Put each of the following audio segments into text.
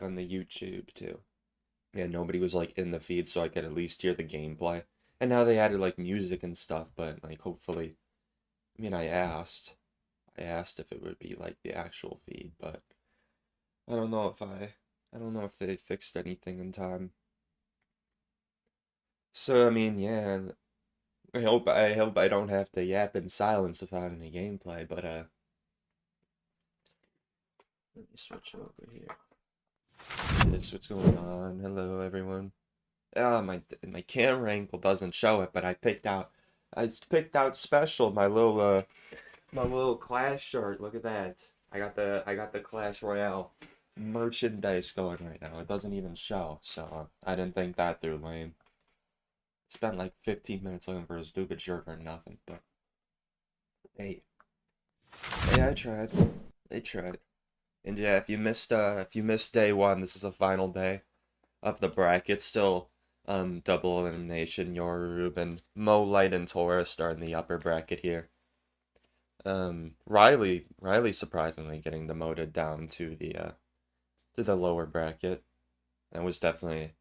it on the YouTube too. Yeah, nobody was like in the feed, so I could at least hear the gameplay. And now they added like music and stuff, but like hopefully, I mean, I asked if it would be like the actual feed, but I don't know if I don't know if they fixed anything in time. So I mean, yeah, I hope I don't have to yap in silence without any gameplay, but let me switch over here. This what's going on. Hello everyone. Ah, my camera angle doesn't show it, but I picked out special my little Clash shirt. Look at that. I got the Clash Royale merchandise going right now. It doesn't even show, so I didn't think that through, lame. Spent like 15 minutes looking for a stupid shirt or nothing, but hey, hey, I tried. They tried. And yeah, if you missed day one, this is the final day of the bracket. Still, double elimination. Yoru, Reuben, Mo, Light, and Taurus are in the upper bracket here. Riley surprisingly getting demoted down to the lower bracket. That was definitely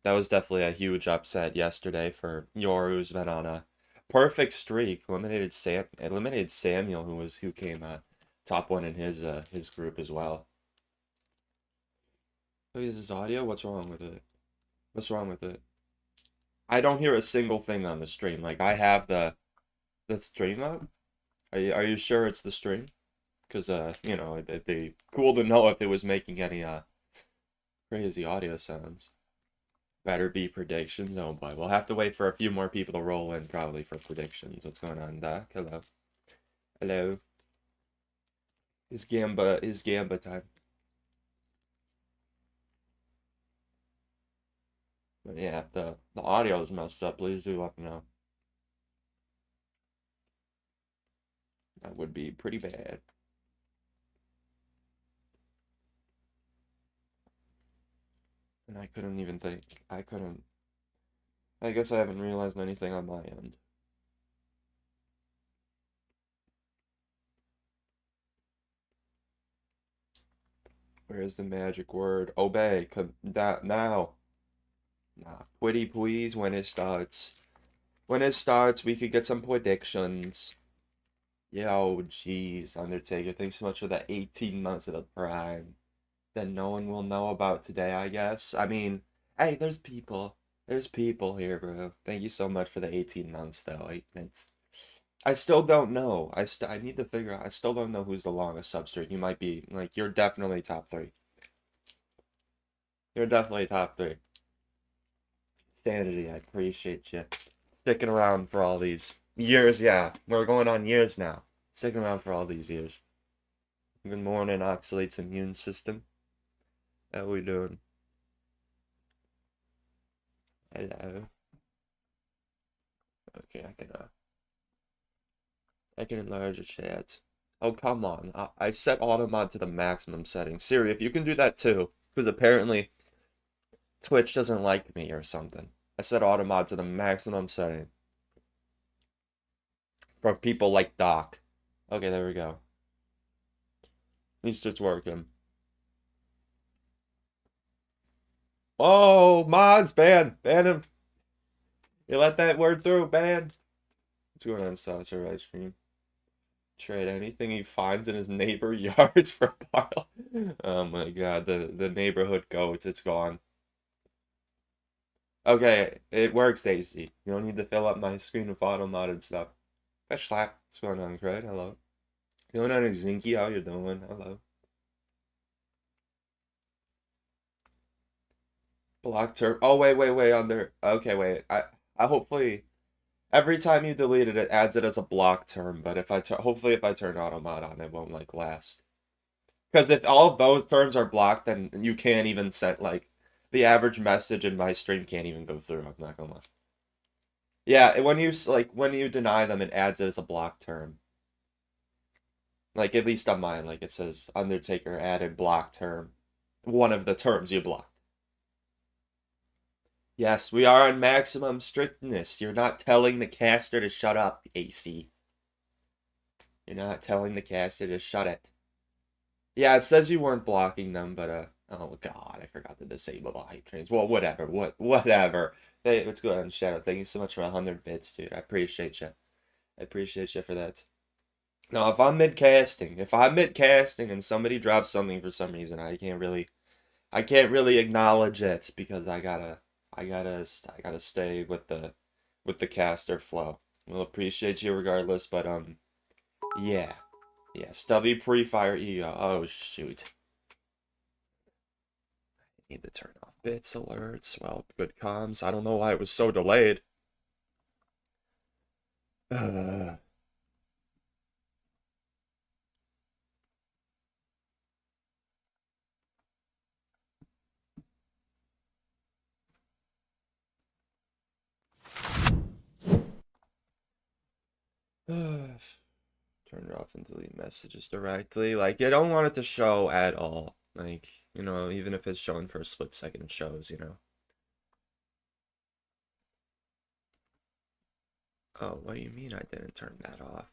a huge upset yesterday for Yoru, who's been on a perfect streak. Eliminated Samuel, who came top one in his group as well. Oh, is this audio? What's wrong with it? What's wrong with it? I don't hear a single thing on the stream. Like I have the stream up. Are you sure it's the stream? Because you know, it'd be cool to know if it was making any crazy audio sounds. Better be predictions. Oh boy, we'll have to wait for a few more people to roll in probably for predictions. What's going on, Doc? Hello. Hello. Is Gamba time. But yeah, if the audio is messed up, please do let me know. That would be pretty bad. And I couldn't even think. I couldn't. I guess I haven't realized anything on my end. Where is the magic word? Obey. Come now. Nah, pretty please when it starts. When it starts, we could get some predictions. Yo, jeez, Undertaker, thanks so much for the 18 months of the Prime that no one will know about today, I guess. I mean, hey, there's people. There's people here, bro. Thank you so much for the 18 months, though. I still don't know. I need to figure out. I still don't know who's the longest sub streak. You might be, like, you're definitely top 3. You're definitely top 3. Sanity, I appreciate you sticking around for all these years. Yeah, we're going on years now. Sticking around for all these years. Good morning, Oxalate's immune system. How we doing? Hello. Okay, I can enlarge the chat. Oh, come on. I set auto mod to the maximum setting. Siri, if you can do that too, because apparently Twitch doesn't like me or something. I set auto mod to the maximum setting. For people like Doc. Okay, there we go. He's just working. Oh, mods, ban him. You let that word through, ban. What's going on, Saucer Ice Cream? Trade anything he finds in his neighbor yards for Barl. Oh my god, the neighborhood goats, it's gone. Okay, it works, Daisy. You don't need to fill up my screen with auto modded stuff. Fetch slap. What's going on, Craig? Hello. Going on, Zinky? How you doing? Hello. Block term. Oh, wait. Under. Okay, wait. I hopefully every time you delete it, it adds it as a block term. But if hopefully if I turn auto mod on, it won't like last. Because if all of those terms are blocked, then you can't even send like the average message in my stream can't even go through. I'm not gonna lie. Yeah, when you deny them, it adds it as a block term. Like at least on mine, like it says Undertaker added block term. One of the terms you blocked. Yes, we are on maximum strictness. You're not telling the caster to shut up, AC. You're not telling the caster to shut it. Yeah, it says you weren't blocking them, but Oh god, I forgot to disable the hype trains. Well, whatever. Whatever. Hey, let's go ahead and shout out. Thank you so much for 100 bits, dude. I appreciate you. I appreciate you for that. Now, if I'm mid casting and somebody drops something for some reason, I can't really acknowledge it because I gotta stay with the caster flow. We'll appreciate you regardless, but yeah, yeah. Stubby pre-fire ego. Oh shoot. I need to turn off bits alerts. Well, good comms. I don't know why it was so delayed. Uh, Turn it off and delete messages directly. Like, you don't want it to show at all. Like, you know, even if it's showing for a split second, it shows, you know. Oh, what do you mean I didn't turn that off?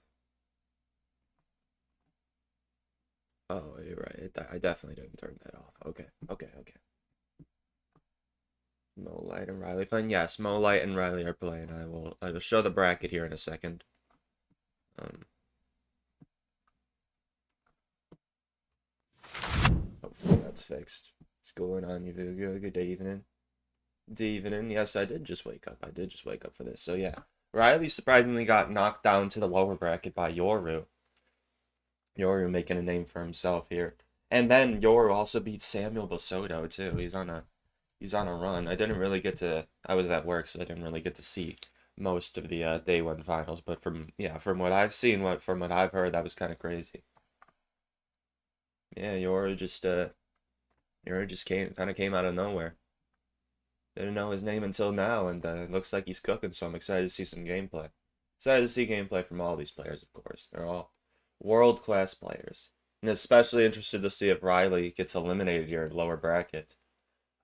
Oh, you're right. I definitely didn't turn that off. Okay, okay, okay. Mo Light and Riley playing? Yes, Mo Light and Riley are playing. I will show the bracket here in a second. Hopefully that's fixed. What's going on, you Vugo? Good evening. Good evening. Yes, I did just wake up. I did just wake up for this. So yeah, Riley surprisingly got knocked down to the lower bracket by Yoru. Yoru making a name for himself here. And then Yoru also beat Samuel Basoto too. He's on a run. I didn't really get to I was at work, so I didn't really get to see most of the day one finals, but from what I've seen, from what I've heard, that was kind of crazy. Yeah, Yoru just came out of nowhere. Didn't know his name until now, and it looks like he's cooking, so I'm excited to see some gameplay. Excited to see gameplay from all these players, of course. They're all world-class players. And especially interested to see if Riley gets eliminated here in lower bracket.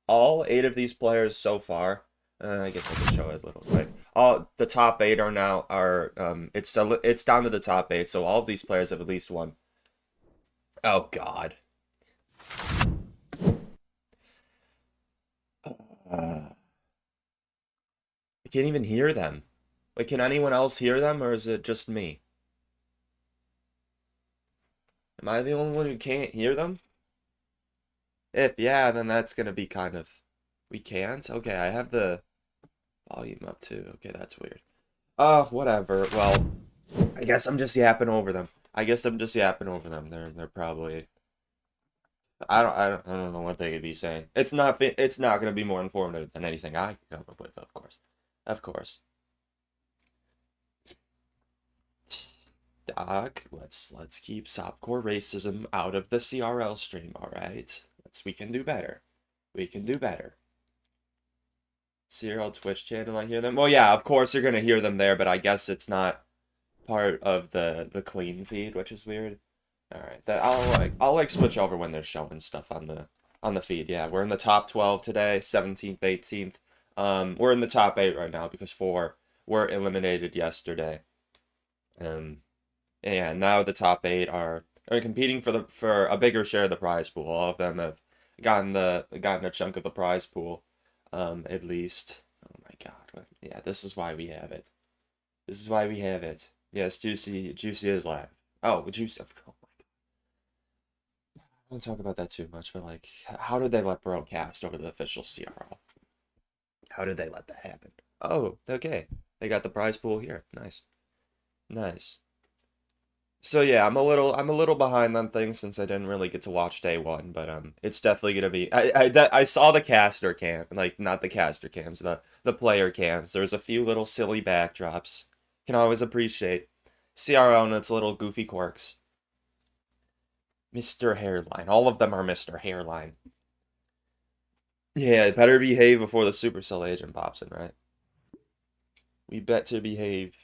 All 8 of these players so far, I guess I can show it a little quick. All the top 8 it's down to the top 8, so all of these players have at least one. Oh God. I can't even hear them. Like, can anyone else hear them, or is it just me? Am I the only one who can't hear them? If yeah, then that's gonna be kind of... We can't? Okay, I have the volume up too. Okay, that's weird. Whatever. Well, I guess I'm just yapping over them. They're probably... I don't know what they could be saying. It's not gonna be more informative than anything I can come up with, of course. Of course. Doc, let's keep softcore racism out of the CRL stream, alright? We can do better. We can do better. CRL Twitch channel, I hear them. Well, yeah, of course you're gonna hear them there, but I guess it's not part of the clean feed, which is weird. Alright, I'll switch over when they're showing stuff on the feed. Yeah, we're in the top 12 today, 17th, 18th. We're in the top 8 right now because 4 were eliminated yesterday. And now the top 8 are competing for a bigger share of the prize pool. All of them have gotten a chunk of the prize pool, at least. Oh my God! Yeah, this is why we have it. This is why we have it. Yes, Juicy is live. Oh, Juicy. Oh my God. I won't talk about that too much, but like, how did they let Bro cast over the official CRL? How did they let that happen? Oh, okay. They got the prize pool here. Nice, nice. So yeah, I'm a little behind on things since I didn't really get to watch day one, but it's definitely gonna be. I saw the caster cam, like not the caster cams, the player cams. There's a few little silly backdrops. Can always appreciate CRO and its little goofy quirks. Mr. Hairline, all of them are Mr. Hairline. Yeah, better behave before the Supercell agent pops in, right? We bet to behave.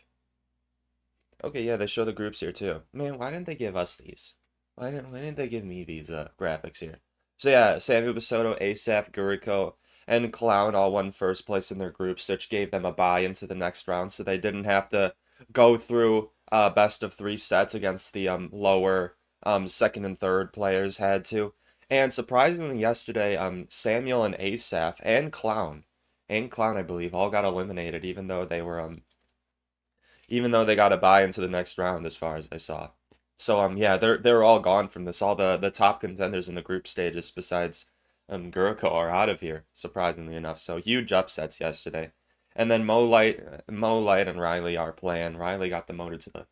Okay, yeah, they show the groups here too. Man, why didn't they give us these? Why didn't they give me these graphics here? So yeah, Samuel Basoto, Asaf, Guriko, and Clown all won first place in their groups, which gave them a bye into the next round, so they didn't have to go through best of 3 sets against the lower second and third players had to. And surprisingly, yesterday, Samuel and Asaph and Clown, I believe, all got eliminated, even though they got a bye into the next round, as far as I saw. So, yeah, they're all gone from this. All the top contenders in the group stages, besides Gurko, are out of here, surprisingly enough. So huge upsets yesterday. And then Mo Light and Riley are playing. Riley got demoted to the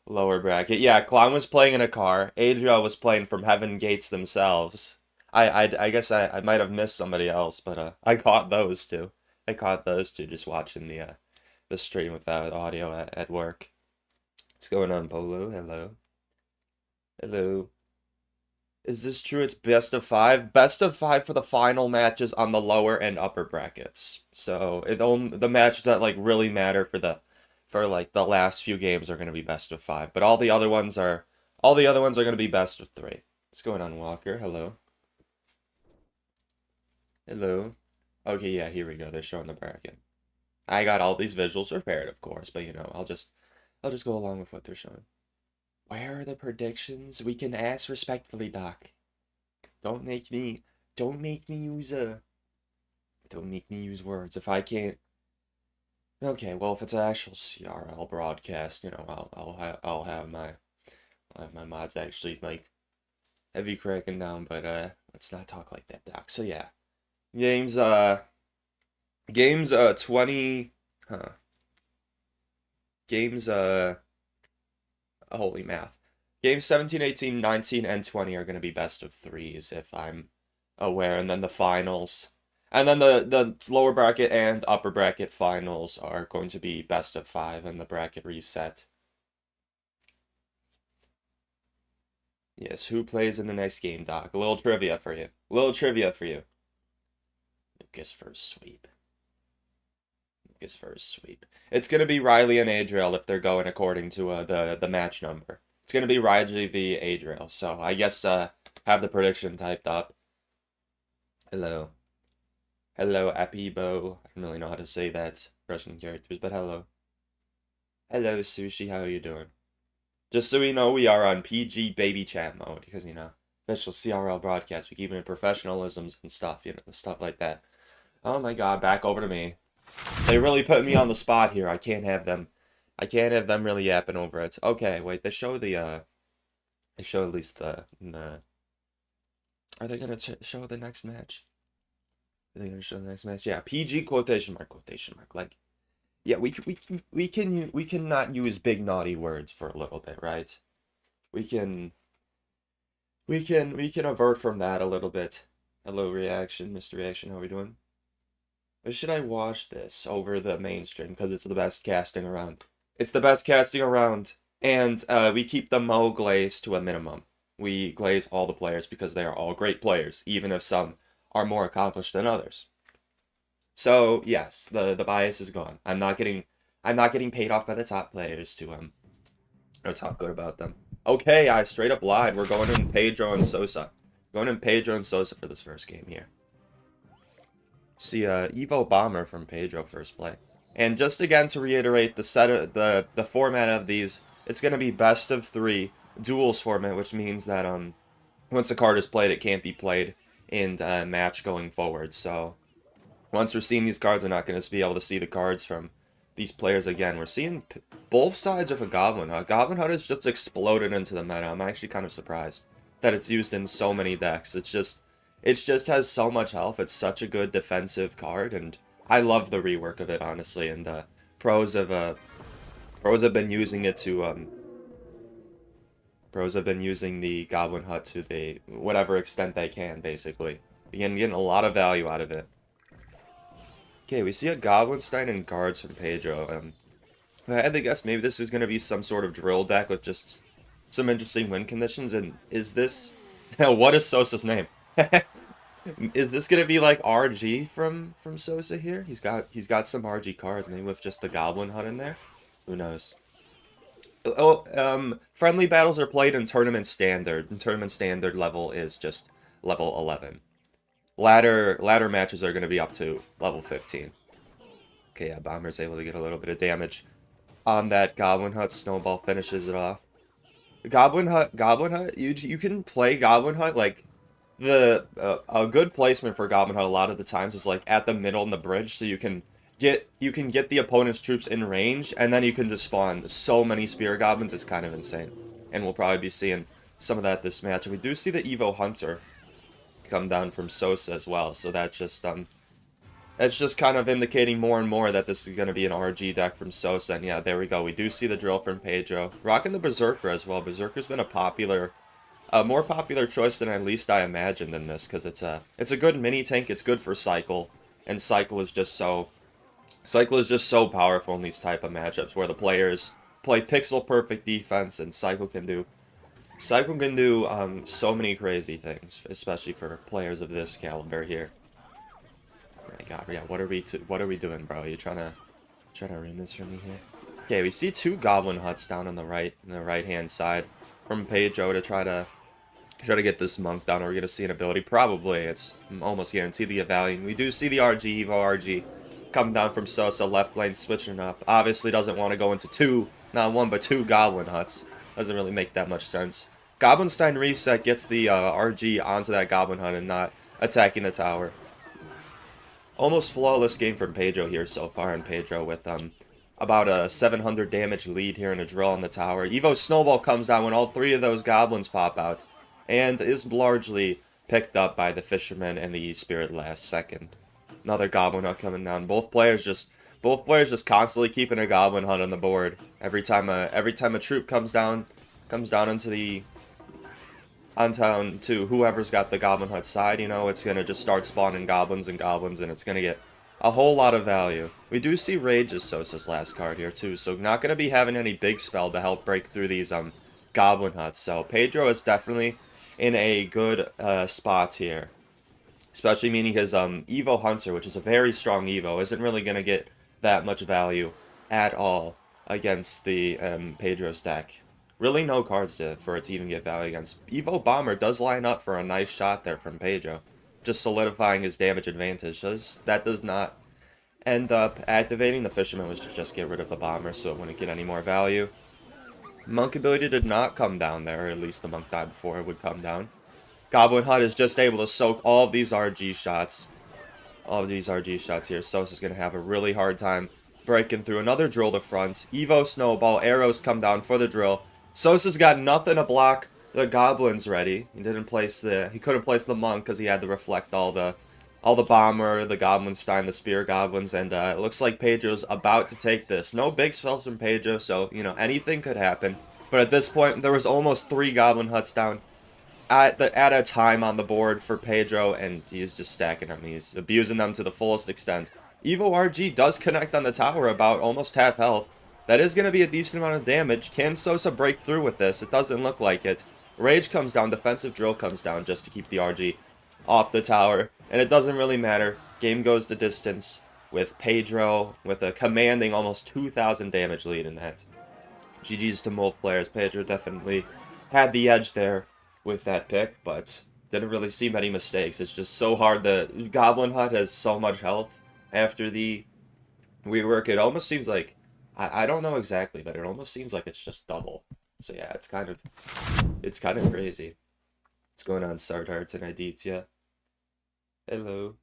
lower bracket. Yeah, Clown was playing in a car. Adriel was playing from Heaven Gates themselves. I guess I might have missed somebody else, but I caught those two. I caught those two just watching the stream without audio at work. What's going on, Polo? Hello. Hello. Is this true? It's best of five? Best of five for the final matches on the lower and upper brackets. So the matches that like really matter for like the last few games are gonna be best of five. But all the other ones are gonna be best of three. What's going on, Walker? Hello. Hello. Okay, yeah, here we go. They're showing the bracket. I got all these visuals prepared, of course, but you know, I'll just go along with what they're showing. Where are the predictions? We can ask respectfully, Doc. Don't make me use words if I can't. Okay, well, if it's an actual CRL broadcast, you know, I'll have my mods actually like heavy cracking down, but let's not talk like that, Doc. So yeah, games 20, games holy math. Games 17, 18, 19, and 20 are going to be best of threes, if I'm aware. And then the finals. And then the lower bracket and upper bracket finals are going to be best of five and the bracket reset. Yes, who plays in the next game, Doc? A little trivia for you. Lucas first sweep. It's going to be Riley and Adriel if they're going according to the match number. It's going to be Riley v. Adriel. So I guess have the prediction typed up. Hello. Hello, Apibo. I don't really know how to say that Russian characters, but hello. Hello, Sushi. How are you doing? Just so we know, we are on PG baby chat mode because, you know, official CRL broadcast. We keep it in professionalisms and stuff, you know, stuff like that. Oh my god, back over to me. They really put me on the spot here. I can't have them really yapping over it. Okay, wait, they show at least are they gonna show the next match? Are they gonna show the next match? Yeah, PG quotation mark. Like, yeah, we cannot use big naughty words for a little bit, right? We can avert from that a little bit. Hello, Reaction, Mr. Reaction, how are we doing? Or should I watch this over the mainstream because it's the best casting around? It's the best casting around, and we keep the Mo glaze to a minimum. We glaze all the players because they are all great players, even if some are more accomplished than others. So yes, the bias is gone. I'm not getting paid off by the top players to talk good about them. Okay, I straight up lied. We're going in Pedro and Sosa. Going in Pedro and Sosa for this first game here. See, Evo Bomber from Pedro first play. And just again to reiterate, the format of these, it's going to be best of three duels format, which means that once a card is played, it can't be played in a match going forward. So once we're seeing these cards, we're not going to be able to see the cards from these players again. We're seeing both sides of a Goblin Hut. Goblin Hut has just exploded into the meta. I'm actually kind of surprised that it's used in so many decks. It just has so much health. It's such a good defensive card, and I love the rework of it, honestly. And the pros have been using it to pros have been using the Goblin Hut to the whatever extent they can, basically. Getting a lot of value out of it. Okay, we see a Goblin Stein and guards from Pedro. I had to guess maybe this is going to be some sort of drill deck with just some interesting win conditions. And is this... what is Sosa's name? Is this going to be like RG from Sosa here? He's got some RG cards, maybe with just the Goblin Hut in there? Who knows? Oh, friendly battles are played in Tournament Standard. And Tournament Standard level is just level 11. Ladder matches are going to be up to level 15. Okay, yeah, Bomber's able to get a little bit of damage on that Goblin Hut. Snowball finishes it off. Goblin Hut, you can play Goblin Hut, like, a good placement for Goblin Hunt a lot of the times is like at the middle in the bridge, so you can get the opponent's troops in range, and then you can just spawn so many Spear Goblins. It's kind of insane, and we'll probably be seeing some of that this match. We do see the Evo Hunter come down from Sosa as well, so that's just kind of indicating more and more that this is going to be an RG deck from Sosa. And yeah, there we go. We do see the drill from Pedro. Rocking the Berserker as well. Berserker's been a more popular choice than at least I imagined in this, because it's a good mini tank. It's good for Cycle, and Cycle is just so powerful in these type of matchups where the players play pixel perfect defense, and Cycle can do so many crazy things, especially for players of this caliber here. Oh my God, yeah, what are we doing, bro? You trying to ruin this for me here? Okay, we see two Goblin Huts down on the right hand side from Pedro to try to get this monk down. We're gonna see an ability, probably. It's almost guaranteed the Evaluation. We do see the RG Evo RG come down from Sosa, left lane switching up. Obviously doesn't want to go into not one but two Goblin Huts. Doesn't really make that much sense. Goblinstein reset gets the RG onto that Goblin Hut and not attacking the tower. Almost flawless game from Pedro here so far, and Pedro with about a 700 damage lead here in a drill on the tower. Evo Snowball comes down when all three of those goblins pop out, and is largely picked up by the Fisherman and the Spirit last second. Another Goblin Hunt coming down. Both players just constantly keeping a Goblin Hunt on the board. Every time a troop comes down onto whoever's got the Goblin Hut side, you know, it's gonna just start spawning goblins, and it's gonna get a whole lot of value. We do see Rage as Sosa's last card here too, so not gonna be having any big spell to help break through these Goblin Huts. So Pedro is definitely in a good spot here, especially meaning his Evo Hunter, which is a very strong Evo, isn't really gonna get that much value at all against the Pedro's deck. Really no cards for it to even get value against. Evo Bomber does line up for a nice shot there from Pedro, just solidifying his damage advantage. That does not end up activating. The Fisherman was to just get rid of the Bomber so it wouldn't get any more value. Monk ability did not come down there, or at least the Monk died before it would come down. Goblin Hut is just able to soak all of these RG shots. All of these RG shots here. Sosa's going to have a really hard time breaking through. Another drill to front. Evo Snowball. Arrows come down for the drill. Sosa's got nothing to block the goblins ready. He couldn't place the monk because he had to reflect all the bomber, the Goblinstein, the spear goblins, and it looks like Pedro's about to take this. No big spells from Pedro, so you know anything could happen. But at this point, there was almost 3 Goblin Huts down at a time on the board for Pedro, and he's just stacking them. He's abusing them to the fullest extent. Evo RG does connect on the tower about almost half health. That is going to be a decent amount of damage. Can Sosa break through with this? It doesn't look like it. Rage comes down. Defensive Drill comes down just to keep the RG off the tower. And it doesn't really matter. Game goes the distance with Pedro with a commanding almost 2,000 damage lead in that. GG's to both players. Pedro definitely had the edge there with that pick, but didn't really see many mistakes. It's just so hard. The Goblin Hut has so much health after the rework. It almost seems like, I don't know exactly, but it almost seems like it's just double. So yeah, it's kind of crazy. What's going on, Sardarts and Aditya? Hello.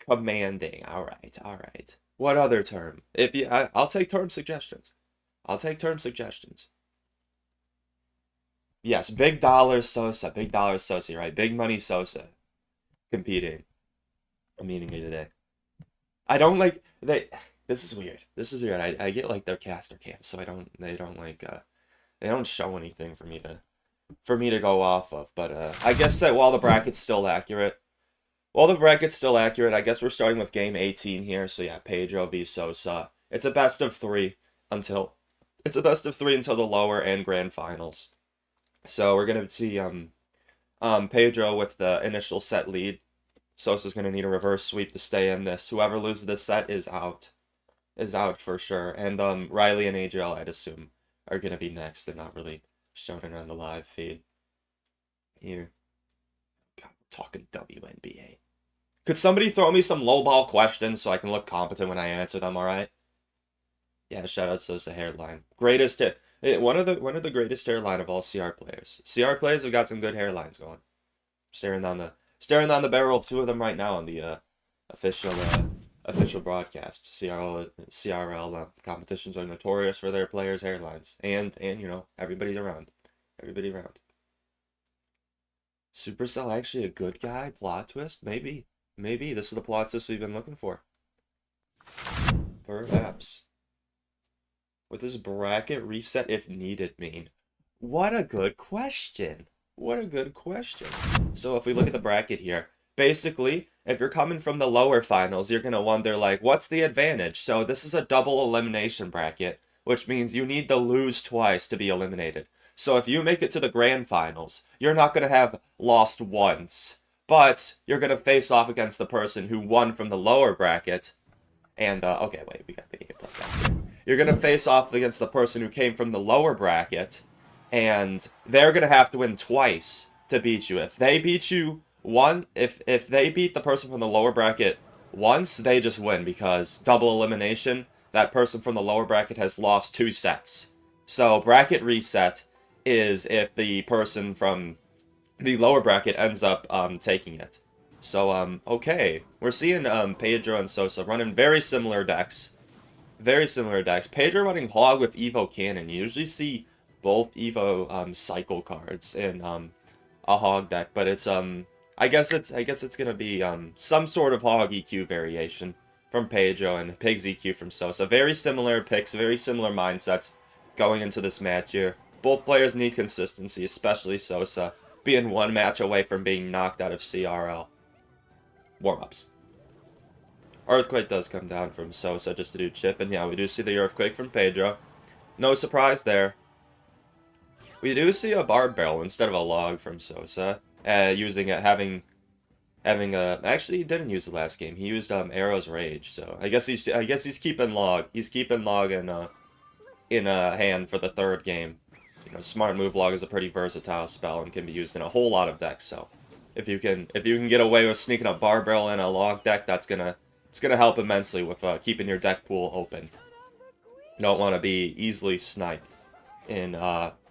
Commanding. All right. What other term? I'll take term suggestions. Yes, big dollar Sosa, right? Big money Sosa competing. I'm meeting you today. I don't like this is weird. I get like their caster camps, so they don't show anything for me to go off of. But I guess that while the bracket's still accurate, I guess we're starting with game 18 here. So yeah, Pedro v Sosa. It's a best of 3 until the lower and grand finals. So we're gonna see Pedro with the initial set lead. Sosa's gonna need a reverse sweep to stay in this. Whoever loses this set is out for sure. And Riley and Adriel, I'd assume, are gonna be next. They're not really showing on the live feed here. God, we're talking WNBA. Could somebody throw me some lowball questions so I can look competent when I answer them? All right. Yeah, shout out Sosa hairline. One of the greatest hairline of all CR players. CR players have got some good hairlines going. Staring down the barrel of two of them right now on the official broadcast. CRL competitions are notorious for their players' hairlines, and you know, everybody around. Supercell actually a good guy? Plot twist? Maybe this is the plot twist we've been looking for. Perhaps. What does bracket reset if needed mean? What a good question. So if we look at the bracket here, basically, if you're coming from the lower finals, you're going to wonder, like, what's the advantage? So this is a double elimination bracket, which means you need to lose twice to be eliminated. So if you make it to the grand finals, you're not going to have lost once, but you're going to face off against the person who won from the lower bracket. And, okay, wait, we got the gameplay back here. You're going to face off against the person who came from the lower bracket, and they're going to have to win twice to beat you. If they beat you if they beat the person from the lower bracket once, they just win, because double elimination, that person from the lower bracket has lost 2 sets. So bracket reset is if the person from the lower bracket ends up taking it. So okay, we're seeing Pedro and Sosa running very similar decks. Pedro running Hog with Evo Cannon. You usually see both Evo cycle cards in a Hog deck, but it's I guess it's gonna be some sort of Hog EQ variation from Pedro and Pigs EQ from Sosa. Very similar picks, very similar mindsets going into this match here. Both players need consistency, especially Sosa, being 1 match away from being knocked out of CRL. Warmups. Earthquake does come down from Sosa just to do chip, and yeah, we do see the Earthquake from Pedro. No surprise there. We do see a barb barrel instead of a log from Sosa. Using it, having actually he didn't use the last game. He used Arrow's Rage, so I guess he's keeping log. He's keeping log in hand for the 3rd game. You know, Smart Move Log is a pretty versatile spell and can be used in a whole lot of decks. So if you can get away with sneaking a barb barrel in a log deck, it's gonna help immensely with keeping your deck pool open. You don't want to be easily sniped in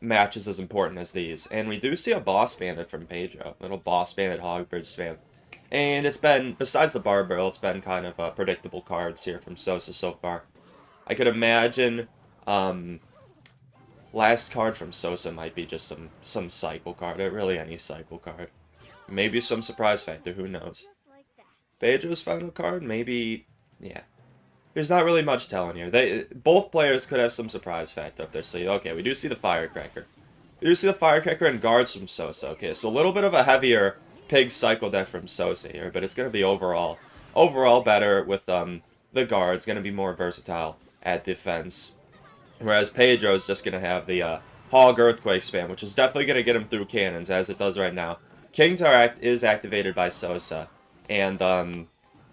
matches as important as these. And we do see a Boss Bandit from Pedro. Little Boss Bandit Hogbridge spam. And it's been, besides the Barb Barrel, it's been kind of predictable cards here from Sosa so far. I could imagine last card from Sosa might be just some cycle card. Really any cycle card. Maybe some surprise factor, who knows. Pedro's final card, maybe, yeah. There's not really much telling here. Both players could have some surprise factor up their sleeve. Okay, we do see the Firecracker. We do see the Firecracker and guards from Sosa. Okay, so a little bit of a heavier Pig cycle deck from Sosa here, but it's going to be overall better with the guards. Going to be more versatile at defense. Whereas Pedro's just going to have the Hog Earthquake spam, which is definitely going to get him through cannons, as it does right now. King Tower is activated by Sosa, and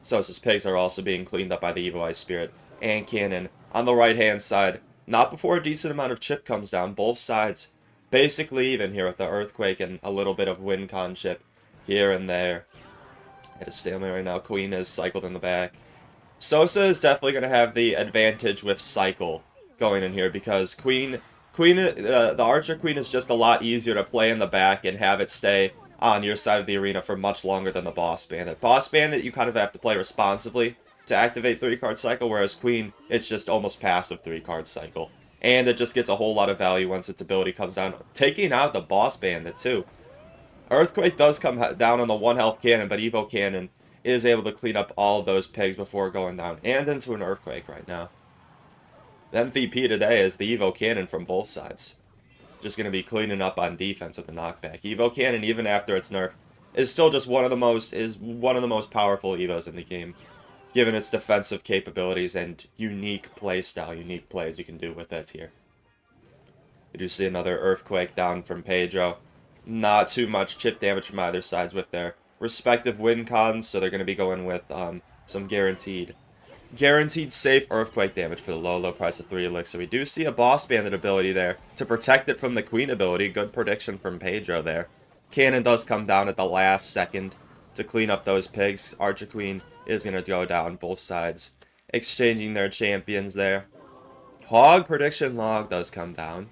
Sosa's pigs are also being cleaned up by the Evil Eye Spirit and Cannon on the right-hand side. Not before a decent amount of chip comes down. Both sides basically even here with the Earthquake and a little bit of win con chip here and there. At a stalemate right now. Queen is cycled in the back. Sosa is definitely going to have the advantage with cycle going in here, because the Archer Queen is just a lot easier to play in the back and have it stay on your side of the arena for much longer than the Boss Bandit. Boss Bandit, you kind of have to play responsibly to activate 3-card cycle, whereas Queen, it's just almost passive 3-card cycle. And it just gets a whole lot of value once its ability comes down, taking out the Boss Bandit too. Earthquake does come down on the 1 health cannon, but Evo Cannon is able to clean up all of those pigs before going down, and into an Earthquake right now. The MVP today is the Evo Cannon from both sides. Just going to be cleaning up on defense with the knockback. Evo Cannon, even after its nerf, is still just one of the most powerful Evos in the game, given its defensive capabilities and unique playstyle, unique plays you can do with it here. We do see another Earthquake down from Pedro. Not too much chip damage from either sides with their respective win cons, so they're going to be going with some guaranteed safe Earthquake damage for the low price of 3 elixir. We do see a Boss Bandit ability there to protect it from the Queen ability. Good prediction from Pedro there. Cannon does come down at the last second to clean up those pigs. Archer Queen is going to go down, both sides exchanging their champions there. Hog Prediction Log does come down.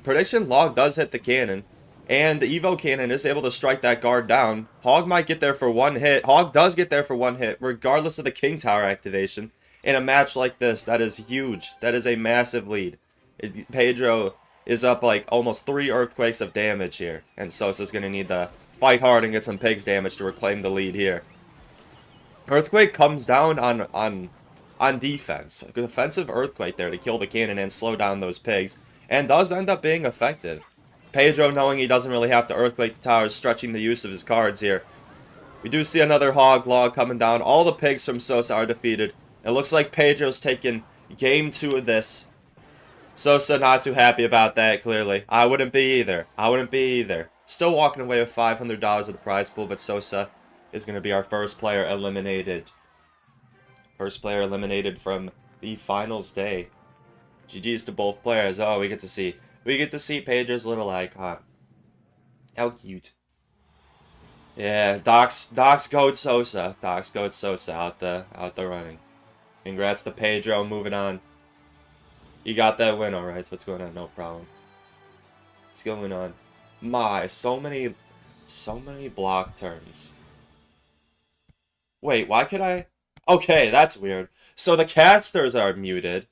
Prediction Log does hit the cannon. And the Evo Cannon is able to strike that guard down. Hog might get there for one hit. Hog does get there for one hit, regardless of the King Tower activation. In a match like this, that is huge. That is a massive lead. Pedro is up like almost 3 Earthquakes of damage here. And Sosa's going to need to fight hard and get some Pigs damage to reclaim the lead here. Earthquake comes down on defense. A defensive Earthquake there to kill the cannon and slow down those Pigs. And does end up being effective. Pedro, knowing he doesn't really have to Earthquake the towers, stretching the use of his cards here. We do see another Hog log coming down. All the Pigs from Sosa are defeated. It looks like Pedro's taken game 2 of this. Sosa not too happy about that, clearly. I wouldn't be either. I wouldn't be either. Still walking away with $500 of the prize pool, but Sosa is going to be our first player eliminated. First player eliminated from the finals day. GG's to both players. Oh, we get to see Pedro's little icon. How cute. Yeah, Doc's goat Sosa. Doc's goat Sosa out the running. Congrats to Pedro, moving on. You got that win, alright. What's going on? No problem. What's going on? My, so many block turns. Wait, why could I? Okay, that's weird. So the casters are muted.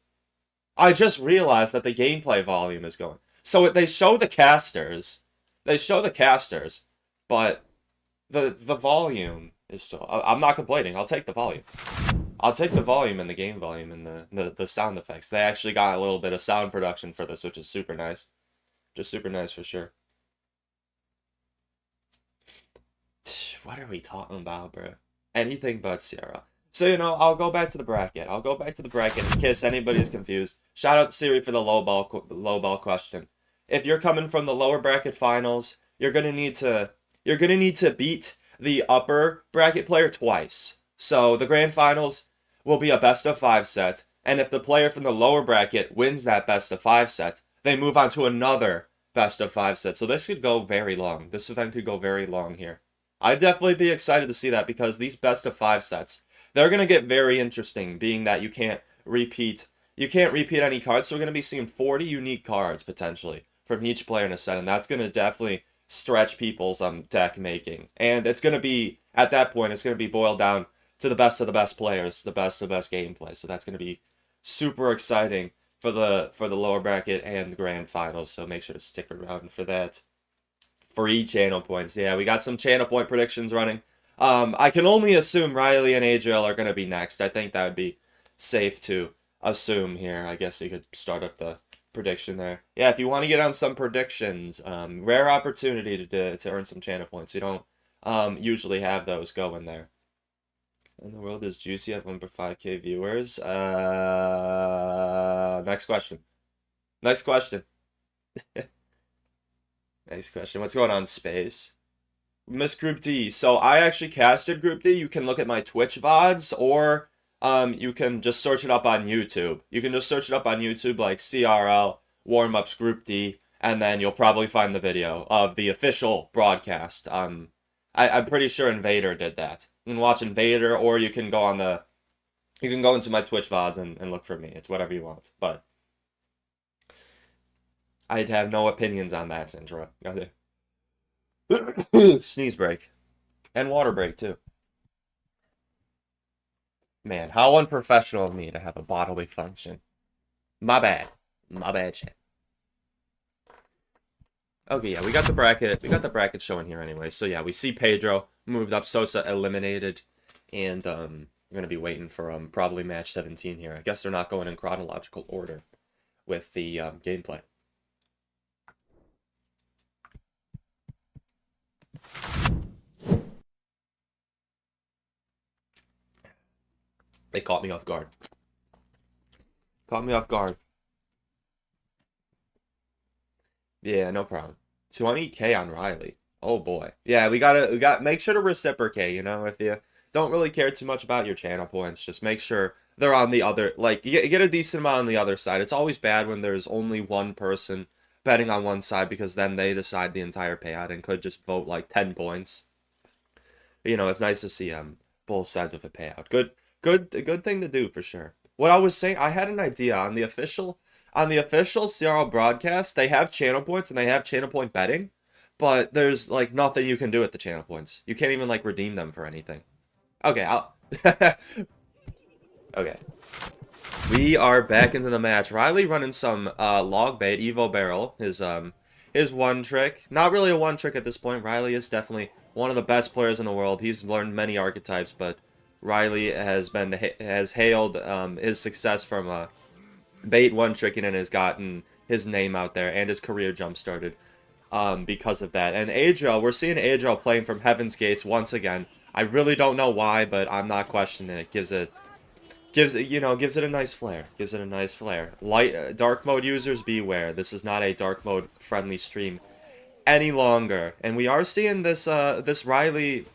I just realized that the gameplay volume is going. So they show the casters. They show the casters, but the volume is still... I'm not complaining. I'll take the volume. I'll take the volume and the game volume and the sound effects. They actually got a little bit of sound production for this, which is super nice. Just super nice for sure. What are we talking about, bro? Anything but CRL. So, you know, I'll go back to the bracket. I'll go back to the bracket in case anybody's confused. Shout out to Siri for the low ball question. If you're coming from the lower bracket finals, you're gonna need to beat the upper bracket player twice. So the grand finals will be a best of 5 set, and if the player from the lower bracket wins that best of 5 set, they move on to another best of 5 set. So this could go very long. This event could go very long here. I'd definitely be excited to see that because these best of 5 sets, they're going to get very interesting, being that you can't repeat any cards, so we're going to be seeing 40 unique cards, potentially, from each player in a set, and that's going to definitely stretch people's deck making. And it's going to be, at that point, it's going to be boiled down to the best of the best players, the best of the best gameplay, so that's going to be super exciting for the lower bracket and the grand finals, so make sure to stick around for that. Free channel points. Yeah, we got some channel point predictions running. I can only assume Riley and Adriel are going to be next. I think that would be safe to assume here. I guess you could start up the prediction there. Yeah, if you want to get on some predictions, rare opportunity to earn some channel points. You don't usually have those going there. And the world is juicy at 1.5K viewers. Next question. Next question. Next question. What's going on, Space? Miss Group D. So I actually casted Group D. You can look at my Twitch VODs, or you can just search it up on YouTube. You can just search it up on YouTube, like CRL, Warmups Group D, and then you'll probably find the video of the official broadcast. I'm pretty sure Invader did that. You can watch Invader, or you can go into my Twitch VODs and look for me. It's whatever you want. But I'd have no opinions on that, Sandra. Sneeze break. And water break, too. Man, how unprofessional of me to have a bodily function. My bad. My bad, chat. Okay, yeah, we got the bracket. We got the bracket showing here anyway. So yeah, we see Pedro moved up, Sosa eliminated, and we're gonna be waiting for probably match 17 here. I guess they're not going in chronological order with the gameplay. They caught me off guard. Caught me off guard. Yeah, no problem. 20K on Riley. Oh boy. Yeah, we gotta make sure to reciprocate, you know, if you don't really care too much about your channel points, just make sure they're on the other, like, you get a decent amount on the other side. It's always bad when there's only one person betting on one side, because then they decide the entire payout and could just vote like 10 points. But, you know, it's nice to see both sides of a payout. Good thing to do for sure. What I was saying, I had an idea on the official CRL broadcast. They have channel points and they have channel point betting, but there's like nothing you can do with the channel points. You can't even like redeem them for anything. Okay, I'll okay. We are back into the match. Riley running some log bait, Evo barrel, his one trick. Not really a one trick at this point. Riley is definitely one of the best players in the world. He's learned many archetypes, but Riley has hailed his success from bait one tricking and has gotten his name out there and his career jump started because of that. And Adriel, we're seeing Adriel playing from Heaven's Gates once again. I really don't know why, but I'm not questioning it. Gives it a nice flair. Gives it a nice flair. Dark mode users beware. This is not a dark mode friendly stream any longer. And we are seeing this Riley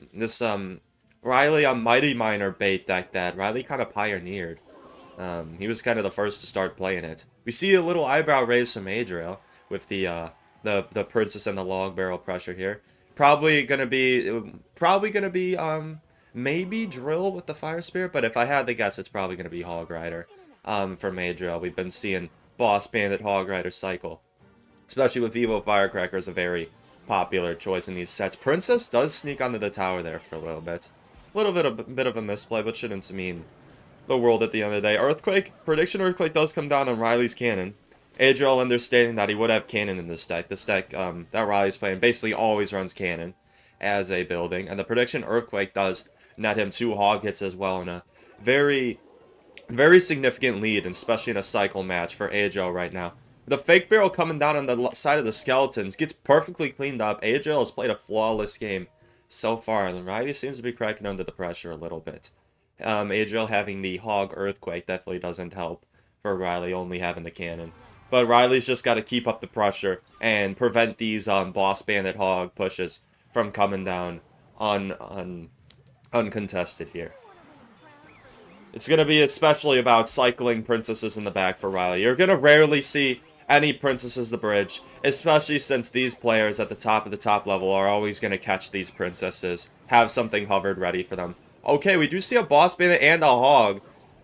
on Mighty Miner bait deck that Riley kind of pioneered. He was kind of the first to start playing it. We see a little eyebrow raise from Adriel with the princess and the log barrel pressure here. Probably gonna be maybe Drill with the Fire Spirit, but if I had to guess, it's probably going to be Hog Rider from Adriel. We've been seeing Boss Bandit Hog Rider cycle, especially with Evo Firecracker is a very popular choice in these sets. Princess does sneak onto the tower there for a little bit. A bit of a misplay, but shouldn't mean the world at the end of the day. Earthquake, prediction Earthquake does come down on Riley's cannon. Adriel understanding that he would have cannon in this deck. This deck that Riley's playing basically always runs cannon as a building, and the prediction Earthquake does net him 2 hog hits as well in a very, very significant lead, and especially in a cycle match for Adriel right now. The fake barrel coming down on the side of the skeletons gets perfectly cleaned up. Adriel has played a flawless game so far, and Riley seems to be cracking under the pressure a little bit. Adriel having the hog Earthquake definitely doesn't help for Riley only having the cannon. But Riley's just got to keep up the pressure and prevent these Boss Bandit hog pushes from coming down uncontested here. It's going to be especially about cycling princesses in the back for Riley. You're going to rarely see any princesses the bridge, especially since these players at the top level are always going to catch these princesses, have something hovered ready for them. Okay, we do see a Boss Bandit and a hog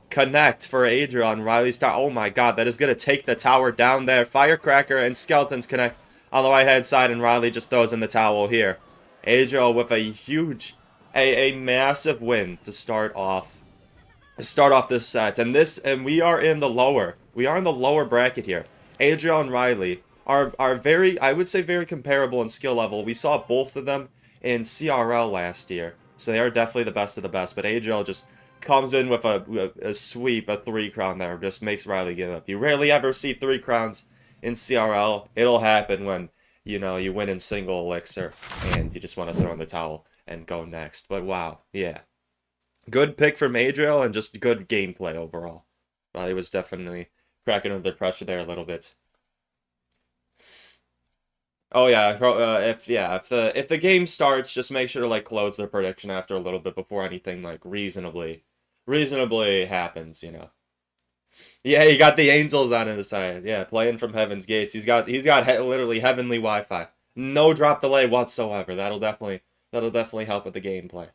connect for Adriel on Riley's tower. Oh my god, that is going to take the tower down there. Firecracker and skeletons connect on the right hand side, and Riley just throws in the towel here. Adriel with a huge a massive win to start off this set, and we are in the lower bracket here. Adriel and Riley are very, I would say, very comparable in skill level. We saw both of them in CRL last year, so they are definitely the best of the best. But Adriel just comes in with a sweep, a 3 crown there, just makes Riley give up. You rarely ever see 3 crowns in CRL. It'll happen when you win in single elixir and you just want to throw in the towel and go next. But wow, yeah. Good pick from Adriel and just good gameplay overall. Riley was definitely cracking under the pressure there a little bit. Oh yeah, if the game starts, just make sure to like close the prediction after a little bit before anything like reasonably happens, Yeah, he got the angels on his side. Yeah, playing from Heaven's Gates. He's got literally heavenly Wi-Fi. No drop delay whatsoever. That'll definitely help with the gameplay.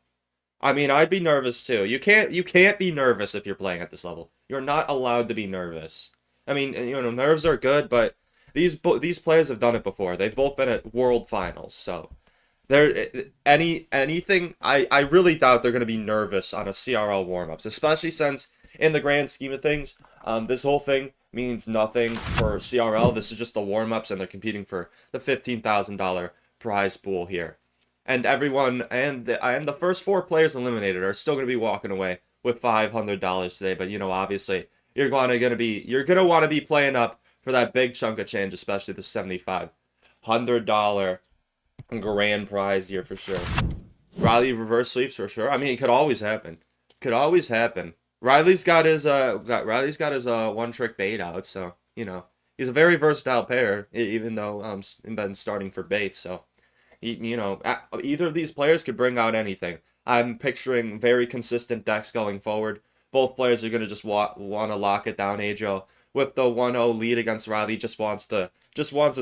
I mean, I'd be nervous too. You can't be nervous if you're playing at this level. You're not allowed to be nervous. I mean, nerves are good, but these players have done it before. They've both been at World Finals, so anything. I really doubt they're going to be nervous on a CRL warm-ups, especially since in the grand scheme of things, this whole thing means nothing for CRL. This is just the warm-ups, and they're competing for the $15,000 prize pool here. And everyone, and the first 4 players eliminated are still going to be walking away with $500 today. But obviously, you're going to want to be playing up for that big chunk of change, especially the $7,500 grand prize here for sure. Riley reverse sweeps for sure. I mean, it could always happen. Riley's got his one trick bait out, so he's a very versatile player, even though been starting for bait. So either of these players could bring out anything. I'm picturing very consistent decks going forward. Both players are going to just want to lock it down. Adriel with the 1-0 lead against Riley just wants a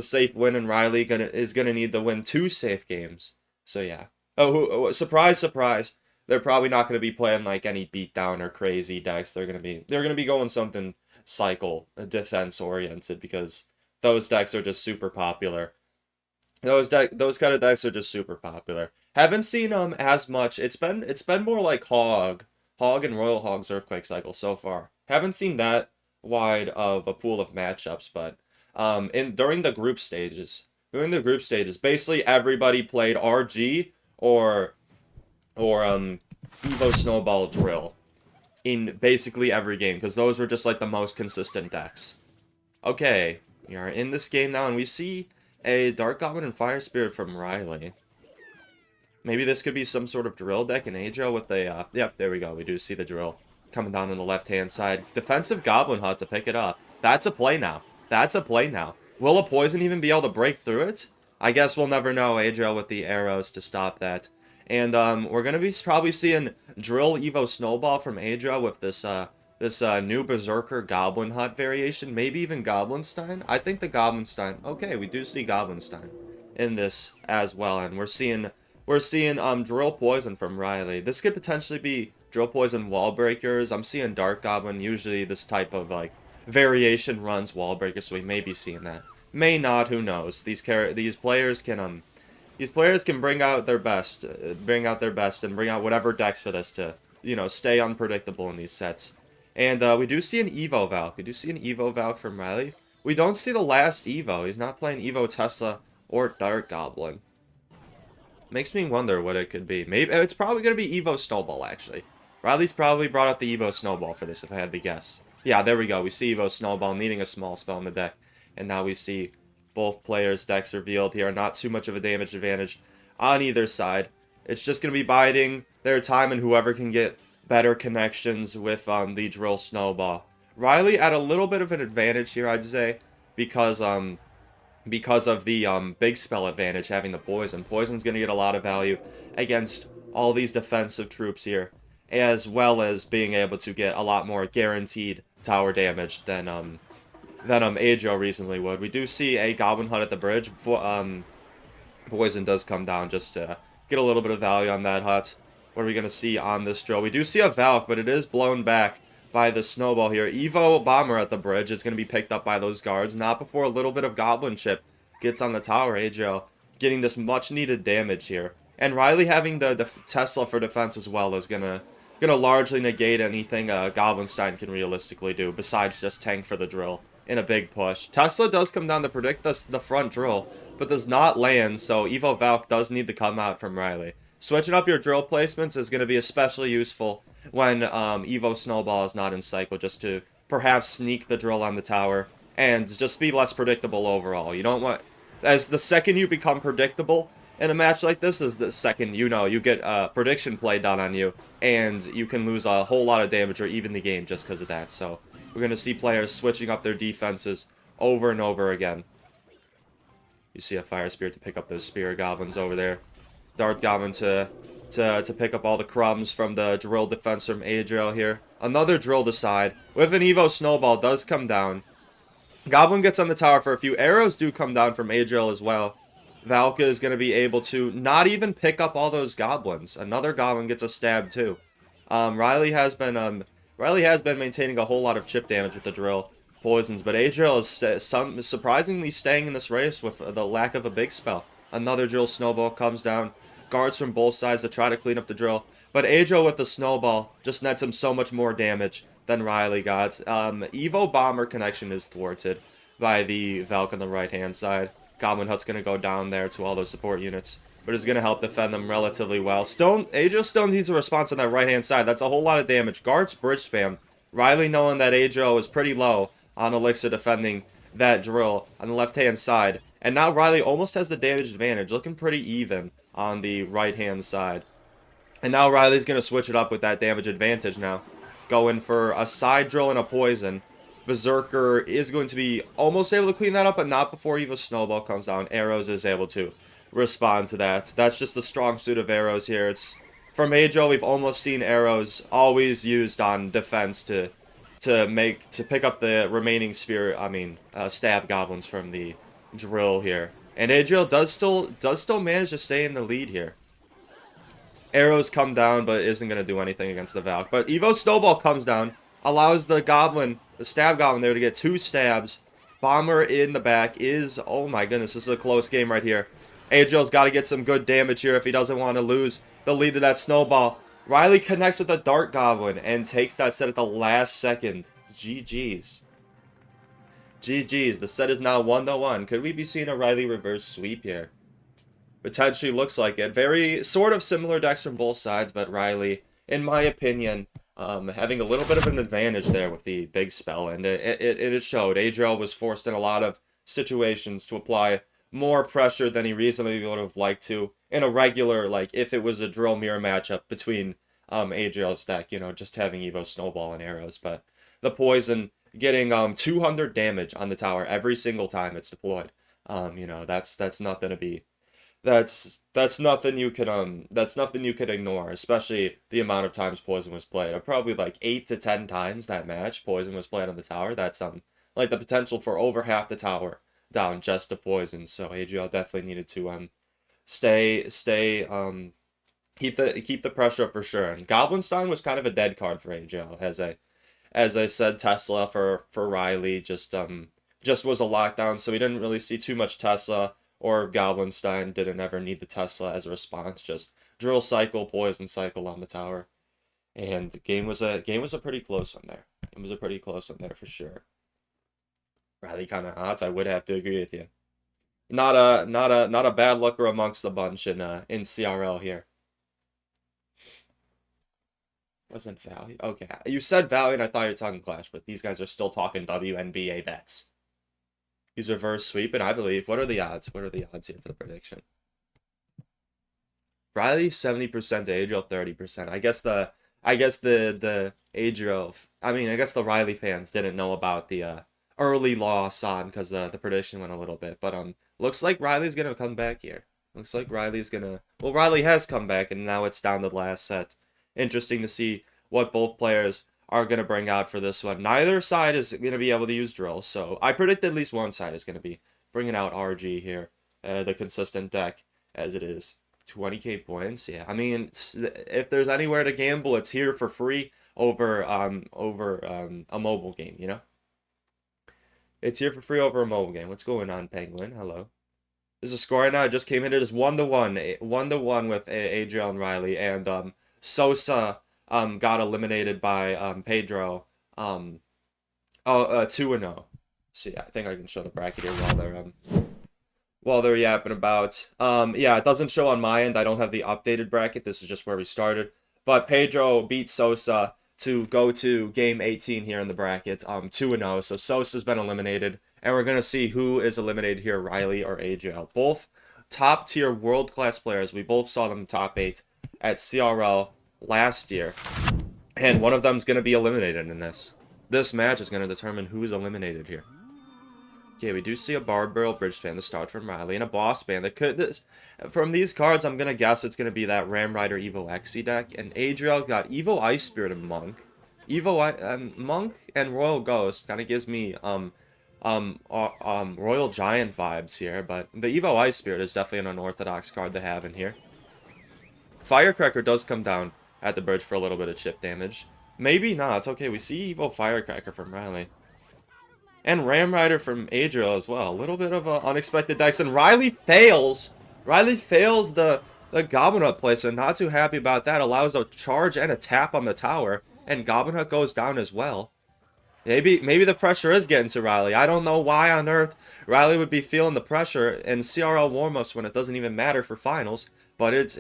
safe win, and Riley is gonna need to win 2 safe games. So yeah. Oh, surprise, surprise. They're probably not going to be playing like any beatdown or crazy decks. They're going to be going something cycle defense oriented, because those decks are just super popular Those kind of decks are just super popular. Haven't seen as much. It's been more like Hog and Royal Hog's Earthquake Cycle so far. Haven't seen that wide of a pool of matchups, but in during the group stages, basically everybody played RG or Evo Snowball Drill in basically every game because those were just like the most consistent decks. Okay, we are in this game now, and we see a Dark Goblin and Fire Spirit from Riley. Maybe this could be some sort of drill deck in Adriel with a, yep, there we go. We do see the drill coming down on the left-hand side. Defensive Goblin Hut to pick it up. That's a play now. That's a play now. Will a poison even be able to break through it? I guess we'll never know. Adriel with the arrows to stop that. And we're going to be probably seeing Drill Evo Snowball from Adriel with this new Berserker Goblin Hut variation. Maybe even Goblinstein. I think the Goblinstein. Okay, we do see Goblinstein in this as well. And we're seeing Drill Poison from Riley. This could potentially be Drill Poison Wall Breakers. I'm seeing Dark Goblin. Usually this type of like variation runs Wall Breakers, so we may be seeing that. May not, who knows. These players can bring out their best, and bring out whatever decks for this to, you know, stay unpredictable in these sets. And we do see an Evo Valk. We do see an Evo Valk from Riley. We don't see the last Evo. He's not playing Evo Tesla or Dark Goblin. Makes me wonder what it could be. Maybe it's probably going to be Evo Snowball, actually. Riley's probably brought out the Evo Snowball for this, if I had to guess. Yeah, there we go. We see Evo Snowball needing a small spell in the deck. And now we see both players' decks revealed here. Not too much of a damage advantage on either side. It's just going to be biding their time, and whoever can get better connections with the Drill Snowball. Riley at a little bit of an advantage here, I'd say, because of the big spell advantage, having the Poison. Poison's going to get a lot of value against all these defensive troops here, as well as being able to get a lot more guaranteed tower damage than Adriel recently would. We do see a Goblin Hut at the bridge. Poison does come down just to get a little bit of value on that hut. What are we going to see on this drill? We do see a Valk, but it is blown back by the Snowball here. Evo Bomber at the bridge is going to be picked up by those guards. Not before a little bit of Goblin Chip gets on the tower. Adriel getting this much needed damage here. And Riley having the Tesla for defense as well is gonna largely negate anything Goblinstein can realistically do, besides just tank for the drill in a big push. Tesla does come down to predict the front drill, but does not land, so Evo Valk does need to come out from Riley. Switching up your drill placements is going to be especially useful when Evo Snowball is not in cycle, just to perhaps sneak the drill on the tower and just be less predictable overall. You don't want... As the second you become predictable in a match like this is the second, you know, you get prediction play done on you, and you can lose a whole lot of damage or even the game just because of that. So we're going to see players switching up their defenses over and over again. You see a Fire Spirit to pick up those Spirit Goblins over there. Dark Goblin to pick up all the crumbs from the drill defense from Adriel here. Another drill to side. With an Evo Snowball does come down. Goblin gets on the tower for a few. Arrows do come down from Adriel as well. Valka is going to be able to not even pick up all those goblins. Another goblin gets a stab too. Riley has been maintaining a whole lot of chip damage with the drill poisons, but Adriel is surprisingly staying in this race with the lack of a big spell. Another drill snowball comes down. Guards from both sides to try to clean up the drill, but Adriel with the snowball just nets him so much more damage than Riley got. Evo Bomber connection is thwarted by the Valk on the right-hand side. Goblin Hut's going to go down there to all those support units, but it's going to help defend them relatively well. Adriel still needs a response on that right-hand side. That's a whole lot of damage. Guards bridge spam. Riley, knowing that Adriel is pretty low on Elixir, defending that drill on the left-hand side. And now Riley almost has the damage advantage, looking pretty even on the right-hand side. And now Riley's going to switch it up with that damage advantage now. Going for a side drill and a poison. Berserker is going to be almost able to clean that up, but not before Evo Snowball comes down. Arrows is able to respond to that. That's just the strong suit of Arrows here. It's from Adriel, we've almost seen Arrows always used on defense to pick up the remaining stab goblins from the drill here. And Adriel does still manage to stay in the lead here. Arrows come down, but isn't going to do anything against the Valk. But Evo Snowball comes down, allows the goblin, the stab goblin there, to get 2 stabs. Bomber in the back is, oh my goodness, this is a close game right here. Adriel's got to get some good damage here if he doesn't want to lose the lead to that snowball. Riley connects with the Dart Goblin and takes that set at the last second. GG's. GG's. The set is now 1-1. Could we be seeing a Riley reverse sweep here? Potentially looks like it. Very sort of similar decks from both sides, but Riley, in my opinion, having a little bit of an advantage there with the big spell, and it showed. Adriel was forced in a lot of situations to apply more pressure than he reasonably would have liked to in a regular, like, if it was a drill mirror matchup between Adriel's deck, you know, just having Evo Snowball and arrows, but the poison getting 200 damage on the tower every single time it's deployed. You know, that's nothing to be that's nothing you could ignore, especially the amount of times poison was played. Probably like 8 to 10 times that match poison was played on the tower. That's like the potential for over half the tower down just to poison. So Adriel definitely needed to keep the pressure up for sure. And Goblinstein was kind of a dead card for Adriel, as I said. Tesla for Riley just was a lockdown, so we didn't really see too much Tesla, or Goblinstein didn't ever need the Tesla as a response. Just drill cycle, poison cycle on the tower, and the game was a pretty close one there. It was a pretty close one there for sure. Riley kind of odds. I would have to agree with you. Not a bad looker amongst the bunch in CRL here. Wasn't Valley? Okay, you said Valley and I thought you were talking Clash, but these guys are still talking WNBA bets. He's reverse sweeping, I believe. What are the odds? What are the odds here for the prediction? Riley 70%, Adriel 30%. I guess the Adriel, I guess the Riley fans didn't know about the early loss on, because the prediction went a little bit, but looks like Riley's gonna come back here. Looks like Riley's gonna, well, Riley has come back, and now it's down to the last set. Interesting to see what both players are going to bring out for this one. Neither side is going to be able to use drill, so I predict at least one side is going to be bringing out RG here, the consistent deck as it is. 20k points, yeah. I mean, if there's anywhere to gamble, it's here for free over a mobile game, you know? It's here for free over a mobile game. What's going on, Penguin? Hello. This is a score right now. I just came in. It is 1-1. 1-1 with Adriel and Riley, and Sosa got eliminated by Pedro 2-0. So yeah, I think I can show the bracket here while they're yapping about. Yeah, it doesn't show on my end. I don't have the updated bracket. This is just where we started. But Pedro beat Sosa to go to game 18 here in the bracket, 2-0. So Sosa's been eliminated, and we're gonna see who is eliminated here, Riley or Adriel. Both top tier world class players. We both saw them top 8 at CRL last year, and one of them's going to be eliminated in this. This match is going to determine who's eliminated here. Okay, we do see a Barbarial Bridge Span to start from Riley, and a Boss Band that could, from these cards, I'm going to guess it's going to be that Ram Rider Evo Xe deck, and Adriel got Evo Ice Spirit and Monk. Monk and Royal Ghost kind of gives me Royal Giant vibes here, but the Evo Ice Spirit is definitely an unorthodox card to have in here. Firecracker does come down at the bridge for a little bit of chip damage. Maybe not. It's okay. We see Evo Firecracker from Riley. And Ram Rider from Adriel as well. A little bit of unexpected decks. And Riley fails. Riley fails the Goblin Hut play, so not too happy about that. Allows a charge and a tap on the tower. And Goblin Hut goes down as well. Maybe the pressure is getting to Riley. I don't know why on earth Riley would be feeling the pressure in CRL warm-ups when it doesn't even matter for finals. But it's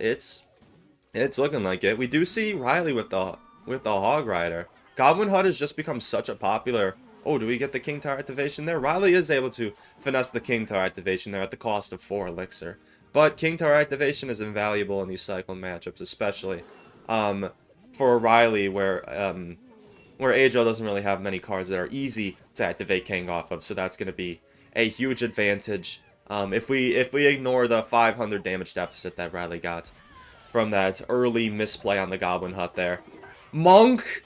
looking like it. We do see Riley with the Hog Rider. Goblin Hut has just become such a popular... Oh, do we get the King Tower activation there? Riley is able to finesse the King Tower activation there at the cost of 4 elixir. But King Tower activation is invaluable in these cycle matchups, especially for Riley, where Adriel doesn't really have many cards that are easy to activate King off of, so that's going to be a huge advantage if we ignore the 500 damage deficit that Riley got from that early misplay on the Goblin Hut there. Monk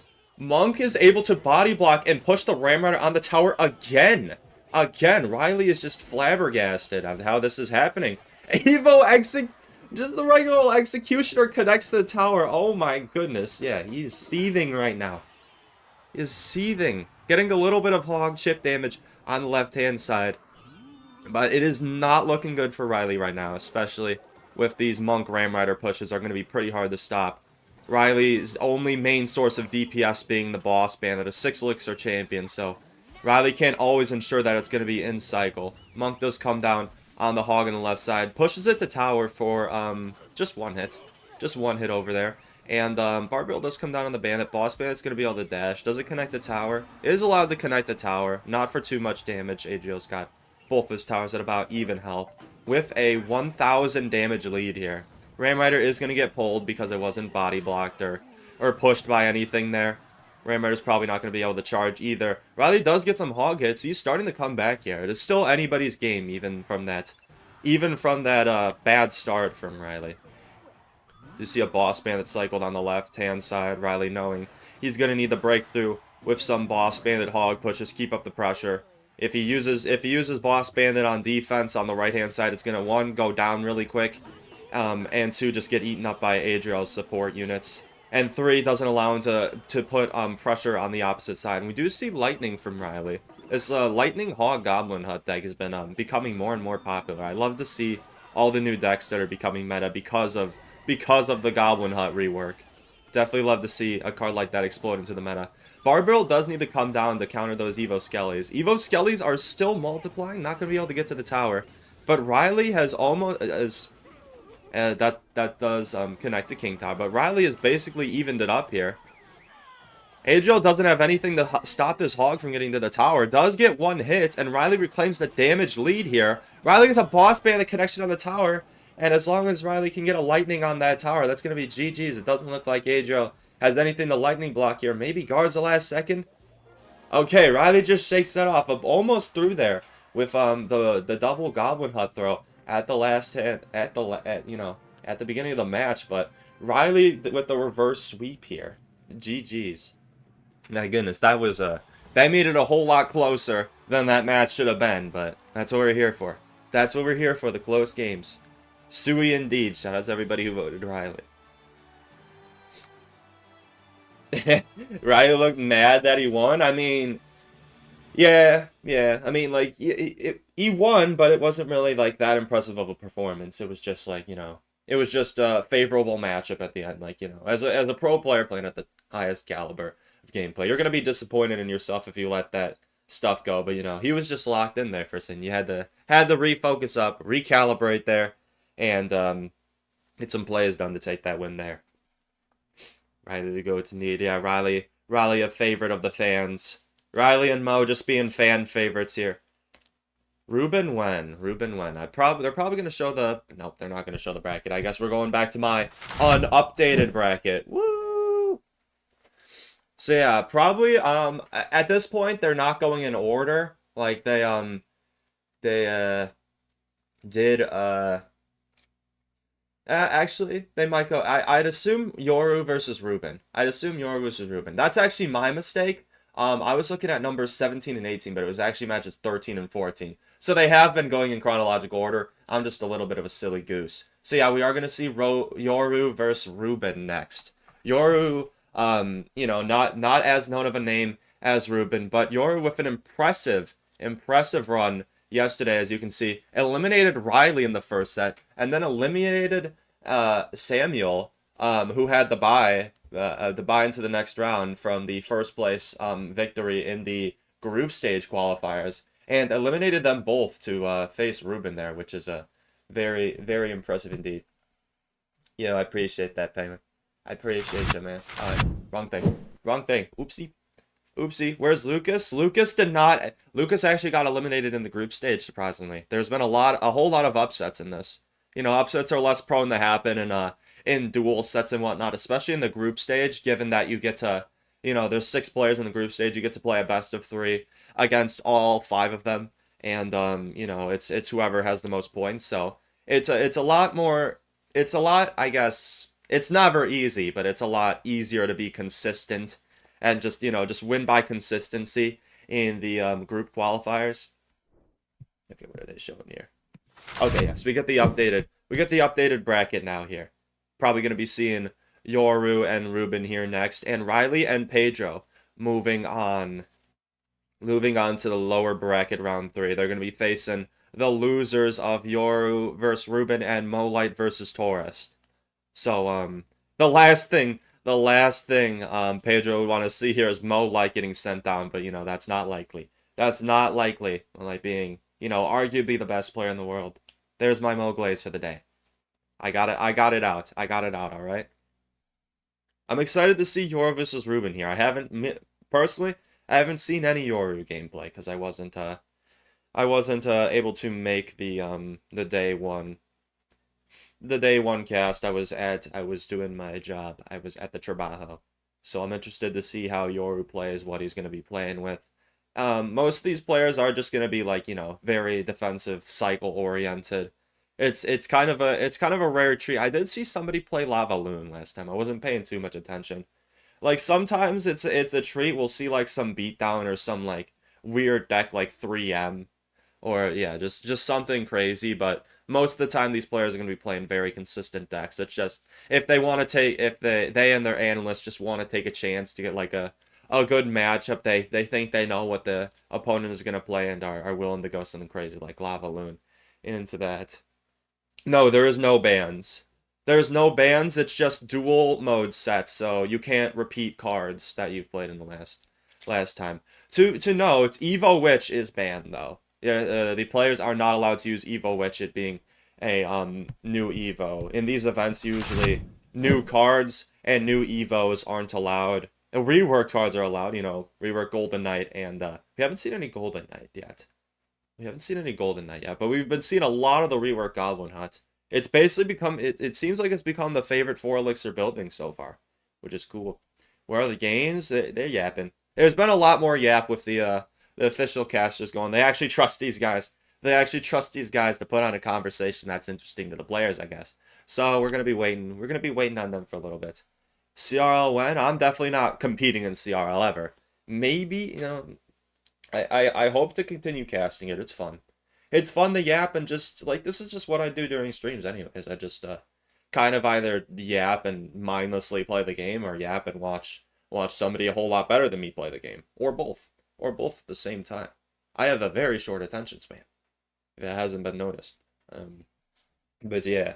is able to body block and push the Ram Rider on the tower again. Riley is just flabbergasted at how this is happening. Just the regular Executioner connects to the tower. Oh my goodness. Yeah, he is seething right now. He is seething. Getting a little bit of hog chip damage on the left-hand side. But it is not looking good for Riley right now, especially with these Monk Ram Rider pushes are going to be pretty hard to stop. Riley's only main source of DPS being the boss bandit, a 6 elixir champion, so Riley can't always ensure that it's going to be in cycle. Monk does come down on the hog on the left side, pushes it to tower for just one hit. Just one hit over there. And Barbell does come down on the bandit. Boss bandit's going to be able to dash. Does it connect the tower? It is allowed to connect the tower. Not for too much damage. Adriel's got both his towers at about even health. With a 1,000 damage lead here. Ram Rider is going to get pulled because it wasn't body blocked or pushed by anything there. Ram Rider's probably not going to be able to charge either. Riley does get some hog hits. He's starting to come back here. It is still anybody's game, even from that bad start from Riley. You see a boss bandit cycled on the left-hand side. Riley knowing he's going to need the breakthrough with some boss bandit hog pushes. Keep up the pressure. If he uses boss bandit on defense on the right-hand side, it's going to, 1, go down really quick, and 2, just get eaten up by Adriel's support units. And 3, doesn't allow him to put pressure on the opposite side. And we do see lightning from Riley. This lightning hog goblin hut deck has been becoming more and more popular. I love to see all the new decks that are becoming meta because of the goblin hut rework. Definitely love to see a card like that explode into the meta. Barbell does need to come down to counter those Evo Skellies. Evo Skellies are still multiplying, not going to be able to get to the tower. But Riley has almost... that does connect to King Tower, but Riley has basically evened it up here. Adriel doesn't have anything to stop this hog from getting to the tower. Does get 1 hit, and Riley reclaims the damage lead here. Riley gets a boss bandit connection on the tower, and as long as Riley can get a lightning on that tower, that's going to be GG's. It doesn't look like Adriel has anything to lightning block here. Maybe guards the last second. Okay, Riley just shakes that off. Almost through there with the double goblin hut throw at the last hit, at the beginning of the match. But Riley with the reverse sweep here. GG's. My goodness, that made it a whole lot closer than that match should have been. But that's what we're here for. That's what we're here for. The close games. Suey indeed. Shout out to everybody who voted Riley. Riley looked mad that he won. I mean, yeah. I mean, like, he won, but it wasn't really, like, that impressive of a performance. It was just, like, it was just a favorable matchup at the end. Like, as a pro player playing at the highest caliber of gameplay, you're going to be disappointed in yourself if you let that stuff go. But, he was just locked in there for a second. You had to refocus up, recalibrate there, and get some plays done to take that win there. Riley to go to need. Yeah, Riley a favorite of the fans. Riley and Mo just being fan favorites here. Reuben when? They're probably going to show the... Nope, they're not going to show the bracket. I guess we're going back to my unupdated bracket. Woo! So yeah, probably, at this point, they're not going in order. Like, they actually, they might go... I'd assume Yoru versus Reuben. That's actually my mistake. I was looking at numbers 17 and 18, but it was actually matches 13 and 14. So they have been going in chronological order. I'm just a little bit of a silly goose. So yeah, we are going to see Yoru versus Reuben next. Yoru, not as known of a name as Reuben, but Yoru with an impressive run yesterday, as you can see. Eliminated Riley in the first set, and then eliminated Samuel, who had the bye into the next round from the first place victory in the group stage qualifiers, and eliminated them both to face Reuben there, which is a very, very impressive indeed. I appreciate that, Penguin. I appreciate you, man. Wrong thing. Oopsie. Where's Lucas? Lucas actually got eliminated in the group stage, surprisingly. There's been a whole lot of upsets in this. Upsets are less prone to happen in dual sets and whatnot, especially in the group stage, given that you get to, there's 6 players in the group stage, you get to play a best of 3 against all 5 of them, and, it's whoever has the most points, so it's a lot, I guess, it's never easy, but it's a lot easier to be consistent and just win by consistency in the group qualifiers. Okay, what are they showing here? Okay, yeah, so we get the updated bracket now here. Probably going to be seeing Yoru and Reuben here next, and Riley and Pedro moving on to the lower bracket round 3. They're going to be facing the losers of Yoru versus Reuben and Molite versus Taurus. So, the last thing Pedro would want to see here is Molite getting sent down, but, that's not likely. That's not likely, like being, arguably the best player in the world. There's my Mo Glaze for the day. I got it out. I got it out, alright? I'm excited to see Yoru versus Reuben here. Personally, I haven't seen any Yoru gameplay, because I wasn't able to make the day one cast. I was doing my job. I was at the trabajo. So I'm interested to see how Yoru plays, what he's going to be playing with. Most of these players are just going to be like, very defensive, cycle oriented. It's kind of a rare treat. I did see somebody play Lava Loon last time. I wasn't paying too much attention. Like sometimes it's a treat. We'll see like some beatdown or some like weird deck like 3M or yeah, just something crazy, but most of the time these players are going to be playing very consistent decks. It's just if they and their analysts just want to take a chance to get like a good matchup, they think they know what the opponent is going to play and are willing to go something crazy like Lava Loon into that. No, there is no bans. There's no bans, it's just dual mode sets, so you can't repeat cards that you've played in the last time. To know, it's Evo Witch is banned though. Yeah, the players are not allowed to use Evo Witch, it being a new Evo. In these events, usually new cards and new Evos aren't allowed. And rework cards are allowed, rework Golden Knight, and we haven't seen any Golden Knight yet. But we've been seeing a lot of the rework Goblin Hut. It's basically it seems like it's become the favorite 4-elixir building so far, which is cool. Where are the games? They're yapping. There's been a lot more yap with the official casters going. They actually trust these guys. They actually trust these guys to put on a conversation that's interesting to the players, I guess. So we're gonna be waiting. We're gonna be waiting on them for a little bit. CRL when? I'm definitely not competing in CRL ever. Maybe, I hope to continue casting it. It's fun. It's fun to yap and just, like, this is just what I do during streams anyways. I just, kind of either yap and mindlessly play the game or yap and watch somebody a whole lot better than me play the game. Or both. Or both at the same time. I have a very short attention span. If it hasn't been noticed. But yeah.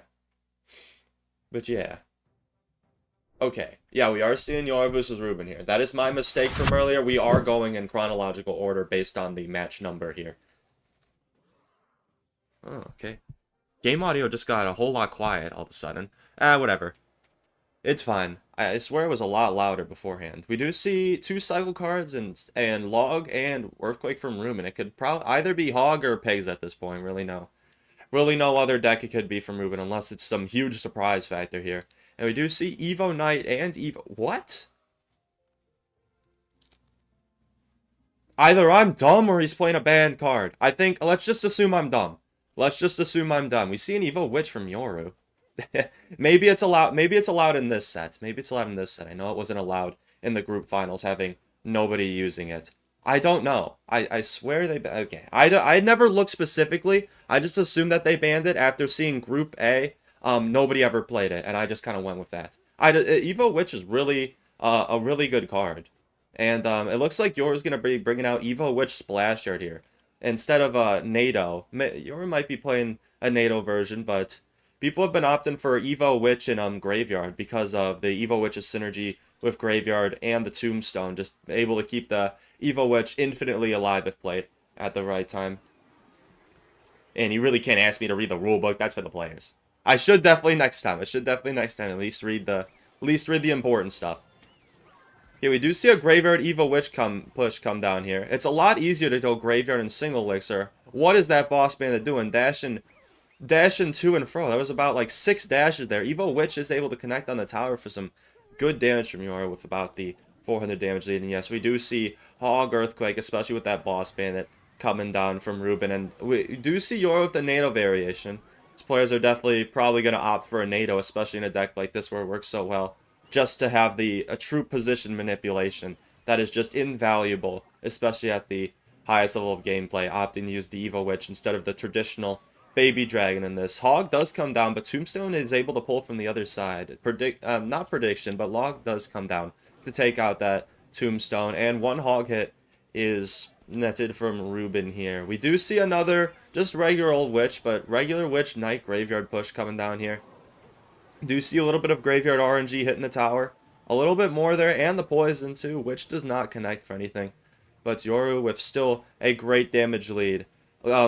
Okay, yeah, we are seeing Yoru versus Reuben here. That is my mistake from earlier. We are going in chronological order based on the match number here. Oh, okay. Game audio just got a whole lot quiet all of a sudden. Whatever. It's fine. I swear it was a lot louder beforehand. We do see 2 cycle cards and Log and Earthquake from Reuben. It could probably either be Hog or Pegs at this point. Really no other deck it could be from Reuben unless it's some huge surprise factor here. And we do see Evo Knight and Evo... What? Either I'm dumb or he's playing a banned card. I think... Let's just assume I'm dumb. We see an Evo Witch from Yoru. Maybe it's allowed in this set. I know it wasn't allowed in the group finals, having nobody using it. I don't know. I swear they... Okay. I never looked specifically. I just assumed that they banned it after seeing Group A. Nobody ever played it, and I just kind of went with that. Evo Witch is really a really good card. And it looks like Yoru's going to be bringing out Evo Witch Splash Art here. Instead of NATO. Yoru might be playing a NATO version, but people have been opting for Evo Witch and Graveyard because of the Evo Witch's synergy with Graveyard and the Tombstone. Just able to keep the Evo Witch infinitely alive if played at the right time. And you really can't ask me to read the rulebook. That's for the players. I should definitely next time at least read the important stuff. Yeah, we do see a Graveyard Evo Witch come down here. It's a lot easier to go Graveyard and single elixir. What is that boss bandit doing? Dashing to and fro. That was about like 6 dashes there. Evo Witch is able to connect on the tower for some good damage from Yoru with about the 400 damage lead. And yes, we do see Hog Earthquake, especially with that boss bandit coming down from Reuben. And we do see Yoru with the NATO variation. These players are definitely probably going to opt for a NATO, especially in a deck like this where it works so well. Just to have a true position manipulation that is just invaluable, especially at the highest level of gameplay, opting to use the Evo Witch instead of the traditional Baby Dragon in this. Hog does come down, but Tombstone is able to pull from the other side. Not prediction, but Log does come down to take out that Tombstone, and one Hog hit is netted from Reuben here. We do see another, just regular old Witch, but regular Witch Knight Graveyard push coming down here. Do see a little bit of Graveyard RNG hitting the tower. A little bit more there, and the poison too, which does not connect for anything. But Yoru with still a great damage lead.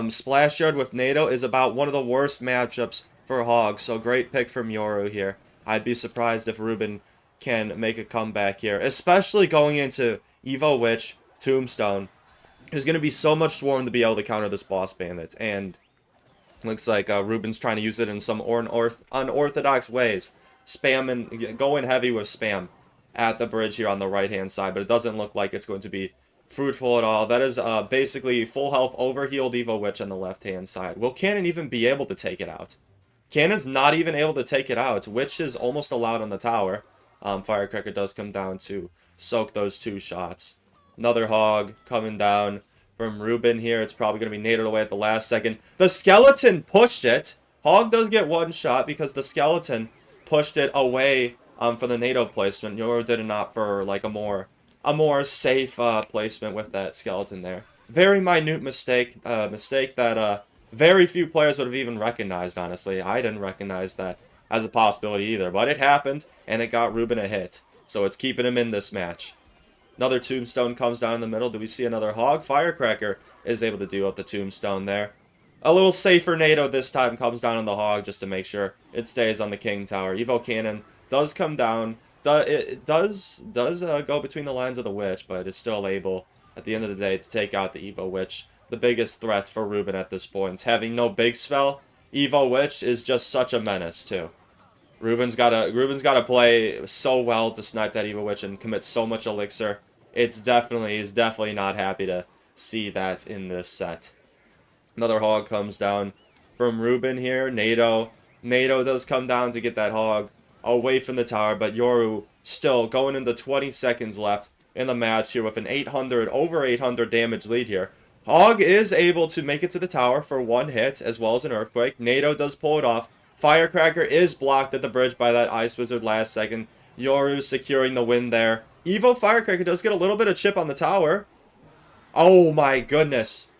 Splash Yard with NATO is about one of the worst matchups for Hog, so great pick from Yoru here. I'd be surprised if Reuben can make a comeback here, especially going into Evo Witch, Tombstone. There's going to be so much Swarm to be able to counter this Boss Bandit, and looks like Reuben's trying to use it in some unorthodox ways. Spamming, going heavy with spam at the bridge here on the right-hand side, but it doesn't look like it's going to be fruitful at all. That is basically full health overhealed Evo Witch on the left-hand side. Will Cannon even be able to take it out? Cannon's not even able to take it out. Witch is almost allowed on the tower. Firecracker does come down to soak those 2 shots. Another Hog coming down from Reuben here. It's probably going to be naded away at the last second. The Skeleton pushed it. Hog does get 1 shot because the Skeleton pushed it away from the NATO placement. Yoru did it not for like a more safe placement with that Skeleton there. Very minute mistake. Mistake that very few players would have even recognized, honestly. I didn't recognize that as a possibility either. But it happened, and it got Reuben a hit. So it's keeping him in this match. Another Tombstone comes down in the middle. Do we see another Hog? Firecracker is able to deal with the Tombstone there. A little safer NATO this time comes down on the Hog just to make sure it stays on the King Tower. Evo Cannon does come down. It does go between the lines of the Witch, but it's still able, at the end of the day, to take out the Evo Witch. The biggest threat for Reuben at this point. Having no big spell, Evo Witch is just such a menace, too. Reuben's gotta play so well to snipe that Evo Witch and commit so much elixir. He's definitely not happy to see that in this set. Another Hog comes down from Reuben here. NATO does come down to get that Hog away from the tower, but Yoru still going into 20 seconds left in the match here with an over 800 damage lead here. Hog is able to make it to the tower for 1 hit as well as an Earthquake. NATO does pull it off. Firecracker is blocked at the bridge by that Ice Wizard last second. Yoru securing the win there. Evo Firecracker does get a little bit of chip on the tower. Oh my goodness.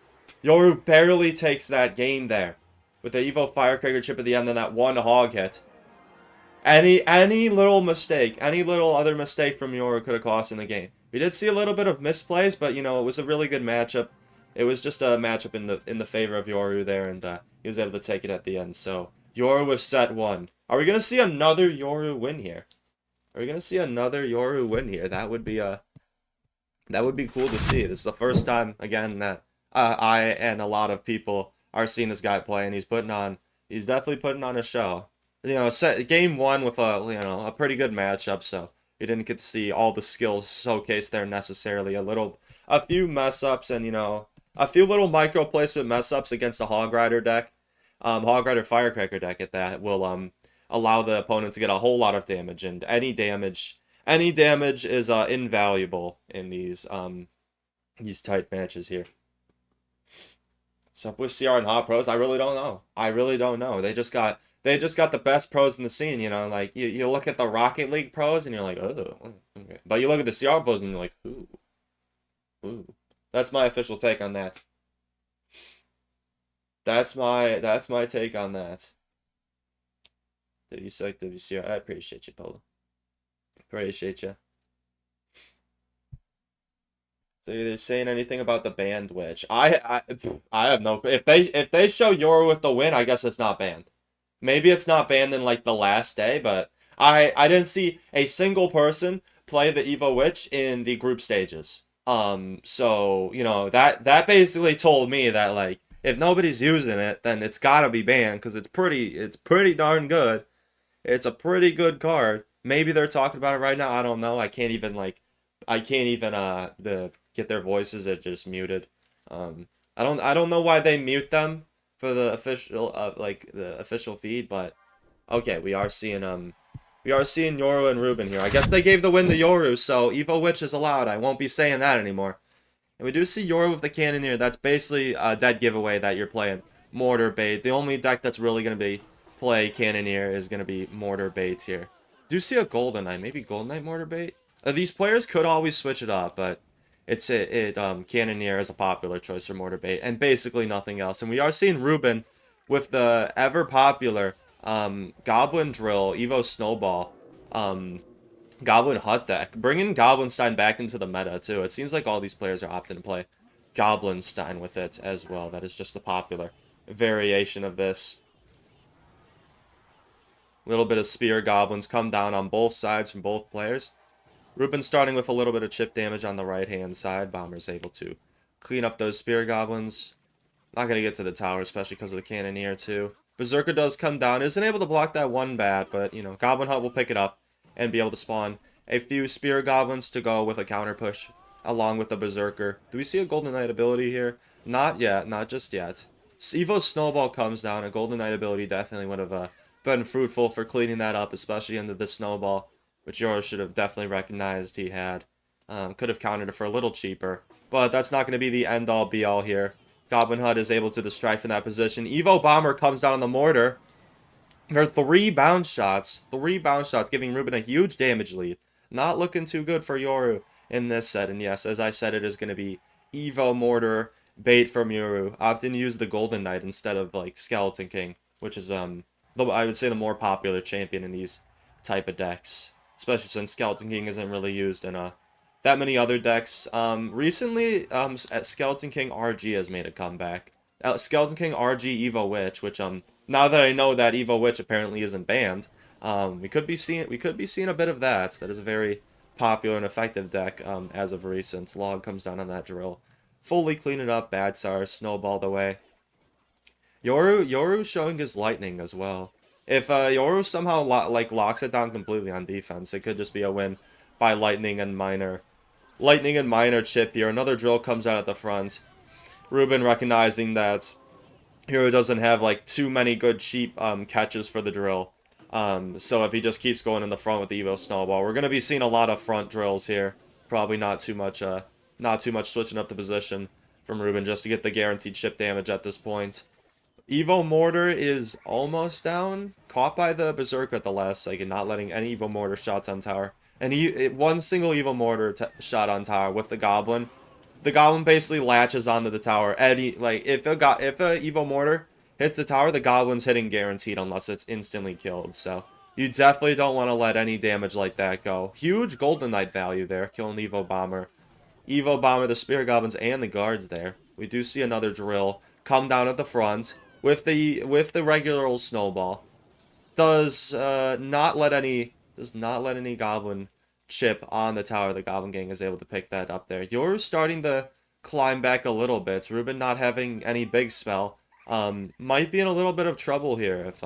Yoru barely takes that game there. With the Evo Firecracker chip at the end and that 1 Hog hit. Any little mistake, any little other mistake from Yoru could have cost in the game. We did see a little bit of misplays, but you know, it was a really good matchup. It was just a matchup in the favor of Yoru there, and he was able to take it at the end. So Yoru with set 1. Are we gonna see another Yoru win here? Are we gonna see another Yoru win here? That would be cool to see. This is the first time again that I and a lot of people are seeing this guy play, and he's definitely putting on a show. You know, game 1 with a pretty good matchup, so we didn't get to see all the skills showcased there necessarily. A few mess ups and a few little micro placement mess ups against a Hog Rider deck, Hog Rider Firecracker deck at that will allow the opponent to get a whole lot of damage, and any damage is invaluable in these tight matches here. So with CR and Hot Pros, I really don't know. They just got the best pros in the scene, like you look at the Rocket League pros and you're like, oh, okay. But you look at the CR pros and you're like, ooh. That's my official take on that. That's my take on that. Did you select WCR? I appreciate you, Polo. Appreciate you. So they're saying anything about the banned Witch? I have no. If they show Yoru with the win, I guess it's not banned. Maybe it's not banned in like the last day, but I didn't see a single person play the Evo Witch in the group stages. So that basically told me that like if nobody's using it, then it's gotta be banned because it's pretty darn good. It's a pretty good card. Maybe they're talking about it right now. I don't know. I can't even get their voices. It just muted. I don't know why they mute them for the official feed, but okay, we are seeing Yoru and Reuben here. I guess they gave the win to Yoru, so Evo Witch is allowed. I won't be saying that anymore. And we do see Yoru with the Cannoneer. That's basically a dead giveaway that you're playing Mortar Bait. The only deck that's really going to be play Cannoneer is going to be Mortar Bait here. Do see a Golden Knight. Maybe Golden Knight Mortar Bait? These players could always switch it up, but Cannoneer is a popular choice for mortar bait, and basically nothing else. And we are seeing Reuben with the ever popular Goblin Drill, Evo Snowball, Goblin Hut deck, bringing Goblinstein back into the meta too. It seems like all these players are opting to play Goblinstein with it as well. That is just a popular variation of this. Little bit of Spear Goblins come down on both sides from both players. Reuben starting with a little bit of chip damage on the right-hand side. Bomber's able to clean up those Spear Goblins. Not going to get to the tower, especially because of the Cannoneer, too. Berserker does come down. Isn't able to block that one bat, but, you know, Goblin Hut will pick it up and be able to spawn a few Spear Goblins to go with a counter push along with the Berserker. Do we see a Golden Knight ability here? Not yet. Not just yet. Evo Snowball comes down. A Golden Knight ability definitely would have been fruitful for cleaning that up, especially into the Snowball, which Yoru should have definitely recognized he had. Could have countered it for a little cheaper, but that's not going to be the end-all, be-all here. Goblin Hut is able to distract from that position. Evo Bomber comes down on the mortar. There are 3 bounce shots. 3 bounce shots, giving Reuben a huge damage lead. Not looking too good for Yoru in this set. And yes, as I said, it is going to be Evo Mortar bait from Yoru. Often use the Golden Knight instead of, like, Skeleton King, which is, I would say the more popular champion in these type of decks. Especially since Skeleton King isn't really used in that many other decks. Recently, Skeleton King RG has made a comeback. Skeleton King RG Evo Witch, which now that I know that Evo Witch apparently isn't banned, we could be seeing a bit of that. That is a very popular and effective deck as of recent. Log comes down on that drill, fully clean it up. Bad SAR snowballed away. Yoru showing his lightning as well. If Yoru somehow locks it down completely on defense, it could just be a win by lightning and minor chip here. Another drill comes out at the front. Reuben recognizing that Yoru doesn't have like too many good cheap catches for the drill. So if he just keeps going in the front with the Evo Snowball, we're gonna be seeing a lot of front drills here. Probably not too much switching up the position from Reuben just to get the guaranteed chip damage at this point. Evo Mortar is almost down. Caught by the Berserker at the last second, not letting any Evo Mortar shots on tower. And one single Evo Mortar shot on tower with the Goblin. The Goblin basically latches onto the tower. If a Evo Mortar hits the tower, the Goblin's hitting guaranteed unless it's instantly killed. So you definitely don't want to let any damage like that go. Huge Golden Knight value there, killing Evo Bomber. Evo Bomber, the Spirit Goblins, and the guards there. We do see another drill come down at the front with the regular old snowball. Does not let any Goblin chip on the tower. The Goblin Gang is able to pick that up there. Yoru's starting to climb back a little bit. Reuben not having any big spell. Might be in a little bit of trouble here if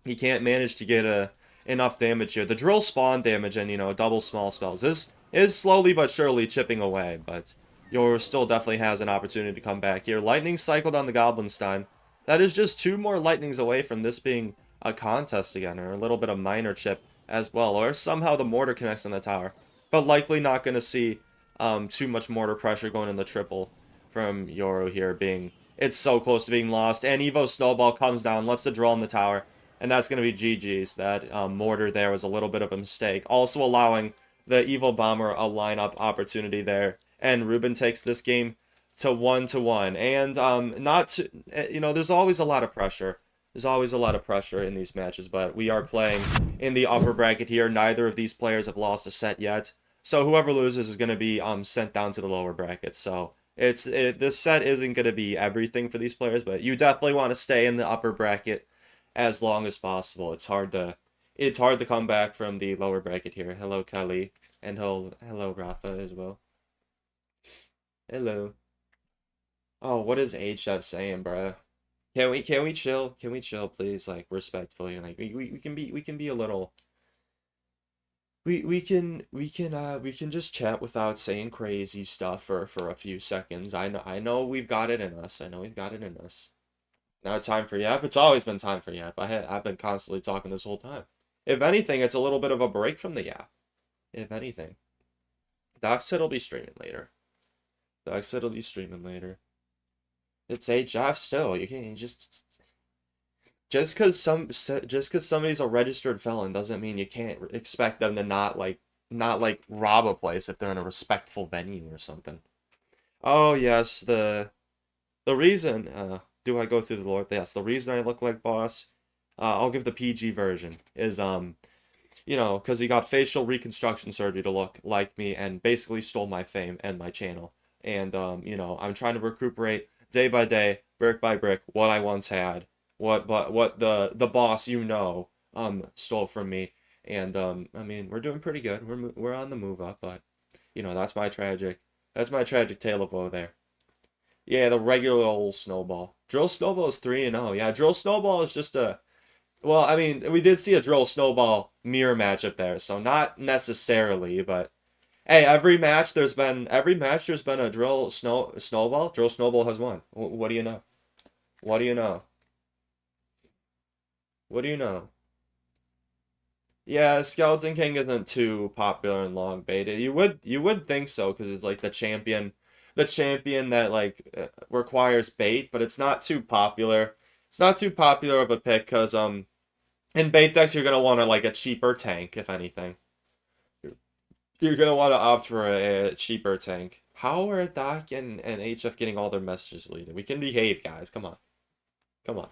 he can't manage to get enough damage here. The drill spawn damage and, you know, double small spells is slowly but surely chipping away, but Yoru still definitely has an opportunity to come back here. Lightning cycled on the Goblinstein. That is just 2 more lightnings away from this being a contest again, or a little bit of minor chip as well, or somehow the mortar connects on the tower. But likely not going to see too much mortar pressure going in the triple from Yoru here, it's so close to being lost. And Evo Snowball comes down, lets the drill on the tower, and that's going to be GG's. That mortar there was a little bit of a mistake. Also allowing the Evo Bomber a lineup opportunity there. And Reuben takes this game to 1-1. And there's always a lot of pressure. There's always a lot of pressure in these matches, but we are playing in the upper bracket here. Neither of these players have lost a set yet. So whoever loses is going to be sent down to the lower bracket. So this set isn't going to be everything for these players, but you definitely want to stay in the upper bracket as long as possible. It's hard to come back from the lower bracket here. Hello, Kali, and hello, Rafa as well. Hello. Oh, what is HF saying, bruh? Can we chill? Can we chill, please? Like, respectfully, like we can be a little. We can just chat without saying crazy stuff for a few seconds. I know we've got it in us. I know we've got it in us. Now time for Yap. It's always been time for Yap. I've been constantly talking this whole time. If anything, it's a little bit of a break from the Yap. If anything. Doc said he'll be streaming later. It's HF still. You can't just because somebody's a registered felon doesn't mean you can't expect them to not like not like rob a place if they're in a respectful venue or something. Oh yes, the reason do I go through the lore? Yes, the reason I look like boss, I'll give the PG version is you know, because he got facial reconstruction surgery to look like me and basically stole my fame and my channel. And, you know, I'm trying to recuperate day by day, brick by brick, what I once had, what the boss you know stole from me. And I mean, we're doing pretty good. We're on the move up, but you know, that's my tragic tale of woe there. Yeah, the regular old snowball. Drill snowball is 3-0. Yeah, drill snowball is just a well, I mean, we did see a drill snowball mirror matchup there, so not necessarily, but hey, every match there's been a snowball. Drill snowball has won. What do you know? What do you know? What do you know? Yeah, Skeleton King isn't too popular in long beta. You would think so because it's like the champion that like requires bait, but it's not too popular. It's not too popular of a pick because in bait decks, you're gonna want to like a cheaper tank, if anything. You're gonna want to opt for a cheaper tank. How are Doc and HF getting all their messages deleted? We can behave, guys. Come on. Come on.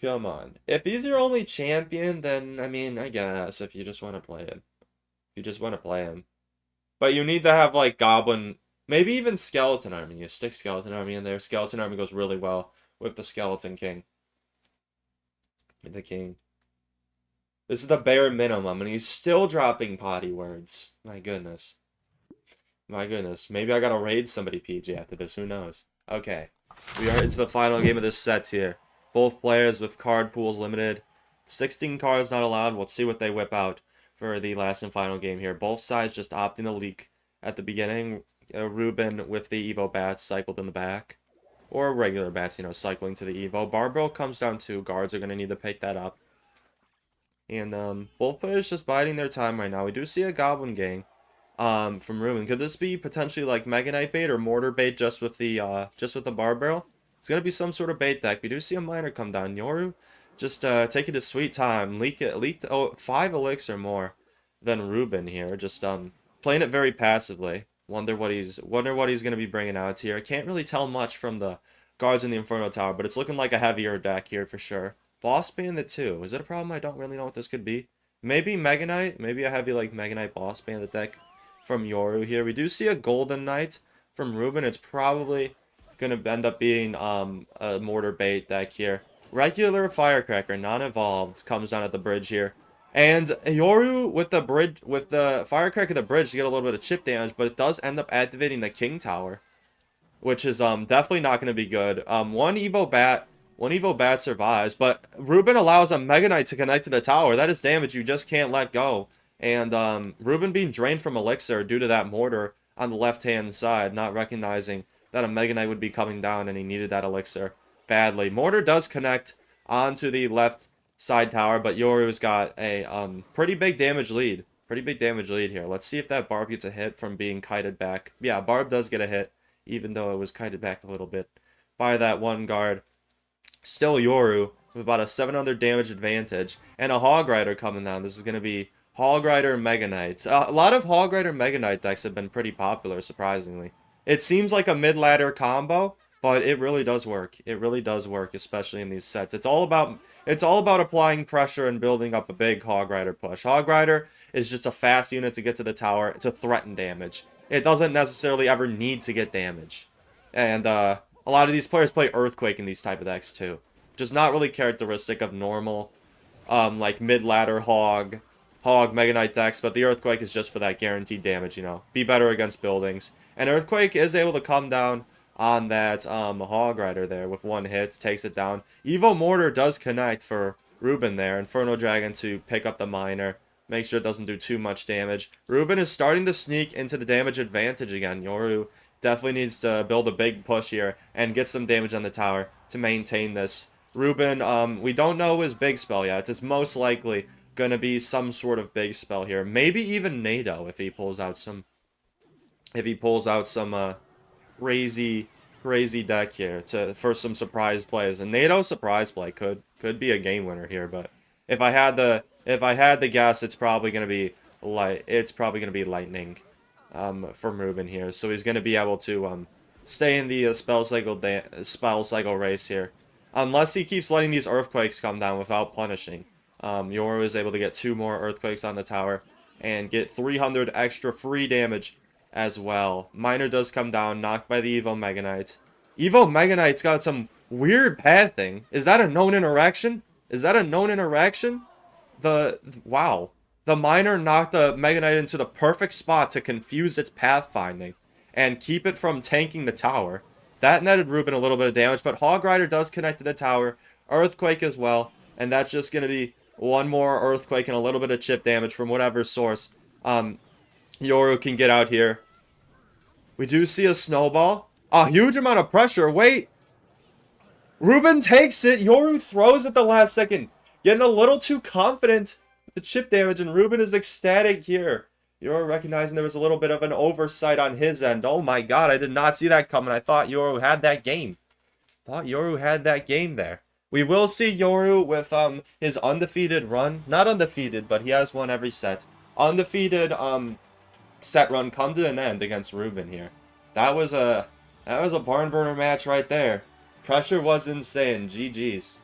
Come on. If he's your only champion, then I mean, I guess if you just want to play him. If you just want to play him. But you need to have like Goblin, maybe even Skeleton Army. You stick Skeleton Army in there. Skeleton Army goes really well with the Skeleton King. The King. This is the bare minimum, and he's still dropping potty words. My goodness. My goodness. Maybe I gotta raid somebody, PG, after this. Who knows? Okay. We are into the final game of this set here. Both players with card pools limited. 16 cards not allowed. We'll see what they whip out for the last and final game here. Both sides just opting to leak at the beginning. Reuben with the Evo bats cycled in the back. Or regular bats, you know, cycling to the Evo. Barbell comes down too. Guards are going to need to pick that up. And both players just biding their time right now. We do see a Goblin Gang from Reuben. Could this be potentially like Mega Knight bait or Mortar bait just with the Bar Barrel? It's gonna be some sort of bait deck. We do see a miner come down. Yoru just taking his sweet time. Leaked 5 elixir more than Reuben here. Just playing it very passively. Wonder what he's gonna be bringing out here. I can't really tell much from the guards in the Inferno Tower, but it's looking like a heavier deck here for sure. Boss Bandit too. Is it a problem? I don't really know what this could be. Maybe Mega Knight. Maybe a heavy like Mega Knight Boss Bandit deck from Yoru here. We do see a Golden Knight from Reuben. It's probably gonna end up being a Mortar bait deck here. Regular Firecracker, non-evolved, comes down at the bridge here. And Yoru with the Firecracker at the bridge to get a little bit of chip damage, but it does end up activating the King Tower, which is definitely not going to be good. One Evo Bat survives, but Reuben allows a Mega Knight to connect to the tower. That is damage you just can't let go. And Reuben being drained from Elixir due to that Mortar on the left-hand side, not recognizing that a Mega Knight would be coming down and he needed that Elixir badly. Mortar does connect onto the left side tower, but Yoru's got a pretty big damage lead. Pretty big damage lead here. Let's see if that Barb gets a hit from being kited back. Yeah, Barb does get a hit, even though it was kited back a little bit by that one guard. Still Yoru with about a 700 damage advantage. And a Hog Rider coming down. This is going to be Hog Rider Mega Knights. A lot of Hog Rider Mega Knight decks have been pretty popular, surprisingly. It seems like a mid-ladder combo, but it really does work. It really does work, especially in these sets. It's all about applying pressure and building up a big Hog Rider push. Hog Rider is just a fast unit to get to the tower to threaten damage. It doesn't necessarily ever need to get damage. And a lot of these players play Earthquake in these type of decks too. Which is not really characteristic of normal like mid-ladder Hog Mega Knight decks, but the Earthquake is just for that guaranteed damage, you know. Be better against buildings. And Earthquake is able to come down on that Hog Rider there with one hit, takes it down. Evo Mortar does connect for Reuben there. Inferno Dragon to pick up the miner, make sure it doesn't do too much damage. Reuben is starting to sneak into the damage advantage again. Yoru definitely needs to build a big push here and get some damage on the tower to maintain this. Reuben, we don't know his big spell yet. It's most likely gonna be some sort of big spell here. Maybe even NATO if he pulls out some crazy deck here for some surprise plays. And NATO surprise play could be a game winner here, but if I had the guess, it's probably gonna be it's probably going to be lightning from Reuben here. So he's going to be able to stay in the spell cycle race here. Unless he keeps letting these earthquakes come down without punishing. Yoru is able to get 2 more earthquakes on the tower and get 300 extra free damage as well. Miner does come down, knocked by the Evo Mega Knight. Evo Mega Knight's got some weird pathing. Is that a known interaction? Is that a known interaction? Wow. The Miner knocked the Mega Knight into the perfect spot to confuse its pathfinding and keep it from tanking the tower. That netted Reuben a little bit of damage, but Hog Rider does connect to the tower. Earthquake as well, and that's just going to be 1 more Earthquake and a little bit of chip damage from whatever source Yoru can get out here. We do see a snowball. A huge amount of pressure. Wait. Reuben takes it. Yoru throws at the last second. Getting a little too confident with the chip damage, and Reuben is ecstatic here. Yoru recognizing there was a little bit of an oversight on his end. Oh my god, I did not see that coming. I thought Yoru had that game. There. We will see Yoru with his undefeated run. Not undefeated, but he has won every set. Undefeated set run come to an end against Reuben here. That was a barn burner match right there. Pressure was insane. GG's.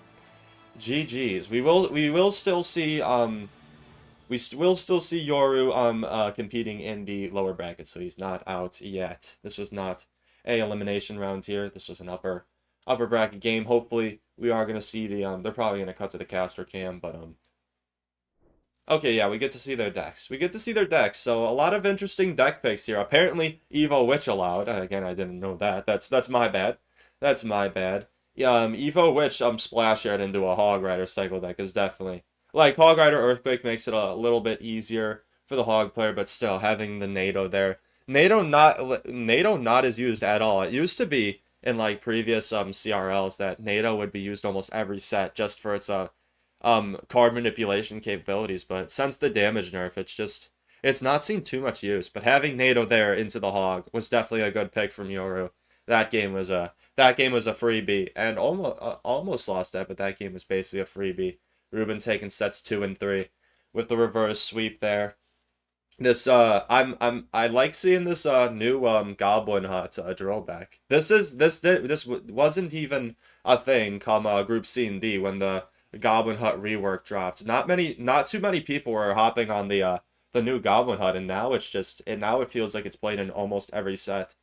We will still see Yoru competing in the lower bracket, so he's not out yet. This was not a elimination round here. This was an upper bracket game. Hopefully we are gonna see the they're probably gonna cut to the caster cam, but okay, yeah, we get to see their decks. So a lot of interesting deck picks here. Apparently Evo Witch allowed. Again, I didn't know that. That's my bad. Evo Witch splash out into a Hog Rider cycle deck is definitely, like, Hog Rider Earthquake makes it a little bit easier for the Hog player, but still having the NATO there. NATO not as used at all. It used to be in like previous CRLs that NATO would be used almost every set just for its card manipulation capabilities, but since the damage nerf, it's not seen too much use. But having NATO there into the Hog was definitely a good pick from Yoru. That game was a freebie, and almost lost that, but that game was basically a freebie. Reuben taking sets 2 and 3 with the reverse sweep there. This I like seeing this new Goblin Hut drill deck. This wasn't even a thing come Group C and D when the Goblin Hut rework dropped. Not too many people were hopping on the new Goblin Hut, and now it feels like it's played in almost every set.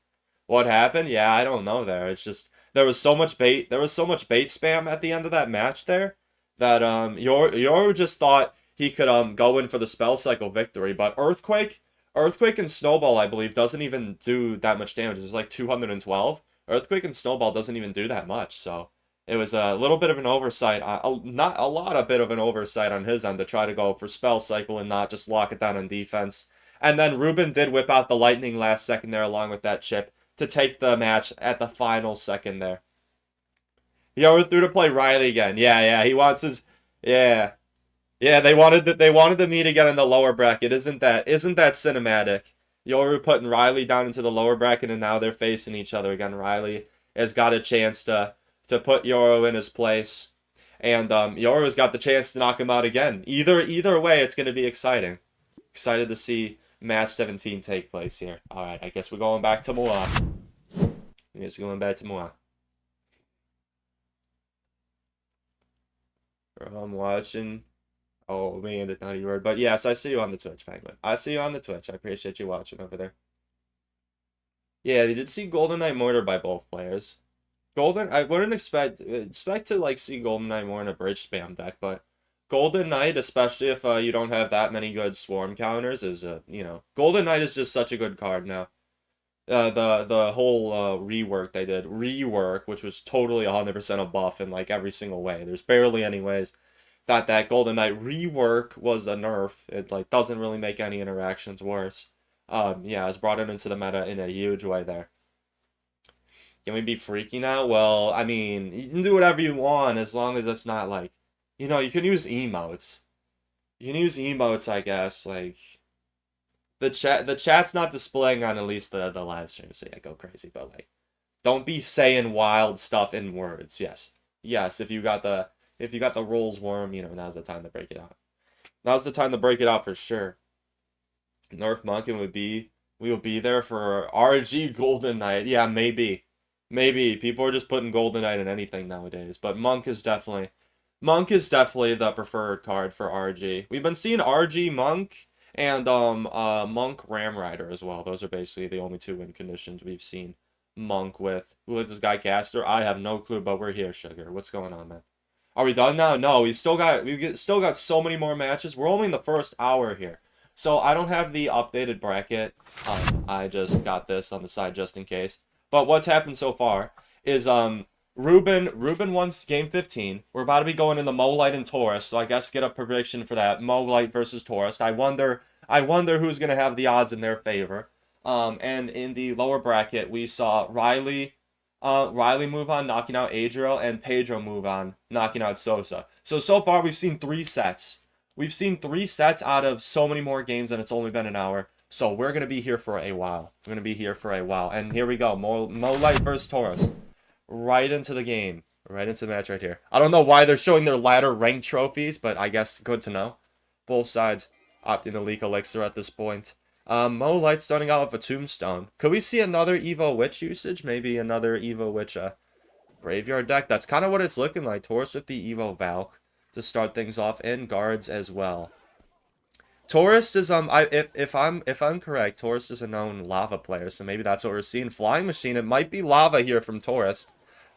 What happened? Yeah, I don't know there. It's just there was so much bait spam at the end of that match there that Yoru just thought he could go in for the spell cycle victory, but Earthquake and Snowball, I believe, doesn't even do that much damage. It's like 212. Earthquake and Snowball doesn't even do that much, so it was a little bit of an oversight, not a lot, a bit of an oversight on his end to try to go for spell cycle and not just lock it down on defense. And then Reuben did whip out the lightning last second there along with that chip to take the match at the final second there. He overthrew to play Riley again. Yeah, he wants his, yeah. Yeah, they wanted to meet again in the lower bracket. Isn't that cinematic? Yoru putting Riley down into the lower bracket, and now they're facing each other again. Riley has got a chance to put Yoru in his place, and Yoru's got the chance to knock him out again. Either way, it's going to be exciting. Excited to see match 17 take place here. All right, I guess we're going back to Moa. I'm watching. Oh man, the naughty word. But yes, I see you on the Twitch, Penguin. I see you on the Twitch. I appreciate you watching over there. Yeah, they did see Golden Knight Mortar by both players. I wouldn't expect to like see Golden Knight more in a bridge spam deck, but Golden Knight, especially if you don't have that many good swarm counters, is Golden Knight is just such a good card now. The whole rework they did, which was totally 100% a buff in like every single way. There's barely any ways that Golden Knight rework was a nerf. It like doesn't really make any interactions worse. Yeah, it's brought it into the meta in a huge way there. Can we be freaky now? Well, I mean, you can do whatever you want as long as it's not like, you can use emotes. You can use emotes, I guess. Like the chat's not displaying on at least the live stream, so yeah, go crazy. But like, don't be saying wild stuff in words. Yes, if you got the rolls worm, now's the time to break it out. Now's the time to break it out for sure. Nerf Monk and we would be there for RG Golden Knight. Yeah, maybe. Maybe. People are just putting Golden Knight in anything nowadays. But Monk is definitely the preferred card for RG. We've been seeing RG Monk and Monk Ram Rider as well. Those are basically the only two win conditions we've seen Monk with. Who is this guy caster? I have no clue, but we're here, Sugar. What's going on, man? Are we done now? No, we've still got so many more matches. We're only in the first hour here. So I don't have the updated bracket. I just got this on the side just in case. But what's happened so far is Reuben won game 15. We're about to be going in the Mo Light and Taurus, so I guess get a prediction for that. Mo Light versus Taurus. I wonder who's gonna have the odds in their favor. And in the lower bracket, we saw Riley move on, knocking out Adriel, and Pedro move on, knocking out Sosa. So far, we've seen 3 sets. We've seen 3 sets out of so many more games, and it's only been an hour. So we're going to be here for a while. We're going to be here for a while. And here we go. Mo Light versus Taurus. Right into the game. Right into the match right here. I don't know why they're showing their ladder rank trophies, but I guess good to know. Both sides opting to leak Elixir at this point. Mo Light starting out with a Tombstone. Could we see another Evo Witch usage? Maybe another Evo Witch graveyard deck? That's kind of what it's looking like. Taurus with the Evo Valk to start things off, and guards as well. Taurus is if I'm correct, Taurus is a known lava player, so maybe that's what we're seeing. Flying Machine, it might be lava here from Taurus.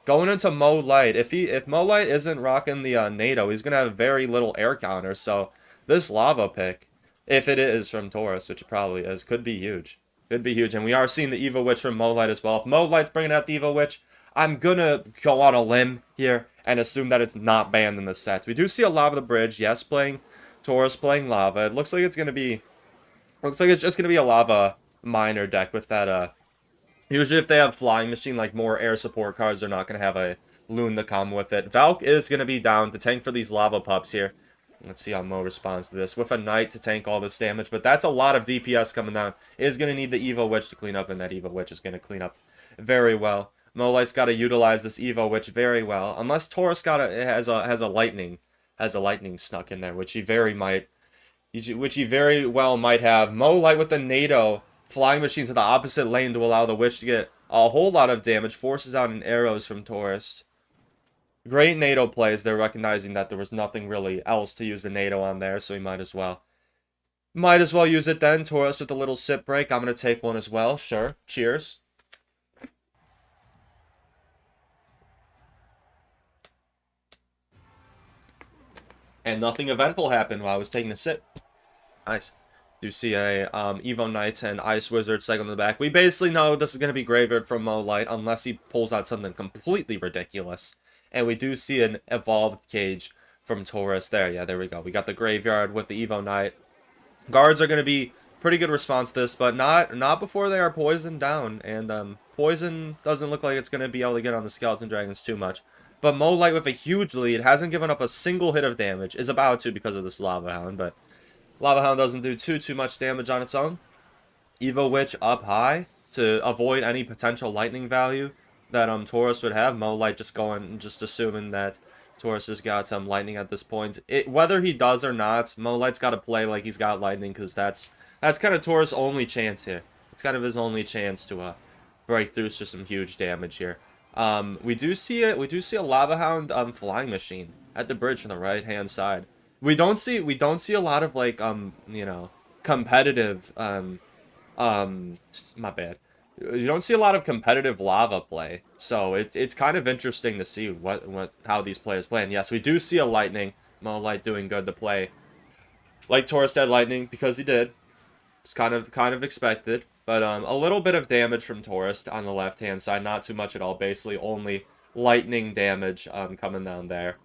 Going into Mo Light, if Mo Light isn't rocking the NATO, he's gonna have very little air counter. So this lava pick, if it is from Taurus, which it probably is, could be huge. Could be huge, and we are seeing the Evo Witch from Mo Light as well. If Mo Light's bringing out the Evo Witch, I'm gonna go on a limb here and assume that it's not banned in the sets. We do see a Lava the Bridge, yes, playing Taurus, playing lava. It looks like it's just gonna be a lava miner deck with that. Usually, if they have Flying Machine, like more air support cards, they're not gonna have a Loon to come with it. Valk is gonna be down to tank for these lava pups here. Let's see how Mo responds to this. With a Knight to tank all this damage, but that's a lot of DPS coming down. Is gonna need the Evo Witch to clean up, and that Evo Witch is gonna clean up very well. Mo Light's got to utilize this Evo Witch very well, unless Taurus has a lightning snuck in there, which he very well might have. Mo Light with the NATO Flying Machine to the opposite lane to allow the Witch to get a whole lot of damage, forces out an arrows from Taurus. Great NATO plays. They're recognizing that there was nothing really else to use the NATO on there, so he might as well use it then. Taurus with a little sip break. I'm gonna take one as well. Sure. Cheers. And nothing eventful happened while I was taking a sip. Nice. Do see a Evo Knights and Ice Wizard cycle in the back. We basically know this is going to be graveyard from Mo Light unless he pulls out something completely ridiculous. And we do see an evolved cage from Taurus there. Yeah, there we go. We got the graveyard with the Evo Knight. Guards are going to be pretty good response to this, but not before they are poisoned down. And poison doesn't look like it's going to be able to get on the Skeleton Dragons too much. But Mo Light with a huge lead, hasn't given up a single hit of damage, is about to because of this Lava Hound, but Lava Hound doesn't do too much damage on its own. Evo Witch up high to avoid any potential lightning value that Taurus would have. Mo Light just assuming that Taurus has got lightning at this point. Whether he does or not, Mo Light's got to play like he's got lightning, because that's kind of Taurus' only chance here. It's kind of his only chance to break through to some huge damage here. We do see a Lava Hound Flying Machine at the bridge on the right hand side. We don't see a lot of like competitive my bad. You don't see a lot of competitive lava play. So it's kind of interesting to see how these players play. And yes, we do see a lightning. Mo Light doing good to play like Taurus Dead Lightning, because he did. It's kind of expected. But a little bit of damage from Taurus on the left-hand side. Not too much at all. Basically, only lightning damage coming down there.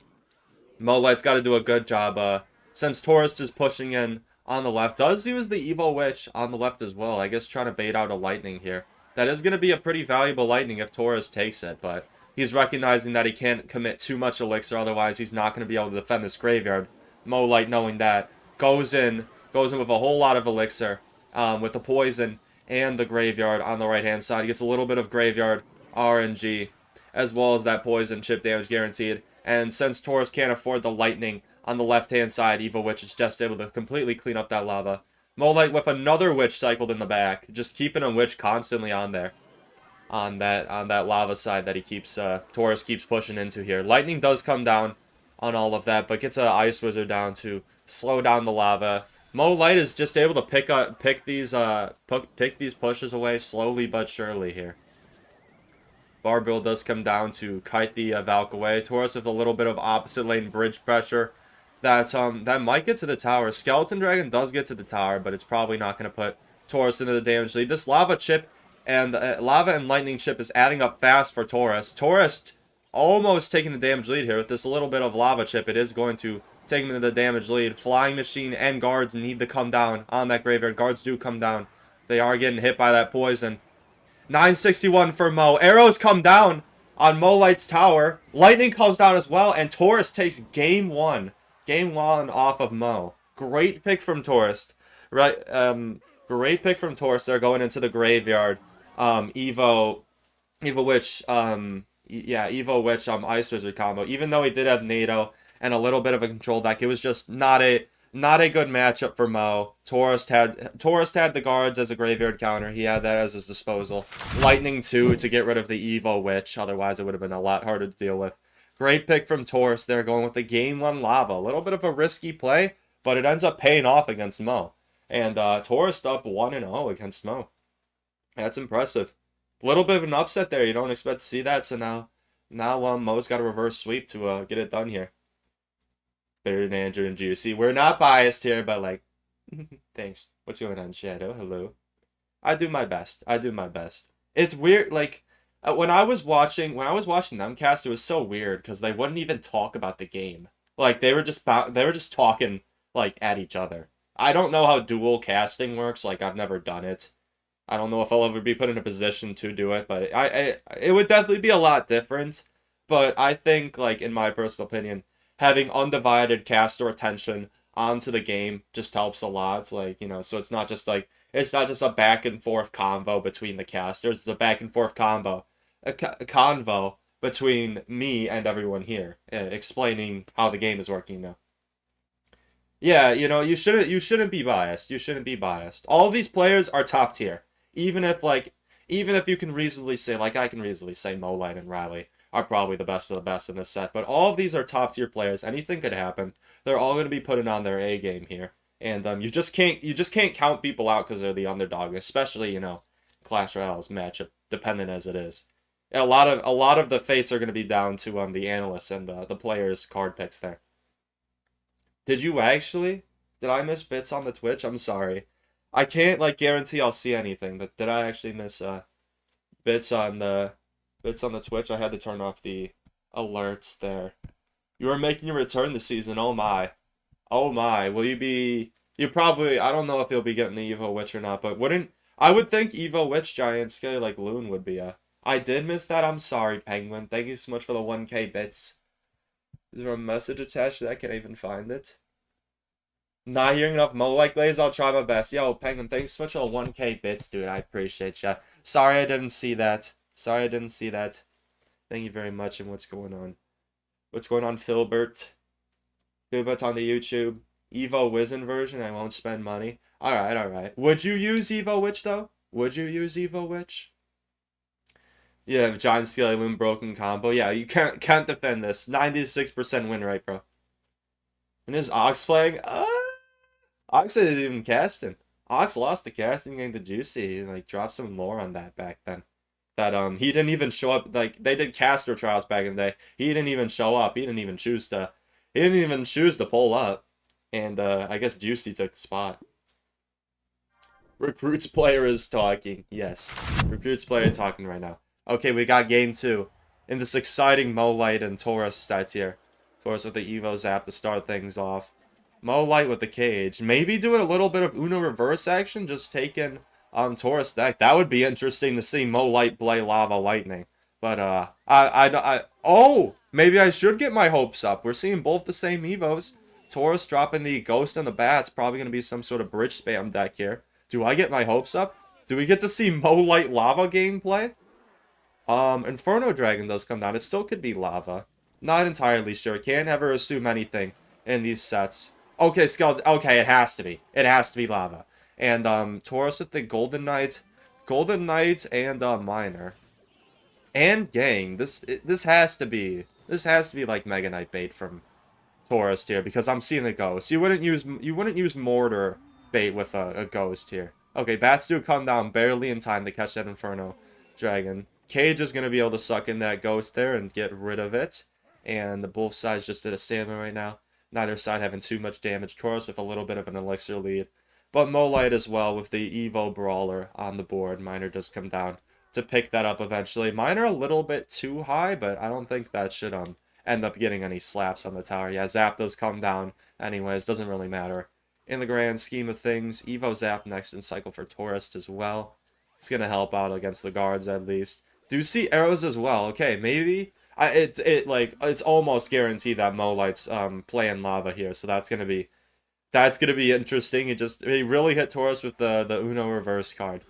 Mo Light's got to do a good job. Since Taurus is pushing in on the left. Does use the Evo Witch on the left as well. I guess trying to bait out a lightning here. That is going to be a pretty valuable lightning if Taurus takes it. But he's recognizing that he can't commit too much elixir. Otherwise, he's not going to be able to defend this graveyard. Mo Light, knowing that, goes in with a whole lot of elixir. With the poison and the graveyard on the right-hand side. He gets a little bit of graveyard RNG, as well as that poison chip damage guaranteed. And since Taurus can't afford the lightning on the left-hand side, Evo Witch is just able to completely clean up that lava Molite with another witch cycled in the back, just keeping a witch constantly on there. On that lava side that he keeps Taurus keeps pushing into here. Lightning does come down on all of that, but gets an Ice Wizard down to slow down the lava. Molite is just able to pick these pushes away slowly but surely here. Barbill does come down to kite the Valk away. Taurus with a little bit of opposite lane bridge pressure. That might get to the tower. Skeleton Dragon does get to the tower, but it's probably not going to put Taurus into the damage lead. This lava chip and lava and lightning chip is adding up fast for Taurus. Taurus almost taking the damage lead here with this little bit of lava chip. It is going to take him into the damage lead. Flying Machine and guards need to come down on that graveyard. Guards do come down. They are getting hit by that poison. 961 for Mo. Arrows come down on Molite's tower. Lightning comes down as well, and Taurus takes game one. Game one off of Mo. Great pick from Taurus. Right, great pick from Taurus. They're going into the graveyard. Evo Witch, Evo Witch, Ice Wizard combo. Even though he did have NATO and a little bit of a control deck, it was just not a good matchup for Mo. Taurus had the guards as a graveyard counter. He had that as his disposal. Lightning 2 to get rid of the Evo Witch. Otherwise, it would have been a lot harder to deal with. Great pick from Taurus. They're going with the game 1 lava. A little bit of a risky play, but it ends up paying off against Mo. And Taurus up 1-0 against Mo. That's impressive. A little bit of an upset there. You don't expect to see that. So now Mo's got a reverse sweep to get it done here. Better than Andrew and Juicy. We're not biased here, but like, thanks. What's going on, Shadow? Hello. I do my best. It's weird. Like when I was watching them cast, it was so weird because they wouldn't even talk about the game. Like they were just talking like at each other. I don't know how dual casting works. Like I've never done it. I don't know if I'll ever be put in a position to do it, but it would definitely be a lot different. But I think, like in my personal opinion, having undivided caster attention onto the game just helps a lot. Like, you know, so it's not just a back and forth convo between the casters. It's a back and forth convo, a convo between me and everyone here, explaining how the game is working now. Yeah, you know, you shouldn't be biased. You shouldn't be biased. All of these players are top tier. Even if you can reasonably say, like I can reasonably say Molite and Riley are probably the best of the best in this set, but all of these are top tier players. Anything could happen. They're all going to be putting on their A game here. And you just can't count people out because they're the underdog, especially, you know, Clash Royale's matchup dependent as it is. A lot of the fates are going to be down to the analysts and the players' card picks there. Did you actually? Did I miss bits on the Twitch? I'm sorry. I can't like guarantee I'll see anything, but did I actually miss bits on the Twitch? I had to turn off the alerts there. You are making your return this season. Oh my. Oh my. Will you be? You probably. I don't know if you'll be getting the Evo Witch or not, but I would think Evo Witch Giant Scale like Loon would be a. I did miss that. I'm sorry, Penguin. Thank you so much for the 1K bits. Is there a message attached to that? Can I even find it? Not hearing enough Molite Glaze, I'll try my best. Yo, Penguin, thanks so much for the 1K bits, dude. I appreciate ya. Sorry I didn't see that. Thank you very much. And what's going on? What's going on, Filbert? Filbert on the YouTube. Evo Wizen version, I won't spend money. Alright. Would you use Evo Witch, though? Would you use Evo Witch? Yeah, Giant Scaly Loon broken combo. Yeah, you can't defend this. 96% win rate, bro. And is Ox playing? Ox isn't even casting. Ox lost the casting game to Juicy. He like dropped some lore on that back then. That he didn't even show up. Like they did caster trials back in the day. He didn't even show up. He didn't even choose to pull up. And I guess Juicy took the spot. Recruits player is talking. Yes. Recruits player talking right now. Okay, we got game 2. In this exciting Molite and Taurus set here. Taurus with the Evo Zap to start things off. Molite with the cage. Maybe doing a little bit of Uno reverse action, just taking Taurus deck. That would be interesting to see Molite play Lava Lightning. But oh, maybe I should get my hopes up. We're seeing both the same Evos. Taurus dropping the Ghost and the Bats. Probably going to be some sort of bridge spam deck here. Do I get my hopes up? Do we get to see Molite Lava gameplay? Inferno Dragon does come down. It still could be Lava. Not entirely sure. Can't ever assume anything in these sets. Okay, Skeleton. Okay, it has to be. It has to be Lava. And Taurus with the Golden Knight, and Miner. And Gang. This has to be like Mega Knight bait from Taurus here, because I'm seeing a ghost. You wouldn't use mortar bait with a ghost here. Okay, bats do come down barely in time to catch that Inferno Dragon. Cage is gonna be able to suck in that ghost there and get rid of it. And both sides just did a stamina right now. Neither side having too much damage. Taurus with a little bit of an elixir lead. But Molite as well with the Evo Brawler on the board. Miner does come down to pick that up eventually. Miner a little bit too high, but I don't think that should end up getting any slaps on the tower. Yeah, Zap does come down anyways. Doesn't really matter. In the grand scheme of things, Evo Zap next in cycle for Taurus as well. It's going to help out against the guards at least. Do you see arrows as well? Okay, maybe. It's almost guaranteed that Molite's playing lava here, so that's gonna be interesting. He really hit Taurus with the Uno reverse card.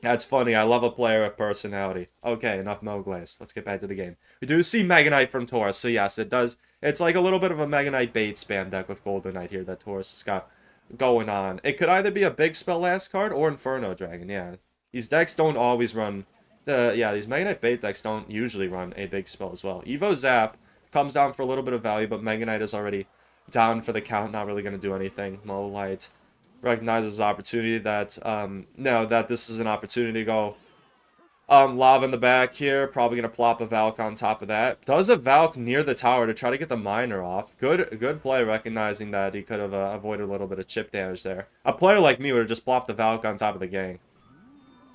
That's funny. I love a player of personality. Okay, enough Moglays. Let's get back to the game. We do see Mega Knight from Taurus, so yes, it does. It's like a little bit of a Mega Knight bait spam deck with Golden Knight here that Taurus has got going on. It could either be a big spell last card or Inferno Dragon. Yeah, these decks don't always run. These Mega Knight bait decks don't usually run a big spell as well. Evo Zap comes down for a little bit of value, but Mega Knight is already down for the count, not really going to do anything. Molite recognizes opportunity that, that this is an opportunity to go lava in the back here. Probably going to plop a Valk on top of that. Does a Valk near the tower to try to get the miner off. Good play, recognizing that he could have avoided a little bit of chip damage there. A player like me would have just plopped the Valk on top of the gang.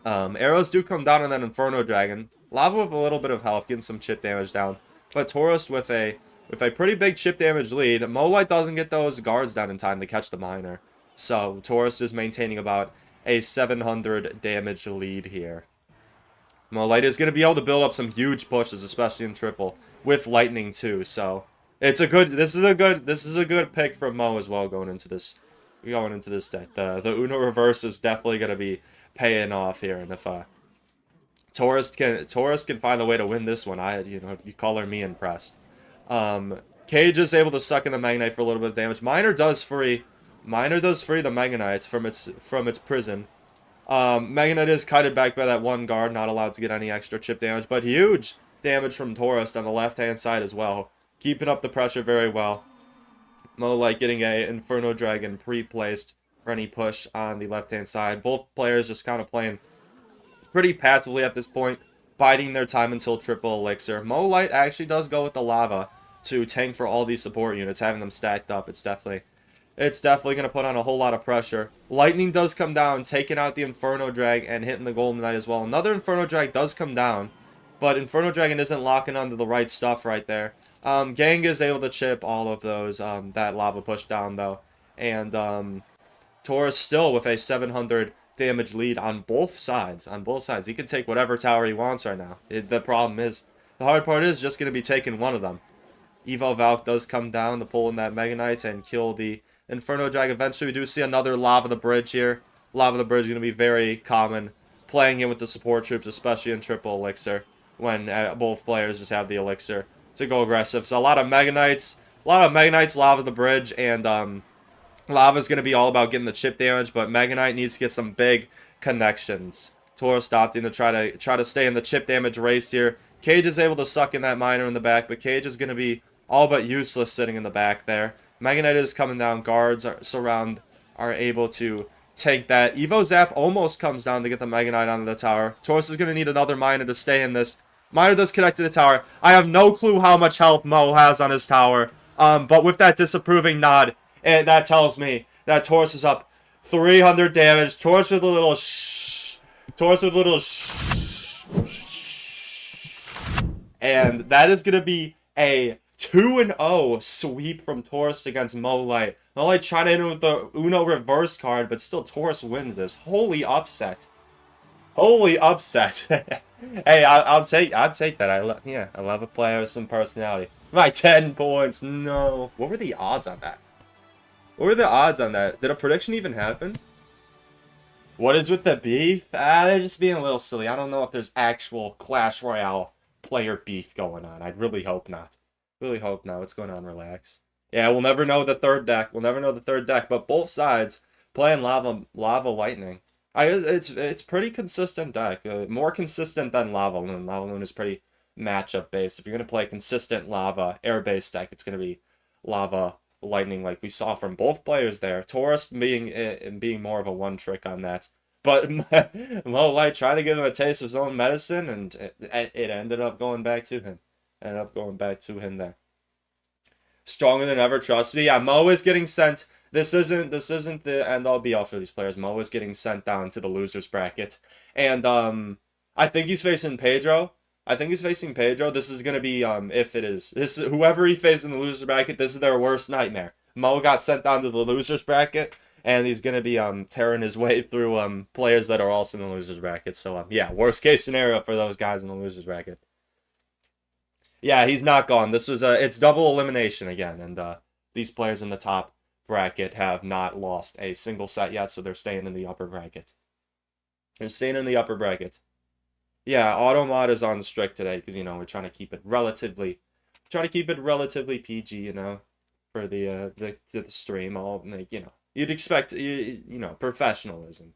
Arrows do come down on that Inferno Dragon. Lava with a little bit of health, getting some chip damage down. But Taurus with a pretty big chip damage lead. Molite doesn't get those guards down in time to catch the miner. So Taurus is maintaining about a 700 damage lead here. Molite is going to be able to build up some huge pushes, especially in triple, with lightning too. So this is a good pick from Mo as well going into this deck. The Uno reverse is definitely going to be paying off here, and if Taurus can find a way to win this one, you color me impressed. Cage is able to suck in the Mega Knight for a little bit of damage. Miner does free the Mega Knight from its prison. Mega Knight is kited back by that one guard, not allowed to get any extra chip damage, but huge damage from Taurus on the left hand side as well, keeping up the pressure very well. Molite getting a Inferno Dragon pre-placed for any push on the left-hand side. Both players just kind of playing pretty passively at this point, biding their time until triple elixir. Molite actually does go with the lava to tank for all these support units, having them stacked up. It's definitely going to put on a whole lot of pressure. Lightning does come down, taking out the Inferno Drag and hitting the Golden Knight as well. Another Inferno Drag does come down, but Inferno Dragon isn't locking onto the right stuff right there. Gang is able to chip all of those, that lava push down though. And Taurus still with a 700 damage lead on both sides. He can take whatever tower he wants right now. The hard part is just going to be taking one of them. Evo Valk does come down to pull in that Mega Knight and kill the Inferno Drag. Eventually, we do see another Lava the Bridge here. Lava the Bridge is going to be very common, playing in with the support troops, especially in triple elixir, when both players just have the elixir to go aggressive. So a lot of Mega Knights, Lava the Bridge, and Lava is going to be all about getting the chip damage, but Mega Knight needs to get some big connections. Taurus opting to try to stay in the chip damage race here. Cage is able to suck in that miner in the back, but Cage is going to be all but useless sitting in the back there. Mega Knight is coming down. Guards are able to tank that. Evo Zap almost comes down to get the Mega Knight onto the tower. Taurus is going to need another miner to stay in this. Miner does connect to the tower. I have no clue how much health Mo has on his tower, but with that disapproving nod, that tells me that Taurus is up 300 damage. Taurus with a little shh. And that is going to be a 2-0 sweep from Taurus against Molite. Molite tried to hit him with the Uno reverse card, but still Taurus wins this. Holy upset. Hey, I'll take that. I love a player with some personality. My 10 points. No. What were the odds on that? Did a prediction even happen? What is with the beef? They're just being a little silly. I don't know if there's actual Clash Royale player beef going on. I really hope not. What's going on? Relax. Yeah, we'll never know the third deck. But both sides playing Lava Lightning. It's pretty consistent deck. More consistent than Lava Loon. Lava Loon is pretty matchup based. If you're gonna play a consistent Lava air based deck, it's gonna be Lava Lightning, like we saw from both players there. Taurus being more of a one trick on that. But Mo Light tried to give him a taste of his own medicine, and it ended up going back to him. Ended up going back to him there. Stronger than ever, trust me. Yeah, Mo is getting sent. This isn't the end all be all for these players. Mo is getting sent down to the losers bracket, and I think he's facing Pedro. I think he's facing Pedro. This is gonna be if it is whoever he faces in the losers bracket, this is their worst nightmare. Mo got sent down to the losers bracket, and he's gonna be tearing his way through players that are also in the losers bracket. So yeah, worst case scenario for those guys in the losers bracket. Yeah, he's not gone. This was it's double elimination again, and these players in the top bracket have not lost a single set yet, so they're staying in the upper bracket. They're staying in the upper bracket. Yeah, Automod is on strict today because, you know, we're trying to keep it relatively PG, you know, for the stream. All, like, you know, you'd expect you know, professionalism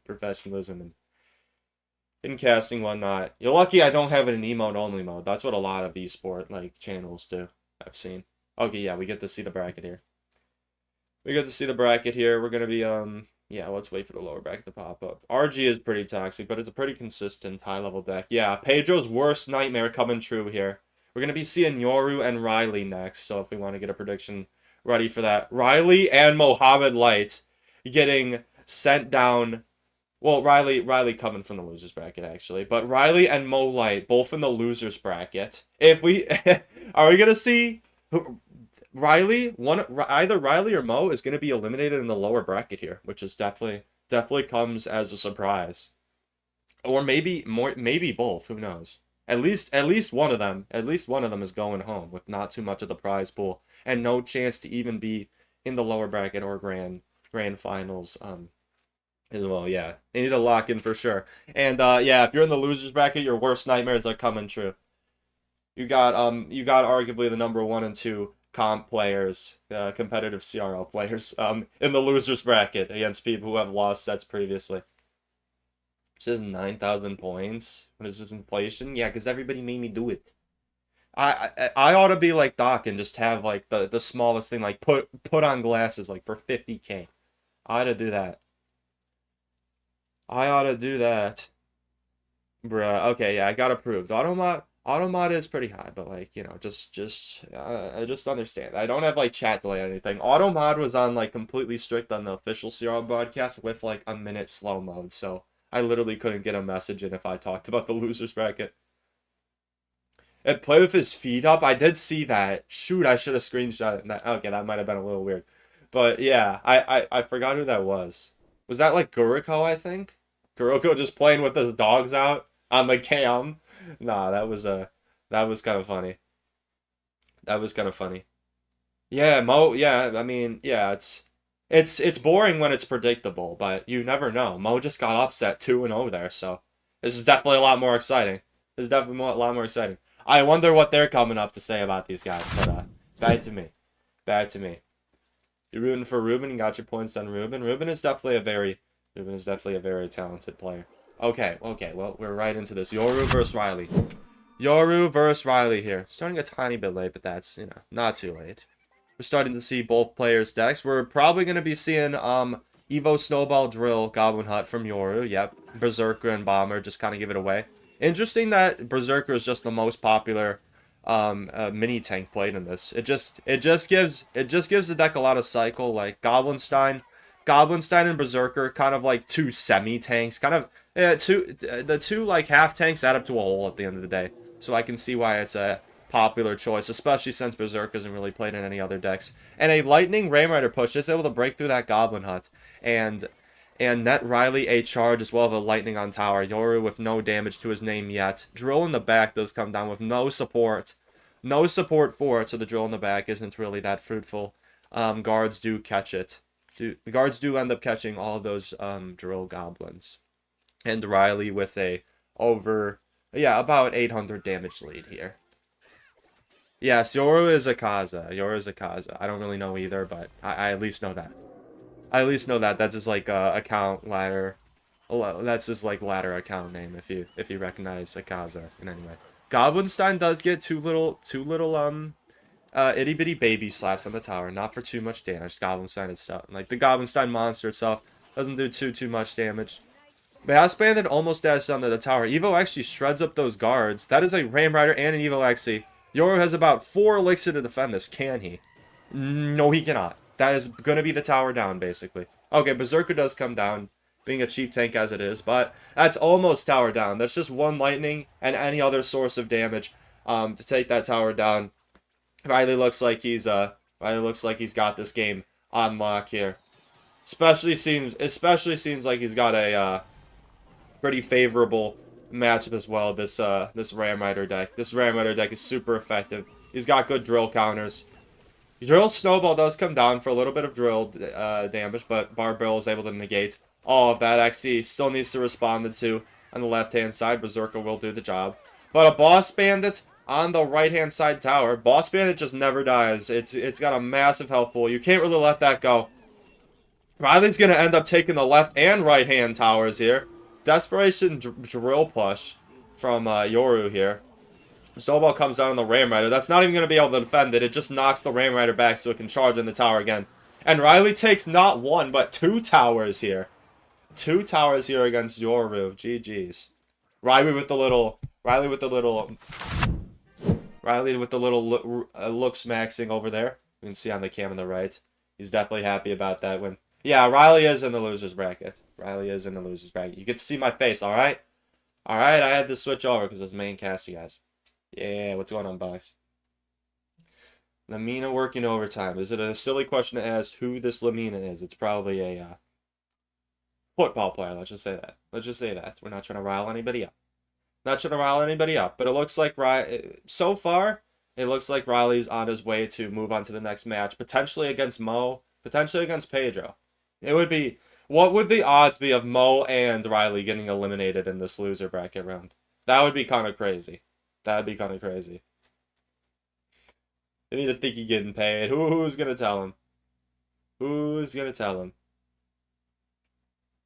in casting, whatnot. You're lucky I don't have it in emote only mode. That's what a lot of esport like channels do. I've seen. Okay, yeah, we get to see the bracket here. We're gonna be yeah, let's wait for the lower bracket to pop up. RG is pretty toxic, but it's a pretty consistent high-level deck. Yeah, Pedro's worst nightmare coming true here. We're going to be seeing Yoru and Riley next, so if we want to get a prediction ready for that. Riley and Mohammed Light getting sent down. Well, Riley coming from the losers bracket, actually. But Riley and Mo Light, both in the losers bracket. If we... are we going to see... Riley, either Riley or Mo is going to be eliminated in the lower bracket here, which is definitely comes as a surprise, or maybe both. Who knows? At least one of them is going home with not too much of the prize pool and no chance to even be in the lower bracket or grand finals as well. Yeah, they need to lock in for sure. And yeah, if you're in the losers bracket, your worst nightmares are coming true. You got arguably the number 1 and 2 comp players, competitive CRL players, in the losers bracket against people who have lost sets previously. Which is 9,000 points. What is this, inflation? Yeah, because everybody made me do it. I ought to be like Doc and just have like the smallest thing, like put on glasses like for 50k. I ought to do that. Bruh. Okay, yeah, I got approved. Automod is pretty high, but like, you know, I just understand. I don't have like chat delay or anything. Automod was on like completely strict on the official CRL broadcast with like a minute slow mode, so I literally couldn't get a message in if I talked about the losers bracket. It played with his feet up. I did see that. Shoot, I should have screenshot it. Okay, that might have been a little weird. But yeah, I forgot who that was. Was that like Guriko, I think? Guriko just playing with his dogs out on the cam. Nah, that was kind of funny. Yeah, Mo, yeah, I mean, yeah, it's boring when it's predictable, but you never know. Mo just got upset 2-0 there, so this is definitely a lot more exciting. I wonder what they're coming up to say about these guys, but back to me. You're rooting for Reuben, you got your points on Reuben. Reuben is definitely a very talented player. Okay, well, we're right into this. Yoru versus Riley here. Starting a tiny bit late, but that's, you know, not too late. We're starting to see both players' decks. We're probably going to be seeing Evo Snowball Drill Goblin Hut from Yoru. Yep, Berserker and Bomber just kind of give it away. Interesting that Berserker is just the most popular mini tank played in this. It just gives the deck a lot of cycle, like Goblinstein and Berserker, kind of like two semi-tanks, kind of the two like half tanks add up to a whole at the end of the day. So I can see why it's a popular choice, especially since Berserker isn't really played in any other decks. And a Lightning Rainrider push is able to break through that Goblin Hut and net Riley a charge as well as a Lightning on tower. Yoru with no damage to his name yet. Drill in the back does come down with no support. No support for it, so the drill in the back isn't really that fruitful. Guards do catch it. The guards do end up catching all of those drill goblins. And Riley with a about 800 damage lead here. Yes, Yoru is a Kaza. I don't really know either, but I at least know that. I at least know that. That's his, like, account ladder. That's his, like, ladder account name, if you recognize Akaza in any way. Goblinstein does get two little, itty bitty baby slaps on the tower, not for too much damage. Goblinstein itself, like the Goblinstein monster itself, doesn't do too much damage. Bass Bandit almost dashed onto the tower. Evo actually shreds up those guards. That is a Ram Rider and an Evo XC. Yoru has about 4 elixir to defend this. Can he? No, he cannot. That is going to be the tower down, basically. Okay, Berserker does come down, being a cheap tank as it is, but that's almost tower down. That's just one lightning and any other source of damage to take that tower down. Riley looks like he's got this game on lock here. Especially seems like he's got a pretty favorable matchup as well. This Ram Rider deck. This Ram Rider deck is super effective. He's got good drill counters. Drill Snowball does come down for a little bit of drill damage, but Barbell is able to negate all of that. XC still needs to respond to on the left-hand side. Berserker will do the job. But a Boss Bandit on the right-hand side tower. Boss Bandit just never dies. It's got a massive health pool. You can't really let that go. Riley's going to end up taking the left and right-hand towers here. Desperation drill push from Yoru here. Snowball comes down on the Ram Rider. That's not even going to be able to defend it. It just knocks the Ram Rider back so it can charge in the tower again. And Riley takes not 1, but 2 towers here. 2 towers here against Yoru. GG's. Riley with the little looks maxing over there. You can see on the cam on the right. He's definitely happy about that win. Yeah, Riley is in the loser's bracket. You get to see my face, alright? Alright, I had to switch over because it's main cast, you guys. Yeah, what's going on, boss? Lamina working overtime. Is it a silly question to ask who this Lamina is? It's probably a football player, let's just say that. We're not trying to rile anybody up. But it looks like so far, it looks like Riley's on his way to move on to the next match, potentially against Mo, potentially against Pedro. What would the odds be of Mo and Riley getting eliminated in this loser bracket round? That would be kind of crazy. They need to think he's getting paid. Who's gonna tell him?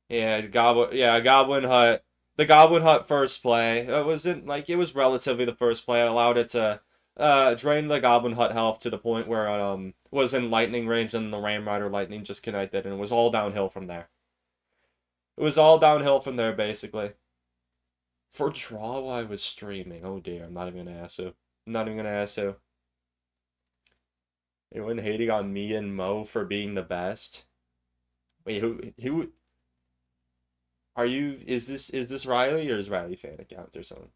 Yeah, Goblin Hut. The Goblin Hut first play. It was relatively the first play. It allowed it to drain the Goblin Hut health to the point where it was in lightning range and the Ram Rider lightning just connected, and it was all downhill from there. Basically. For draw while I was streaming. Oh dear, I'm not even gonna ask who. Anyone hating on me and Mo for being the best? Wait, who are you? Is this Riley or is Riley fan account or something?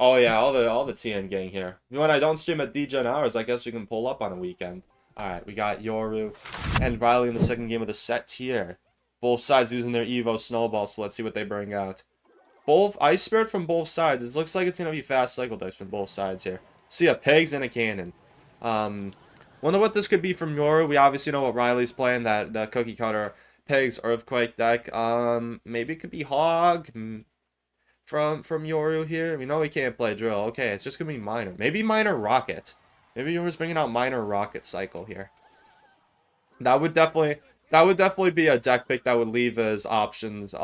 Oh yeah, all the TN gang here. When I don't stream at DGen hours, I guess we can pull up on a weekend. Alright, we got Yoru and Riley in the second game of the set tier. Both sides using their Evo Snowball, so let's see what they bring out. Both Ice Spirit from both sides. It looks like it's going to be fast cycle dice from both sides here. See a Pigs and a Cannon. Wonder what this could be from Yoru. We obviously know what Riley's playing, that the Cookie Cutter Pigs Earthquake deck. Maybe it could be Hog from Yoru here. We know he can't play Drill. Okay, it's just going to be Miner. Maybe Miner Rocket. Maybe Yoru's bringing out Miner Rocket cycle here. That would definitely be a deck pick that would leave as options,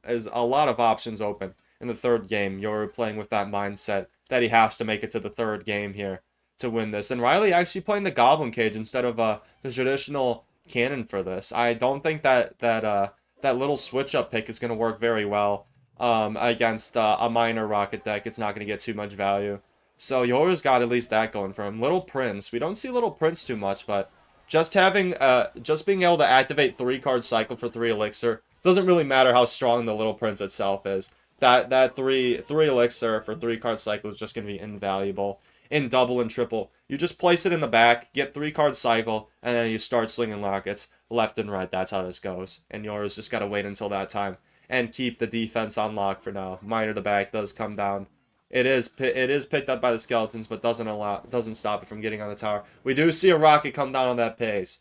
as a lot of options open in the third game. Yoru playing with that mindset that he has to make it to the third game here to win this. And Riley actually playing the Goblin Cage instead of the traditional Cannon for this. I don't think that little switch-up pick is going to work very well against a Minor Rocket deck. It's not going to get too much value. So Yoru's got at least that going for him. Little Prince. We don't see Little Prince too much, but just being able to activate 3-card cycle for 3 elixir doesn't really matter how strong the Little Prince itself is. That 3 elixir for 3-card cycle is just going to be invaluable in double and triple. You just place it in the back, get 3-card cycle, and then you start slinging rockets left and right. That's how this goes. And Yoru's just got to wait until that time and keep the defense on lock for now. Miner the back does come down. It is picked up by the skeletons, but doesn't stop it from getting on the tower. We do see a rocket come down on that Pigs.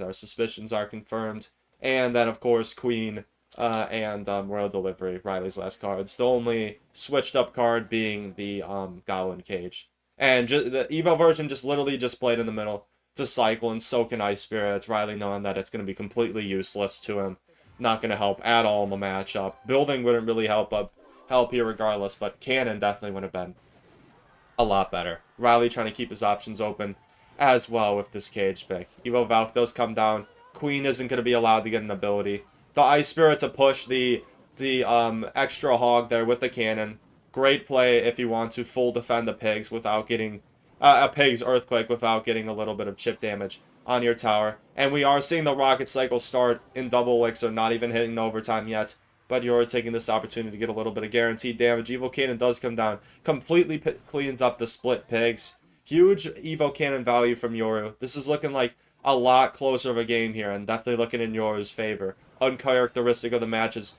Our suspicions are confirmed. And then, of course, Queen and Royal Delivery, Riley's last cards. The only switched up card being the Goblin Cage. And the Evo version just literally played in the middle to cycle and soak in Ice Spirits, Riley knowing that it's going to be completely useless to him. Not going to help at all in the matchup. Building wouldn't really help here regardless, but Cannon definitely would have been a lot better. Riley trying to keep his options open as well with this cage pick. Evo Valk does come down. Queen isn't going to be allowed to get an ability. The Ice Spirit to push the extra hog there with the cannon. Great play if you want to full defend the pigs without getting a pig's earthquake without getting a little bit of chip damage on your tower. And we are seeing the rocket cycle start in double elixir, not even hitting overtime yet. But Yoru taking this opportunity to get a little bit of guaranteed damage. Evo Cannon does come down. Completely cleans up the split pigs. Huge Evo Cannon value from Yoru. This is looking like a lot closer of a game here, and definitely looking in Yoru's favor. Uncharacteristic of the matches,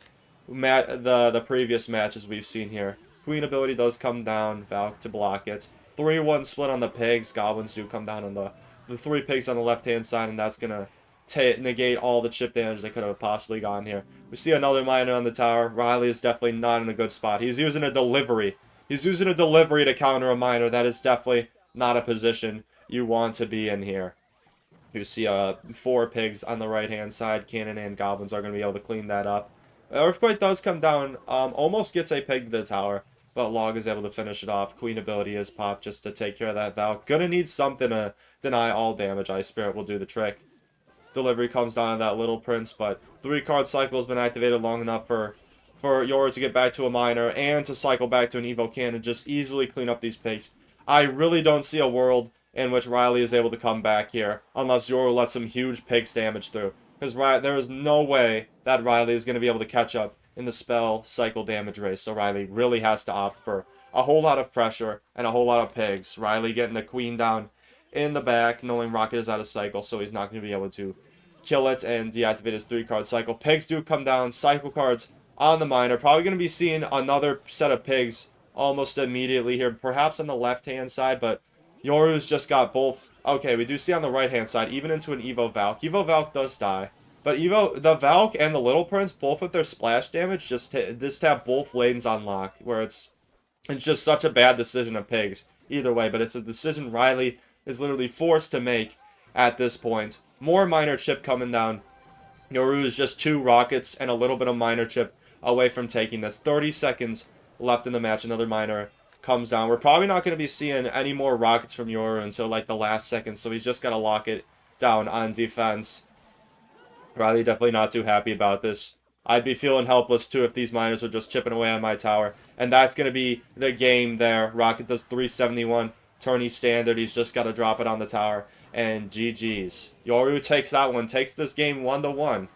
the previous matches we've seen here. Queen ability does come down. Valk to block it. 3-1 split on the pigs. Goblins do come down on the 3 pigs on the left-hand side, and that's going to negate all the chip damage that could have possibly gone here. We see another miner on the tower. Riley is definitely not in a good spot. He's using a delivery. He's using a delivery to counter a miner. That is definitely not a position you want to be in here. You see 4 pigs on the right-hand side. Cannon and goblins are going to be able to clean that up. Earthquake does come down. Almost gets a pig to the tower, but Log is able to finish it off. Queen ability is popped just to take care of that Valk. Gonna need something to deny all damage. Ice Spirit will do the trick. Delivery comes down on that Little Prince, but 3-card cycle has been activated long enough for Yoru to get back to a miner and to cycle back to an Evo Cannon, just easily clean up these pigs. I really don't see a world in which Riley is able to come back here unless Yoru lets some huge pigs damage through. Because there is no way that Riley is going to be able to catch up in the spell cycle damage race. So Riley really has to opt for a whole lot of pressure and a whole lot of pigs. Riley getting a queen down in the back, knowing Rocket is out of cycle, so he's not going to be able to kill it and deactivate his 3-card cycle. Pigs do come down, cycle cards on the miner. Probably going to be seeing another set of pigs almost immediately here, perhaps on the left-hand side, but Yoru's just got both. Okay, we do see on the right-hand side, even into an Evo Valk. Evo Valk does die, but the Valk and the Little Prince, both with their splash damage, just have both lanes on lock, where it's just such a bad decision of pigs either way, but it's a decision Riley is literally forced to make at this point. More miner chip coming down. Yoru is just 2 rockets and a little bit of miner chip away from taking this. 30 seconds left in the match. Another miner comes down. We're probably not going to be seeing any more rockets from Yoru until like the last second, so he's just got to lock it down on defense. Riley definitely not too happy about this. I'd be feeling helpless too if these miners were just chipping away on my tower. And that's going to be the game there. Rocket does 371. Tourney standard. He's just got to drop it on the tower. And GG's. Yoru takes that one. Takes this game 1-1.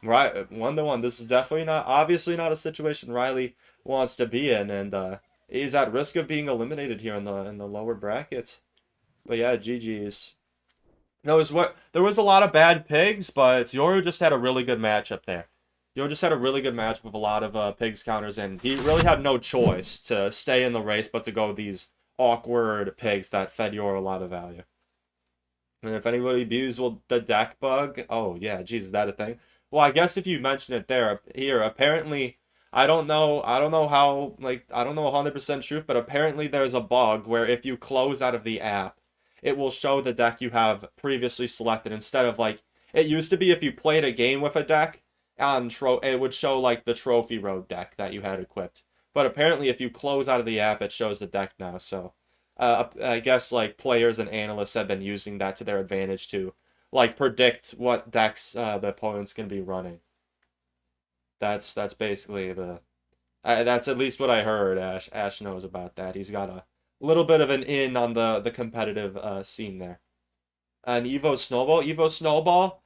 Right, 1-1. This is definitely obviously not a situation Riley wants to be in. And he's at risk of being eliminated here in the lower bracket. But yeah, GG's. There was a lot of bad pigs, but Yoru just had a really good matchup there. Yoru just had a really good match with a lot of pigs counters, and he really had no choice to stay in the race but to go these awkward pigs that fed Yoru a lot of value. And if anybody views the deck bug, oh yeah, geez, is that a thing? Well, I guess if you mention it here, apparently, I don't know how, I don't know 100% truth, but apparently there's a bug where if you close out of the app, it will show the deck you have previously selected instead of it used to be if you played a game with a deck, it would show the Trophy Road deck that you had equipped. But apparently if you close out of the app, it shows the deck now, so I guess players and analysts have been using that to their advantage to predict what decks the opponent's gonna be running. That's basically that's at least what I heard. Ash knows about that. He's got a little bit of an in on the competitive scene there. And Evo Snowball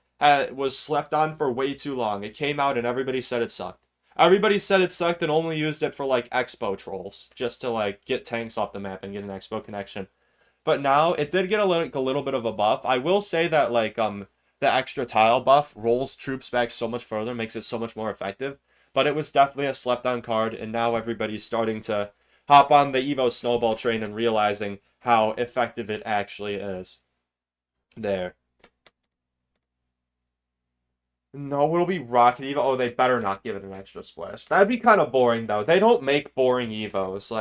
was slept on for way too long. It came out and everybody said it sucked. Everybody said it sucked and only used it for expo trolls, just to get tanks off the map and get an expo connection. But now it did get a little bit of a buff. I will say that the extra tile buff rolls troops back so much further, makes it so much more effective. But it was definitely a slept on card, and now everybody's starting to hop on the Evo Snowball train and realizing how effective it actually is. There. No, it'll be Rocket Evo. Oh, they better not give it an extra splash. That'd be kind of boring, though. They don't make boring Evos.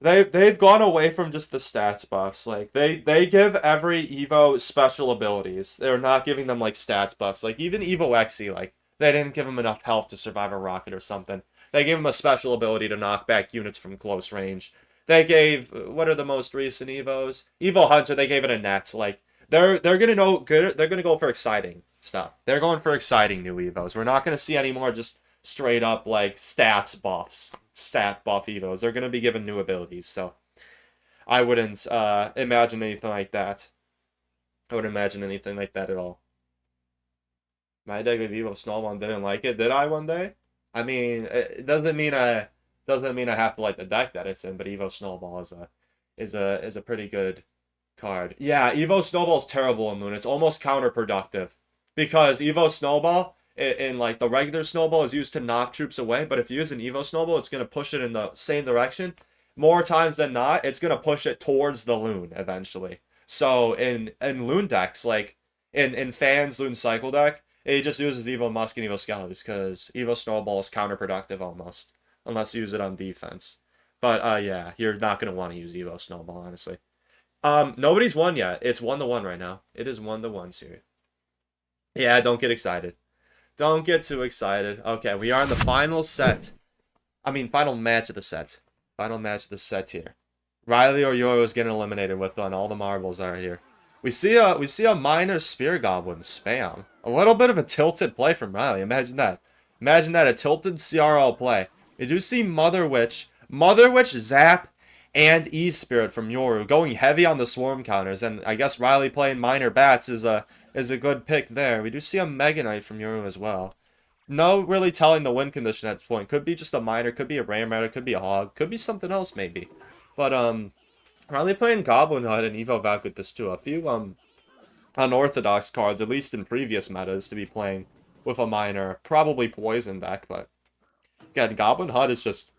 They've gone away from just the stats buffs. Like they give every Evo special abilities. They're not giving them like stats buffs. Like even Evo Xe, like they didn't give him enough health to survive a rocket or something. They gave him a special ability to knock back units from close range. They gave what are the most recent Evos? Evo Hunter, they gave it a net. Like they're gonna know good. They're gonna go for exciting stuff. They're going for exciting new Evos. We're not gonna see any more just straight up like stats buffs, stat buff Evos. They're gonna be given new abilities. So I wouldn't imagine anything like that. I wouldn't imagine anything like that at all. My deck of Evo Snowball didn't like it. Did I one day? I mean, it doesn't mean I have to like the deck that it's in, but Evo Snowball is a pretty good card. Yeah, Evo Snowball is terrible in Moon. It's almost counterproductive because Evo Snowball in like the regular Snowball is used to knock troops away, but if you use an Evo Snowball, it's gonna push it in the same direction. More times than not, it's gonna push it towards the Loon eventually. So in Loon decks, like in Fan's Loon Cycle deck, it just uses Evo Musk and Evo Skellies because Evo Snowball is counterproductive almost. Unless you use it on defense. But yeah, you're not gonna want to use Evo Snowball, honestly. Nobody's won yet. It's 1-1 right now. It is 1-1 series. Yeah, don't get excited. Don't get too excited. Okay, we are in the final set. I mean, final match of the set. Final match of the set here. Riley or Yoru is getting eliminated with on all the marbles are here. We see a minor Spear Goblin spam. A little bit of a tilted play from Riley. Imagine that. Imagine that, a tilted CRL play. You do see Mother Witch, Zap, and E-Spirit from Yoru going heavy on the swarm counters, and I guess Riley playing minor bats is a good pick there. We do see a Mega Knight from Yoru as well. No really telling the win condition at this point. Could be just a minor, could be a Ram Rider, could be a Hog, could be something else maybe. But Riley playing Goblin Hut and Evo Valk with this too. A few unorthodox cards, at least in previous metas, to be playing with a minor, probably Poison deck, but again, Goblin Hut is just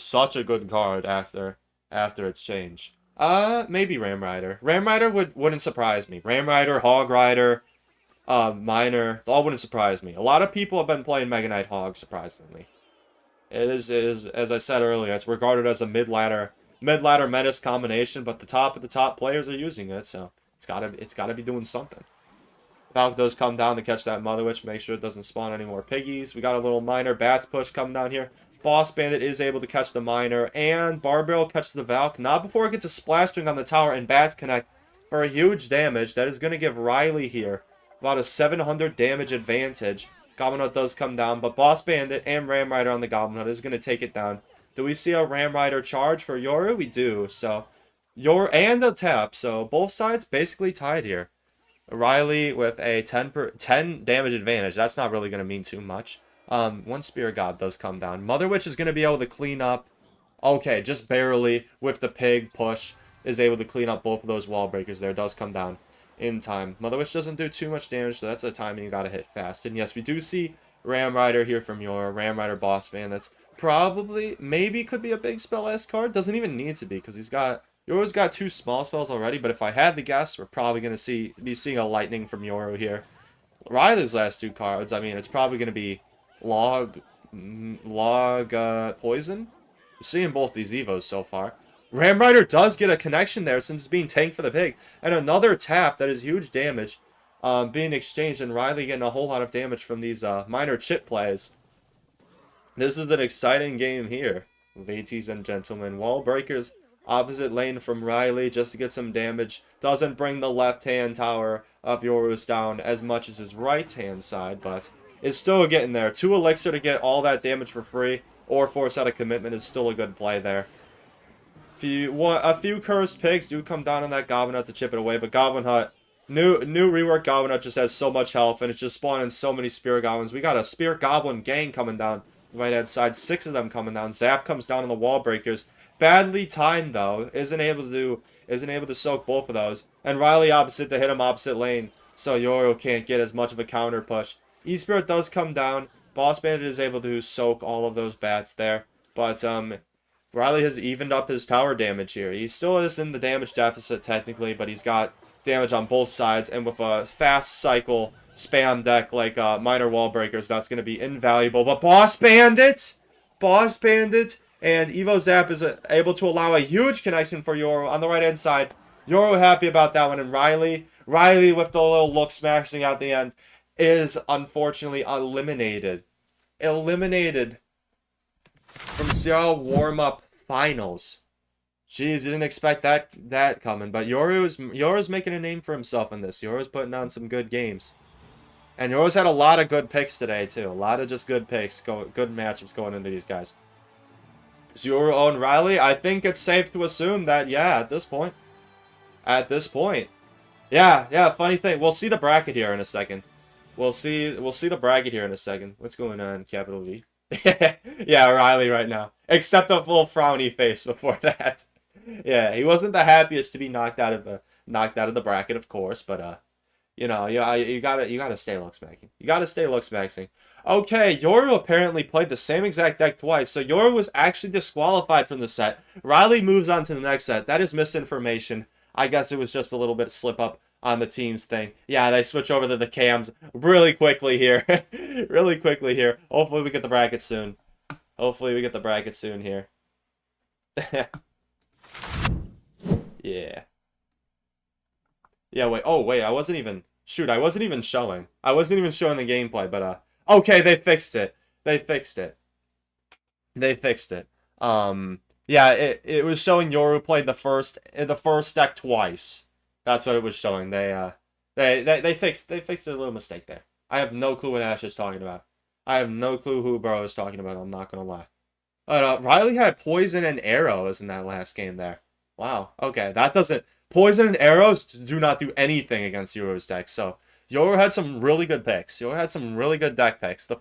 such a good card after its change. Maybe Ram Rider. Ram Rider wouldn't surprise me. Ram Rider, Hog Rider, Minor, all wouldn't surprise me. A lot of people have been playing Mega Knight Hog, surprisingly. It is as I said earlier, it's regarded as a mid-ladder menace combination, but the top of the top players are using it, so it's gotta be doing something. Valk does come down to catch that Mother Witch, make sure it doesn't spawn any more piggies. We got a little minor bats push coming down here. Boss Bandit is able to catch the minor, and Barbarrel catches the Valk. Not before it gets a splash string on the tower, and bats connect for a huge damage. That is going to give Riley here about a 700 damage advantage. Goblin Hut does come down, but Boss Bandit and Ram Rider on the Goblin Hut is going to take it down. Do we see a Ram Rider charge for Yoru? We do, so Yoru and a tap, so both sides basically tied here. Riley with a 10 damage advantage. That's not really going to mean too much. One Spear God does come down. Mother Witch is going to be able to clean up. Okay, just barely with the pig push is able to clean up both of those wall breakers there. Does come down in time. Mother Witch doesn't do too much damage, so that's a timing you got to hit fast. And yes, we do see Ram Rider here from your Ram Rider Boss Man. That's probably, maybe could be a big spell S card. Doesn't even need to be because Yoru's got 2 small spells already, but if I had to guess, we're probably going to be seeing a Lightning from Yoru here. Riley's last 2 cards, I mean, it's probably going to be Log Poison. We're seeing both these Evos so far. Ram Rider does get a connection there since it's being tanked for the pig. And another tap that is huge damage being exchanged, and Riley getting a whole lot of damage from these minor chip plays. This is an exciting game here, ladies and gentlemen. Wall breakers opposite lane from Riley just to get some damage. Doesn't bring the left-hand tower of Yoru's down as much as his right-hand side, but is still getting there. 2 elixir to get all that damage for free, or force out a commitment is still a good play there. A few cursed pigs do come down on that Goblin Hut to chip it away, but Goblin Hut, new rework Goblin Hut just has so much health, and it's just spawning so many Spear Goblins. We got a Spear Goblin gang coming down the right-hand side, 6 of them coming down. Zap comes down on the wall breakers. Badly timed though, isn't able to soak both of those. And Riley opposite to hit him opposite lane, so Yoru can't get as much of a counter push. E-Spirit does come down. Boss Bandit is able to soak all of those bats there. But Riley has evened up his tower damage here. He still is in the damage deficit technically, but he's got damage on both sides, and with a fast cycle spam deck like minor wall breakers, that's going to be invaluable. But Boss Bandit And Evo Zap is able to allow a huge connection for Yoru on the right-hand side. Yoru happy about that one. And Riley with the little look smashing at the end is unfortunately eliminated. Eliminated from CRL warm-up finals. Jeez, didn't expect that coming. But Yoru's making a name for himself in this. Yoru's putting on some good games. And Yoru's had a lot of good picks today, too. A lot of just good picks, good matchups going into these guys. Yoru and Riley, I think it's safe to assume that, yeah, at this point. Yeah, funny thing. We'll see the bracket here in a second. We'll see the bracket here in a second. What's going on, capital V? Yeah, Riley right now. Except a little frowny face before that. Yeah, he wasn't the happiest to be knocked out of the bracket, of course, but you know, you gotta stay look smacking. You gotta stay look smacking. Okay, Yoru apparently played the same exact deck twice, so Yoru was actually disqualified from the set. Riley moves on to the next set. That is misinformation. I guess it was just a little bit of slip up on the teams thing. Yeah, they switch over to the cams really quickly here. Really quickly here. Hopefully we get the bracket soon. Hopefully we get the bracket soon here. Yeah. Yeah, wait. Oh, wait. I wasn't even... Shoot, I wasn't even showing. I wasn't even showing the gameplay, but, okay, they fixed it. They fixed it. They fixed it. Yeah, it was showing Yoru played the first deck twice. That's what it was showing. They fixed a little mistake there. I have no clue what Ash is talking about. I have no clue who Bro is talking about. I'm not gonna lie. Riley had poison and arrows in that last game there. Wow. Okay, that doesn't. Poison and arrows do not do anything against Yoru's deck. So Yoru had some really good picks. Yoru had some really good deck picks. The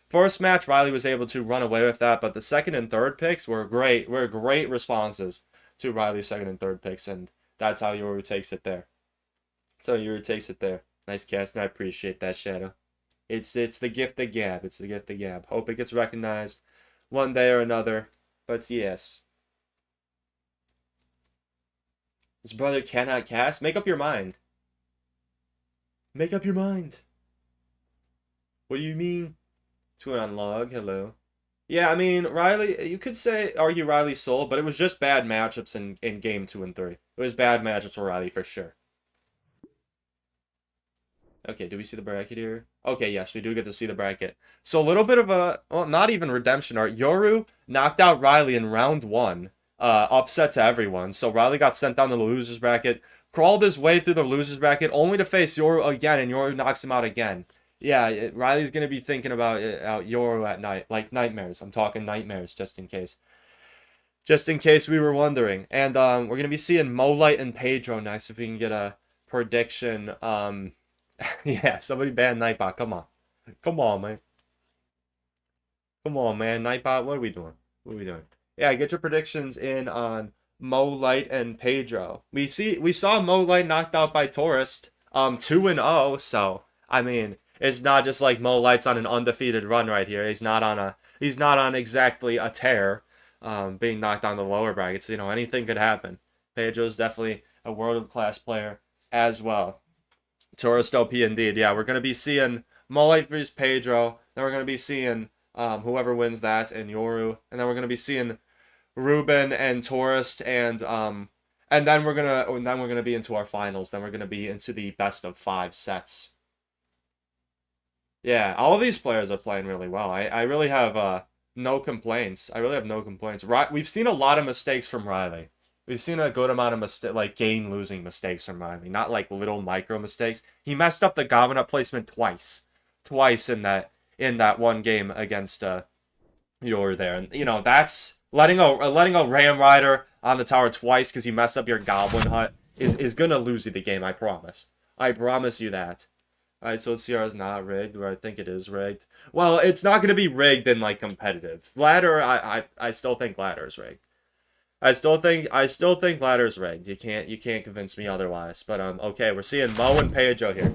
first match, Riley was able to run away with that, but the second and third picks were great. Were great responses to Riley's second and third picks, and that's how Yoru takes it there. So Yoru takes it there. Nice cast, and I appreciate that, Shadow. It's the gift of gab. It's the gift of gab. Hope it gets recognized one day or another. But yes. His brother cannot cast? Make up your mind. Make up your mind. What do you mean? What's going on, Log? Hello. Yeah, I mean, Riley, you could argue Riley sold, but it was just bad matchups in game 2 and 3. It was bad matchups for Riley for sure. Okay, do we see the bracket here? Okay, yes, we do get to see the bracket. So a little bit of a, well, not even redemption art. Yoru knocked out Riley in round 1. Upset to everyone. So Riley got sent down to the loser's bracket, crawled his way through the loser's bracket, only to face Yoru again, and Yoru knocks him out again. Yeah, Riley's going to be thinking about Yoru at night, like nightmares. I'm talking nightmares, just in case. Just in case we were wondering. And we're going to be seeing Molite and Pedro next, if we can get a prediction. Yeah, somebody ban Nightbot. Come on. Come on, man. Come on, man. Nightbot, what are we doing? What are we doing? Yeah, get your predictions in on Molite and Pedro. We saw Molite knocked out by Taurus 2-0, so I mean, it's not just like Molite's on an undefeated run right here. He's not on exactly a tear, being knocked down the lower brackets. You know, anything could happen. Pedro's definitely a world-class player as well. Taurus OP indeed. Yeah, we're gonna be seeing Molite versus Pedro. Then we're gonna be seeing whoever wins that and Yoru, and then we're gonna be seeing Reuben and Taurus, and then we're gonna be into our finals. Then we're gonna be into the best of 5 sets. Yeah, all of these players are playing really well. I really have no complaints. I really have no complaints. We've seen a lot of mistakes from Riley. We've seen a good amount of game-losing mistakes from Riley. Not like little micro mistakes. He messed up the Goblin up placement twice in that one game against Yoru there, and you know that's letting a Ram Rider on the tower twice because you mess up your Goblin hut is gonna lose you the game. I promise. I promise you that. All right, so CR is not rigged, or I think it is rigged. Well, it's not gonna be rigged in like competitive ladder. I still think ladder is rigged. I still think ladder is rigged. You can't convince me otherwise. But okay, we're seeing Mo and Pedro here.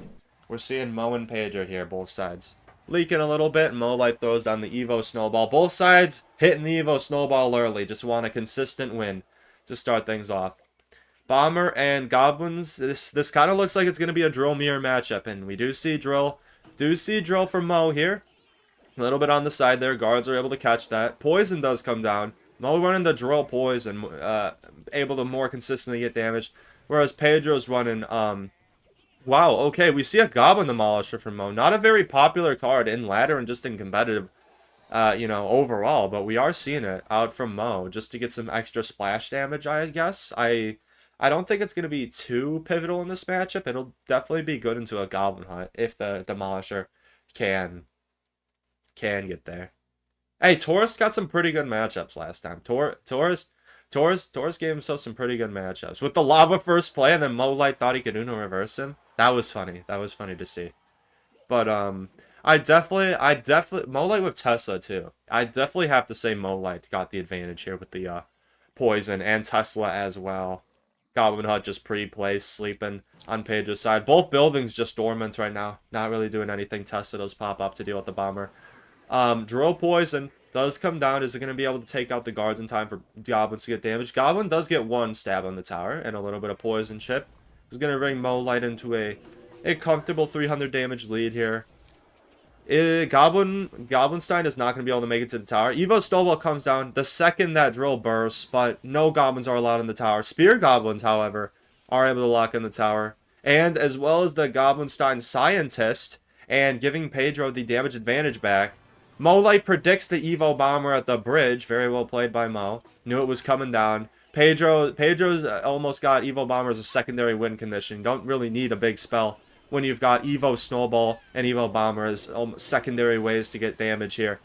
We're seeing Mo and Pedro here, both sides. Leaking a little bit, Molite throws down the Evo Snowball. Both sides hitting the Evo Snowball early. Just want a consistent win to start things off. Bomber and Goblins. This kind of looks like it's going to be a Drill Mirror matchup. And we do see Drill. From Mo here. A little bit on the side there. Guards are able to catch that. Poison does come down. Mo running the drill poison, able to more consistently get damage, whereas Pedro's running, wow, okay, we see a Goblin Demolisher from Mo. Not a very popular card in ladder and just in competitive, you know, overall, but we are seeing it out from Mo just to get some extra splash damage, I guess. I don't think it's going to be too pivotal in this matchup. It'll definitely be good into a Goblin Hunt if the Demolisher can get there. Hey, Taurus got some pretty good matchups last time. Taurus gave himself some pretty good matchups. With the Lava first play and then Mo Light thought he could Uno reverse him. That was funny. That was funny to see. But, I definitely, Mo Light with Tesla, too. I definitely have to say Mo Light got the advantage here with the, Poison and Tesla as well. Goblin Hut just pre-play, sleeping on Pedro's side. Both buildings just dormant right now. Not really doing anything. Tesla does pop up to deal with the Bomber. Drill Poison does come down. Is it going to be able to take out the guards in time for Goblins to get damage? Goblin does get one stab on the tower and a little bit of Poison chip. Is going to bring Mo Light into a comfortable 300 damage lead here. Goblinstein is not going to be able to make it to the tower. Evo Snowball comes down the second that drill bursts, but no goblins are allowed in the tower. Spear goblins, however, are able to lock in the tower. And as well as the Goblinstein Scientist, and giving Pedro the damage advantage back. Mo Light predicts the Evo Bomber at the bridge. Very well played by Mo. Knew it was coming down. Pedro's almost got Evo Bomber as a secondary win condition. Don't really need a big spell when you've got Evo Snowball and Evo Bomber as secondary ways to get damage here.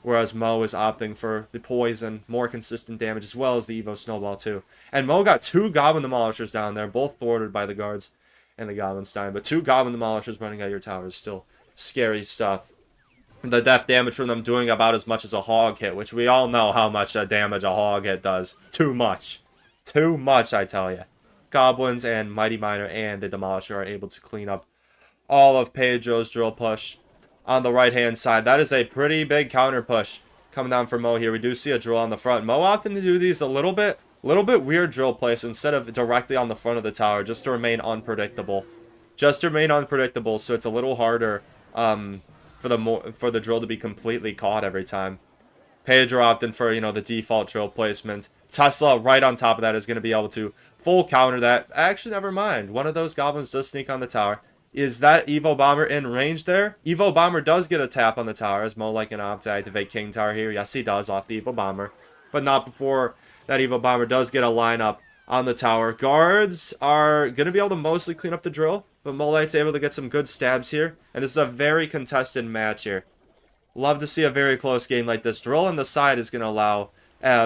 Whereas Mo is opting for the Poison, more consistent damage, as well as the Evo Snowball too. And Mo got two Goblin Demolishers down there, both thwarted by the guards and the Goblinstein. But two Goblin Demolishers running at your tower is still scary stuff. The death damage from them doing about as much as a hog hit, which we all know how much damage a hog hit does. Too much. Too much, I tell you. Goblins and Mighty Miner and the Demolisher are able to clean up all of Pedro's drill push on the right-hand side. That is a pretty big counter push coming down for Mo here. We do see a drill on the front. Mo often do these a little bit weird drill place instead of directly on the front of the tower, just to remain unpredictable. Just to remain unpredictable, so it's a little harder for the drill to be completely caught every time. Pedro opting for, you know, the default drill placement. Tesla right on top of that is going to be able to full counter that. Actually, never mind. One of those goblins does sneak on the tower. Is that Evo Bomber in range there? Evo Bomber does get a tap on the tower, as Mo Light can opt to activate King Tower here. Yes, he does off the Evo Bomber. But not before that Evo Bomber does get a lineup on the tower. Guards are going to be able to mostly clean up the drill, but Mo Light's able to get some good stabs here. And this is a very contested match here. Love to see a very close game like this. Drill on the side is going to allow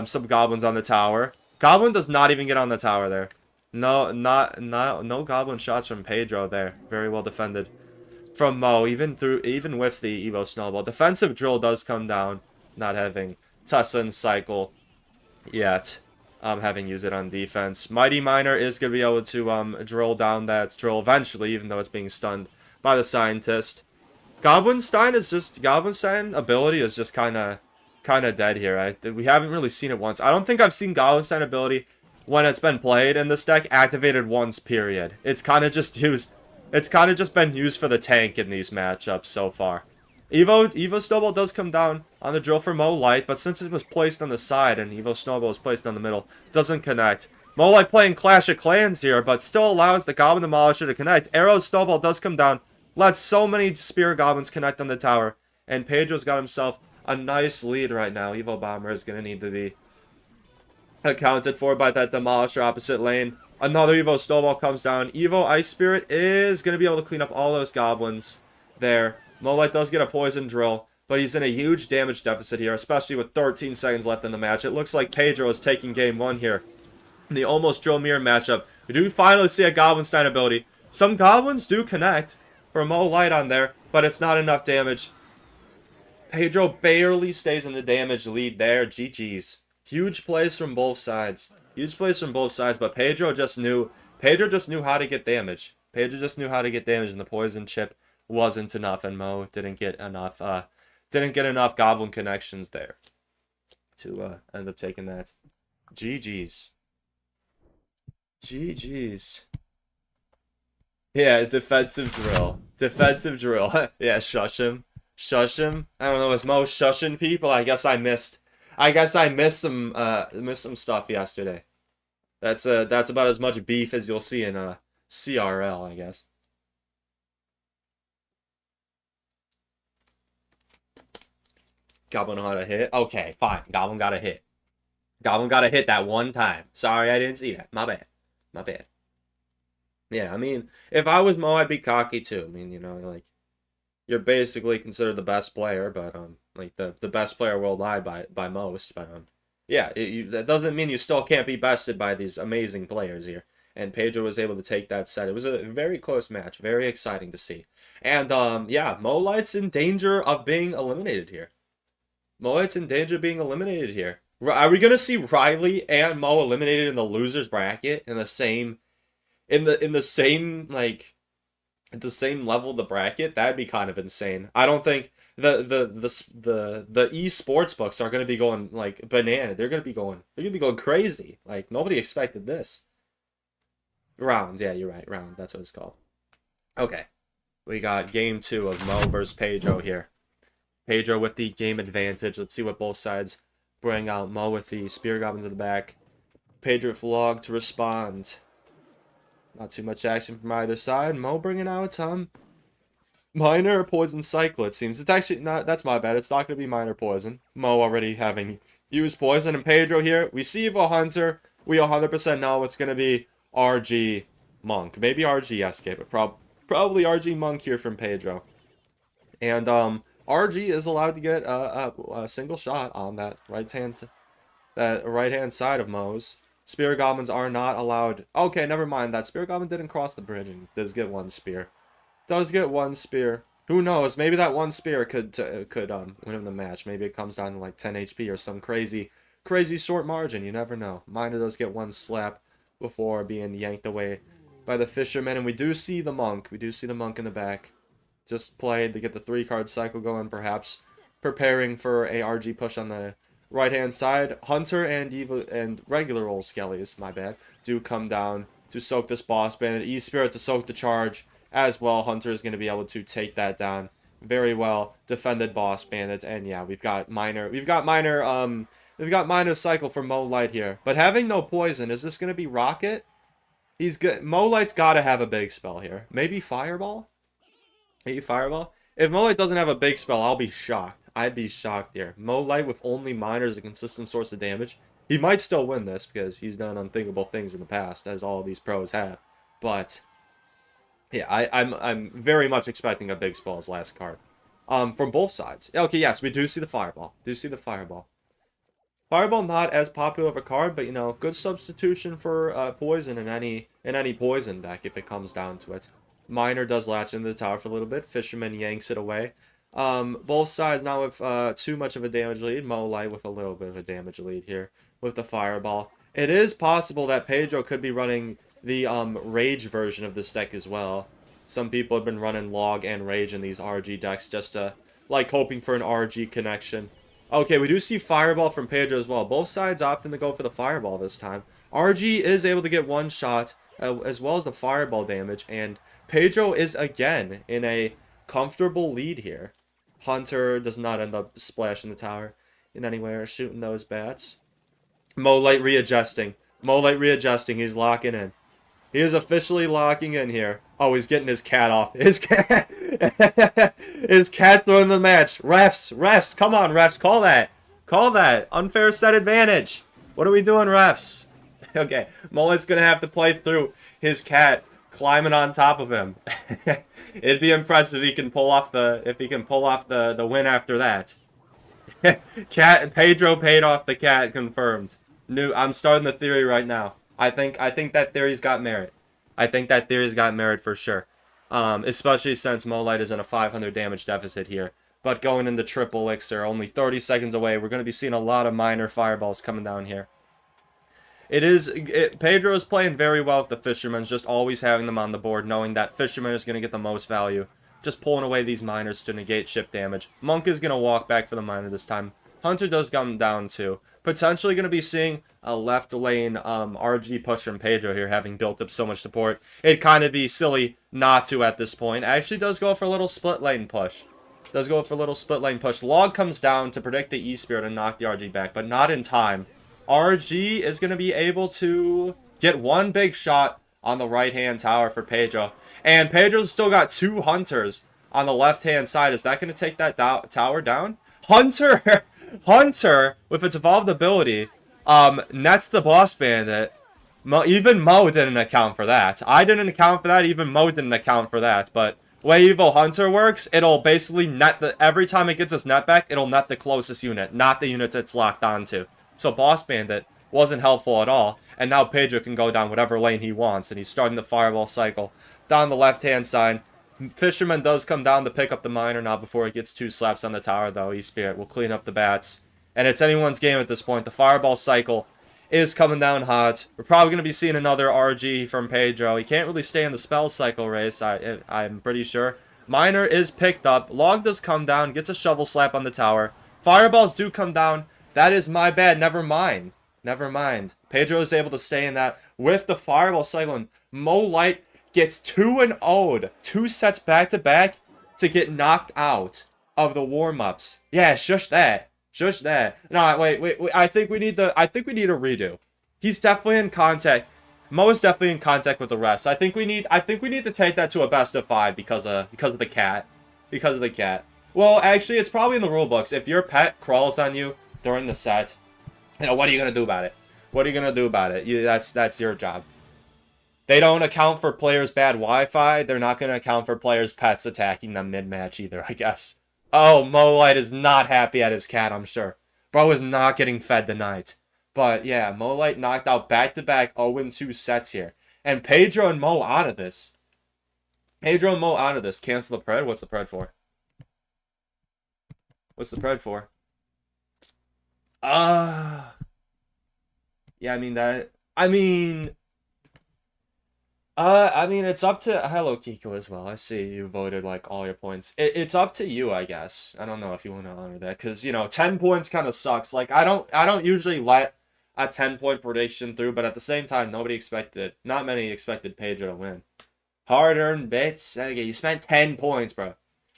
some goblins on the tower. Goblin does not even get on the tower there. No goblin shots from Pedro there. Very well defended from Mo, even with the Evo Snowball. Defensive drill does come down, not having Tussa and Cycle yet. Having used it on defense. Mighty Miner is going to be able to drill down that drill eventually, even though it's being stunned by the Scientist. Goblinstein ability is just kind of dead here. We haven't really seen it once. I don't think I've seen Goblinstein ability when it's been played in this deck activated once, period. It's kind of just been used for the tank in these matchups so far. Evo Snowball does come down on the drill for Mo Light, but since it was placed on the side and Evo Snowball was placed on the middle, it doesn't connect. Mo Light playing Clash of Clans here, but still allows the Goblin Demolisher to connect. Arrow Snowball does come down, lets so many Spear Goblins connect on the tower, and Pedro's got himself a nice lead right now. Evo Bomber is going to need to be accounted for by that Demolisher opposite lane. Another Evo Snowball comes down. Evo Ice Spirit is going to be able to clean up all those goblins there. Mo Light does get a poison drill, but he's in a huge damage deficit here, especially with 13 seconds left in the match. It looks like Pedro is taking game one here. In the almost drill mirror matchup, we do finally see a Goblinstein ability. Some goblins do connect for Mo Light on there, but it's not enough damage. Pedro barely stays in the damage lead there. GG's. Huge plays from both sides. Huge plays from both sides, but Pedro just knew how to get damage. Pedro just knew how to get damage, and the poison chip wasn't enough, and Mo didn't get enough goblin connections there to end up taking that. GG's. GG's. Yeah, defensive drill. Defensive drill. Yeah, shush him. Shush him. I don't know, is Mo shushing people? I guess I missed I guess I missed some stuff yesterday. That's about as much beef as you'll see in CRL, I guess. Goblin got a hit. Okay, fine. Goblin got a hit. Goblin got a hit that one time. Sorry, I didn't see that. My bad. My bad. Yeah, I mean, if I was Mo, I'd be cocky too. I mean, you know, like you're basically considered the best player, but like the best player worldwide by most. But yeah, that doesn't mean you still can't be bested by these amazing players here. And Pedro was able to take that set. It was a very close match, very exciting to see. And yeah, Mo Light's in danger of being eliminated here. Mo Light's in danger of being eliminated here. Are we gonna see Riley and Mo eliminated in the losers bracket in the same in the same like at the same level of the bracket? That'd be kind of insane. I don't think the esports books are gonna be going like banana. They're gonna be going crazy. Like nobody expected this. Round, yeah, you're right. Round, that's what it's called. Okay. We got game 2 of Mo versus Pedro here. Pedro with the game advantage. Let's see what both sides bring out. Mo with the spear goblins in the back. Pedro Vlog to respond. Not too much action from either side. Mo bringing out minor poison cycle, it seems. It's actually not, that's my bad. It's not going to be minor poison. Mo already having used poison. And Pedro here, we see Evil Hunter. We 100% know it's going to be RG Monk. Maybe RG SK, but probably RG Monk here from Pedro. And RG is allowed to get a single shot on that right hand side of Mo's. Spear Goblins are not allowed. Okay, never mind. That Spear Goblin didn't cross the bridge and does get one spear. Does get one spear. Who knows? Maybe that one spear could win him the match. Maybe it comes down to like 10 HP or some crazy short margin. You never know. Miner does get one slap before being yanked away by the Fisherman. And we do see the Monk. We do see the Monk in the back. Just played to get the 3-card cycle going, perhaps preparing for a RG push on the right-hand side. Hunter and regular old Skellies, my bad, do come down to soak this boss bandit. E-Spirit to soak the charge as well. Hunter is going to be able to take that down. Very well defended boss bandits. And yeah, we've got minor cycle for Mo Light here. But having no poison, is this going to be Rocket? He's good. Mo Light's got to have a big spell here. Maybe Fireball? Maybe Fireball? If Mo Light doesn't have a big spell, I'll be shocked. I'd be shocked here. Mo Light with only Miner as a consistent source of damage. He might still win this because he's done unthinkable things in the past, as all of these pros have. But yeah, I'm very much expecting a big spell as last card. From both sides. Okay, yes, we do see the Fireball. Fireball not as popular of a card, but you know, good substitution for poison in any poison deck if it comes down to it. Miner does latch into the tower for a little bit. Fisherman yanks it away. Both sides now with too much of a damage lead. Mo Light with a little bit of a damage lead here with the Fireball. It is possible that Pedro could be running the Rage version of this deck as well. Some people have been running Log and Rage in these RG decks just to, like, hoping for an RG connection. Okay, we do see Fireball from Pedro as well. Both sides opting to go for the Fireball this time. RG is able to get one shot as well as the Fireball damage, and Pedro is again in a comfortable lead here. Hunter does not end up splashing the tower in any way or shooting those bats. Mo Light readjusting. He's locking in. He is officially locking in here. Oh, he's getting his cat off. His cat throwing the match. Refs, come on, refs, call that. Unfair set advantage. What are we doing, refs? Okay, Mo Light's gonna have to play through his cat climbing on top of him. It'd be impressive if he can pull off the win after that. Pedro paid off the cat, confirmed. I'm starting the theory right now. I think that theory's got merit. For sure. Especially since Mo Light is in a 500 damage deficit here. But going into triple elixir, only 30 seconds away, we're going to be seeing a lot of minor fireballs coming down here. Pedro is playing very well with the Fisherman's, just always having them on the board, knowing that Fisherman is going to get the most value. Just pulling away these miners to negate ship damage. Monk is going to walk back for the miner this time. Hunter does come down too. Potentially going to be seeing a left lane RG push from Pedro here, having built up so much support. It'd kind of be silly not to at this point. Actually does go for a little split lane push. Does go for a little split lane push. Log comes down to predict the E-Spirit and knock the RG back, but not in time. RG is going to be able to get one big shot on the right-hand tower for Pedro. And Pedro's still got 2 Hunters on the left-hand side. Is that going to take that tower down? Hunter, Hunter, with its evolved ability, nets the Boss Bandit. Even Mo didn't account for that. I didn't account for that. Even Mo didn't account for that. But the way Evo Hunter works, it'll basically net every time it gets its net back, it'll net the closest unit, not the units it's locked onto. So Boss Bandit wasn't helpful at all. And now Pedro can go down whatever lane he wants. And he's starting the fireball cycle down the left-hand side. Fisherman does come down to pick up the miner now before he gets 2 slaps on the tower, though. E-Spirit will clean up the bats. And it's anyone's game at this point. The fireball cycle is coming down hot. We're probably going to be seeing another RG from Pedro. He can't really stay in the spell cycle race, I'm pretty sure. Miner is picked up. Log does come down, gets a shovel slap on the tower. Fireballs do come down. That is my bad. Never mind. Never mind. Pedro is able to stay in that with the fireball cycle. And Mo Light gets 2-0'd, 2 sets back-to-back to get knocked out of the warm-ups. Yeah, shush that. Shush that. No, wait. I think we need a redo. He's definitely in contact. Mo is definitely in contact with the rest. I think we need to take that to a best of 5 because of the cat. Because of the cat. Well, actually, it's probably in the rule books. If your pet crawls on you during the set, what are you gonna do about it? What are you gonna do about it? That's your job. They don't account for players' bad Wi-Fi. They're not gonna account for players' pets attacking them mid-match either, I guess. Oh, Mo Light is not happy at his cat, I'm sure. Bro is not getting fed tonight. But yeah, Mo Light knocked out back-to-back 0-2 sets here. And Pedro and Mo out of this. Pedro and Mo out of this. Cancel the pred? What's the pred for? What's the pred for? Yeah, I mean, it's up to... Hello, Kiko, as well. I see you voted, like, all your points. It's up to you, I guess. I don't know if you want to honor that. Because, 10 points kind of sucks. Like, I don't usually let a 10-point prediction through. But at the same time, not many expected Pedro to win. Hard-earned bits. Okay, you spent 10 points, bro.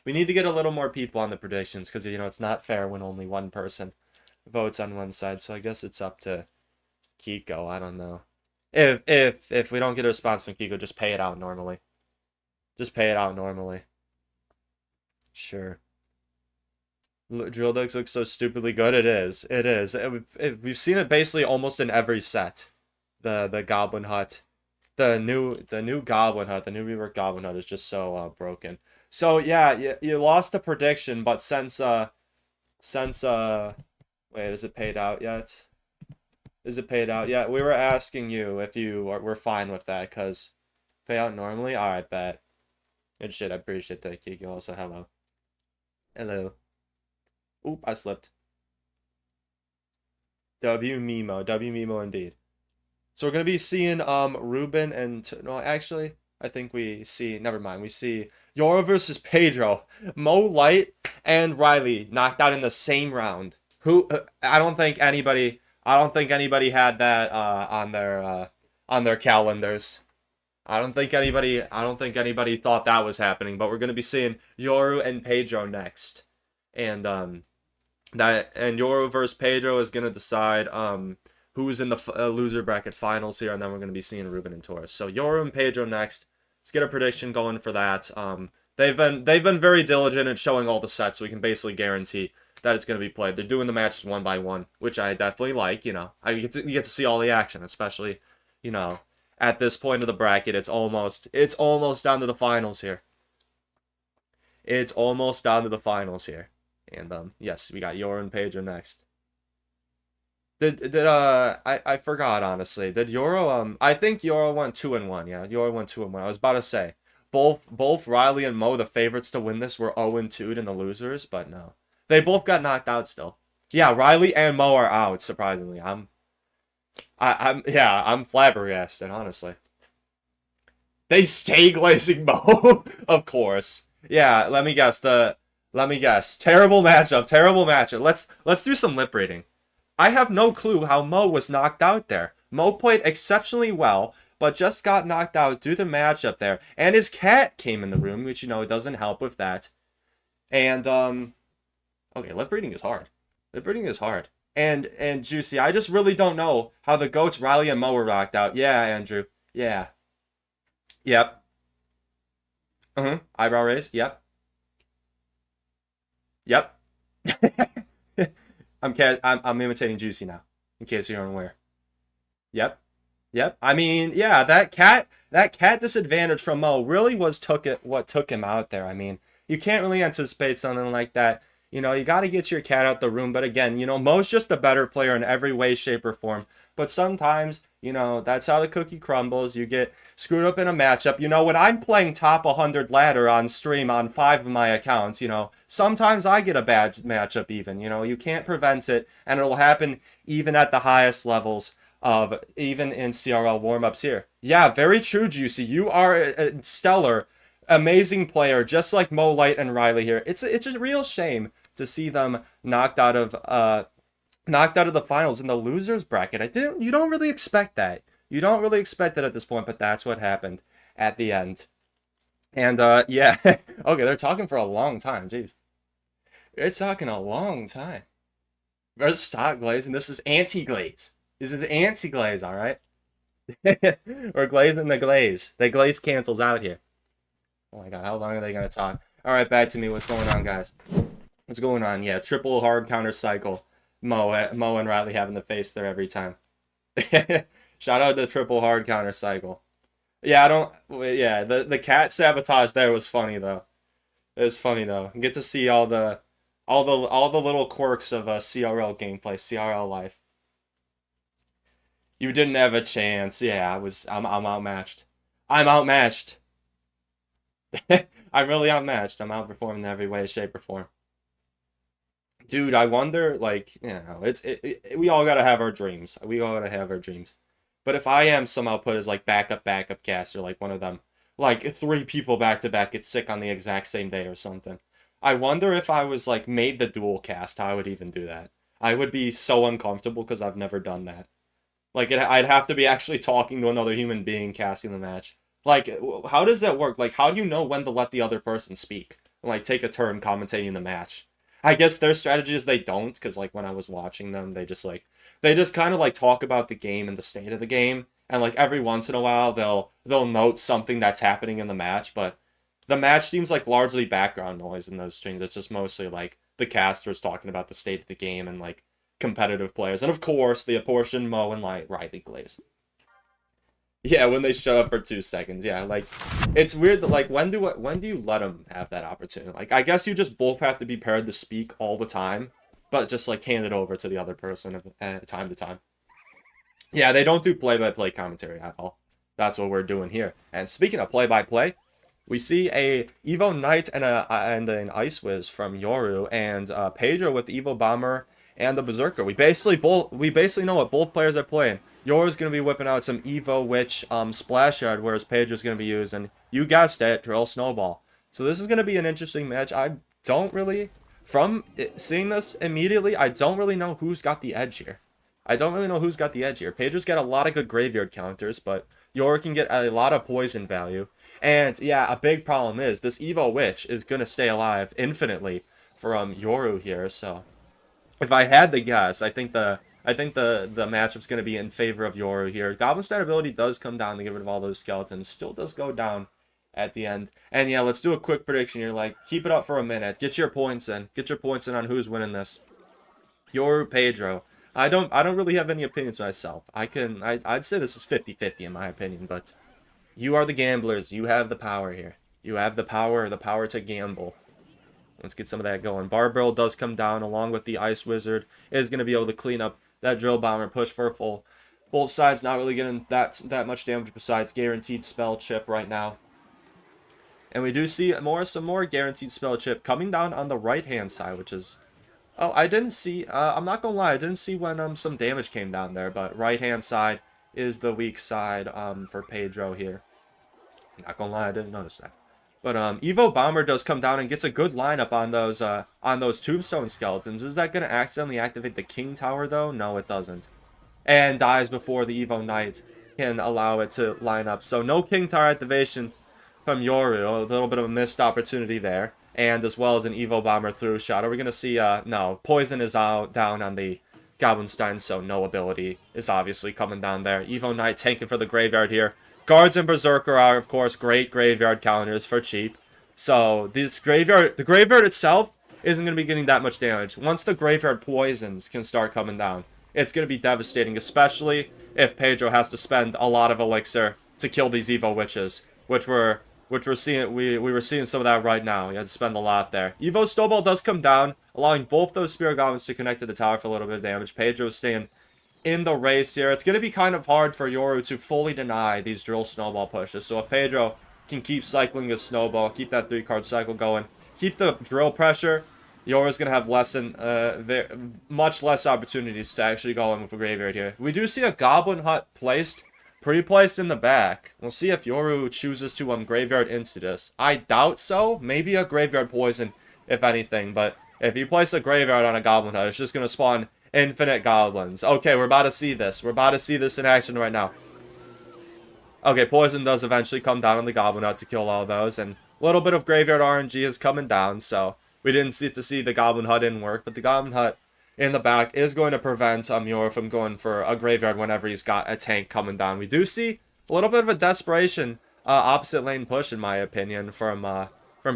We need to get a little more people on the predictions. Because, it's not fair when only one person votes on one side. So I guess it's up to Kiko. I don't know. If we don't get a response from Kiko, just pay it out normally. Just pay it out normally. Sure. Drill decks look so stupidly good. It is. It is. We've seen it basically almost in every set. The Goblin Hut. The new Goblin Hut. The new reworked Goblin Hut is just so broken. So yeah, you lost a prediction, but since wait, is it paid out yet? Is it paid out? Yeah, we were asking you if you were fine with that, because pay out normally? Alright, bet. Good shit, I appreciate that, Kiki. Also, hello. Hello. Oop, I slipped. W Mimo indeed. So we're going to be seeing, Reuben and... No, actually, I think we see... Never mind, we see Yoru versus Pedro. Mo Light and Riley knocked out in the same round. I don't think anybody had that on their calendars. I don't think anybody thought that was happening. But we're gonna be seeing Yoru and Pedro next, and Yoru versus Pedro is gonna decide who's in the loser bracket finals here, and then we're gonna be seeing Reuben and Taurus. So Yoru and Pedro next. Let's get a prediction going for that. They've been very diligent in showing all the sets, so we can basically guarantee that it's going to be played. They're doing the matches one by one, which I definitely like, you get to see all the action, especially, at this point of the bracket, it's almost down to the finals here. It's almost down to the finals here. And, yes, we got Yoru and Pedro next. I forgot, honestly. Did Yoru, I think Yoru went 2-1, yeah. Yoru went 2-1. I was about to say, both Riley and Mo, the favorites to win this, were 0-2 in the losers, but no. They both got knocked out still. Yeah, Riley and Mo are out, surprisingly. I'm flabbergasted, honestly. They stay glazing Mo, of course. Yeah, let me guess. Terrible matchup. Let's do some lip reading. I have no clue how Mo was knocked out there. Mo played exceptionally well, but just got knocked out due to the matchup there. And his cat came in the room, which, doesn't help with that. And okay, lip reading is hard. Lip reading is hard. And Juicy, I just really don't know how the goats Riley and Mo were rocked out. Yeah, Andrew. Yeah. Yep. Eyebrow raise. Yep. Yep. I'm imitating Juicy now, in case you're unaware. Yep. Yep. I mean, yeah, that cat disadvantage from Mo really was what took him out there. I mean, you can't really anticipate something like that. You got to get your cat out the room. But again, Mo's just a better player in every way, shape, or form. But sometimes, that's how the cookie crumbles. You get screwed up in a matchup. When I'm playing top 100 ladder on stream on 5 of my accounts, sometimes I get a bad matchup even. You can't prevent it, and it'll happen even at the highest levels of even in CRL warm-ups here. Yeah, very true, Juicy. You are a stellar, amazing player, just like Mo Light and Riley here. It's a real shame to see them knocked out of the finals in the losers bracket. You don't really expect that. You don't really expect it at this point, but that's what happened at the end. And yeah, okay, they're talking for a long time. Jeez, they're talking a long time. There's stock glaze, and this is anti-glaze. This is anti-glaze, all right? We're glazing the glaze. The glaze cancels out here. Oh my god, how long are they gonna talk? All right, back to me. What's going on, guys? What's going on? Yeah, triple hard counter cycle. Mo and Riley having the face there every time. Shout out to triple hard counter cycle. Yeah, I don't. Yeah, the cat sabotage there was funny though. It was funny though. You get to see all the little quirks of CRL gameplay, CRL life. You didn't have a chance. Yeah, I'm outmatched. I'm outmatched. I'm really outmatched. I'm outperforming in every way, shape, or form. Dude, I wonder, like, we all gotta have our dreams. We all gotta have our dreams. But if I am somehow put as, like, backup caster, like one of them, like, 3 people back to back get sick on the exact same day or something. I wonder if I was, like, made the dual cast, how I would even do that. I would be so uncomfortable because I've never done that. Like, I'd have to be actually talking to another human being casting the match. Like, how does that work? Like, how do you know when to let the other person speak? And, like, take a turn commentating the match? I guess their strategy is they don't, because, like, when I was watching them, they just kind of, like, talk about the game and the state of the game. And, like, every once in a while, they'll note something that's happening in the match, but the match seems like largely background noise in those streams. It's just mostly, like, the casters talking about the state of the game and, like, competitive players. And, of course, the apportioned Mo and, like, Riley Glaze. Yeah, when they shut up for 2 seconds. Yeah, like, it's weird that, like, when do you let them have that opportunity? Like, I guess you just both have to be paired to speak all the time, but just, like, hand it over to the other person time to time. Yeah, they don't do play-by-play commentary at all. That's what we're doing here. And speaking of play-by-play, we see a Evo Knight and an Ice Wiz from Yoru, and Pedro with Evo Bomber and the Berserker. We basically know what both players are playing. Yoru's going to be whipping out some Evo Witch Splash Yard, whereas Pedro's going to be using, you guessed it, Drill Snowball. So this is going to be an interesting match. From seeing this immediately, I don't really know who's got the edge here. Pedro's got a lot of good graveyard counters, but Yoru can get a lot of poison value. And yeah, a big problem is this Evo Witch is going to stay alive infinitely from Yoru here, so if I had to guess, I think the matchup's going to be in favor of Yoru here. Goblin stat ability does come down to get rid of all those skeletons. Still does go down at the end. And yeah, let's do a quick prediction here. Like, keep it up for a minute. Get your points in. Get your points in on who's winning this. Yoru, Pedro. I don't really have any opinions myself. I'd say this is 50-50 in my opinion, but you are the gamblers. You have the power here. You have the power to gamble. Let's get some of that going. Barbell does come down along with the Ice Wizard. It is going to be able to clean up that Drill Bomber, push for a full. Both sides not really getting that much damage besides guaranteed spell chip right now. And we do see some more guaranteed spell chip coming down on the right-hand side, which is... Oh, I didn't see... I'm not going to lie, I didn't see when some damage came down there, but right-hand side is the weak side for Pedro here. Not going to lie, I didn't notice that. But Evo Bomber does come down and gets a good lineup on those Tombstone skeletons. Is that going to accidentally activate the King Tower, though? No, it doesn't. And dies before the Evo Knight can allow it to line up. So no King Tower activation from Yoru. A little bit of a missed opportunity there. and as well as an Evo Bomber through shot. Are we going to see, no, Poison is out, down on the Goblinstein, so no ability is obviously coming down there. Evo Knight tanking for the Graveyard here. Guards and Berserker are, of course, great Graveyard counters for cheap. So, this Graveyard, the Graveyard itself isn't going to be getting that much damage. Once the Graveyard Poisons can start coming down, it's going to be devastating, especially if Pedro has to spend a lot of Elixir to kill these Evo Witches, which we're seeing. We were seeing some of that right now. You had to spend a lot there. Evo Snowball does come down, allowing both those Spirit Goblins to connect to the tower for a little bit of damage. Pedro's staying in the race here. It's going to be kind of hard for Yoru to fully deny these Drill Snowball pushes. So if Pedro can keep cycling his Snowball, keep that 3-card cycle going, keep the Drill pressure, Yoru's going to have much less opportunities to actually go in with a Graveyard here. We do see a Goblin Hut pre-placed in the back. We'll see if Yoru chooses to Graveyard into this. I doubt so. Maybe a Graveyard Poison, if anything. But if you place a Graveyard on a Goblin Hut, it's just going to spawn infinite Goblins. Okay, we're about to see this. We're about to see this in action right now. Okay, Poison does eventually come down on the Goblin Hut to kill all those. And a little bit of Graveyard RNG is coming down, so we didn't see the Goblin Hut in work. But the Goblin Hut in the back is going to prevent Yoru from going for a Graveyard whenever he's got a tank coming down. We do see a little bit of a desperation opposite lane push, in my opinion, from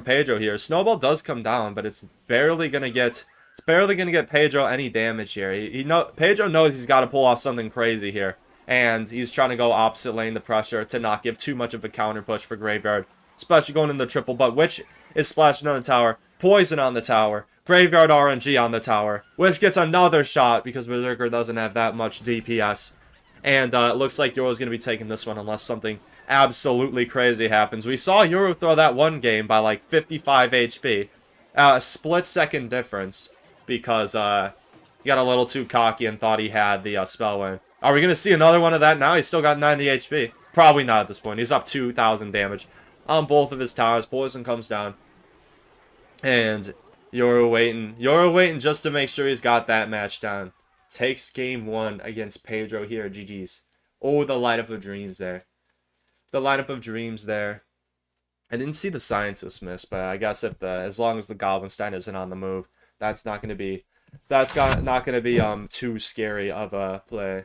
Pedro here. Snowball does come down, but it's barely gonna get Pedro any damage here. Pedro knows he's got to pull off something crazy here, and he's trying to go opposite lane the pressure to not give too much of a counter push for Graveyard, especially going in the triple. But Witch is splashing on the tower, Poison on the tower, Graveyard RNG on the tower, which gets another shot because Berserker doesn't have that much DPS. And it looks like Yoru's going to be taking this one unless something absolutely crazy happens. We saw Yoru throw that one game by like 55 HP. A split-second difference because he got a little too cocky and thought he had the spell win. Are we going to see another one of that now? He's still got 90 HP. Probably not at this point. He's up 2,000 damage on both of his towers. Poison comes down. And Yoru waiting just to make sure he's got that match down. Takes game 1 against Pedro here. GG's. Oh, the lineup of dreams there. The lineup of dreams there. I didn't see the Scientist miss, but I guess if as long as the Goblinstein isn't on the move, that's not gonna be too scary of a play.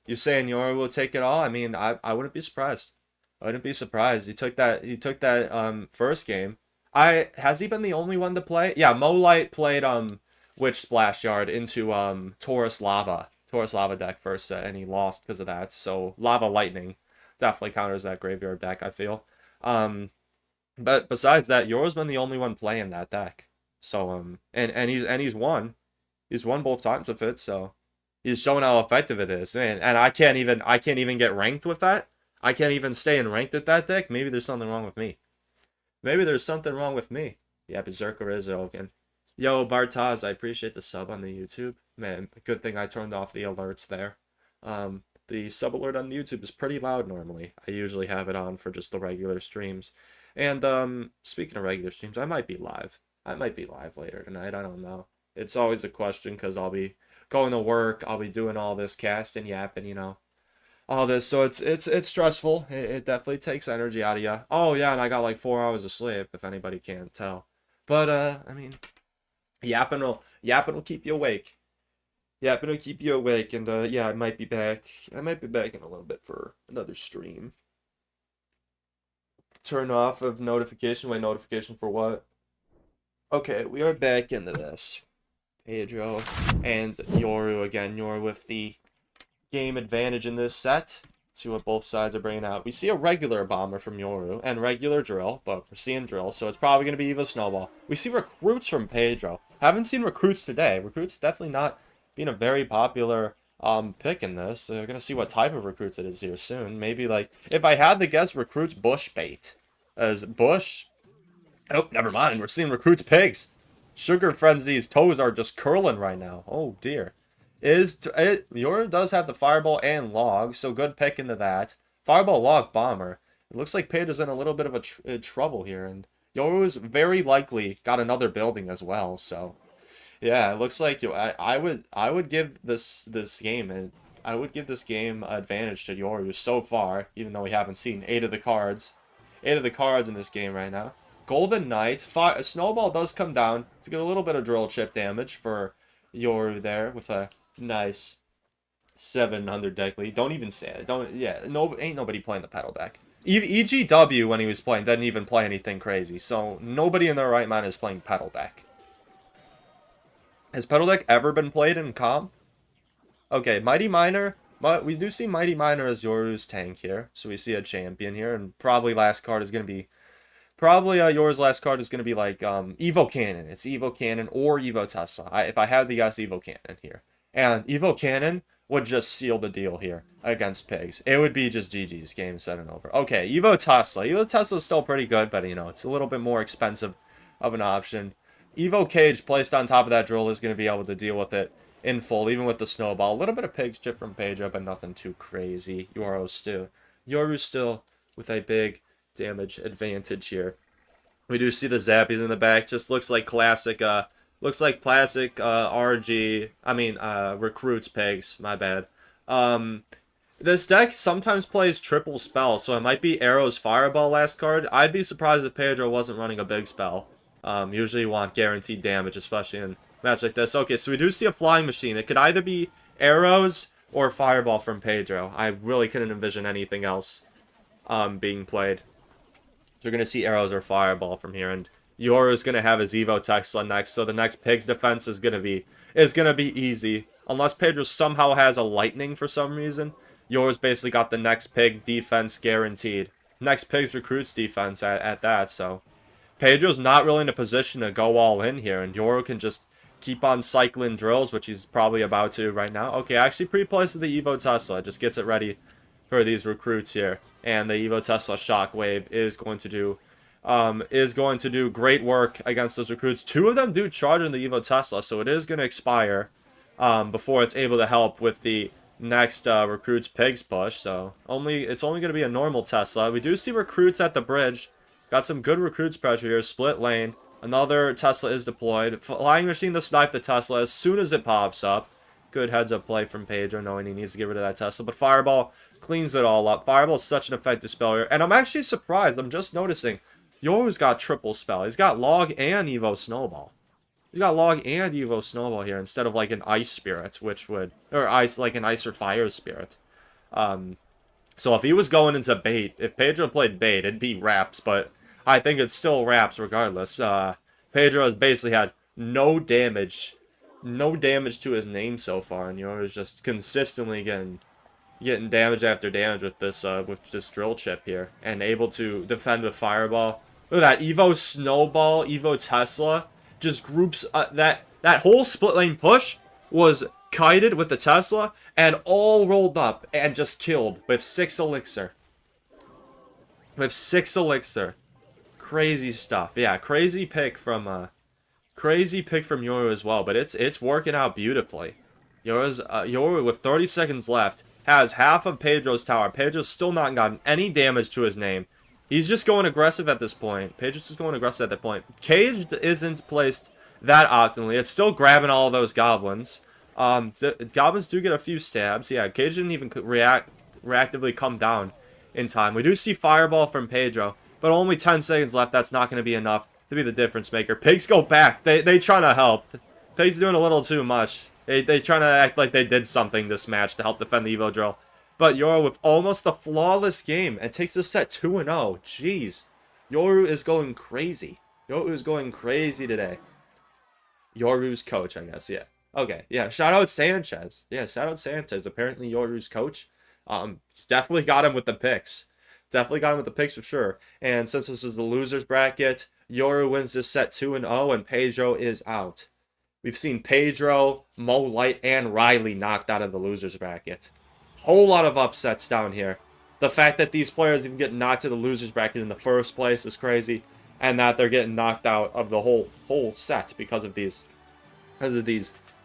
You saying Yoru will take it all? I mean, I wouldn't be surprised. I wouldn't be surprised. He took that first game. Has he been the only one to play? Yeah, Molite played Witch Splash Yard into Taurus Lava deck first set, and he lost because of that. So Lava Lightning definitely counters that Graveyard deck, I feel. But besides that, Yoru's been the only one playing that deck. So and he's won. He's won both times with it, so he's showing how effective it is. And I can't even get ranked with that. I can't even stay in ranked with that deck. Maybe there's something wrong with me. Maybe there's something wrong with me. Yeah, Berserker is broken. Yo, Bartaz, I appreciate the sub on the YouTube. Man, good thing I turned off the alerts there. The sub alert on the YouTube is pretty loud normally. I usually have it on for just the regular streams. And speaking of regular streams, I might be live. I might be live later tonight. I don't know. It's always a question because I'll be going to work. I'll be doing all this casting, yapping, you know, all this. So it's stressful. It definitely takes energy out of you. Oh yeah, and I got like 4 hours of sleep if anybody can't tell. But I mean, yapping will keep you awake. Yapping will keep you awake. And yeah, I might be back. I might be back in a little bit for another stream. Turn off of notification. Wait, notification for what? Okay, we are back into this. Pedro and Yoru again. Yoru with the game advantage in this set. See what both sides are bringing out. We see a regular bomber from Yoru and regular drill, but we're seeing drill, so it's probably going to be Evo Snowball. We see recruits from Pedro. Haven't seen recruits today. Recruits definitely not being a very popular pick in this. We're going to see what type of recruits it is here soon. Maybe like, if I had to guess, recruits bush bait. As bush... Oh, never mind. We're seeing recruits pigs. Sugar Frenzy's toes are just curling right now. Oh, dear. Yoru does have the Fireball and Log, so good pick into that. Fireball, Log, Bomber. It looks like Pedro's in a little bit of a trouble here, and Yoru's very likely got another building as well, so... Yeah, it looks like I would give this game advantage to Yoru so far, even though we haven't seen 8 of the cards. 8 of the cards in this game right now. Golden Knight. Snowball does come down to get a little bit of drill chip damage for Yoru there with a nice 700 deck lead. Don't even say it. Ain't nobody playing the pedal deck. EGW, when he was playing, didn't even play anything crazy. So nobody in their right mind is playing pedal deck. Has pedal deck ever been played in comp? Okay, Mighty Miner. But we do see Mighty Miner as Yoru's tank here. So we see a champion here. And probably last card is going to be... Probably Yoru's last card is going to be like Evo Cannon. It's Evo Cannon or Evo Tesla. If I had to guess, Evo Cannon here. And Evo Cannon would just seal the deal here against Pigs. It would be just GG's, game, set, and over. Okay, Evo Tesla. Evo Tesla is still pretty good, but, you know, it's a little bit more expensive of an option. Evo Cage placed on top of that drill is going to be able to deal with it in full, even with the snowball. A little bit of Pig's chip from Pedro, but nothing too crazy. Yoru still with a big damage advantage here. We do see the Zappies in the back. Just looks like classic, RG. Recruits Pigs. My bad. This deck sometimes plays triple spell, so it might be Arrow's Fireball last card. I'd be surprised if Pedro wasn't running a big spell. Usually you want guaranteed damage, especially in a match like this. Okay, so we do see a Flying Machine. It could either be Arrows or Fireball from Pedro. I really couldn't envision anything else being played. So you're going to see Arrows or Fireball from here, and Yoru's going to have his Evo Tesla next, so the next Pig's defense is going to be easy. Unless Pedro somehow has a Lightning for some reason, Yoru's basically got the next Pig defense guaranteed. Next Pig's Recruits defense at that, so... Pedro's not really in a position to go all in here, and Yoru can just keep on cycling drills, which he's probably about to right now. Okay, actually pre-places the Evo Tesla, just gets it ready for these recruits here. And the Evo Tesla Shockwave is going to do great work against those recruits. Two of them do charge in the Evo Tesla, so it is going to expire before it's able to help with the next recruits Pigs push. So it's only going to be a normal Tesla. We do see recruits at the bridge. Got some good recruits pressure here. Split lane. Another Tesla is deployed. Flying Machine to snipe the Tesla as soon as it pops up. Good heads-up play from Pedro, knowing he needs to get rid of that Tesla. But Fireball cleans it all up. Fireball is such an effective spell here. And I'm actually surprised. I'm just noticing. Yoru's got triple spell. He's got Log and Evo Snowball. He's got Log and Evo Snowball here instead of like an Ice Spirit, which would... Or like an Ice or Fire Spirit. So if he was going into bait, if Pedro played bait, it'd be Wraps, but... I think it's still Wraps regardless. Pedro has basically had no damage to his name so far, and Yoru's just consistently getting damage after damage with this drill chip here, and able to defend with Fireball. Look at that Evo Snowball, Evo Tesla, just groups that whole split lane push was kited with the Tesla and all rolled up and just killed with 6 elixir. Crazy stuff. Yeah, crazy pick from Yoru as well, but it's working out beautifully. Yoru with 30 seconds left has half of Pedro's tower. Pedro's still not gotten any damage to his name. He's just going aggressive at this point. Pedro's just going aggressive at that point. Cage isn't placed that optimally. It's still grabbing all of those goblins. Goblins do get a few stabs. Yeah, Cage didn't even reactively come down in time. We do see Fireball from Pedro. But only 10 seconds left. That's not going to be enough to be the difference maker. Pigs go back. They trying to help. Pigs doing a little too much. They trying to act like they did something this match to help defend the Evo drill. But Yoru with almost a flawless game and takes this set 2-0. Jeez. Yoru is going crazy. Yoru is going crazy today. Yoru's coach, I guess. Yeah. Okay. Yeah. Shout out Sanchez. Yeah. Shout out Sanchez. Apparently Yoru's coach. He's definitely got him with the picks. Definitely got him with the picks for sure. And since this is the losers bracket, Yoru wins this set 2-0 and Pedro is out. We've seen Pedro, Mo Light, and Riley knocked out of the losers bracket. Whole lot of upsets down here. The fact that these players even get knocked to the losers bracket in the first place is crazy. And that they're getting knocked out of the whole set because of these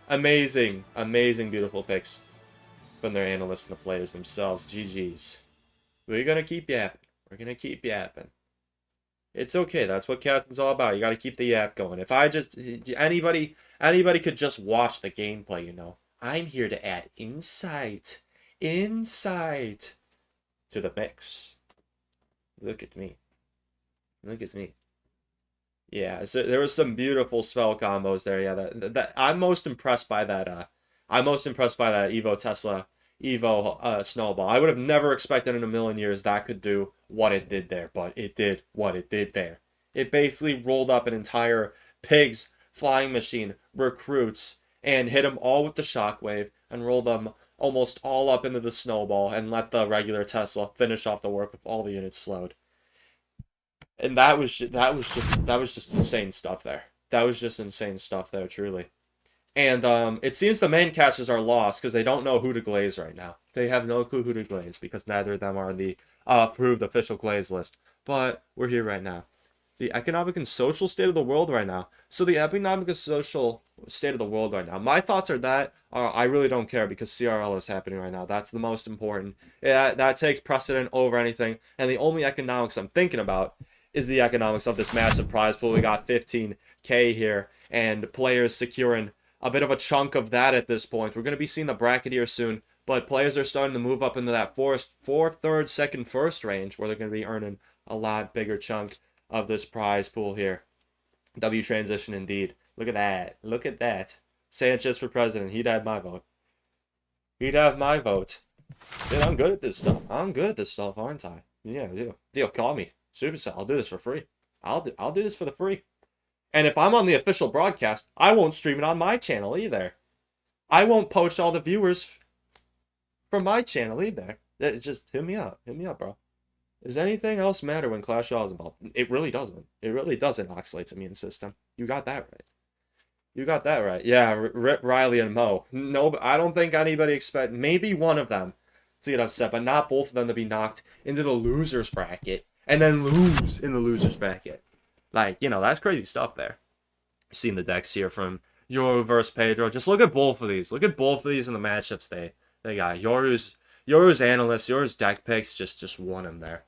amazing, beautiful picks from their analysts and the players themselves. GG's. We're going to keep yapping. We're going to keep yapping. It's okay. That's what casting's all about. You got to keep the yap going. If I just... Anybody could just watch the gameplay, you know. I'm here to add insight to the mix. Look at me. Yeah, so there was some beautiful spell combos there. Yeah, that I'm most impressed by that. I'm most impressed by that Evo Tesla Evo snowball. I would have never expected in a million years that could do what it did there, but it did what it did there. It basically rolled up an entire pig's flying machine, recruits, and hit them all with the shockwave, and rolled them almost all up into the snowball, and let the regular Tesla finish off the work with all the units slowed. And that was just insane stuff there. That was just insane stuff there, truly. And it seems the main casters are lost because they don't know who to glaze right now. They have no clue who to glaze because neither of them are on the approved official glaze list. But we're here right now. The economic and social state of the world right now. So the economic and social state of the world right now. My thoughts are that I really don't care because CRL is happening right now. That's the most important. Yeah, that takes precedent over anything. And the only economics I'm thinking about is the economics of this massive prize pool. We got 15K here, and players securing a bit of a chunk of that at this point. We're going to be seeing the bracket here soon, but players are starting to move up into that fourth, third, second, first range where they're going to be earning a lot bigger chunk of this prize pool here. W transition indeed. Look at that. Look at that. Sanchez for president. He'd have my vote. He'd have my vote. Dude, I'm good at this stuff. I'm good at this stuff, aren't I? Yeah, deal. Call me. Supercell. I'll do this for free. I'll do this for the free. And if I'm on the official broadcast, I won't stream it on my channel either. I won't poach all the viewers from my channel either. Just hit me up. Hit me up, bro. Does anything else matter when Clash Royale is involved? It really doesn't. It really doesn't oxalate's immune system. You got that right. You got that right. Yeah, Rip, Riley, and Mo. No, I don't think anybody expect maybe one of them to get upset, but not both of them to be knocked into the losers bracket and then lose in the losers bracket. Like, that's crazy stuff there. Seeing the decks here from Yoru versus Pedro. Just look at both of these. Look at both of these in the matchups they got. Yoru's analysts, Yoru's deck picks just won him there.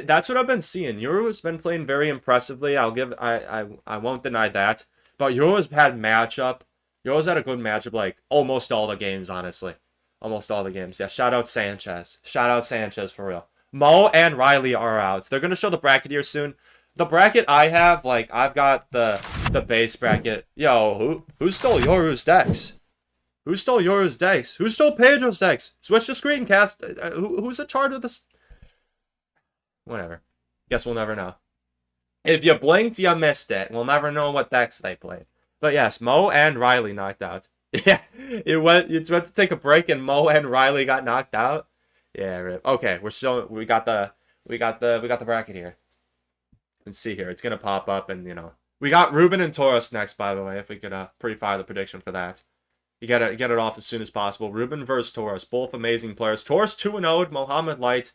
That's what I've been seeing. Yoru's been playing very impressively. I won't deny that. But Yoru's had matchup. Yoru's had a good matchup like almost all the games, honestly. Almost all the games. Yeah, shout out Sanchez. Shout out Sanchez for real. Mo and Riley are out. They're gonna show the bracket here soon. The bracket I have, like, I've got the base bracket. Yo, who stole Yoru's decks? Who stole Yoru's decks? Who stole Pedro's decks? Switch the screen, cast. Who's in charge of this? Whatever. Guess we'll never know. If you blinked, you missed it. We'll never know what decks they played. But yes, Mo and Riley knocked out. Yeah, it's went to take a break and Mo and Riley got knocked out. Yeah, okay, we got the bracket here. Let's see here. It's gonna pop up, and we got Reuben and Taurus next. By the way, if we could pre-fire the prediction for that, you gotta get it off as soon as possible. Reuben versus Taurus, both amazing players. Taurus 2-0'd Mohammed Light,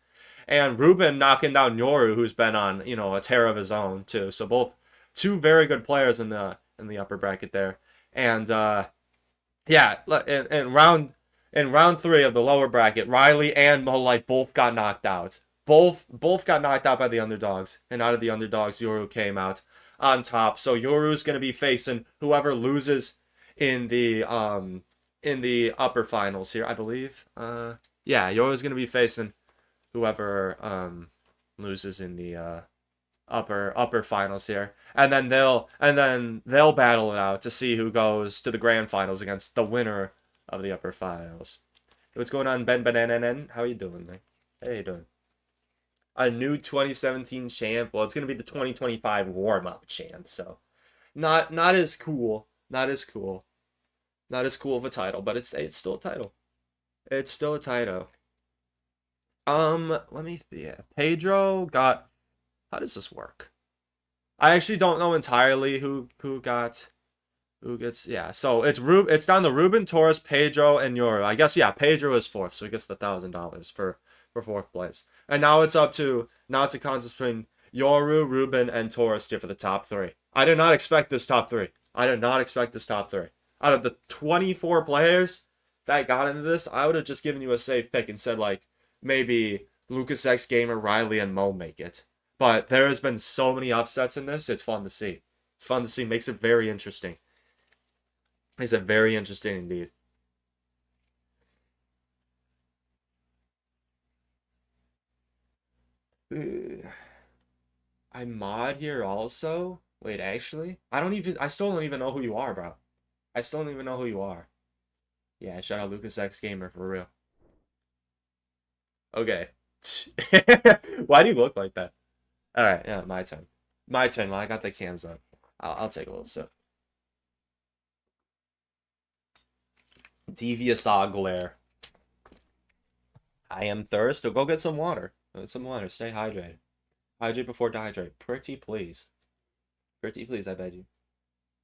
and Reuben knocking down Yoru, who's been on a tear of his own too. So both two very good players in the upper bracket there, and yeah, in round 3 of the lower bracket, Riley and Mo Light both got knocked out. Both got knocked out by the underdogs, and out of the underdogs, Yoru came out on top. So Yoru's gonna be facing whoever loses in the upper finals here, I believe. Yeah, Yoru's gonna be facing whoever loses in the upper finals here, and then they'll battle it out to see who goes to the grand finals against the winner of the upper finals. What's going on, Ben? How you doing, man? How you doing? A new 2017 champ. Well, it's gonna be the 2025 warm-up champ. So, not as cool. Not as cool of a title, but it's still a title. It's still a title. Let me see. Yeah. Pedro got. How does this work? I actually don't know entirely who gets. Yeah. So it's down to Reuben, Taurus, Pedro, and Yoru. I guess Pedro is fourth, so he gets the $1,000 for fourth place. And now it's a contest between Yoru, Reuben, and Taurus here for the top 3. I did not expect this top 3. Out of the 24 players that got into this, I would have just given you a safe pick and said, like, maybe Lucas X Gamer, Riley, and Mo make it. But there has been so many upsets in this, it's fun to see. Makes it very interesting. Makes it very interesting indeed. I mod here also? Wait, actually? I still don't even know who you are, bro. I still don't even know who you are. Yeah, shout out Lucas X Gamer for real. Okay. Why do you look like that? Alright, yeah, my turn. My turn when I got the cans up. I'll take a little sip. Devious glare. I am thirsty. Go get some water. Go get some water. Stay hydrated. Hydrate before dehydrate. Pretty please. Pretty please, I beg you.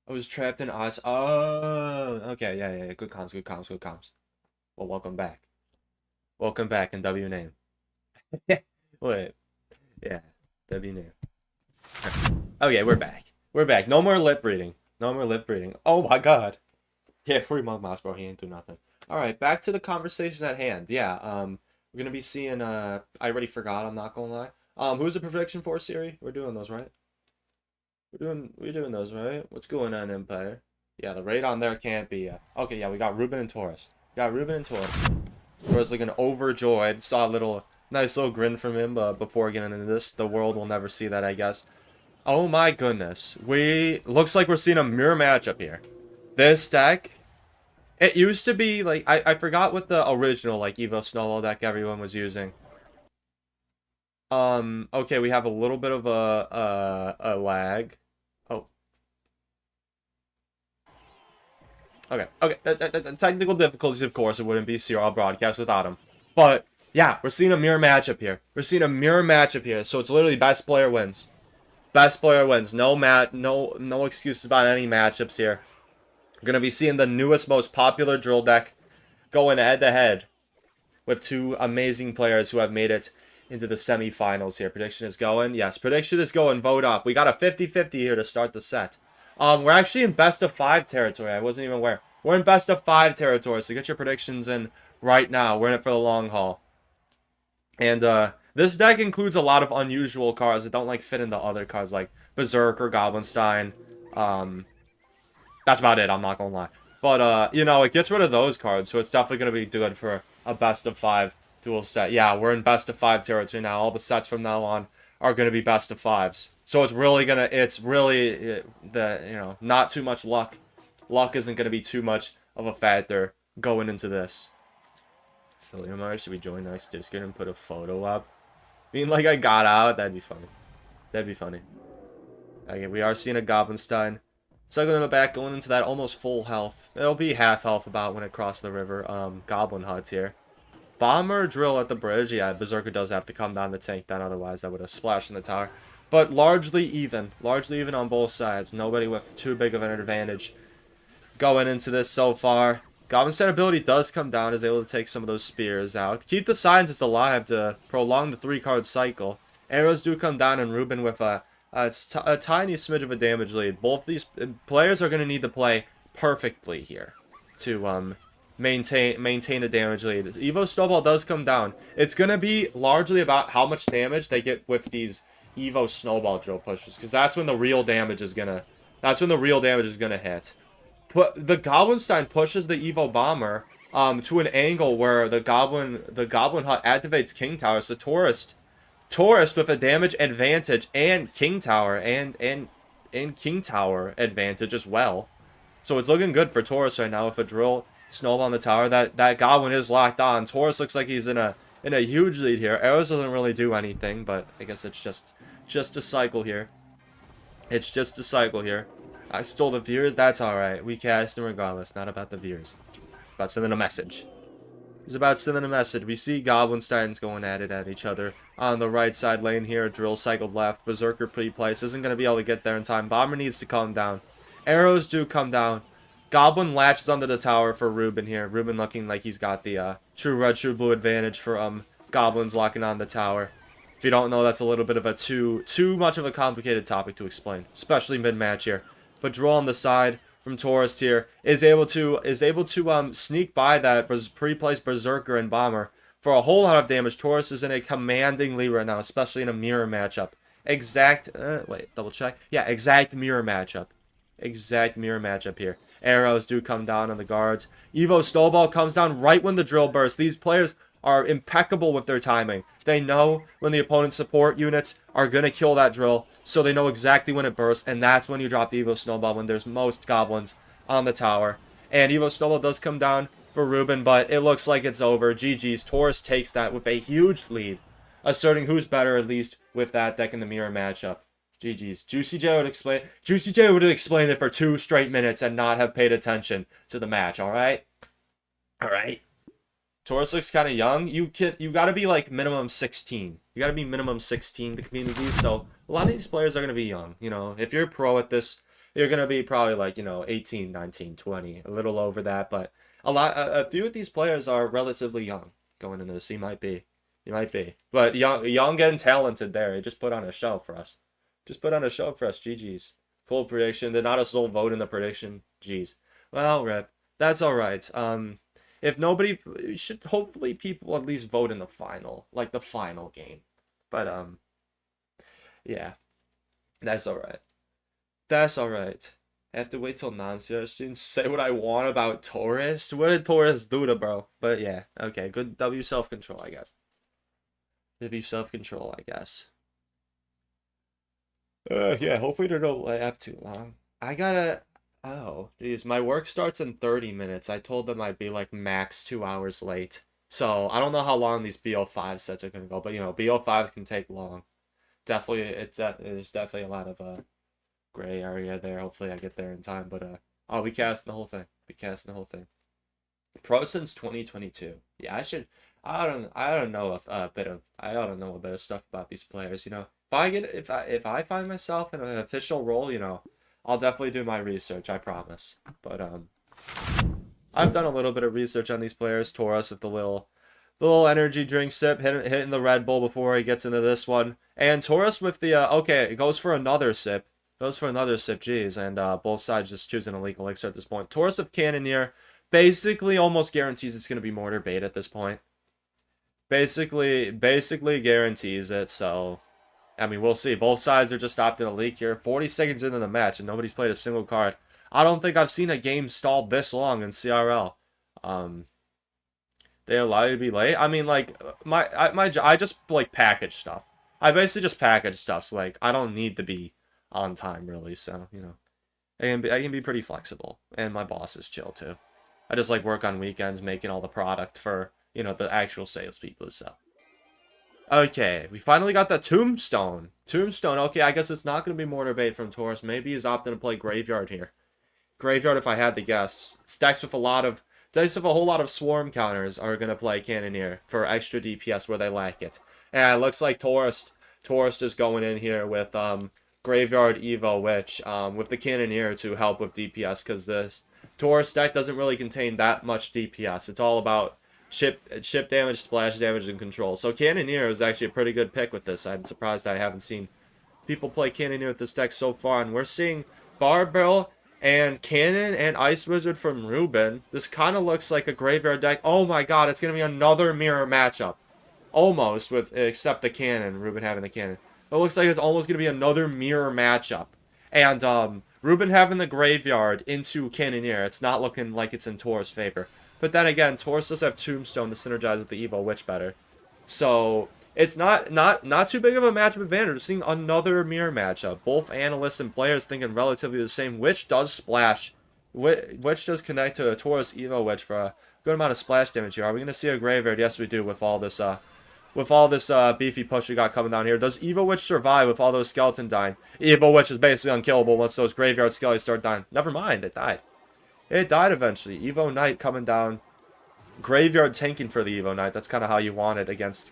I was trapped in ice. Oh, okay, yeah. Good comms, good comms, good comms. Well, welcome back. Welcome back in W name. Wait. Yeah. W name. Okay, we're back. We're back. No more lip reading. No more lip reading. Oh my god. Yeah, free Mug Mouse, bro. He ain't do nothing. Alright, back to the conversation at hand. Yeah, we're gonna be seeing, I already forgot, I'm not gonna lie. Who's the prediction for Siri? We're doing those, right? We're doing those, right? What's going on, Empire? Yeah, the raid on there can't be, okay, yeah, we got Reuben and Taurus. Taurus looking overjoyed. Saw a nice little grin from him, before getting into this. The world will never see that, I guess. Oh my goodness. Looks like we're seeing a mirror matchup here. This deck, it used to be, like, I forgot what the original, like, Evo Snowball deck everyone was using. Okay, we have a little bit of a lag. Oh. Okay. Technical difficulties, of course. It wouldn't be CRL broadcast without him. But, yeah, we're seeing a mirror matchup here. So it's literally best player wins. Best player wins. No excuses about any matchups here. We're going to be seeing the newest, most popular drill deck going head-to-head with two amazing players who have made it into the semifinals here. Prediction is going. Yes, prediction is going. Vote up. We got a 50-50 here to start the set. We're actually in best of 5 territory. I wasn't even aware. We're in best of 5 territory, so get your predictions in right now. We're in it for the long haul. And this deck includes a lot of unusual cards that don't like fit into other cards like Berserker, Goblinstein. That's about it, I'm not gonna lie. But, you know, it gets rid of those cards, so it's definitely gonna be good for a best of 5 dual set. Yeah, we're in best of 5 territory now. All the sets from now on are gonna be best of 5s. So it's really, not too much luck. Luck isn't gonna be too much of a factor going into this. Philly should we join nice Discord and put a photo up? I mean, like I got out, that'd be funny. Okay, we are seeing a Goblinstein. Cycling in the back, going into that almost full health. It'll be half health about when it crosses the river. Goblin Hut here. Bomber drill at the bridge. Yeah, Berserker does have to come down to tank that, otherwise that would have splashed in the tower. But largely even on both sides. Nobody with too big of an advantage going into this so far. Goblinstein ability does come down, is able to take some of those spears out. Keep the Scientist alive to prolong the 3-card cycle. Arrows do come down, and Reuben with a tiny smidge of a damage lead. Both these players are going to need to play perfectly here to maintain a damage lead. Evo Snowball does come down. It's going to be largely about how much damage they get with these Evo Snowball drill pushes, because that's when the real damage is gonna hit. The Goblinstein pushes the Evo Bomber to an angle where the Goblin Hut activates King Tower. So Taurus with a damage advantage and King Tower and King Tower advantage as well. So it's looking good for Taurus right now with a drill snowball on the tower. That Goblin is locked on. Taurus looks like he's in a huge lead here. Arrows doesn't really do anything, but I guess it's just a cycle here. I stole the viewers. That's alright. We cast them regardless. Not about the viewers. About sending a message. It's about sending a message. We see Goblinsteins going at each other. On the right side lane here, drill cycled left. Berserker pre-place. Isn't going to be able to get there in time. Bomber needs to calm down. Arrows do come down. Goblin latches onto the tower for Reuben here. Reuben looking like he's got the true red, true blue advantage for Goblins locking on the tower. If you don't know, that's a little bit of a too much of a complicated topic to explain, especially mid-match here. But draw on the side from Taurus here is able to sneak by that pre-placed Berserker and Bomber for a whole lot of damage. Taurus is in a commanding lead right now, especially in a mirror matchup. Double check. Yeah, exact mirror matchup here. Arrows do come down on the guards. Evo Snowball comes down right when the drill bursts. These players are impeccable with their timing. They know when the opponent's support units are going to kill that drill, so they know exactly when it bursts, and that's when you drop the Evo Snowball when there's most goblins on the tower. And Evo Snowball does come down for Reuben, but it looks like it's over. GG's. Taurus takes that with a huge lead, asserting who's better, at least with that deck in the mirror matchup. GG's. Juicy J would explain it for 2 straight minutes and not have paid attention to the match, alright? Alright. Taurus looks kind of young. You gotta be like minimum 16. You gotta be minimum 16 the community, so a lot of these players are gonna be young. You know, if you're pro at this, you're gonna be probably like, 18, 19, 20, a little over that, but a few of these players are relatively young going into this. You might be. But young and talented there. He just put on a show for us. GG's. Cool prediction. Did not a soul vote in the prediction? Jeez. Well, rip. That's alright. If nobody, should hopefully people at least vote in the final. Like the final game. But, yeah. That's alright. I have to wait till non-CR students say what I want about Taurus. What did Taurus do to bro? But yeah, okay. Good W self-control, I guess. Yeah, hopefully they don't lay up too long. Oh, geez, my work starts in 30 minutes. I told them I'd be like max 2 hours late. So, I don't know how long these BO5 sets are going to go, but BO5s can take long. Definitely, there's definitely a lot of, gray area there. Hopefully I get there in time, but, I'll be casting the whole thing. Pro since 2022. Yeah, I don't know a bit of stuff about these players, If I find myself in an official role, I'll definitely do my research, I promise. But I've done a little bit of research on these players. Taurus with the little energy drink sip, hitting the Red Bull before he gets into this one. And Taurus with the okay, it goes for another sip. Geez, and both sides just choosing a legal elixir at this point. Taurus with Cannoneer basically almost guarantees it's going to be mortar bait at this point. Basically guarantees it, so I mean, we'll see. Both sides are just opting a leak here. 40 seconds into the match, and nobody's played a single card. I don't think I've seen a game stalled this long in CRL. They allow you to be late. I mean, like, I just, like, package stuff. I basically just package stuff, so, like, I don't need to be on time, really, so, I can be pretty flexible, and my boss is chill, too. I just, like, work on weekends, making all the product for, the actual salespeople, so. Okay, we finally got the Tombstone. Okay, I guess it's not going to be mortar bait from Taurus. Maybe he's opting to play Graveyard here. Graveyard, if I had to guess. Stacks with a whole lot of swarm counters are going to play Cannoneer for extra DPS where they lack it. And it looks like Taurus just going in here with Graveyard Evo Witch with the Cannoneer to help with DPS, because this Taurus deck doesn't really contain that much DPS. It's all about chip damage, splash damage, and control. So Cannoneer is actually a pretty good pick with this. I'm surprised I haven't seen people play Cannoneer with this deck so far. And we're seeing Barbell and Cannon and Ice Wizard from Reuben. This kind of looks like a Graveyard deck. Oh my god, it's going to be another mirror matchup. Almost, except the Cannon, Reuben having the Cannon. It looks like it's almost going to be another mirror matchup. And Reuben having the Graveyard into Cannoneer. It's not looking like it's in Taurus' favor. But then again, Taurus does have Tombstone to synergize with the Evo Witch better. So, it's not too big of a matchup advantage. We're seeing another mirror matchup. Both analysts and players thinking relatively the same. Witch does splash. Witch does connect to a Taurus Evo Witch for a good amount of splash damage here. Are we going to see a Graveyard? Yes, we do, with all this beefy push we got coming down here. Does Evo Witch survive with all those skeleton dying? Evo Witch is basically unkillable once those Graveyard skeletons start dying. Never mind, it died. It died eventually. Evo Knight coming down. Graveyard tanking for the Evo Knight. That's kind of how you want it against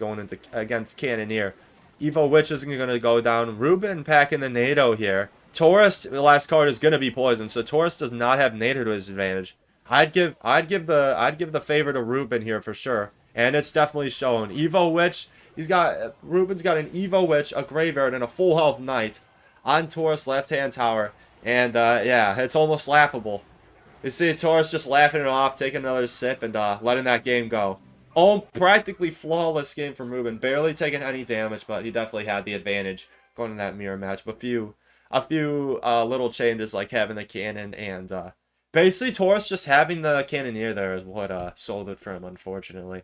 Cannoneer. Evo Witch isn't going to go down. Reuben packing the NATO here. Taurus, the last card, is going to be poison, so Taurus does not have NATO to his advantage. I'd give the favor to Reuben here for sure, and it's definitely shown. Evo Witch, Reuben's got an Evo Witch, a Graveyard, and a full health Knight on Taurus left hand tower, and yeah, it's almost laughable. You see Taurus just laughing it off, taking another sip, and letting that game go. Oh, practically flawless game from Reuben. Barely taking any damage, but he definitely had the advantage going in that mirror match. But a few little changes, like having the cannon, and basically Taurus just having the Cannoneer there is what sold it for him, unfortunately.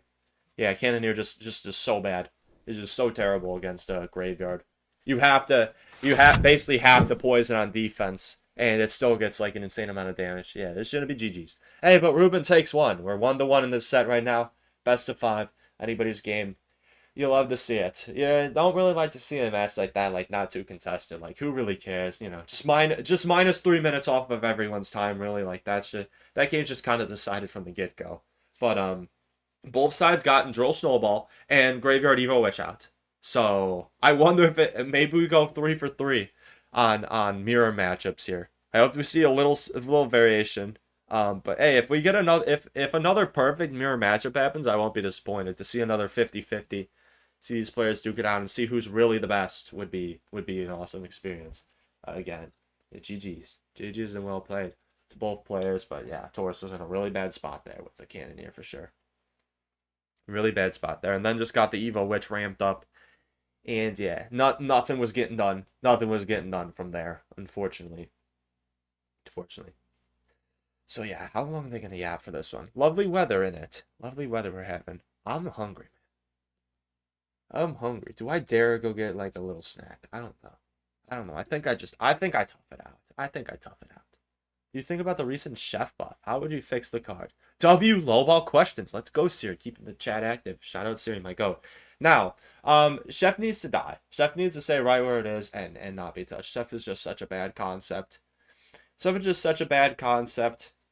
Yeah, Cannoneer just is so bad. It's just so terrible against a Graveyard. You basically have to poison on defense, and it still gets like an insane amount of damage. Yeah, this shouldn't be GG's. Hey, but Reuben takes one. We're 1-1 in this set right now. Best of 5. Anybody's game. You love to see it. Yeah, don't really like to see a match like that, like not too contested. Like who really cares? You know, just minus 3 minutes off of everyone's time. Really, like that game's just kind of decided from the get go. But both sides got Drill Snowball and Graveyard Evo Witch out. So I wonder if maybe we go 3 for 3 on mirror matchups here. I hope we see a little variation. But hey, if we get another if another perfect mirror matchup happens, I won't be disappointed to see another 50-50. See these players duke it out and see who's really the best would be an awesome experience. Again, GG's and well played to both players, but yeah, Taurus was in a really bad spot there with the Cannoneer for sure. Really bad spot there, and then just got the Evo Witch ramped up, and yeah, nothing was getting done. Nothing was getting done from there, unfortunately. So yeah, how long are they gonna have for this one? Lovely weather in it. Lovely weather we're having. I'm hungry. I'm hungry. Do I dare go get like a little snack? I don't know. I think I tough it out. Do you think about the recent chef buff? How would you fix the card? W lowball questions. Let's go, Siri. Keeping the chat active. Shout out Siri, my goat. Now, Chef needs to die. Chef needs to say right where it is and not be touched. Chef is just such a bad concept.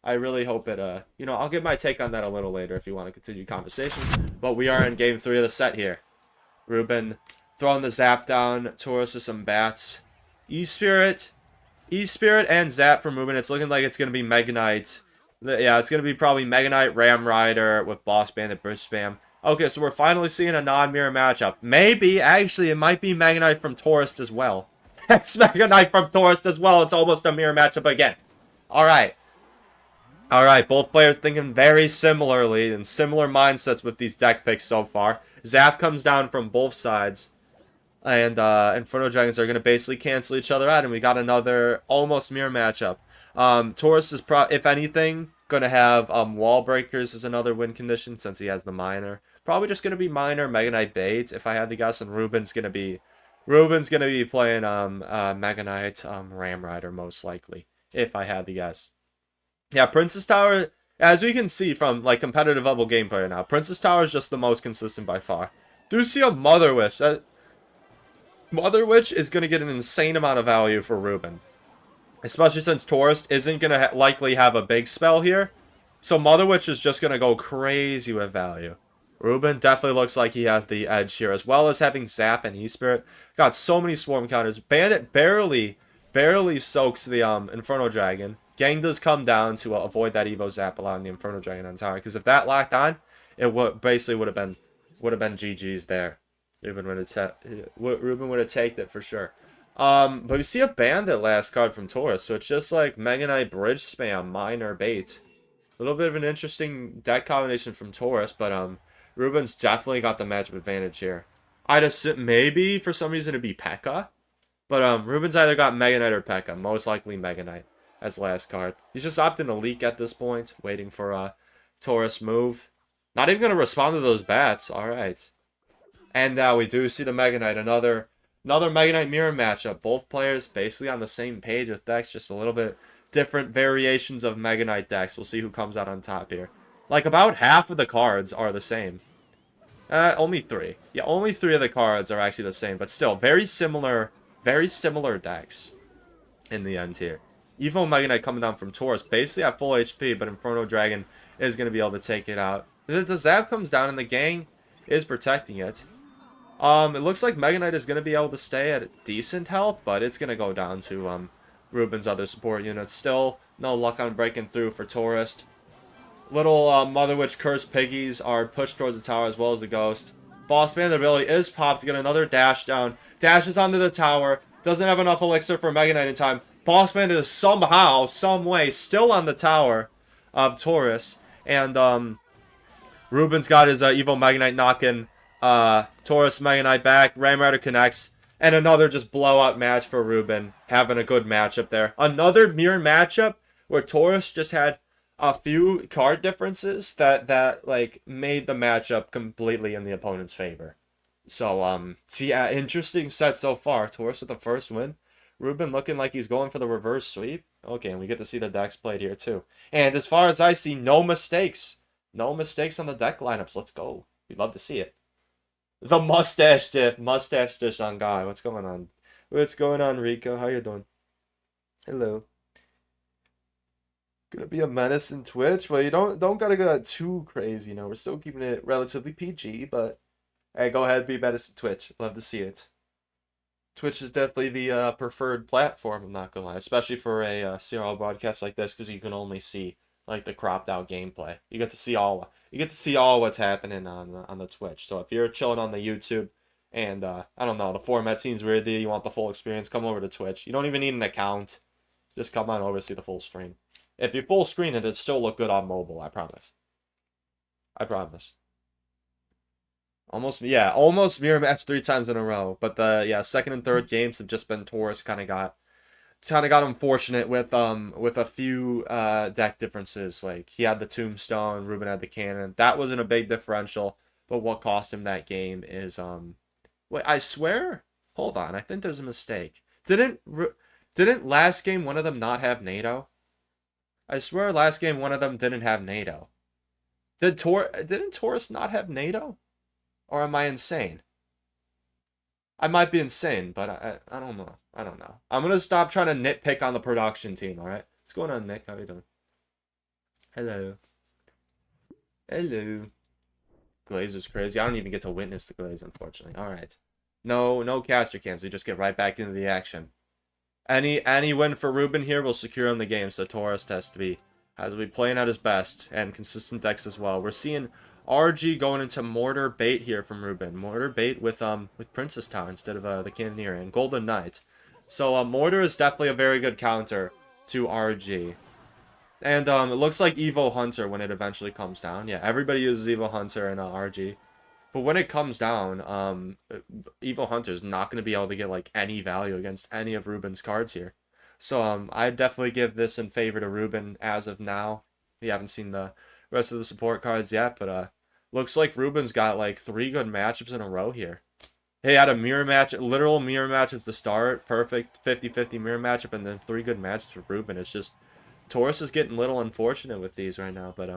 I really hope it, I'll get my take on that a little later if you want to continue conversation. But we are in game 3 of the set here. Reuben throwing the zap down. Taurus with some bats. E-Spirit and zap from Reuben. It's looking like it's going to be Mega Knight. Yeah, it's going to be probably Mega Knight, Ram Rider with Boss Bandit, Burst Spam. Okay, so we're finally seeing a non-mirror matchup. Maybe, actually, it might be Mega Knight from Taurus as well. It's Mega Knight from Taurus as well. It's almost a mirror matchup again. Alright, both players thinking very similarly and similar mindsets with these deck picks so far. Zap comes down from both sides. And Inferno Dragons are going to basically cancel each other out. And we got another almost mirror matchup. Taurus is, if anything, going to have Wall Breakers as another win condition since he has the Minor. Probably just going to be Minor, Mega Knight Bait, if I had to guess. And Reuben's going to be playing Mega Knight, Ram Rider most likely, if I had to guess. Yeah, Princess Tower, as we can see from like competitive level gameplay right now, Princess Tower is just the most consistent by far. Do see a Mother Witch. Mother Witch is going to get an insane amount of value for Reuben. Especially since Taurus isn't going to likely have a big spell here. So Mother Witch is just going to go crazy with value. Reuben definitely looks like he has the edge here, as well as having Zap and E-Spirit. Got so many Swarm counters. Bandit barely soaks the Inferno Dragon. Gang does come down to avoid that Evo Zap, allowing the Inferno Dragon on tower. Because if that locked on, it basically would have been GG's there. Reuben would have taken it for sure. But we see a Bandit last card from Taurus, so it's just like Mega Knight Bridge Spam, Minor Bait. A little bit of an interesting deck combination from Taurus, but Reuben's definitely got the matchup advantage here. I'd assume maybe for some reason it'd be P.E.K.K.A. But Reuben's either got Mega Knight or P.E.K.K.A. Most likely Mega Knight as last card. He's just opting to leak at this point, waiting for a Taurus move. Not even going to respond to those bats. Alright. And now we do see the Mega Knight. Another Mega Knight mirror matchup. Both players basically on the same page with decks, just a little bit different variations of Mega Knight decks. We'll see who comes out on top here. Like, about half of the cards are the same. Only 3. Yeah, only 3 of the cards are actually the same, but still, very similar decks in the end here. Evo Mega Knight coming down from Taurus, basically at full HP, but Inferno Dragon is going to be able to take it out. The Zap comes down, and the gang is protecting it. It looks like Mega Knight is going to be able to stay at decent health, but it's going to go down to Reuben's other support units. Still, no luck on breaking through for Taurus. Little Mother Witch Cursed Piggies are pushed towards the tower as well as the Ghost. Boss Man, the ability is popped to get another dash down. Dashes onto the tower. Doesn't have enough elixir for Mega Knight in time. Boss Man is somehow, some way, still on the tower of Taurus. And Reuben's got his Evo Mega Knight knocking Taurus Mega Knight back. Ram Rider connects. And another just blowout match for Reuben. Having a good matchup there. Another mirror matchup where Taurus just had a few card differences that like made the matchup completely in the opponent's favor. So yeah, interesting set so far. Taurus with the first win. Reuben looking like he's going for the reverse sweep. Okay, and we get to see the decks played here too. And as far as I see, no mistakes. No mistakes on the deck lineups. Let's go. We'd love to see it. The mustache dish on God. What's going on? What's going on, Rico? How you doing? Hello. Gonna be a menace in Twitch. Well, you don't gotta go too crazy, you know. We're still keeping it relatively PG, but hey, go ahead, be menace in Twitch. Love to see it. Twitch is definitely the preferred platform. I'm not gonna lie, especially for a CRL broadcast like this, because you can only see like the cropped out gameplay. You get to see all. You get to see all what's happening on the Twitch. So if you're chilling on the YouTube, and I don't know, the format seems weird to you, you want the full experience, come over to Twitch. You don't even need an account. Just come on over to see the full stream. If you full screen it, it'd still look good on mobile. I promise. I promise. Almost, yeah, almost mirror match 3 times in a row. But the second and third games have just been Taurus kind of got unfortunate with a few deck differences. Like he had the tombstone, Reuben had the cannon. That wasn't a big differential, but what cost him that game is wait, I swear, hold on, I think there's a mistake. Didn't last game one of them not have NATO? I swear last game one of them didn't have NATO. Didn't Taurus not have NATO? Or am I insane? I might be insane, but I don't know. I don't know. I'm gonna stop trying to nitpick on the production team, alright? What's going on, Nick? How you doing? Hello. Hello. Glaze is crazy. I don't even get to witness the glaze, unfortunately. Alright. No caster cams. We just get right back into the action. Any win for Reuben here will secure him the game, so Taurus has to be playing at his best and consistent decks as well. We're seeing RG going into Mortar Bait here from Reuben. Mortar Bait with Princess Tower instead of the Cannoneer and Golden Knight. So Mortar is definitely a very good counter to RG. And it looks like Evo Hunter when it eventually comes down. Yeah, everybody uses Evo Hunter and RG. But when it comes down, Evo Hunter is not going to be able to get like any value against any of Reuben's cards here. So I'd definitely give this in favor to Reuben as of now. We haven't seen the rest of the support cards yet, but looks like Reuben's got like 3 good matchups in a row here. He had a mirror match, literal mirror match at the start, perfect 50-50 mirror matchup, and then 3 good matches for Reuben. It's just Taurus is getting a little unfortunate with these right now, but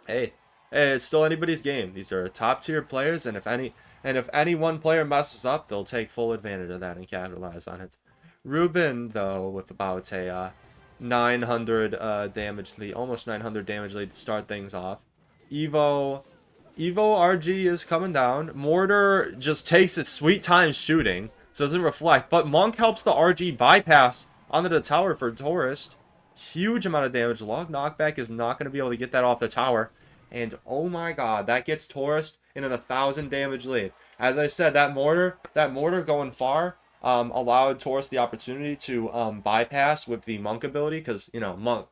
hey, it's still anybody's game. These are top tier players, and if any one player messes up, they'll take full advantage of that and capitalize on it. Reuben, though, with about a 900 damage lead, almost 900 damage lead to start things off. Evo RG is coming down. Mortar just takes its sweet time shooting, so it doesn't reflect. But Monk helps the RG bypass onto the tower for Taurus. Huge amount of damage. Log knockback is not going to be able to get that off the tower. And oh my god, that gets Taurus in an 1,000 damage lead. As I said, that mortar going far allowed Taurus the opportunity to bypass with the Monk ability, because you know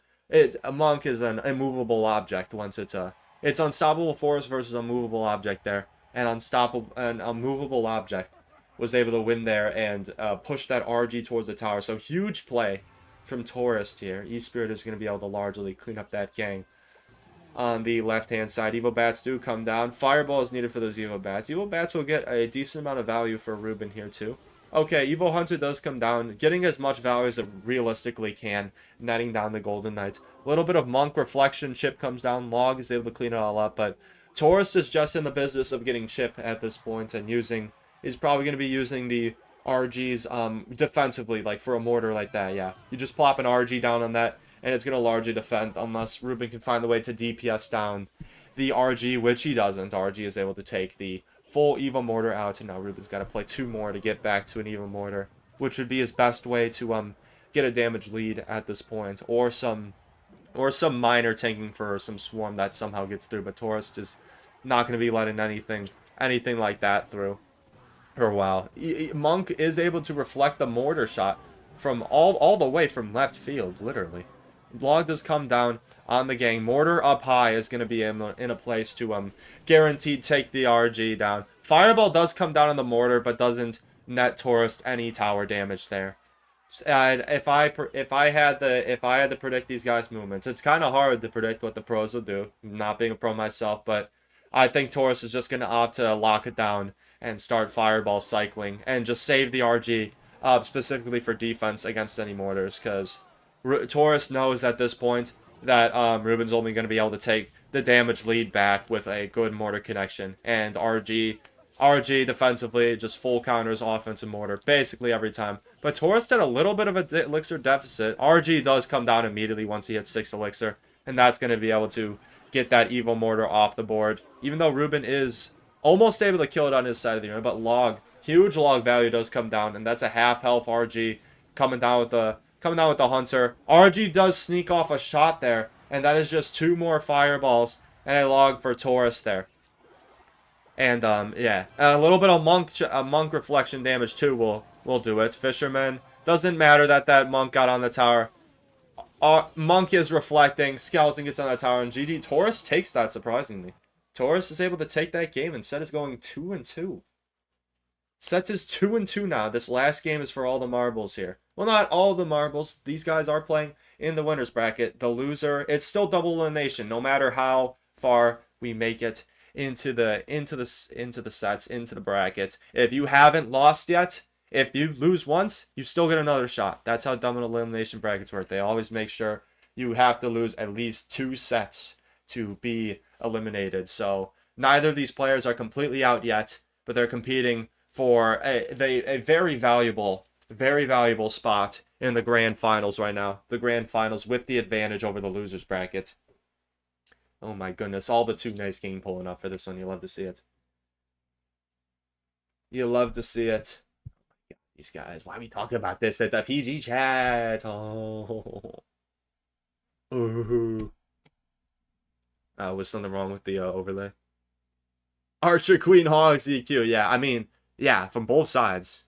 a Monk is an immovable object once it's unstoppable force versus a movable object there, and a movable object was able to win there and push that RG towards the tower. So huge play from Taurus here. E-Spirit is going to be able to largely clean up that gang. On the left-hand side, Evo Bats do come down. Fireball is needed for those Evo Bats. Evo Bats will get a decent amount of value for Reuben here too. Okay, Evo Hunter does come down, getting as much value as it realistically can, netting down the Golden Knights. A little bit of Monk Reflection chip comes down. Log is able to clean it all up, but Taurus is just in the business of getting chip at this point and is probably going to be using the RGs defensively, like for a mortar like that, yeah. You just plop an RG down on that, and it's going to largely defend unless Reuben can find a way to DPS down the RG, which he doesn't. RG is able to take the full Evo Mortar out, and now Reuben's got to play 2 more to get back to an Evo Mortar, which would be his best way to get a damage lead at this point, or some minor tanking for some swarm that somehow gets through. But Taurus is not going to be letting anything like that through for a while. Monk is able to reflect the mortar shot from all the way from left field, literally. Log does come down on the gang. Mortar up high is going to be in a place to guaranteed take the RG down. Fireball does come down on the mortar, but doesn't net Taurus any tower damage there. if I had to predict these guys' movements, it's kind of hard to predict what the pros will do. Not being a pro myself, but I think Taurus is just gonna opt to lock it down and start fireball cycling and just save the RG specifically for defense against any mortars, because Taurus knows at this point that Reuben's only going to be able to take the damage lead back with a good mortar connection, and RG defensively just full counters offensive mortar basically every time. But Taurus did a little bit of a elixir deficit. RG does come down immediately once he hits 6 elixir, and that's going to be able to get that evil mortar off the board, even though Reuben is almost able to kill it on his side of the unit. But huge log value does come down, and that's a half health RG coming down with the hunter. RG does sneak off a shot there, and that is just 2 more fireballs and a log for Taurus there. And yeah, a little bit of monk reflection damage too will do it. Fisherman, doesn't matter that monk got on the tower. Monk is reflecting, skeleton gets on the tower, and GG. Taurus takes that, surprisingly. Taurus is able to take that game, and Set is going 2-2. Set is 2-2 now. This last game is for all the marbles here. Well, not all the marbles. These guys are playing in the winners bracket. The loser, it's still double elimination, no matter how far we make it into the sets, into the brackets. If you haven't lost yet, if you lose once, you still get another shot. That's how double elimination brackets work. They always make sure you have to lose at least 2 sets to be eliminated. So neither of these players are completely out yet, but they're competing for a very valuable spot in the grand finals right now. The grand finals with the advantage over the losers bracket. Oh my goodness, all the 2 nice game pulling up for this one. You love to see it. You love to see it. These guys, why are we talking about this? It's a PG chat. Oh. Ooh. Was something wrong with the overlay? Archer, Queen, Hogs, EQ. Yeah, I mean, yeah, from both sides.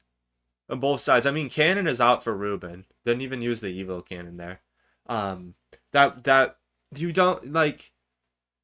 On both sides. I mean, Cannon is out for Reuben. Didn't even use the Evo Cannon there. That you don't, like,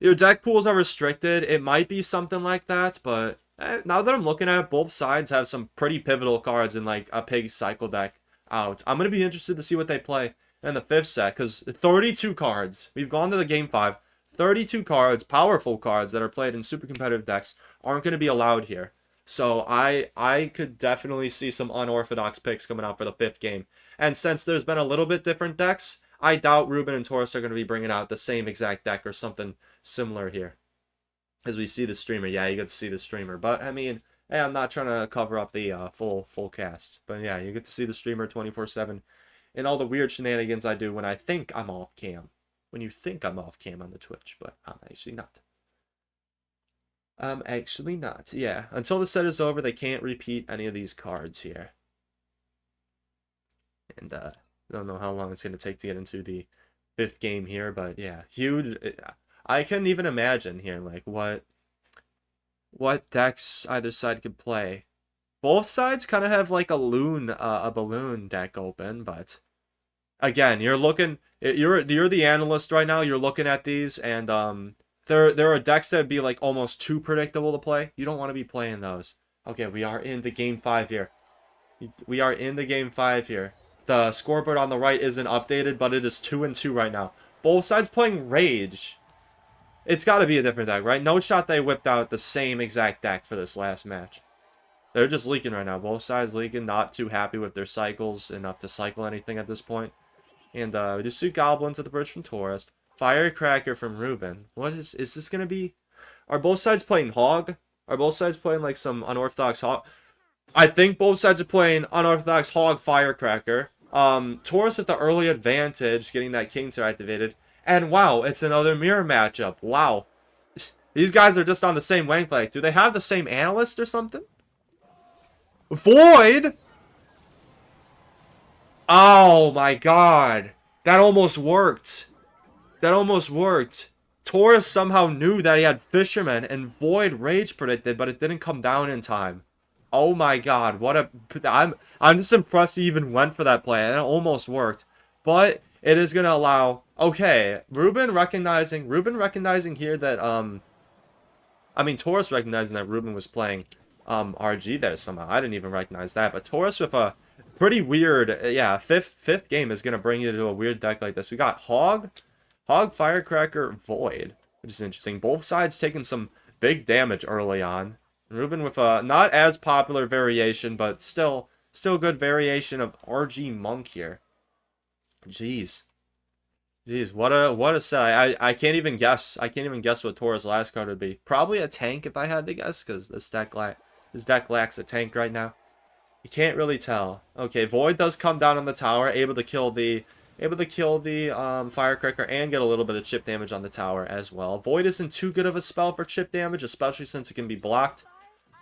your deck pools are restricted. It might be something like that, but now that I'm looking at it, both sides have some pretty pivotal cards in, like, a pig cycle deck out. I'm going to be interested to see what they play in the 5th set, because 32 cards. We've gone to the game 5. 32 cards, powerful cards that are played in super competitive decks aren't going to be allowed here. So I could definitely see some unorthodox picks coming out for the 5th game. And since there's been a little bit different decks, I doubt Reuben and Taurus are going to be bringing out the same exact deck or something similar here. As we see the streamer. Yeah, you get to see the streamer. But, I mean, hey, I'm not trying to cover up the full cast. But, yeah, you get to see the streamer 24/7 and all the weird shenanigans I do when I think I'm off cam. When you think I'm off cam on the Twitch, but I'm actually not. I'm actually not. Yeah, until the set is over, they can't repeat any of these cards here. And I don't know how long it's going to take to get into the 5th game here, but yeah, huge. I couldn't even imagine here, like, what decks either side could play. Both sides kind of have, like, a balloon deck open, but again, you're the analyst right now. You're looking at these, and there are decks that would be, like, almost too predictable to play. You don't want to be playing those. Okay, we are into game 5 here. We are in the game 5 here. The scoreboard on the right isn't updated, but it is 2-2 right now. Both sides playing Rage. It's got to be a different deck, right? No shot they whipped out the same exact deck for this last match. They're just leaking right now. Both sides leaking. Not too happy with their cycles. Enough to cycle anything at this point. And we just see Goblins at the bridge from Taurus. Firecracker from Reuben. What is this going to be? Are both sides playing Hog? Are both sides playing, like, some unorthodox Hog? I think both sides are playing unorthodox Hog Firecracker. Taurus with the early advantage, getting that King Tier activated. And wow, it's another mirror matchup. Wow. These guys are just on the same wavelength. Do they have the same analyst or something? Void? Oh my god. That almost worked. That almost worked. Taurus somehow knew that he had Fisherman and Void Rage predicted, but it didn't come down in time. Oh my god, what a... I'm just impressed he even went for that play, and it almost worked. But it is going to allow... Okay, Reuben recognizing here that, I mean, Taurus recognizing that Reuben was playing RG there somehow. I didn't even recognize that, but Taurus with a pretty weird. Yeah, fifth game is gonna bring you to a weird deck like this. We got Hog, Firecracker, Void, which is interesting. Both sides taking some big damage early on. Reuben with a not as popular variation, but still good variation of RG Monk here. Jeez. Jeez, what a set. I can't even guess. I can't even guess what Taurus' last card would be. Probably a tank if I had to guess, because this deck lacks a tank right now. You can't really tell. Okay, Void does come down on the tower, able to kill the Firecracker and get a little bit of chip damage on the tower as well. Void isn't too good of a spell for chip damage, especially since it can be blocked.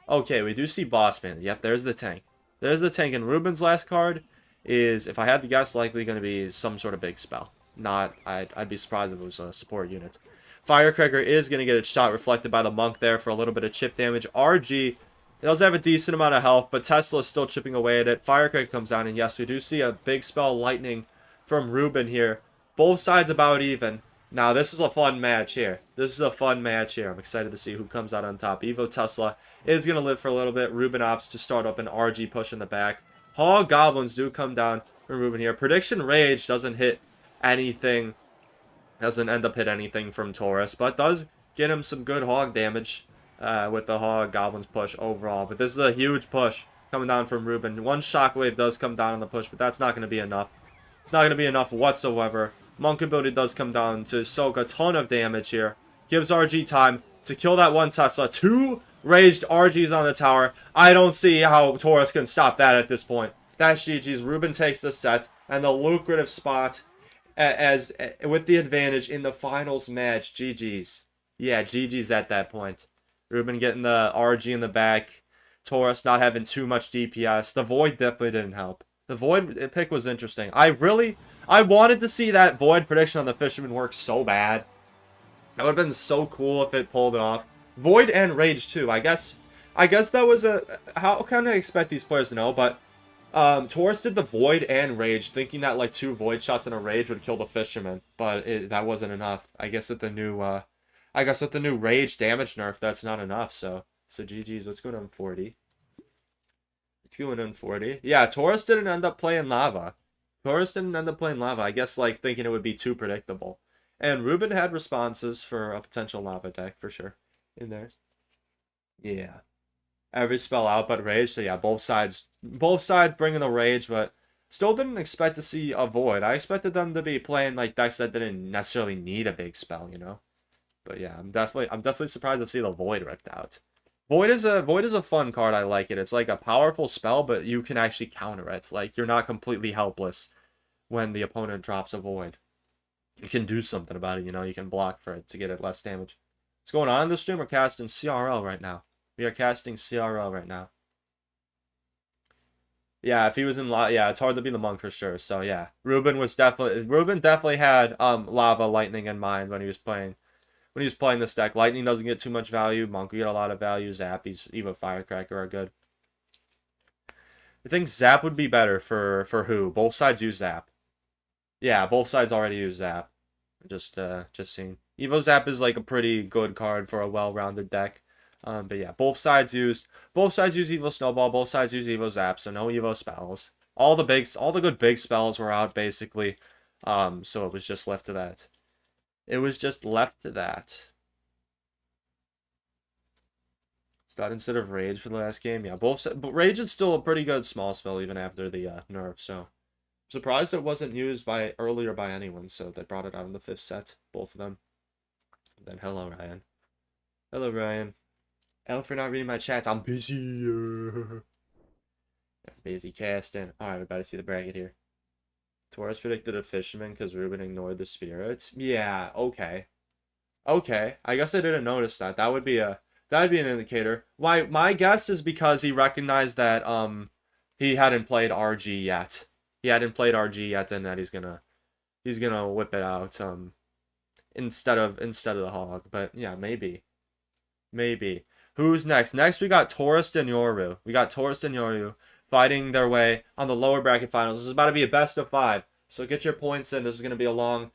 Okay, we do see Boss Man. Yep, there's the tank. There's the tank, and Reuben's last card is, if I had to guess, likely going to be some sort of big spell. Not, I'd be surprised if it was a support unit. Firecracker is going to get its shot reflected by the Monk there for a little bit of chip damage. RG does have a decent amount of health, but Tesla is still chipping away at it. Firecracker comes down, and yes, we do see a big spell Lightning from Reuben here. Both sides about even. Now, this is a fun match here. This is a fun match here. I'm excited to see who comes out on top. Evo Tesla is going to live for a little bit. Reuben opts to start up an RG push in the back. Hog Goblins do come down from Reuben here. Prediction Rage doesn't hit anything. Doesn't end up hit anything from Taurus, but does get him some good Hog damage with the Hog Goblins push overall. But this is a huge push coming down from Reuben. One Shockwave does come down on the push, but that's not going to be enough. It's not going to be enough whatsoever. Monk ability does come down to soak a ton of damage here. Gives RG time to kill that one Tesla. 2 raged RGs on the tower. I don't see how Taurus can stop that at this point. That's GG's. Reuben takes the set and the lucrative spot as with the advantage in the finals match. GG's. Yeah, GG's at that point. Reuben getting the RG in the back. Taurus not having too much DPS. The Void definitely didn't help. The Void pick was interesting. I wanted to see that Void prediction on the Fisherman work so bad. That would have been so cool if it pulled it off. Void and Rage too. I guess that was a... How can I expect these players to know? But Taurus did the Void and Rage, thinking that like 2 Void shots and a Rage would kill the Fisherman. But that wasn't enough. I guess with the new Rage damage nerf, that's not enough. So GG's. Let's go down 40. 240. Yeah, Taurus didn't end up playing Lava. I guess, like, thinking it would be too predictable. And Reuben had responses for a potential Lava deck, for sure, in there. Yeah. Every spell out but Rage. So, yeah, both sides bringing the Rage, but still didn't expect to see a Void. I expected them to be playing, like, decks that didn't necessarily need a big spell, you know? But, yeah, I'm definitely surprised to see the Void ripped out. Void is a fun card. I like it. It's like a powerful spell, but you can actually counter it. Like, you're not completely helpless when the opponent drops a Void. You can do something about it, you know. You can block for it to get it less damage. What's going on in the stream? We're casting CRL right now. We are casting CRL right now. Yeah, if he was in yeah, it's hard to be the Monk for sure. So yeah, Reuben definitely had Lava Lightning in mind when he was playing. When he was playing this deck. Lightning doesn't get too much value. Monk will get a lot of value. Zap, Evo Firecracker are good. I think Zap would be better for who? Both sides use Zap. Yeah, both sides already use Zap. Just seeing. Evo Zap is like a pretty good card for a well-rounded deck. But yeah, both sides use Evo Snowball. Both sides use Evo Zap, so no Evo spells. All the good big spells were out basically. So it was just left to that. Start instead of Rage for the last game. Yeah, but Rage is still a pretty good small spell even after the nerf. So I'm surprised it wasn't used earlier by anyone. So they brought it out in the 5th set, both of them. And then hello Ryan. Hello Ryan. L for not reading my chats. I'm busy. I'm busy casting. All right, we better see the bracket here. Taurus predicted a Fisherman because Reuben ignored the spirits. Yeah, okay. Okay, I guess I didn't notice that. That'd be an indicator. Why? My guess is because he recognized that he hadn't played RG yet. And that he's gonna whip it out instead of the Hog. But yeah, maybe. Who's next? Next we got Taurus and Yoru. Fighting their way on the lower bracket finals. This is about to be a best of 5. So get your points in. This is gonna be a long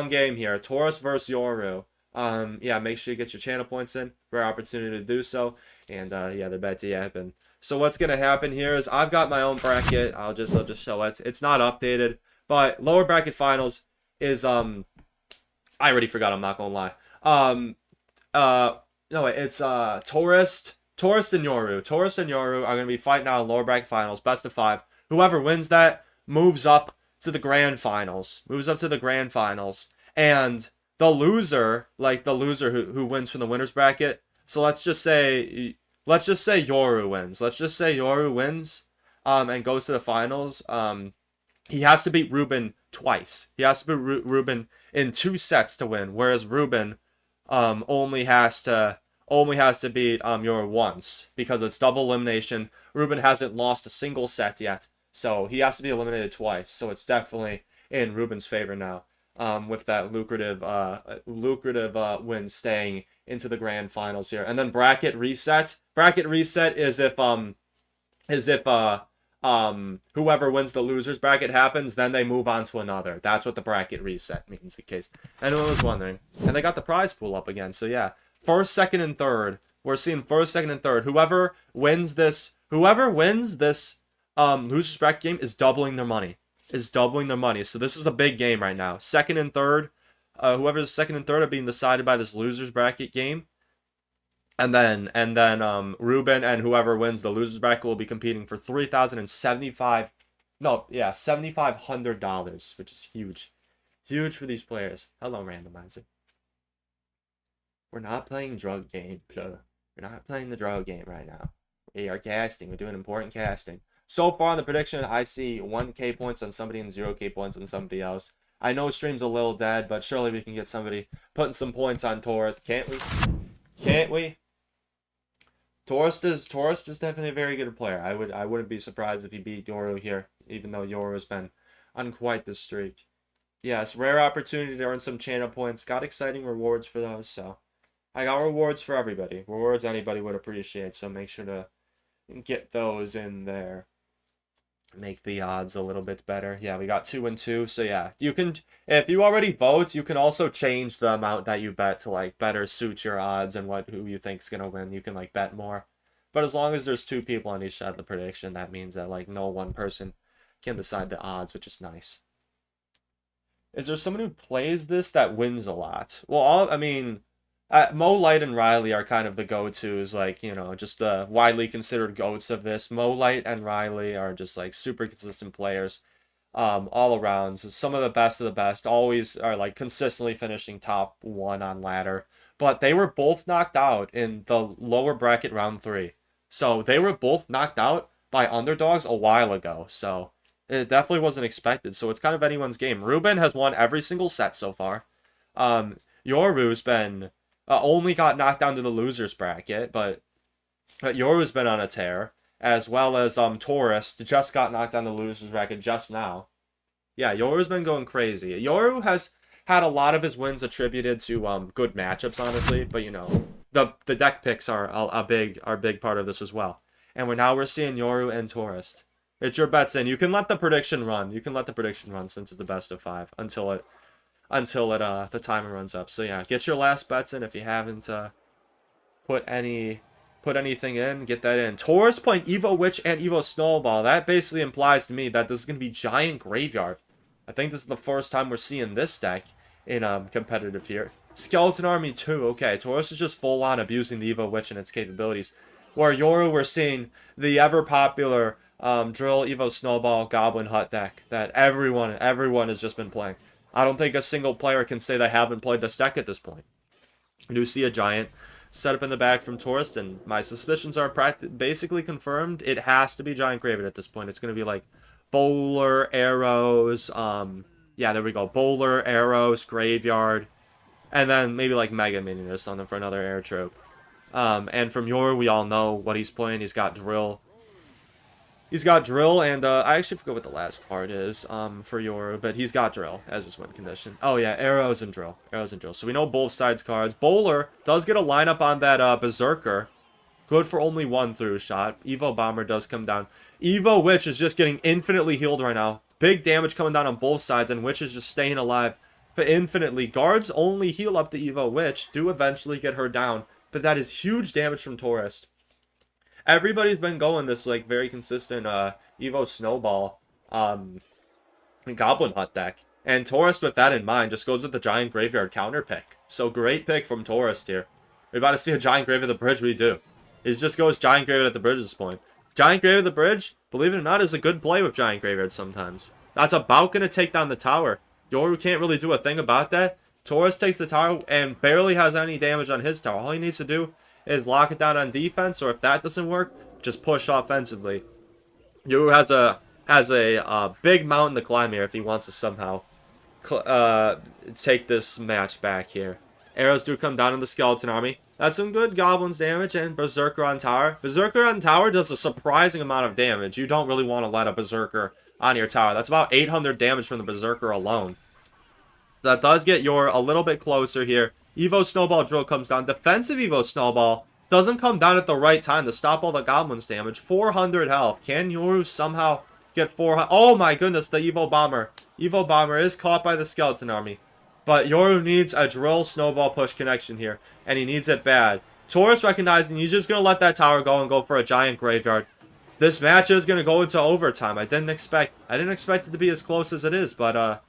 game here. Taurus versus Yoru. Yeah, make sure you get your channel points in. Rare opportunity to do so. And yeah, they're about to happen. So what's gonna happen here is I've got my own bracket. I'll just show it. It's not updated, but lower bracket finals is I already forgot. I'm not gonna lie. No, it's Taurus and Yoru. Taurus and Yoru are gonna be fighting out in lower bracket finals, best of 5. Whoever wins that moves up to the grand finals. And the loser, like the loser who wins from the winners bracket. So let's just say Yoru wins. And goes to the finals. He has to beat Reuben twice. He has to beat Reuben in 2 sets to win, whereas Reuben only has to beat Yoru once because it's double elimination. Reuben hasn't lost a single set yet, so he has to be eliminated twice. So it's definitely in Reuben's favor now. With that lucrative win staying into the grand finals here. And then bracket reset. Bracket reset is if whoever wins the losers bracket happens, then they move on to another. That's what the bracket reset means, in case anyone was wondering. And they got the prize pool up again. So yeah, first, second, and third. We're seeing first, second, and third. Whoever wins this losers bracket game is doubling their money. So this is a big game right now. Second and third, whoever's second and third are being decided by this losers bracket game. And then Reuben and whoever wins the losers bracket will be competing for $7,500, which is huge. Huge for these players. Hello, randomizer. We're not playing drug game. We're not playing the drug game right now. We are casting. We're doing important casting. So far in the prediction, I see 1K points on somebody and 0K points on somebody else. I know stream's a little dead, but surely we can get somebody putting some points on Taurus. Can't we? Taurus is definitely a very good player. I wouldn't be surprised if he beat Yoru here, even though Yoru has been on quite the streak. Yes, rare opportunity to earn some channel points. Got exciting rewards for those, so I got rewards for everybody. Rewards anybody would appreciate, so make sure to get those in there. Make the odds a little bit better. Yeah, we got 2 and 2. So yeah, you can, if you already vote, you can also change the amount that you bet to like better suit your odds and who you think's gonna win. You can like bet more. But as long as there's 2 people on each side of the prediction, that means that like no one person can decide the odds, which is nice. Is there someone who plays this that wins a lot? Well, Mo, Light, and Riley are kind of the go-tos, like, you know, just the widely considered goats of this. Mo, Light, and Riley are just, like, super consistent players all around. So some of the best always are, like, consistently finishing top 1 on ladder. But they were both knocked out in the lower bracket round 3. So they were both knocked out by underdogs a while ago. So it definitely wasn't expected. So it's kind of anyone's game. Reuben has won every single set so far. Yoru's been... only got knocked down to the losers bracket, but Yoru's been on a tear, as well as Taurus just got knocked down the losers bracket just now. Yeah, Yoru's been going crazy. Yoru has had a lot of his wins attributed to good matchups, honestly, but you know, the deck picks are a big part of this as well. And we're seeing Yoru and Taurus. It's your bets in. You can let the prediction run. Since it's the best of 5 until the timer runs up. So yeah, get your last bets in if you haven't put anything in. Get that in. Taurus playing Evo Witch and Evo Snowball. That basically implies to me that this is gonna be Giant Graveyard. I think this is the first time we're seeing this deck in competitive here. Skeleton Army 2. Okay, Taurus is just full on abusing the Evo Witch and its capabilities. Where Yoru, we're seeing the ever popular Drill Evo Snowball Goblin Hut deck that everyone has just been playing. I don't think a single player can say they haven't played this deck at this point. I do see a Giant set up in the bag from Taurus, and my suspicions are basically confirmed. It has to be Giant Graveyard at this point. It's going to be like Bowler, Arrows, yeah, there we go. Bowler, Arrows, Graveyard, and then maybe like Mega Minion or something for another air trope. And from Yoru, we all know what he's playing. He's got Drill. And I actually forgot what the last card is for Yoru, but he's got Drill as his win condition. Oh yeah, Arrows and Drill. So we know both sides cards. Bowler does get a lineup on that Berserker. Good for only 1 through shot. Evo Bomber does come down. Evo Witch is just getting infinitely healed right now. Big damage coming down on both sides, and Witch is just staying alive for infinitely. Guards only heal up the Evo Witch, do eventually get her down, but that is huge damage from Taurus. Everybody's been going this like very consistent Evo Snowball Goblin Hut deck. And Taurus, with that in mind, just goes with the Giant Graveyard counter pick. So great pick from Taurus here. We're about to see a Giant Grave at the Bridge. We do. It just goes Giant Graveyard at the Bridge at this point. Giant Graveyard at the Bridge, believe it or not, is a good play with Giant Graveyard sometimes. That's about going to take down the tower. Yoru can't really do a thing about that. Taurus takes the tower and barely has any damage on his tower. All he needs to do is lock it down on defense, or if that doesn't work, just push offensively. Yoru has a big mountain to climb here if he wants to somehow take this match back here. Arrows do come down in the Skeleton Army. That's some good Goblins damage, and Berserker on tower. Berserker on tower does a surprising amount of damage. You don't really want to let a Berserker on your tower. That's about 800 damage from the Berserker alone. That does get Yoru a little bit closer here. Evo Snowball Drill comes down. Defensive Evo Snowball doesn't come down at the right time to stop all the Goblins damage. 400 health. Can Yoru somehow get 400? Oh my goodness, the Evo Bomber. Evo Bomber is caught by the Skeleton Army. But Yoru needs a Drill Snowball push connection here, and he needs it bad. Taurus recognizing he's just going to let that tower go and go for a Giant Graveyard. This match is going to go into overtime. I didn't expect it to be as close as it is, but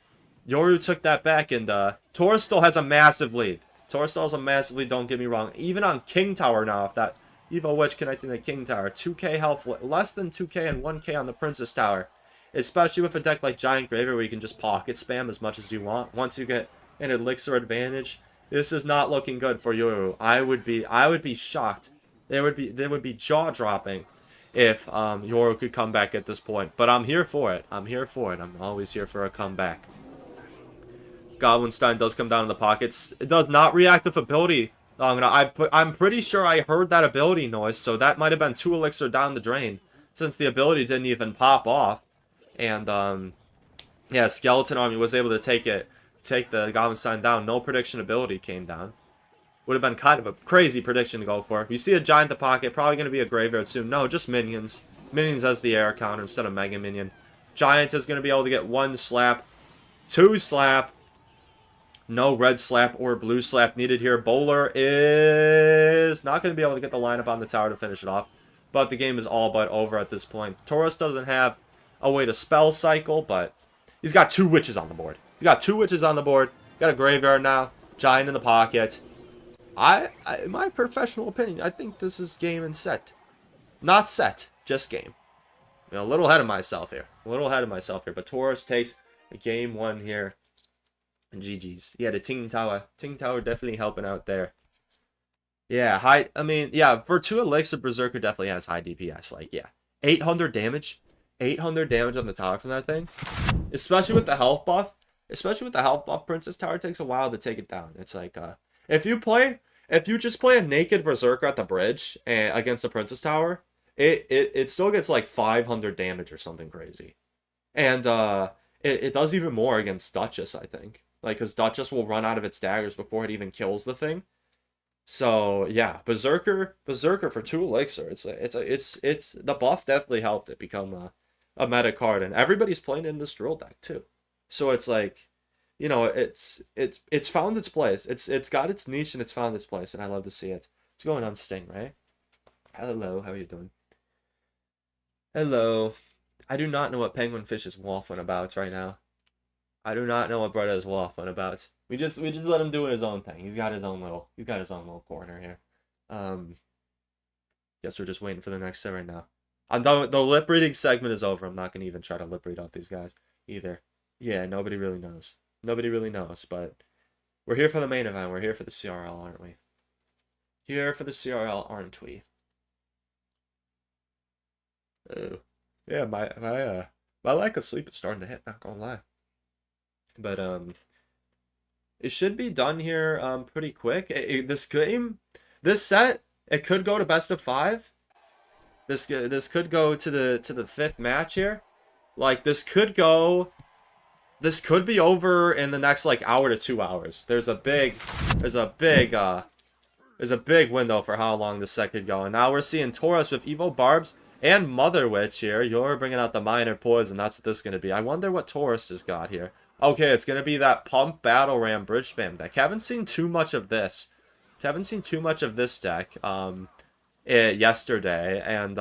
Yoru took that back, and Taurus still has a massive lead. Taurus still has a massive lead, don't get me wrong. Even on King Tower now, if that Evo Witch connecting to King Tower. 2k health, less than 2k and 1k on the Princess Tower. Especially with a deck like Giant Graveyard where you can just pocket spam as much as you want. Once you get an elixir advantage, this is not looking good for Yoru. I would be shocked. There would be jaw dropping if Yoru could come back at this point. But I'm here for it. I'm always here for a comeback. Goblinstein does come down in the pockets. It does not react with ability. I'm pretty sure I heard that ability noise, so that might have been 2 elixir down the drain, since the ability didn't even pop off. And yeah, Skeleton Army was able to take the Goblinstein down. No prediction ability came down. Would have been kind of a crazy prediction to go for. You see a Giant in the pocket, probably going to be a Graveyard soon. No, just Minions. Minions as the air counter instead of Mega Minion. Giant is going to be able to get 1 slap, 2 slap. No red slap or blue slap needed here. Bowler is not going to be able to get the lineup on the tower to finish it off. But the game is all but over at this point. Taurus doesn't have a way to spell cycle, but he's got 2 witches on the board. Got a Graveyard now. Giant in the pocket. In my professional opinion, I think this is game and set. Not set, just game. A little ahead of myself here. But Taurus takes a game 1 here. And GG's. Yeah, the Ting Tower. Ting Tower definitely helping out there. Yeah, yeah, for 2 elixir, Berserker definitely has high DPS. Like, yeah. 800 damage. 800 damage on the tower from that thing. Especially with the health buff. Princess Tower takes a while to take it down. It's like, if you just play a naked Berserker at the bridge and against the Princess Tower, it still gets like 500 damage or something crazy. And, it does even more against Duchess, I think. Like, because Duchess will run out of its daggers before it even kills the thing. So yeah, Berserker for 2 elixir. It's the buff definitely helped it become a meta card, and everybody's playing in this drill deck too. So it's like, you know, it's found its place. It's got its niche and it's found its place, and I love to see it. What's going on, Sting? Right? Hello, how are you doing? Hello. I do not know what Penguin Fish is waffling about right now. I do not know what brother is waffling about. We just let him do his own thing. He's got his own little corner here. Guess we're just waiting for the next set right now. I'm done. The lip reading segment is over. I'm not gonna even try to lip read off these guys either. Yeah, nobody really knows. But we're here for the main event. We're here for the CRL, aren't we? Here for the CRL, aren't we? Oh. Yeah, my lack of sleep is starting to hit, not gonna lie. But it should be done here pretty quick. This set, it could go to best of 5. This could go to the 5th match here. Like, this could be over in the next like hour to 2 hours. There's a big window for how long this set could go. And now we're seeing Taurus with Evo Barbs and Mother Witch here. You're bringing out the Minor Poison. That's what this is going to be. I wonder what Taurus has got here. Okay, it's going to be that Pump Battle Ram Bridge Spam deck. Haven't seen too much of this. Deck. yesterday, and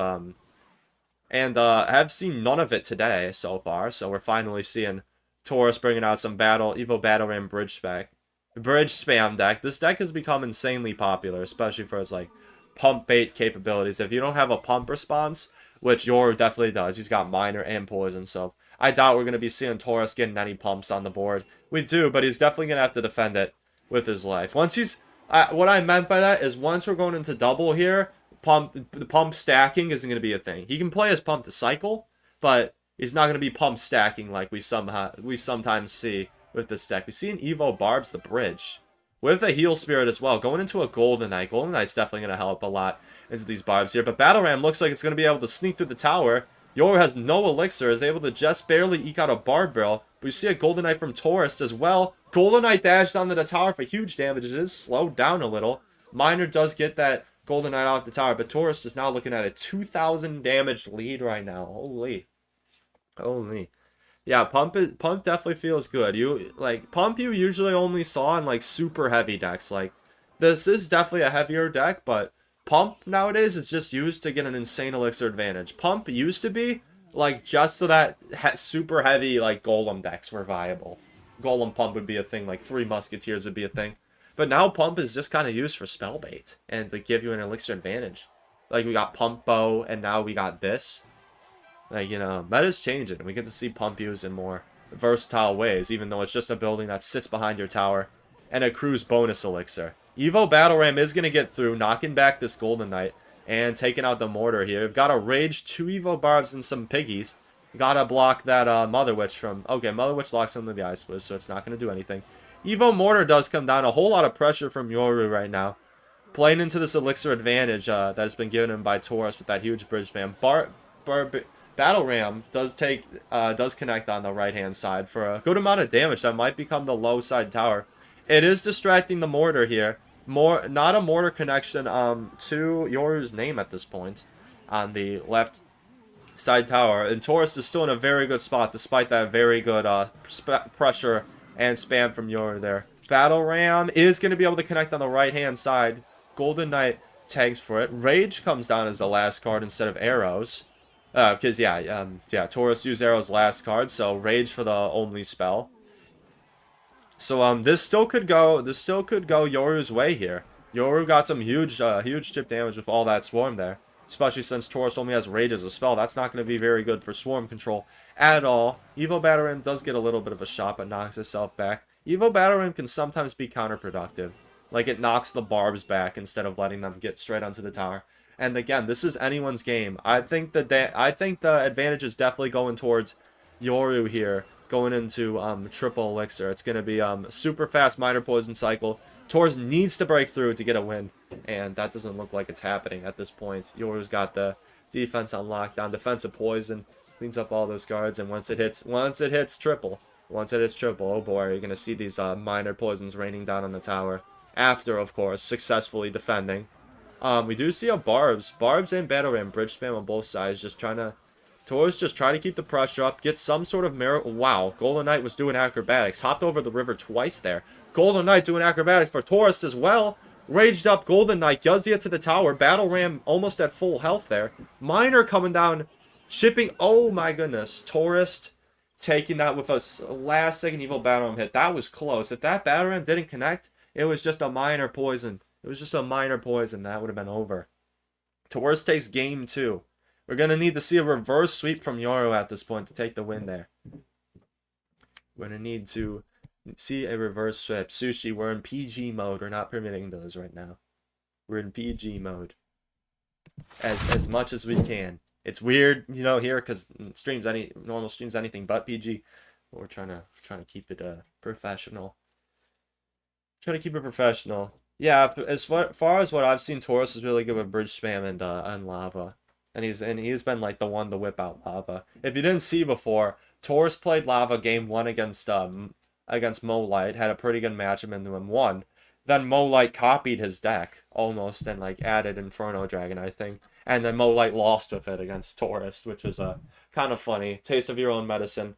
have seen none of it today so far. So we're finally seeing Taurus bringing out some Evo Battle Ram bridge spam deck. This deck has become insanely popular, especially for its like pump bait capabilities. If you don't have a pump response, which Yoru definitely does, he's got minor and poison, so I doubt we're going to be seeing Taurus getting any pumps on the board. We do, but he's definitely going to have to defend it with his life. Once he's... what I meant by that is once we're going into double here, the pump stacking isn't going to be a thing. He can play his pump to cycle, but he's not going to be pump stacking like we sometimes see with this deck. We see an Evo Barbs the bridge with a Heal Spirit as well. Going into a Golden Knight. Golden Knight's definitely going to help a lot into these Barbs here. But Battle Ram looks like it's going to be able to sneak through the tower. Yoru has no Elixir, is able to just barely eke out a Barb Barrel. But we see a Golden Knight from Taurus as well. Golden Knight dashed onto the tower for huge damage. It is slowed down a little. Miner does get that Golden Knight off the tower, but Taurus is now looking at a 2,000 damage lead right now. Holy. Yeah, pump definitely feels good. Pump you usually only saw in like super heavy decks. Like this is definitely a heavier deck, but pump nowadays is just used to get an insane elixir advantage. Pump used to be like just so that super heavy like golem decks were viable. Golem pump would be a thing, like 3 musketeers would be a thing. But now pump is just kind of used for spell bait and to give you an elixir advantage. Like we got pump bow and now we got this. Like, you know, meta's changing. We get to see pump used in more versatile ways, even though it's just a building that sits behind your tower and accrues bonus elixir. Evo Battle Ram is going to get through, knocking back this Golden Knight and taking out the mortar here. We've got a Rage, 2 Evo Barbs, and some Piggies. Gotta block that Mother Witch from... Okay, Mother Witch locks into the Ice Blitz, so it's not going to do anything. Evo Mortar does come down. A whole lot of pressure from Yoru right now. Playing into this elixir advantage that has been given him by Taurus with that huge bridge spam. Battle Ram does connect on the right-hand side for a good amount of damage. That might become the low side tower. It is distracting the mortar here. Not a mortar connection to Yoru's name at this point on the left side tower. And Taurus is still in a very good spot despite that very good pressure and spam from Yoru there. Battle Ram is going to be able to connect on the right-hand side. Golden Knight tags for it. Rage comes down as the last card instead of arrows. Because, Taurus used arrows last card, so Rage for the only spell. So, this still could go Yoru's way here. Yoru got some huge chip damage with all that Swarm there. Especially since Taurus only has Rage as a spell. That's not going to be very good for Swarm control at all. Evo Battle Ram does get a little bit of a shot, but knocks itself back. Evo Battle Ram can sometimes be counterproductive. Like, it knocks the barbs back instead of letting them get straight onto the tower. And again, this is anyone's game. I think the advantage is definitely going towards Yoru here, going into triple elixir. It's going to be super fast minor poison cycle. Taurus needs to break through to get a win, and that doesn't look like it's happening at this point. Yoru's got the defense on lockdown, defensive poison, cleans up all those guards, and once it hits triple, oh boy, you're going to see these minor poisons raining down on the tower. After, of course, successfully defending. We do see a Barbs and Battle Ram bridge spam on both sides, Taurus just trying to keep the pressure up, get some sort of miracle. Wow, Golden Knight was doing acrobatics, hopped over the river twice there. Golden Knight doing acrobatics for Taurus as well. Raged up Golden Knight, does get to the tower. Battle Ram almost at full health there. Miner coming down, chipping. Oh my goodness, Taurus taking that with a last second Evil Battle Ram hit. That was close. If that Battle Ram didn't connect, it was just a minor poison. That would have been over. Taurus takes game 2. We're going to need to see a reverse sweep from Yoru at this point to take the win there. We're going to need to see a reverse sweep. Sushi, we're in PG mode. We're not permitting those right now. We're in PG mode. As much as we can. It's weird, you know, here because normal streams anything but PG. But we're trying to keep it professional. Yeah, as far as what I've seen, Taurus is really good with bridge spam and lava, and he's been like the one to whip out lava. If you didn't see before, Taurus played lava game 1 against Molite, had a pretty good matchup into him, won. Then Molite copied his deck almost and like added Inferno Dragon, I think, and then Molite lost with it against Taurus, which is kind of funny. Taste of your own medicine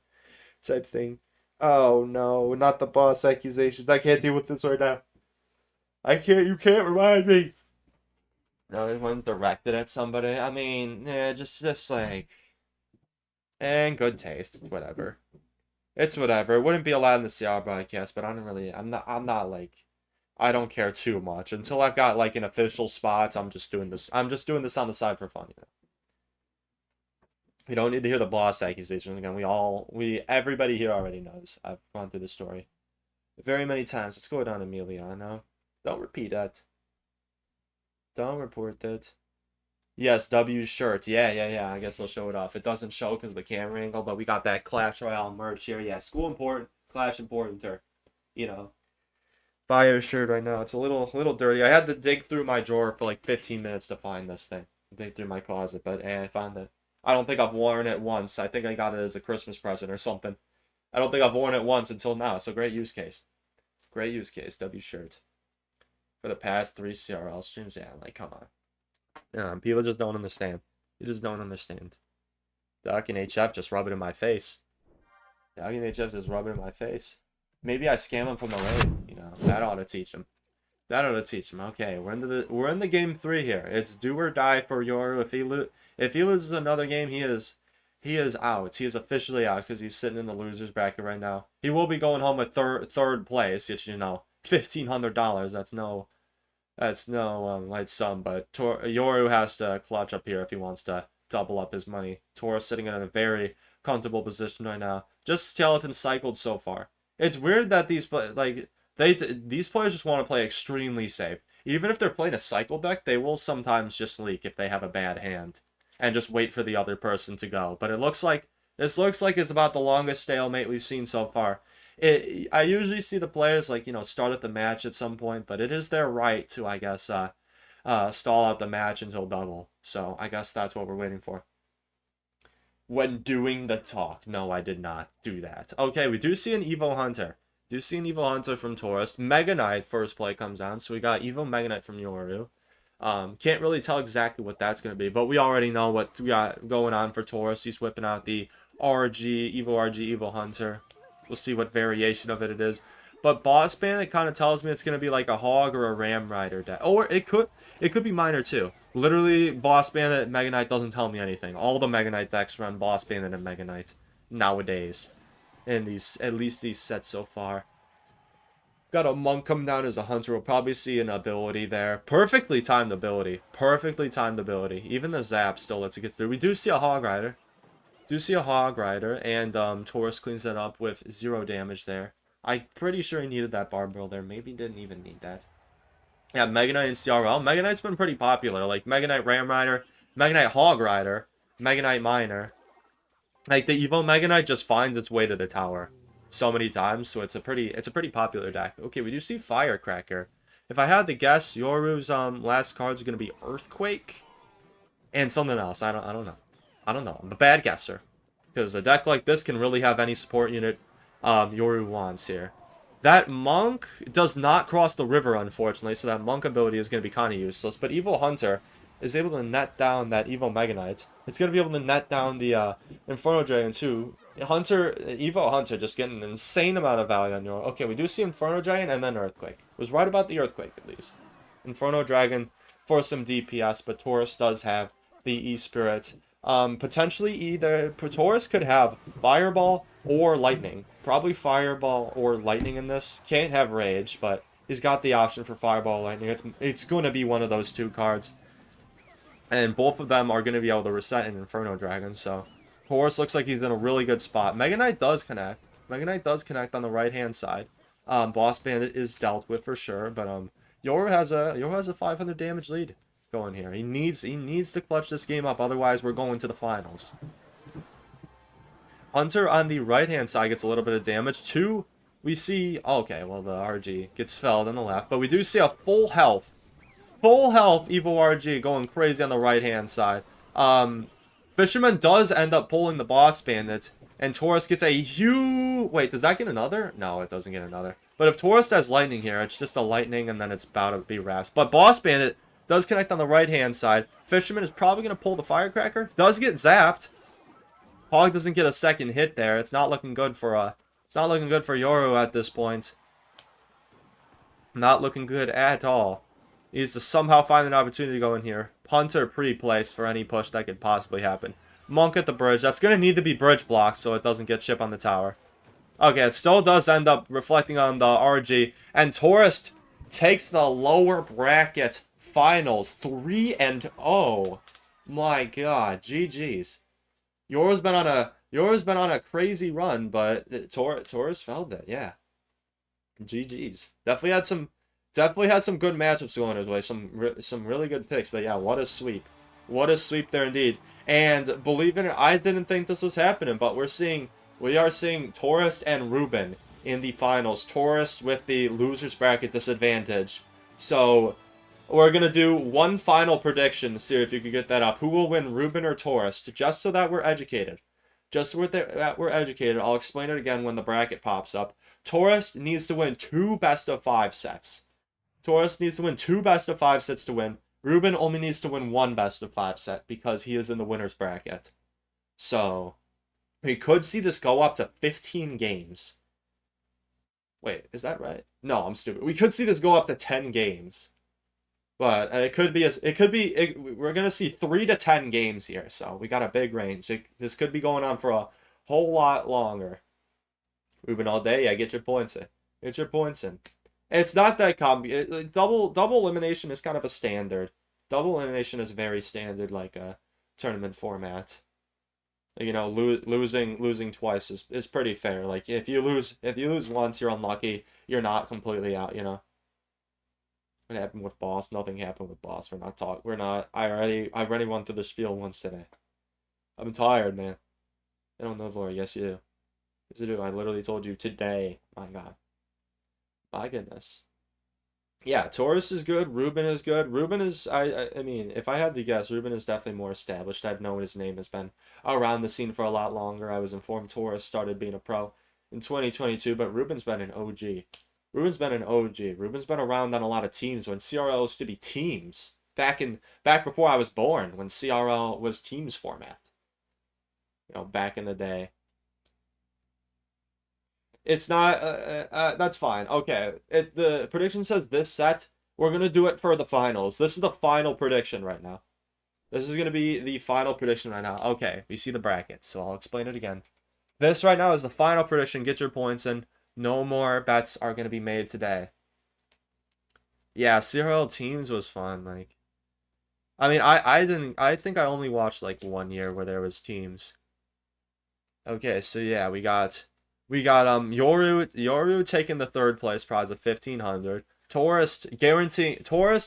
type thing. Oh no, not the boss accusations. I can't deal with this right now. You can't remind me. No, it wasn't directed at somebody. I mean, yeah, just like, and good taste. It's whatever. It's whatever. It wouldn't be allowed in the CR broadcast, but I don't really. I'm not like. I don't care too much until I've got like an official spot. I'm just doing this. I'm just doing this on the side for fun. You know. We don't need to hear the boss accusation again. Everybody here already knows. I've gone through the story very many times. Let's go down to Emiliano. Don't repeat that. Don't report that. Yes, W shirt. Yeah. I guess I'll show it off. It doesn't show because of the camera angle, but we got that Clash Royale merch here. Yeah, school important, Clash importanter. You know. Fire shirt right now. It's a little dirty. I had to dig through my drawer for like 15 minutes to find this thing. Dig through my closet, but I found it. I don't think I've worn it once. I think I got it as a Christmas present or something. I don't think I've worn it once until now. So great use case. Great use case. W shirt. For the past 3 CRL streams. Yeah, like, come on. Yeah, people just don't understand. You just don't understand. Duck and HF just rub it in my face. Duck and HF just rub it in my face. Maybe I scam him from the raid. You know, that ought to teach him. That ought to teach him. Okay, we're in the game 3 here. It's do or die for Yoru. If he loses another game, he is out. He is officially out because he's sitting in the losers bracket right now. He will be going home with third place. It's, you know, $1,500. That's no light sum. But Yoru has to clutch up here if he wants to double up his money. Taurus sitting in a very comfortable position right now. Just skeleton cycled so far. It's weird that these players just want to play extremely safe. Even if they're playing a cycle deck, they will sometimes just leak if they have a bad hand and just wait for the other person to go. But this looks like it's about the longest stalemate we've seen so far. I usually see the players like, you know, start at the match at some point, but it is their right to, I guess, stall out the match until double. So I guess that's what we're waiting for. When doing the talk. No, I did not do that. Okay, we do see an Evo Hunter. From Taurus. Mega Knight first play comes on, so we got Evo Mega Knight from Yoru. Can't really tell exactly what that's going to be, but we already know what we got going on for Taurus. He's whipping out the Evo RG, Evo Hunter. We'll see what variation of it is. But Boss Bandit kind of tells me it's going to be like a Hog or a Ram Rider deck. Or it could be Miner too. Literally, Boss Bandit Mega Knight doesn't tell me anything. All the Mega Knight decks run Boss Bandit and Mega Knight nowadays. In at least these sets so far. Got a Monk come down as a Hunter. We'll probably see an ability there. Perfectly timed ability. Even the Zap still lets it get through. We do see a Hog Rider. And Taurus cleans that up with 0 damage there. I'm pretty sure he needed that Barbell there. Maybe didn't even need that. Yeah, Mega Knight and CRL. Mega Knight's been pretty popular. Like Mega Knight Ram Rider, Mega Knight Hog Rider, Mega Knight Miner. Like the Evo Mega Knight just finds its way to the tower so many times, so it's a pretty popular deck. Okay, we do see Firecracker. If I had to guess, Yoru's last cards are gonna be Earthquake and something else. I don't know. I'm a bad guesser because a deck like this can really have any support unit Yoru wants here. That Monk does not cross the river, unfortunately, so that Monk ability is going to be kind of useless. But Evo Hunter is able to net down that Evo Mega Knight. It's going to be able to net down the Inferno Dragon too. Evo Hunter just getting an insane amount of value on Yoru. Okay, we do see Inferno Dragon and then Earthquake. It was right about the Earthquake, at least. Inferno Dragon for some DPS, but Taurus does have the E-Spirit. Potentially either Taurus could have Fireball or Lightning. Probably Fireball or Lightning in this. Can't have Rage, but he's got the option for Fireball or Lightning. It's going to be one of those 2 cards. And both of them are going to be able to reset an Inferno Dragon, so Taurus looks like he's in a really good spot. Mega Knight does connect. on the right-hand side. Boss Bandit is dealt with for sure, but Yoru has a 500 damage lead going here. He needs to clutch this game up, otherwise we're going to the finals. Hunter on the right-hand side gets a little bit of damage. 2, we see... Okay, well, the RG gets felled on the left. But we do see a full health Evo RG going crazy on the right-hand side. Fisherman does end up pulling the Boss Bandit. And Taurus gets a huge... Wait, does that get another? No, it doesn't get another. But if Taurus has Lightning here, it's just a Lightning and then it's about to be wraps. But Boss Bandit does connect on the right-hand side. Fisherman is probably going to pull the Firecracker. Does get zapped. Hog doesn't get a second hit there. It's not looking good for Yoru at this point. Not looking good at all. Needs to somehow find an opportunity to go in here. Punter pre-placed for any push that could possibly happen. Monk at the bridge. That's going to need to be bridge blocked so it doesn't get chip on the tower. Okay, it still does end up reflecting on the RG. And Taurus takes the lower bracket finals 3-0. My god, GG's. Yoru's been on a crazy run, but Taurus felled it, yeah. GG's. Definitely had some good matchups going his way. Some really good picks, but yeah, what a sweep. What a sweep there indeed. And believe it or not, I didn't think this was happening, but we are seeing Taurus and Reuben in the finals. Taurus with the losers bracket disadvantage. So we're gonna do one final prediction to see if you could get that up. Who will win, Reuben or Taurus? Just so that we're educated. Just so that we're educated. I'll explain it again when the bracket pops up. Taurus needs to win 2 best-of-5 sets. Taurus needs to win 2 best-of-5 sets to win. Reuben only needs to win 1 best-of-5 set because he is in the winner's bracket. So we could see this go up to 15 games. Wait, is that right? No, I'm stupid. We could see this go up to 10 games. But we're going to see 3 to 10 games here. So we got a big range. This could be going on for a whole lot longer. Reuben all day, yeah, get your points in. Get your points in. It's not that double elimination is kind of a standard. Double elimination is very standard, like a tournament format. You know, losing twice is pretty fair. Like if you lose once, you're unlucky. You're not completely out. You know. What happened with Boss? Nothing happened with Boss. I already went through the spiel once today. I'm tired, man. I don't know, Laura. Yes, you do. Yes, you do. I literally told you today. My God. My goodness. Yeah, Taurus is good. Reuben is good. Reuben is, I mean, if I had to guess, Reuben is definitely more established. I've known his name has been around the scene for a lot longer. I was informed Taurus started being a pro in 2022, but Reuben's been an OG. Reuben's been an OG. Reuben's been around on a lot of teams when CRL used to be teams. Back before I was born, when CRL was teams format. You know, back in the day. It's not, that's fine. Okay, the prediction says this set, we're going to do it for the finals. This is the final prediction right now. This is going to be the final prediction right now. Okay, we see the brackets, so I'll explain it again. This right now is the final prediction. Get your points in. No more bets are going to be made today. Yeah, CRL teams was fun. Like, I mean, I think I only watched like 1 year where there was teams. Okay, so yeah, we got Yoru taking the 3rd place prize of 1,500. Taurus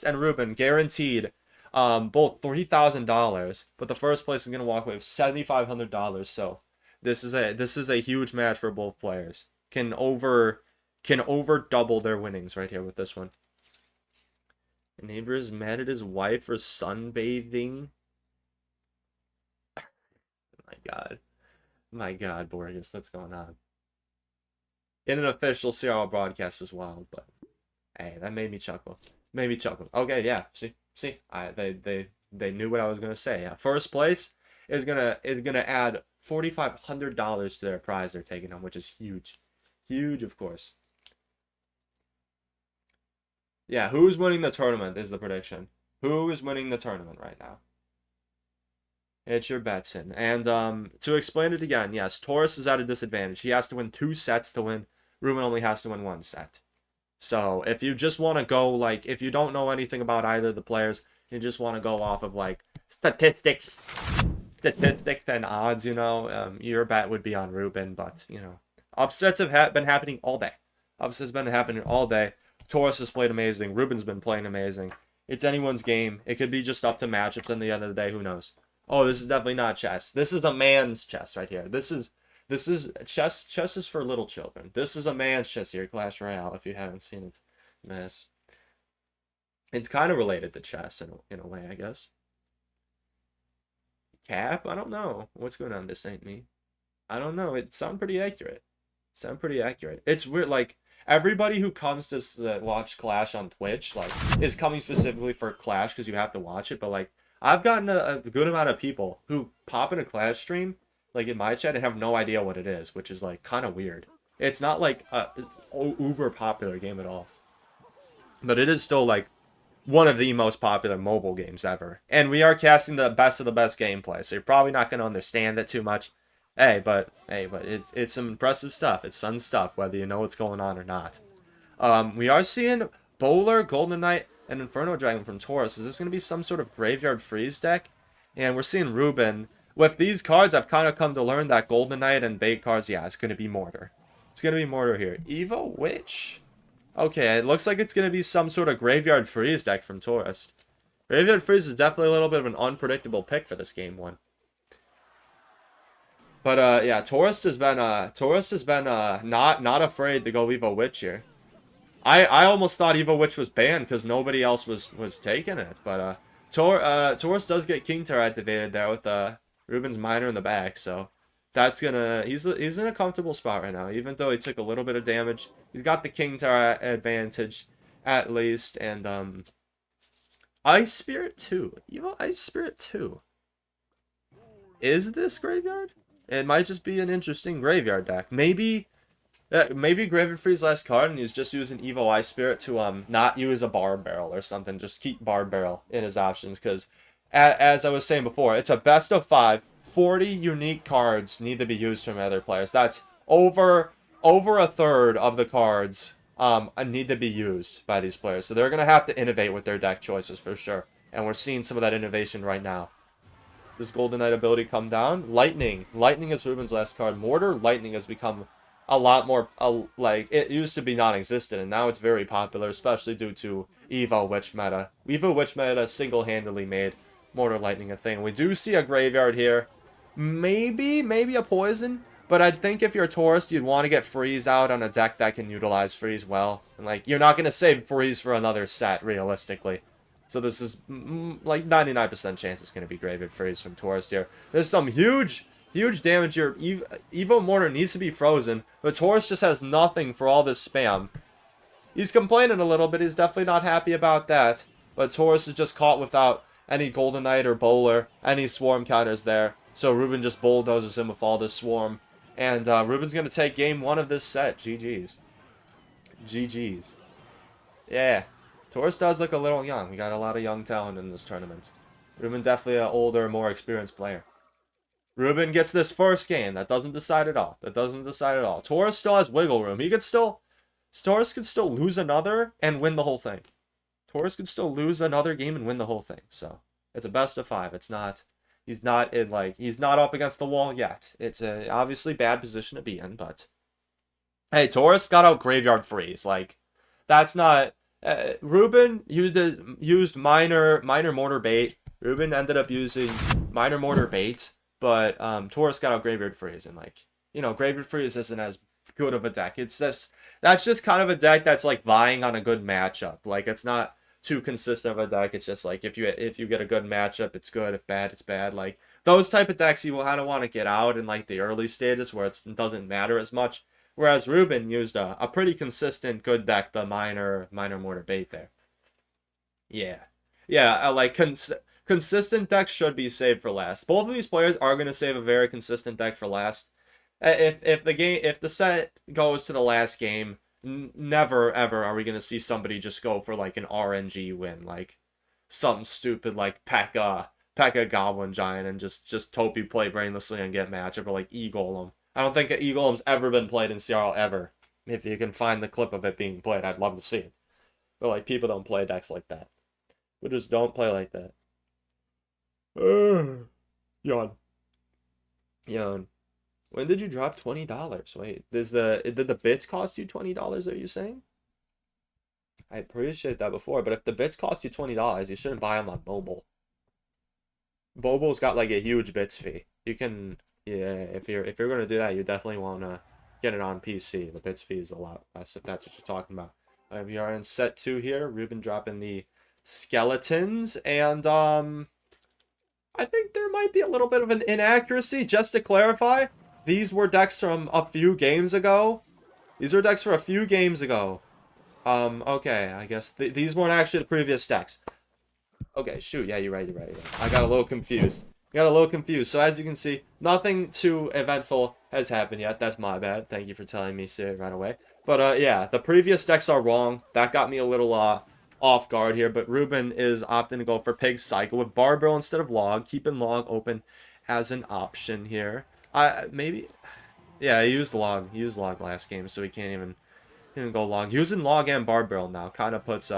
and Reuben guaranteed both $3,000, but the 1st place is gonna walk away with $7,500. So this is a huge match for both players. Can over double their winnings right here with this one. A neighbor is mad at his wife for sunbathing. My God, Borges, what's going on? In an official CRL broadcast as well, but hey, that made me chuckle. Okay, yeah. See, they knew what I was gonna say. Yeah. 1st place is gonna add $4,500 to their prize they're taking home, which is huge, of course. Yeah, who's winning the tournament is the prediction. Who is winning the tournament right now? It's your bets in. And to explain it again, yes, Taurus is at a disadvantage. He has to win 2 sets to win. Reuben only has to win 1 set. So if you just want to go, like, if you don't know anything about either of the players, you just want to go off of, like, statistics and odds, you know, your bet would be on Reuben. But, you know, upsets have been happening all day. Taurus has played amazing. Reuben's been playing amazing. It's anyone's game. It could be just up to matchups in the end of the day. Who knows? Oh, this is definitely not chess. This is a man's chess right here. This is chess. Chess is for little children. This is a man's chess here, Clash Royale, if you haven't seen it. Mess. It's kind of related to chess in a way, I guess. Cap? I don't know. What's going on? This ain't me. I don't know. It sounds pretty accurate. It's weird, like, everybody who comes to watch Clash on Twitch, like, is coming specifically for Clash because you have to watch it, but, like, I've gotten a good amount of people who pop in a Clash stream, like, in my chat and have no idea what it is, which is, like, kind of weird. It's not, like, a uber popular game at all. But it is still, like, one of the most popular mobile games ever. And we are casting the best of the best gameplay, so you're probably not going to understand it too much. But it's some impressive stuff. It's fun stuff, whether you know what's going on or not. We are seeing Bowler, Golden Knight, and Inferno Dragon from Taurus. Is this going to be some sort of Graveyard Freeze deck? And we're seeing Reuben. With these cards, I've kind of come to learn that Golden Knight and bait cards, yeah, it's going to be Mortar. It's going to be Mortar here. Evo Witch? Okay, it looks like it's going to be some sort of Graveyard Freeze deck from Taurus. Graveyard Freeze is definitely a little bit of an unpredictable pick for this game one. But yeah, Taurus has been not afraid to go Evo Witch here. I almost thought Evo Witch was banned because nobody else was taking it. But Taurus does get King Tower activated there with Reuben's Miner in the back, so that's gonna he's in a comfortable spot right now. Even though he took a little bit of damage, he's got the King Tower advantage at least, and Ice Spirit 2. Evo Ice Spirit 2. Is this Graveyard? It might just be an interesting Graveyard deck. Maybe Graveyard Freeze last card and he's just using Evo Ice Spirit to not use a Barb Barrel or something. Just keep Barb Barrel in his options because, as I was saying before, it's a best of 5. 40 unique cards need to be used from other players. That's over a third of the cards need to be used by these players. So they're going to have to innovate with their deck choices for sure. And we're seeing some of that innovation right now. Does Golden Knight ability come down? Lightning. Lightning is Reuben's last card. Mortar, Lightning has become a lot more, like, it used to be non-existent, and now it's very popular, especially due to Evo Witch meta. Evo Witch meta single-handedly made Mortar Lightning a thing. We do see a Graveyard here. Maybe a Poison, but I think if you're Taurus, you'd want to get Freeze out on a deck that can utilize Freeze well. And, like, you're not going to save Freeze for another set, realistically. So this is, like, 99% chance it's going to be Graveyard Freeze from Taurus here. There's some huge damage here. Evo Mortar needs to be frozen, but Taurus just has nothing for all this spam. He's complaining a little bit. He's definitely not happy about that. But Taurus is just caught without any Golden Knight or Bowler, any Swarm counters there. So Reuben just bulldozes him with all this Swarm. And Reuben's going to take game 1 of this set. GG's. GG's. Yeah. Taurus does look a little young. We got a lot of young talent in this tournament. Reuben definitely an older, more experienced player. Reuben gets this first game. That doesn't decide at all. Taurus still has wiggle room. Taurus could still lose another and win the whole thing. Taurus could still lose another game and win the whole thing. So it's a best of 5. It's not. He's not up against the wall yet. It's a obviously bad position to be in, but hey, Taurus got out Graveyard Freeze. Like, that's not. Reuben used minor Mortar Bait. Reuben ended up using minor Mortar Bait. But Taurus got out Graveyard Freeze, and, like, you know, Graveyard Freeze isn't as good of a deck. That's just kind of a deck that's, like, vying on a good matchup. Like, it's not too consistent of a deck. It's just like if you get a good matchup, it's good. If bad, it's bad. Like, those type of decks you kind of want to get out in, like, the early stages where it doesn't matter as much. Whereas Reuben used a pretty consistent good deck, the minor Mortar Bait there. Yeah, consistent decks should be saved for last. Both of these players are going to save a very consistent deck for last. If the set goes to the last game, never ever are we going to see somebody just go for, like, an RNG win, like something stupid like P.E.K.K.A Goblin Giant and just Topi play brainlessly and get matchup, or like E-Golem. I don't think E-Golem's ever been played in CRL ever. If you can find the clip of it being played, I'd love to see it. But, like, people don't play decks like that. We just don't play like that. Yawn. When did you drop $20? Wait, did the bits cost you $20? Are you saying? I appreciate that before, but if the bits cost you $20, you shouldn't buy them on mobile. Mobile's got, like, a huge bits fee. You can, yeah, if you're gonna do that, you definitely want to get it on PC. The bits fee is a lot less if that's what you're talking about. We are in set 2 here. Reuben dropping the skeletons, and I think there might be a little bit of an inaccuracy. Just to clarify, these were decks from a few games ago. Okay, I guess these weren't actually the previous decks. Okay, shoot, yeah, you're right. I got a little confused. So as you can see, nothing too eventful has happened yet. That's my bad. Thank you for telling me, Sid, right away. But yeah, the previous decks are wrong. That got me a little off guard here, but Reuben is opting to go for Pig Cycle with Barbell instead of Log, keeping Log open as an option here. Maybe, yeah, he used Log. He used Log last game, so he can't even go Log. Using Log and Barbell now kind of puts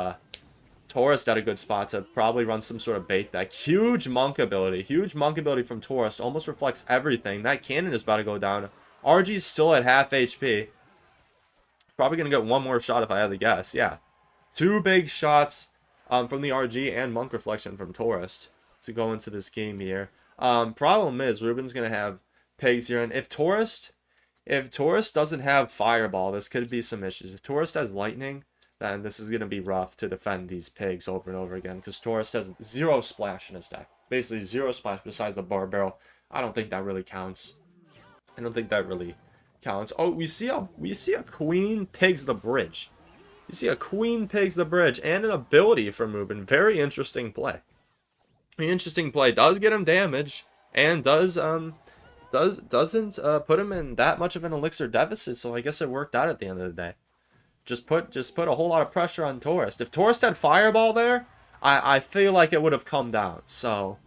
Taurus at a good spot to probably run some sort of bait deck. Huge Monk ability from Taurus. Almost reflects everything. That cannon is about to go down. RG's still at half HP. Probably going to get one more shot if I had to guess. Yeah. 2 big shots from the RG and Monk Reflection from Taurus to go into this game here. Problem is, Reuben's going to have pigs here. And if Taurus doesn't have Fireball, this could be some issues. If Taurus has Lightning, then this is going to be rough to defend these pigs over and over again. Because Taurus has 0 splash in his deck. Basically 0 splash besides the Bar Barrel. I don't think that really counts. Oh, we see a Queen Pigs the Bridge. You see a Queen Pigs the Bridge and an ability from Reuben. Very interesting play. Does get him damage and doesn't put him in that much of an elixir deficit. So I guess it worked out at the end of the day. Just put a whole lot of pressure on Taurus. If Taurus had Fireball there, I feel like it would have come down. So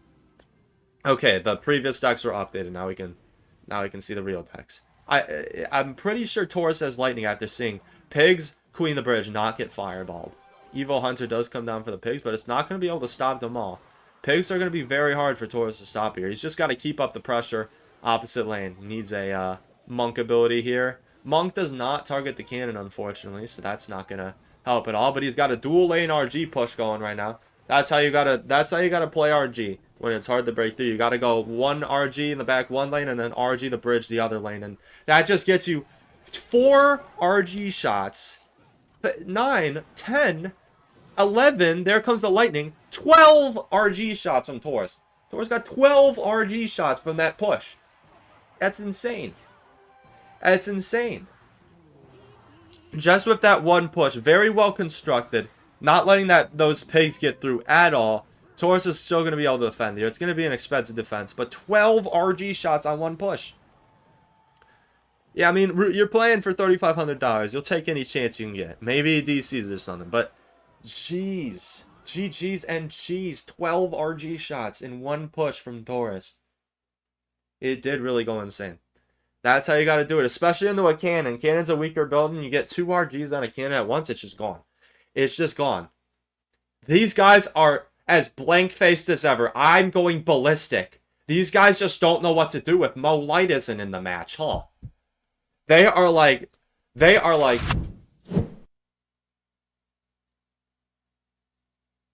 okay, the previous decks were updated. Now we can see the real decks. I'm pretty sure Taurus has Lightning after seeing Pigs, Queen the Bridge not get fireballed. Evo Hunter does come down for the Pigs, but it's not going to be able to stop them all. Pigs are going to be very hard for Taurus to stop here. He's just got to keep up the pressure opposite lane. He needs a Monk ability here. Monk does not target the cannon, unfortunately, so that's not going to help at all. But he's got a dual lane RG push going right now. That's how you gotta play RG when it's hard to break through. You gotta go 1 RG in the back 1 lane and then RG the bridge the other lane, and that just gets you 4 RG shots. 9, 10, 11. There comes the lightning. 12 RG shots from Taurus. Taurus got 12 RG shots from that push. That's insane. That's insane. Just with that one push, very well constructed. Not letting those pigs get through at all. Taurus is still going to be able to defend here. It's going to be an expensive defense. But 12 RG shots on one push. Yeah, I mean, you're playing for $3,500. You'll take any chance you can get. Maybe DCs or something. But, jeez. GG's and cheese. 12 RG shots in one push from Taurus. It did really go insane. That's how you got to do it. Especially into a cannon. Cannon's a weaker build and you get 2 RGs on a cannon at once. It's just gone. It's just gone. These guys are as blank-faced as ever. I'm going ballistic. These guys just don't know what to do if Mo Light isn't in the match, huh? They are like...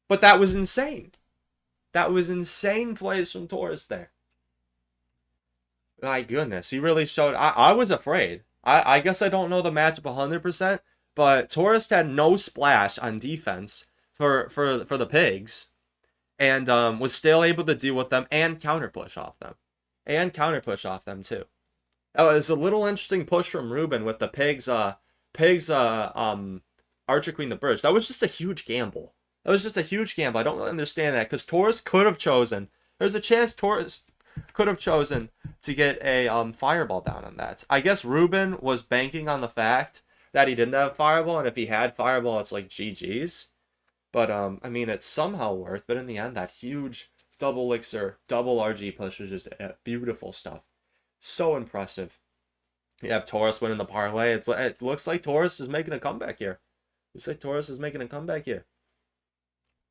But that was insane. That was insane plays from Taurus there. My goodness, he really showed... I was afraid. I guess I don't know the matchup 100%, but Taurus had no splash on defense for the pigs, and was still able to deal with them and counter push off them. Too. Oh, it was a little interesting push from Reuben with the pigs Archer Queen the Bridge. That was just a huge gamble. I don't really understand that, because Taurus could have chosen... There's a chance Taurus could have chosen to get a fireball down on that. I guess Reuben was banking on the fact that he didn't have fireball, and if he had fireball, it's like GG's. But, I mean, it somehow worked, but in the end, that huge double elixir, double RG push was just beautiful stuff. So impressive. You have Taurus winning the parlay. It looks like Taurus is making a comeback here.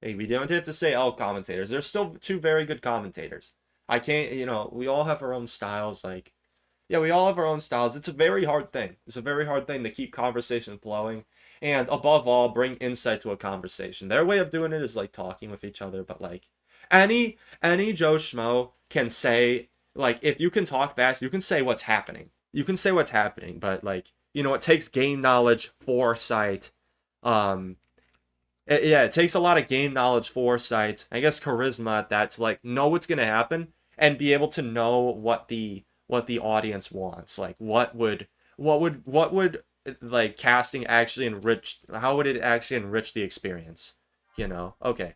Hey, we don't have to say all commentators. There's still 2 very good commentators. I can't, we all have our own styles, we all have our own styles. It's a very hard thing. To keep conversation flowing, and above all, bring insight to a conversation. Their way of doing it is, talking with each other, but, any Joe Schmo can say, if you can talk fast, you can say what's happening. But, it takes game knowledge, foresight, it takes a lot of game knowledge, foresight, I guess charisma at that, to know what's gonna happen and be able to know what the audience wants. What would casting actually enrich? How would it actually enrich the experience? Okay,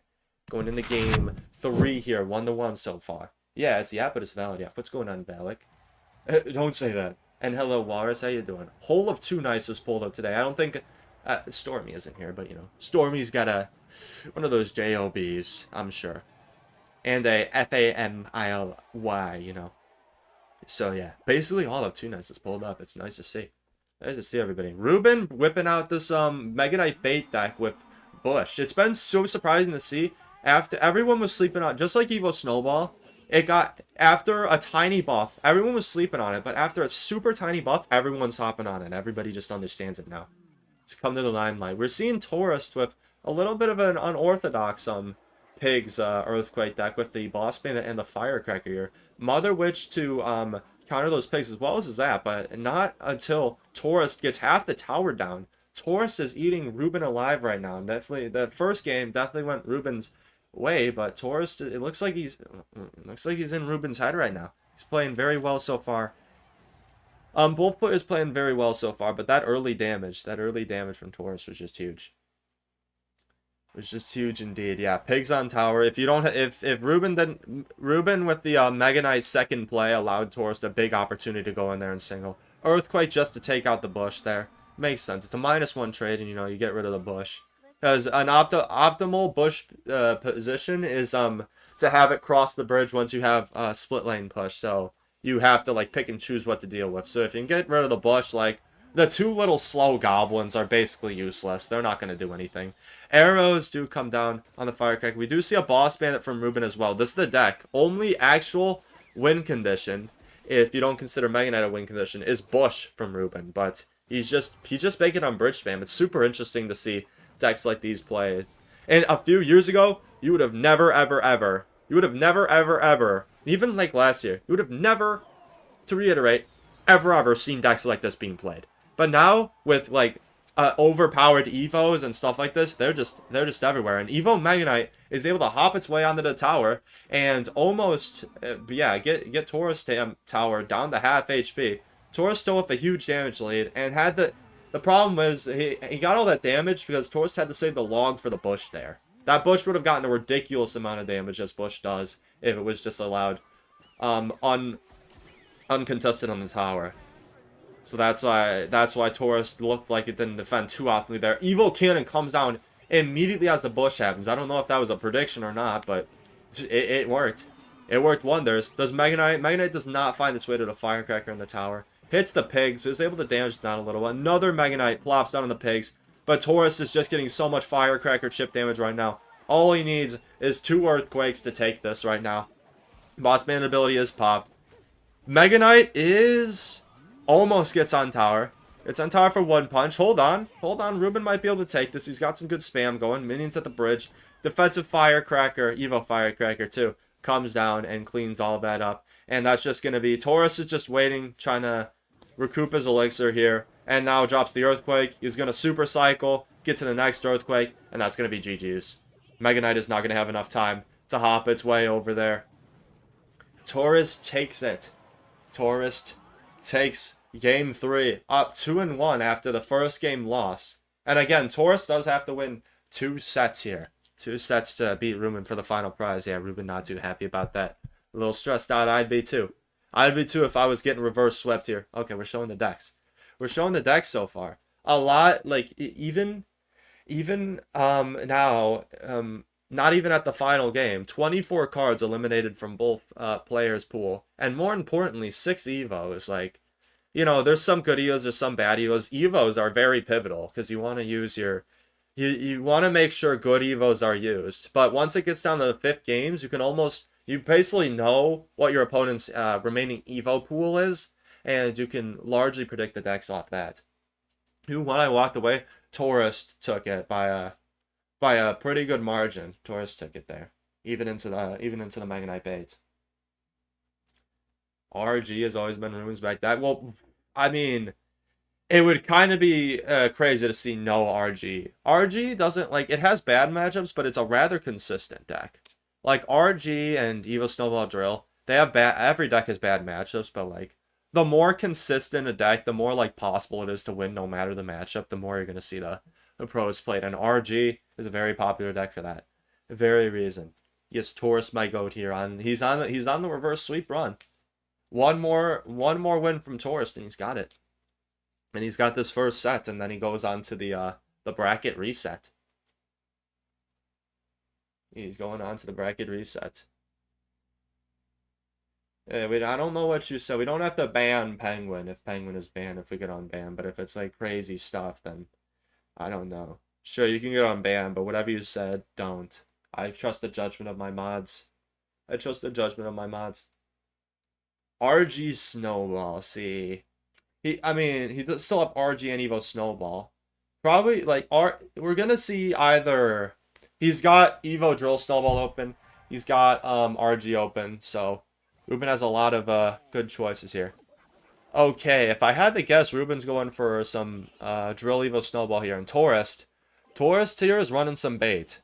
going into game 3 here, 1-1 so far. Yeah, it's but it's valid. Yeah, what's going on, Valak? Don't say that. And hello, Walrus, how you doing? Hole of 2 Nice is pulled up today. I don't think Stormy isn't here, but, you know, Stormy's got one of those JOBs, I'm sure. And a FAMILY, you know. So, yeah, basically all of Tunis is pulled up. It's nice to see. Nice to see everybody. Reuben whipping out this Mega Knight bait deck with Bush. It's been so surprising to see. After everyone was sleeping on, just like Evo Snowball, it got, after a tiny buff, everyone was sleeping on it, but after a super tiny buff, everyone's hopping on it. Everybody just understands it now. It's come to the limelight. We're seeing Taurus with a little bit of an unorthodox Pigs Earthquake deck with the Boss Bandit and the Firecracker here. Mother Witch to counter those pigs as well as that, but not until Taurus gets half the tower down. Taurus is eating Reuben alive right now. Definitely, the first game definitely went Reuben's way, but Taurus, it looks like he's in Reuben's head right now. He's playing very well so far. Both players playing very well so far, but that early damage from Taurus was just huge. It was just huge indeed. Yeah, pigs on tower. If you don't, if Reuben with the Mega Knight second play allowed Taurus a big opportunity to go in there and single. Earthquake just to take out the bush there. Makes sense. It's a -1 trade, and you know you get rid of the bush. Because an optimal bush position is to have it cross the bridge once you have split lane push. So you have to like pick and choose what to deal with. So if you can get rid of the bush, like the two little slow goblins are basically useless. They're not going to do anything. Arrows do come down on the Firecracker. We do see a Boss Bandit from Reuben as well. This is the deck. Only actual win condition, if you don't consider Mega Knight a win condition, is Bush from Reuben. But he's just making on bridge spam. It's super interesting to see decks like these play. And a few years ago, you would have never, ever, even like last year, you would have never, to reiterate, ever seen decks like this being played. But now, with like overpowered Evos and stuff like this, they're just everywhere. And Evo Mega Knight is able to hop its way onto the tower and almost, get Taurus tower down to half HP. Taurus still with a huge damage lead, and had the problem was he got all that damage because Taurus had to save the log for the bush there. That bush would have gotten a ridiculous amount of damage as bush does if it was just allowed uncontested on the tower. So that's why Taurus looked like it didn't defend too optimally there. Evo Cannon comes down immediately as the bush happens. I don't know if that was a prediction or not, but it worked. It worked wonders. Does Mega Knight does not find its way to the Firecracker in the tower. Hits the pigs, is able to damage it down a little. Another Mega Knight plops down on the pigs, but Taurus is just getting so much Firecracker chip damage right now. All he needs is 2 Earthquakes to take this right now. Boss Man ability is popped. Mega Knight is almost gets on tower. It's on tower for 1 punch. Hold on. Reuben might be able to take this. He's got some good spam going. Minions at the bridge. Defensive Firecracker, Evo Firecracker too, comes down and cleans all of that up. And that's just going to be, Taurus is just waiting, trying to recoup his elixir here. And now drops the Earthquake. He's going to super cycle, get to the next Earthquake, and that's going to be GG's. Mega Knight is not going to have enough time to hop its way over there. Taurus takes it. Taurus takes Game 3, up 2-1 after the first game loss. And again, Taurus does have to win 2 sets here. 2 sets to beat Reuben for the final prize. Yeah, Reuben not too happy about that. A little stressed out. I'd be too. I'd be too if I was getting reverse swept here. Okay, we're showing the decks. We're showing the decks so far. A lot, like, even now, not even at the final game, 24 cards eliminated from both players' pool. And more importantly, 6 Evos. Like, you know, there's some good Evos, there's some bad Evos. Evos are very pivotal because you want to use your... You want to make sure good Evos are used. But once it gets down to the 5th games, you basically know what your opponent's remaining Evo pool is, and you can largely predict the decks off that. When I walked away, Taurus took it by a pretty good margin. Taurus took it there, even into the Mega Knight bait. RG has always been Reuben's back. Well, I mean, it would kind of be crazy to see no RG. RG doesn't, like, it has bad matchups, but it's a rather consistent deck. Like, RG and Evo Snowball Drill, they have every deck has bad matchups, but, like, the more consistent a deck, the more, like, possible it is to win no matter the matchup, the more you're going to see the pros played. And RG is a very popular deck for that very reason. Yes, Taurus, my goat here. He's on the reverse sweep run. One more win from Taurus, and he's got it. And he's got this first set, and then he goes on to the the bracket reset. He's going on to the bracket reset. I don't know what you said. We don't have to ban Penguin if Penguin is banned if we get on ban. But if it's like crazy stuff, then I don't know. Sure, you can get on ban, but whatever you said, don't. I trust the judgment of my mods. I trust the judgment of my mods. RG Snowball, see. He does still have RG and Evo Snowball. Probably, like, we're gonna see either... He's got Evo Drill Snowball open. He's got RG open, so... Reuben has a lot of good choices here. Okay, if I had to guess, Reuben's going for some Drill Evo Snowball here. And Taurus here is running some bait.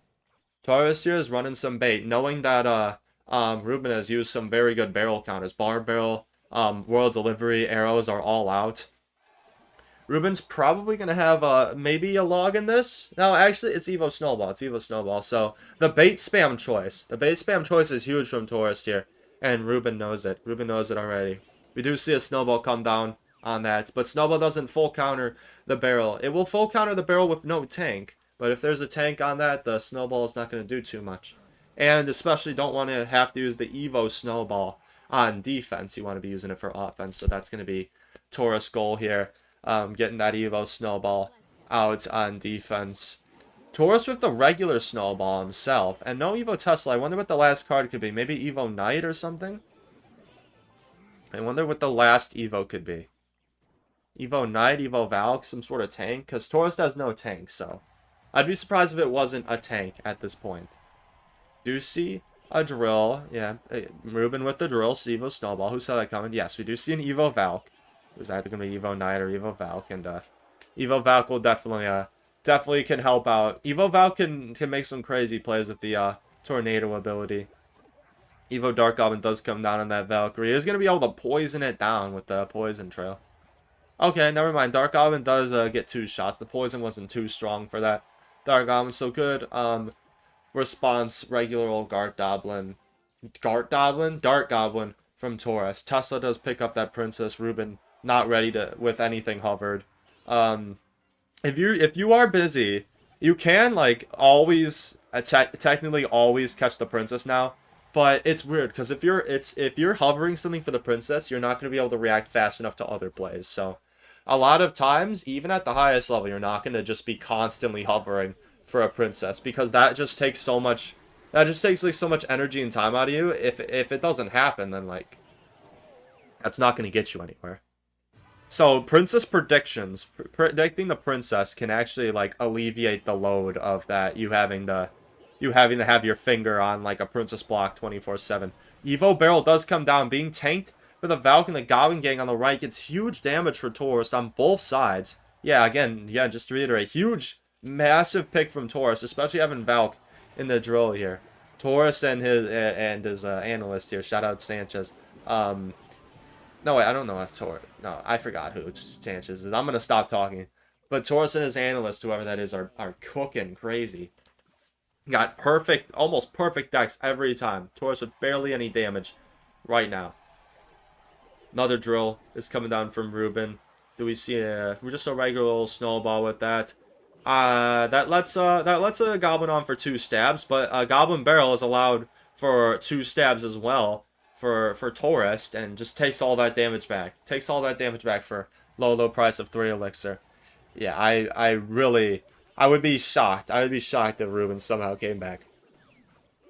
Taurus here is running some bait, knowing that Reuben has used some very good barrel counters. Bar barrel, World Delivery, arrows are all out. Reuben's probably going to have maybe a log in this. No, actually, it's Evo Snowball. It's Evo Snowball. So, the bait spam choice. The bait spam choice is huge from Taurus here. And Reuben knows it. Reuben knows it already. We do see a Snowball come down on that. But Snowball doesn't full counter the barrel. It will full counter the barrel with no tank. But if there's a tank on that, the Snowball is not going to do too much. And especially don't want to have to use the Evo Snowball on defense. You want to be using it for offense. So that's going to be Taurus' goal here. Getting that Evo Snowball out on defense. Taurus with the regular Snowball himself. And no Evo Tesla. I wonder what the last card could be. Maybe Evo Knight or something? I wonder what the last Evo could be. Evo Knight, Evo Valk, some sort of tank? Because Taurus has no tank, so... I'd be surprised if it wasn't a tank at this point. Do see a drill. Yeah, Reuben with the drill. Evo Snowball. Who saw that coming? Yes, we do see an Evo Valk. It was either going to be Evo Knight or Evo Valk. And Evo Valk will definitely can help out. Evo Valk can make some crazy plays with the Tornado ability. Evo Dark Goblin does come down on that Valkyrie. He's going to be able to poison it down with the Poison Trail. Okay, never mind. Dark Goblin does get 2 shots. The poison wasn't too strong for that Dark Goblin. So good response, regular old Dark Goblin from Taurus. Tesla does pick up that Princess. Reuben not ready to with anything hovered. If you are busy, you can like always technically always catch the Princess now. But it's weird because if you're hovering something for the Princess, you're not going to be able to react fast enough to other plays. So a lot of times, even at the highest level, you're not going to just be constantly hovering for a Princess because that just takes so much. That just takes like so much energy and time out of you. If it doesn't happen, then like that's not going to get you anywhere. So Princess predictions, predicting the Princess can actually like alleviate the load of that you having to have your finger on like a Princess block 24/7. Evo Barrel does come down, being tanked for the Valk and the Goblin Gang on the right. Gets huge damage for Taurus on both sides. Yeah, again, just to reiterate, huge, massive pick from Taurus, especially having Valk in the drill here. Taurus and his analyst here. Shout out Sanchez. No, wait, I don't know if Taurus. No, I forgot who Sanchez is. I'm going to stop talking. But Taurus and his analyst, whoever that is, are cooking crazy. Got perfect, almost perfect decks every time. Taurus with barely any damage right now. Another drill is coming down from Reuben. Do we see just a regular little snowball with that? That lets a Goblin on for 2 stabs, but a Goblin Barrel is allowed for 2 stabs as well. For Taurus, and just takes all that damage back. Takes all that damage back for low price of 3 elixir. Yeah, I would be shocked. I would be shocked if Reuben somehow came back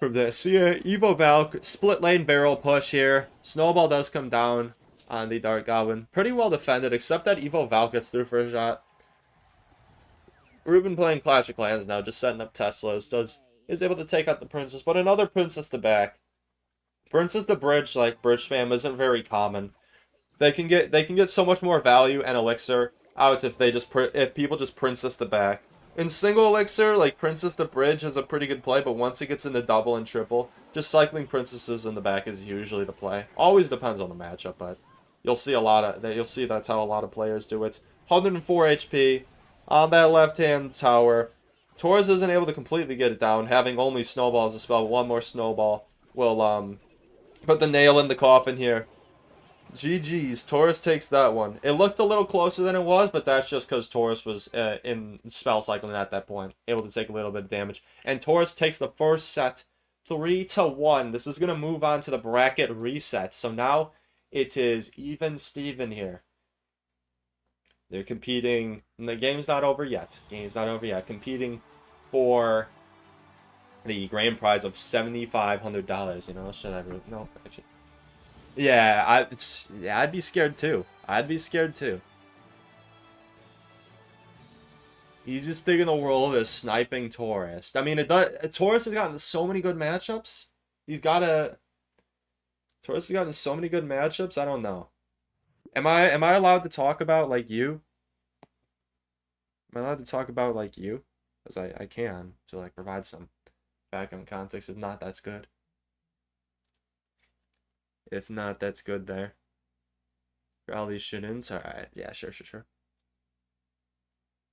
from this. So yeah, Evo Valk, split lane barrel push here. Snowball does come down on the Dark Goblin. Pretty well defended, except that Evo Valk gets through for a shot. Reuben playing Clash of Clans now, just setting up Teslas. Is able to take out the Princess, but another Princess to back. Princess the Bridge, like Bridge spam, isn't very common. They can get so much more value and elixir out if people just Princess the back. In single elixir, like Princess the Bridge is a pretty good play, but once it gets into double and triple, just cycling Princesses in the back is usually the play. Always depends on the matchup, but you'll see that's how a lot of players do it. 104 HP on that left-hand tower. Taurus isn't able to completely get it down, having only Snowball as a spell. One more Snowball will put the nail in the coffin here. GG's. Taurus takes that one. It looked a little closer than it was, but that's just because Taurus was in spell cycling at that point, able to take a little bit of damage. And Taurus takes the first set 3-1. This is going to move on to the bracket reset. So now it is even Steven here. They're competing, and the game's not over yet. Competing for the grand prize of $7,500. You know, should I? No, actually. Yeah, I'd be scared too. Easiest thing in the world is sniping Taurus. I mean, Taurus has gotten so many good matchups. Taurus has gotten so many good matchups. I don't know. Am I allowed to talk about like you? Am I allowed to talk about like you? Because I can to like provide some background context. If not, that's good. If not, that's good there. Probably shouldn't. Alright, yeah, sure.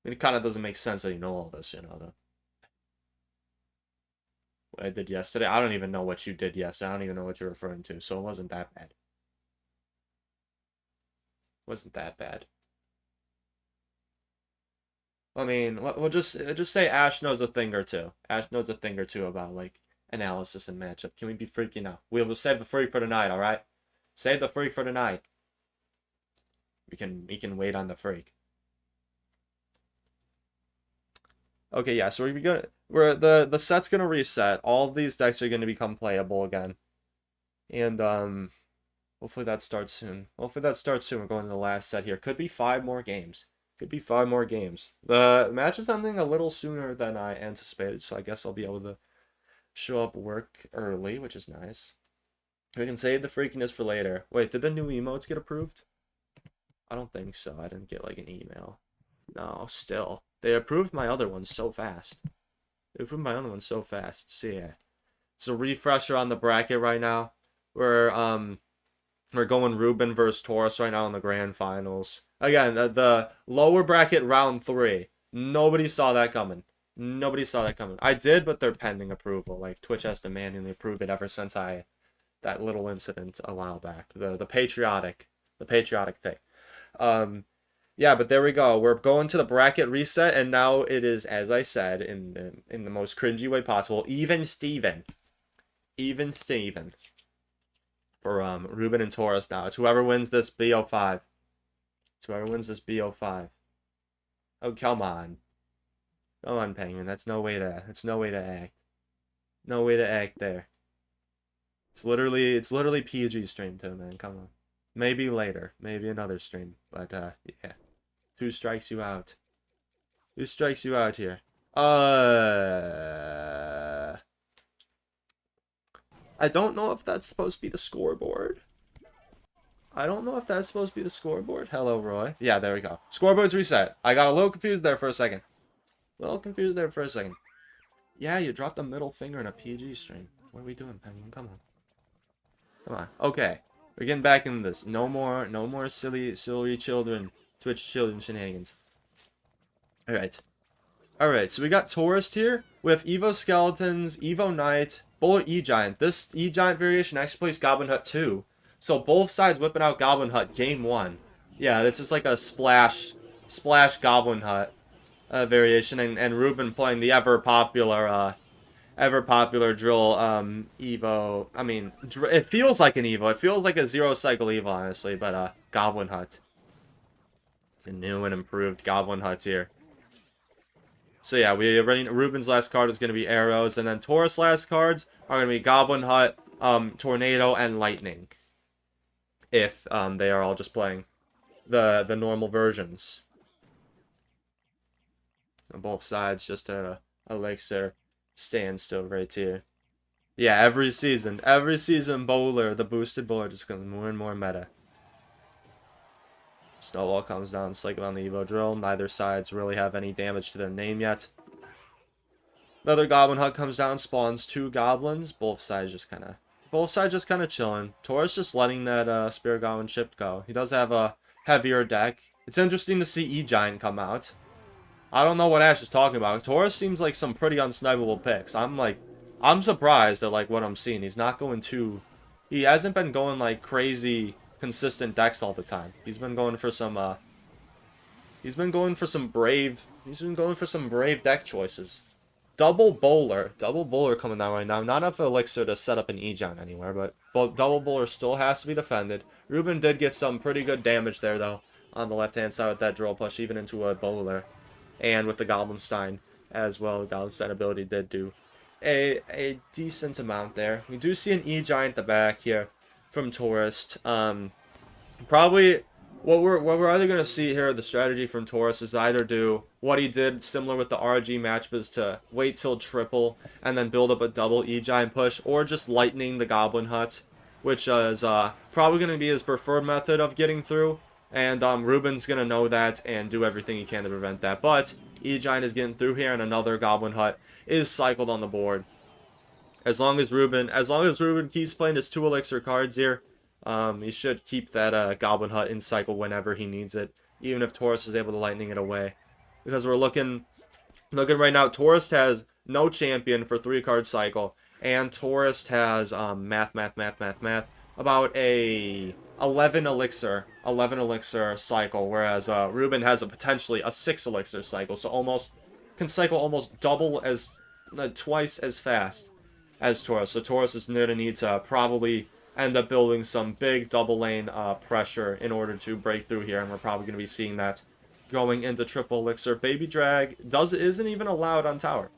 I mean, it kind of doesn't make sense that you know all this, you know, though. What I did yesterday? I don't even know what you did yesterday. I don't even know what you're referring to, so it wasn't that bad. I mean, we'll just say Ash knows a thing or two. Ash knows a thing or two about, like, analysis and matchup. Can we be freaky now? We'll save the freak for tonight, alright? Save the freak for tonight. We can wait on the freak. Okay, yeah, so the set's gonna reset. All of these decks are gonna become playable again. And hopefully that starts soon. We're going to the last set here. Could be 5 more games. The match is ending a little sooner than I anticipated, so I guess I'll be able to show up work early, which is nice. We can save the freakiness for later. Wait, did the new emotes get approved? I don't think so. I didn't get like an email. No, still. They approved my other ones so fast. So yeah. It's a refresher on the bracket right now. We're going Reuben versus Taurus right now in the grand finals. Again, the lower bracket round 3. Nobody saw that coming. I did, but they're pending approval. Like, Twitch has to manually approve it ever since that little incident a while back. The patriotic thing. Yeah, but there we go. We're going to the bracket reset, and now it is, as I said, in the most cringy way possible, even Steven. For Reuben and Taurus now. It's whoever wins this BO5. Oh, come on. Come on, Penguin. That's no way to act. No way to act there. It's literally PG stream too, man. Come on. Maybe later. Maybe another stream. But yeah. 2 strikes you out. 2 strikes you out here. I don't know if that's supposed to be the scoreboard. Hello, Roy. Yeah, there we go. Scoreboard's reset. I got a little confused there for a second. Yeah, you dropped a middle finger in a PG stream. What are we doing, Penguin? Come on. Okay. We're getting back into this. No more silly children, Twitch children shenanigans. Alright, so we got Taurus here with Evo Skeletons, Evo Knight, Bullet E-Giant. This E-Giant variation actually plays Goblin Hut 2. So both sides whipping out Goblin Hut game 1. Yeah, this is like a splash Goblin Hut variation, and Reuben playing the ever popular drill Evo. I mean, it feels like an Evo. It feels like a 0 cycle Evo, honestly, but Goblin Hut. A new and improved Goblin Hut here. So yeah, we already Reuben's last card is going to be arrows, and then Taurus' last cards are going to be Goblin Hut, Tornado, and Lightning. If they are all just playing the normal versions. On both sides, just a elixir standstill right here. Yeah, every season bowler, the boosted bowler just becomes more and more meta. Snowball comes down, cycle on the Evo drill. Neither sides really have any damage to their name yet. Another Goblin Hut comes down, spawns 2 goblins. Both sides just kind of chilling. Taurus just letting that Spirit Goblin ship go. He does have a heavier deck. It's interesting to see E-Giant come out. I don't know what Ash is talking about. Taurus seems like some pretty unsnipable picks. I'm surprised at like what I'm seeing. He's not going too... He hasn't been going like crazy consistent decks all the time. He's been going for some brave deck choices. Double bowler coming down right now. Not enough elixir to set up an E-Giant anywhere, but double bowler still has to be defended. Reuben did get some pretty good damage there though on the left hand side with that drill push, even into a bowler, and with the Goblin Stein as well. The Goblin Stein ability did do a decent amount there. We do see an E-Giant at the back here from Taurus. Probably what we're either going to see here, the strategy from Taurus is to either do what he did similar with the RG match, is to wait till triple and then build up a double E-Giant push, or just lightning the Goblin Hut, which is probably going to be his preferred method of getting through. And Reuben's going to know that and do everything he can to prevent that. But E-Giant is getting through here, and another Goblin Hut is cycled on the board. As long as Reuben keeps playing his 2 elixir cards here, he should keep that Goblin Hut in cycle whenever he needs it, even if Taurus is able to lightning it away. Because we're looking right now, Taurus has no champion for 3-card cycle, and Taurus has about a 11 elixir cycle, whereas Reuben has potentially a 6 elixir cycle, so can cycle almost double as twice as fast as Taurus. So Taurus is going to need to probably end up building some big double lane pressure in order to break through here, and we're probably going to be seeing that going into triple elixir. Baby Drag isn't even allowed on tower.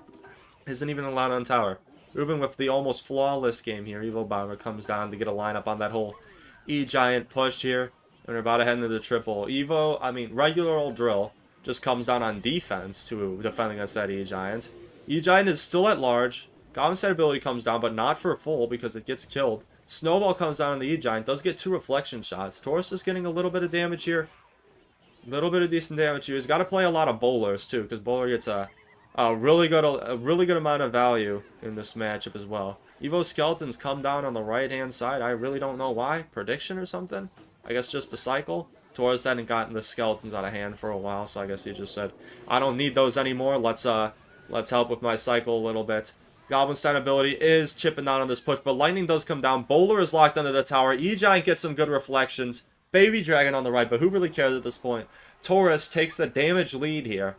Reuben with the almost flawless game here. Evo Bomber comes down to get a lineup on that whole E-Giant push here, and we're about to head into the triple. Regular old Drill just comes down on defense to defend against that E-Giant. E-Giant is still at large. Goblin Stein ability comes down, but not for full because it gets killed. Snowball comes down on the E-Giant, does get 2 reflection shots. Taurus is getting a little bit of damage here. A little bit of decent damage here. He's got to play a lot of bowlers too, because bowler gets a really good amount of value in this matchup as well. Evo Skeletons come down on the right hand side. I really don't know why. Prediction or something? I guess just a cycle. Taurus hadn't gotten the Skeletons out of hand for a while, so I guess he just said, I don't need those anymore. Let's help with my cycle a little bit. Goblin Stein ability is chipping down on this push, but lightning does come down. Bowler is locked under the tower. E-Giant gets some good reflections. Baby Dragon on the right, but who really cares at this point? Taurus takes the damage lead here.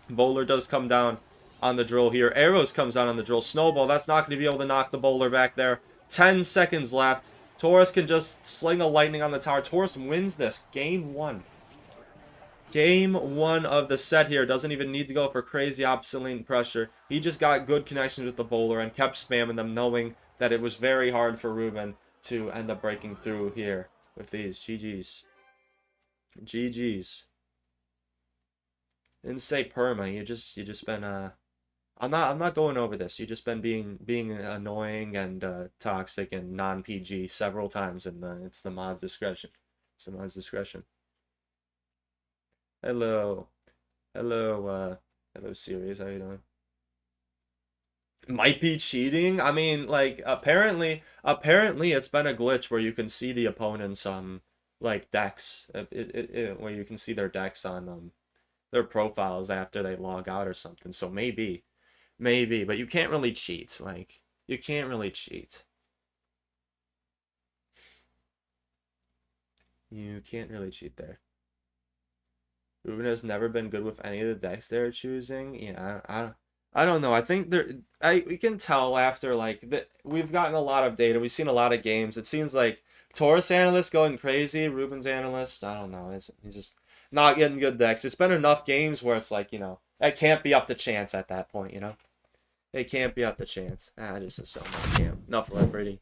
Bowler does come down on the drill here. Arrows comes down on the drill. Snowball, that's not going to be able to knock the bowler back there. 10 seconds left. Taurus can just sling a lightning on the tower. Taurus wins this. Game 1. Game 1 of the set here. Doesn't even need to go for crazy opposite lane pressure. He just got good connections with the bowler and kept spamming them, knowing that it was very hard for Reuben to end up breaking through here with these. GG's. GG's. Didn't say perma. You just been I'm not going over this. You just been being annoying and toxic and non-PG several times, and it's the mod's discretion. It's the mod's discretion. Hello, Sirius. How you doing? Might be cheating. I mean, like apparently it's been a glitch where you can see the opponent's like decks, where you can see their decks on their profiles after they log out or something. So maybe, but you can't really cheat. Like you can't really cheat. You can't really cheat there. Reuben has never been good with any of the decks they're choosing. Yeah, I don't know. I think we can tell after we've gotten a lot of data. We've seen a lot of games. It seems like Taurus analyst going crazy. Reuben's analyst, I don't know. He's just not getting good decks. It's been enough games where it's like, it can't be up to chance at that point, It can't be up to chance. Just a show my cam. Enough lip reading.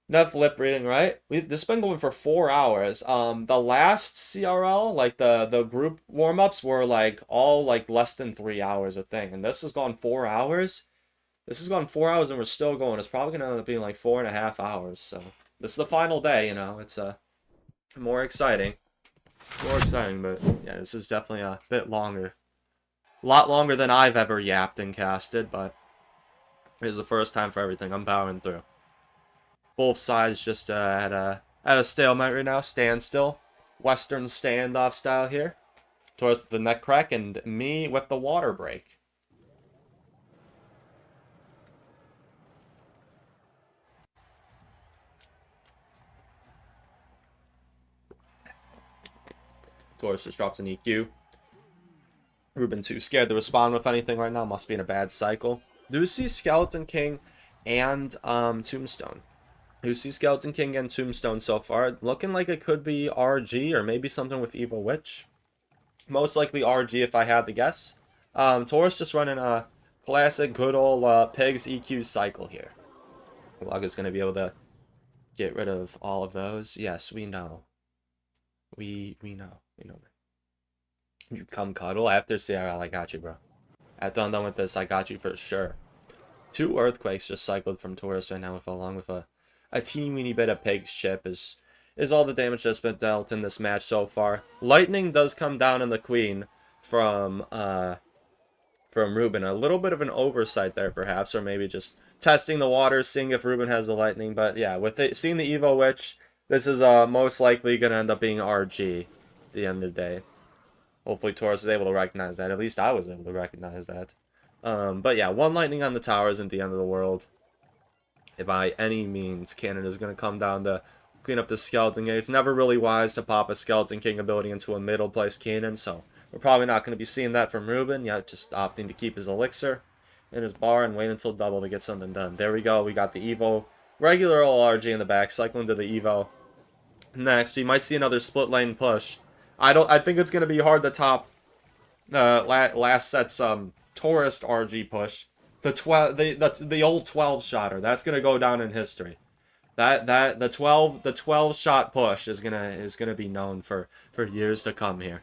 Enough lip reading, right? This has been going for 4 hours. The last CRL, like the group warm-ups were all less than 3 hours a thing. And this has gone 4 hours. This has gone 4 hours and we're still going. It's probably gonna end up being 4.5 hours. So this is the final day, It's more exciting. But yeah, this is definitely a bit longer. A lot longer than I've ever yapped and casted, but it is the first time for everything. I'm powering through. Both sides just at a stalemate right now. Standstill. Western standoff style here. Towards the neck crack and me with the water break. Taurus just drops an EQ. Reuben too scared to respond with anything right now. Must be in a bad cycle. Do see Skeleton King and Tombstone. Do see Skeleton King and Tombstone so far. Looking like it could be RG or maybe something with Evil Witch. Most likely RG if I had to guess. Taurus just running a classic good old Pigs EQ cycle here. Lug is going to be able to get rid of all of those. Yes, we know. We know. We know. You come cuddle after CRL. I got you, bro. After I'm done with this, I got you for sure. 2 Earthquakes just cycled from Taurus right now, along with a teeny weeny bit of Pig's chip is all the damage that's been dealt in this match so far. Lightning does come down in the Queen from Reuben. A little bit of an oversight there, perhaps, or maybe just testing the waters, seeing if Reuben has the Lightning. But yeah, with seeing the Evo Witch, this is most likely going to end up being RG at the end of the day. Hopefully Taurus is able to recognize that. At least I was able to recognize that. But yeah, 1 Lightning on the tower isn't the end of the world. By any means, Cannon is going to come down to clean up the Skeleton King. It's never really wise to pop a Skeleton King ability into a middle place Cannon, so we're probably not going to be seeing that from Reuben. Yeah, just opting to keep his elixir in his bar and wait until double to get something done. There we go. We got the Evo. Regular ORG in the back, cycling to the Evo. Next, we might see another split lane push. I think it's going to be hard to top last set's Taurus RG push. The old 12 shotter. That's going to go down in history. The 12 shot push is gonna be known for years to come here.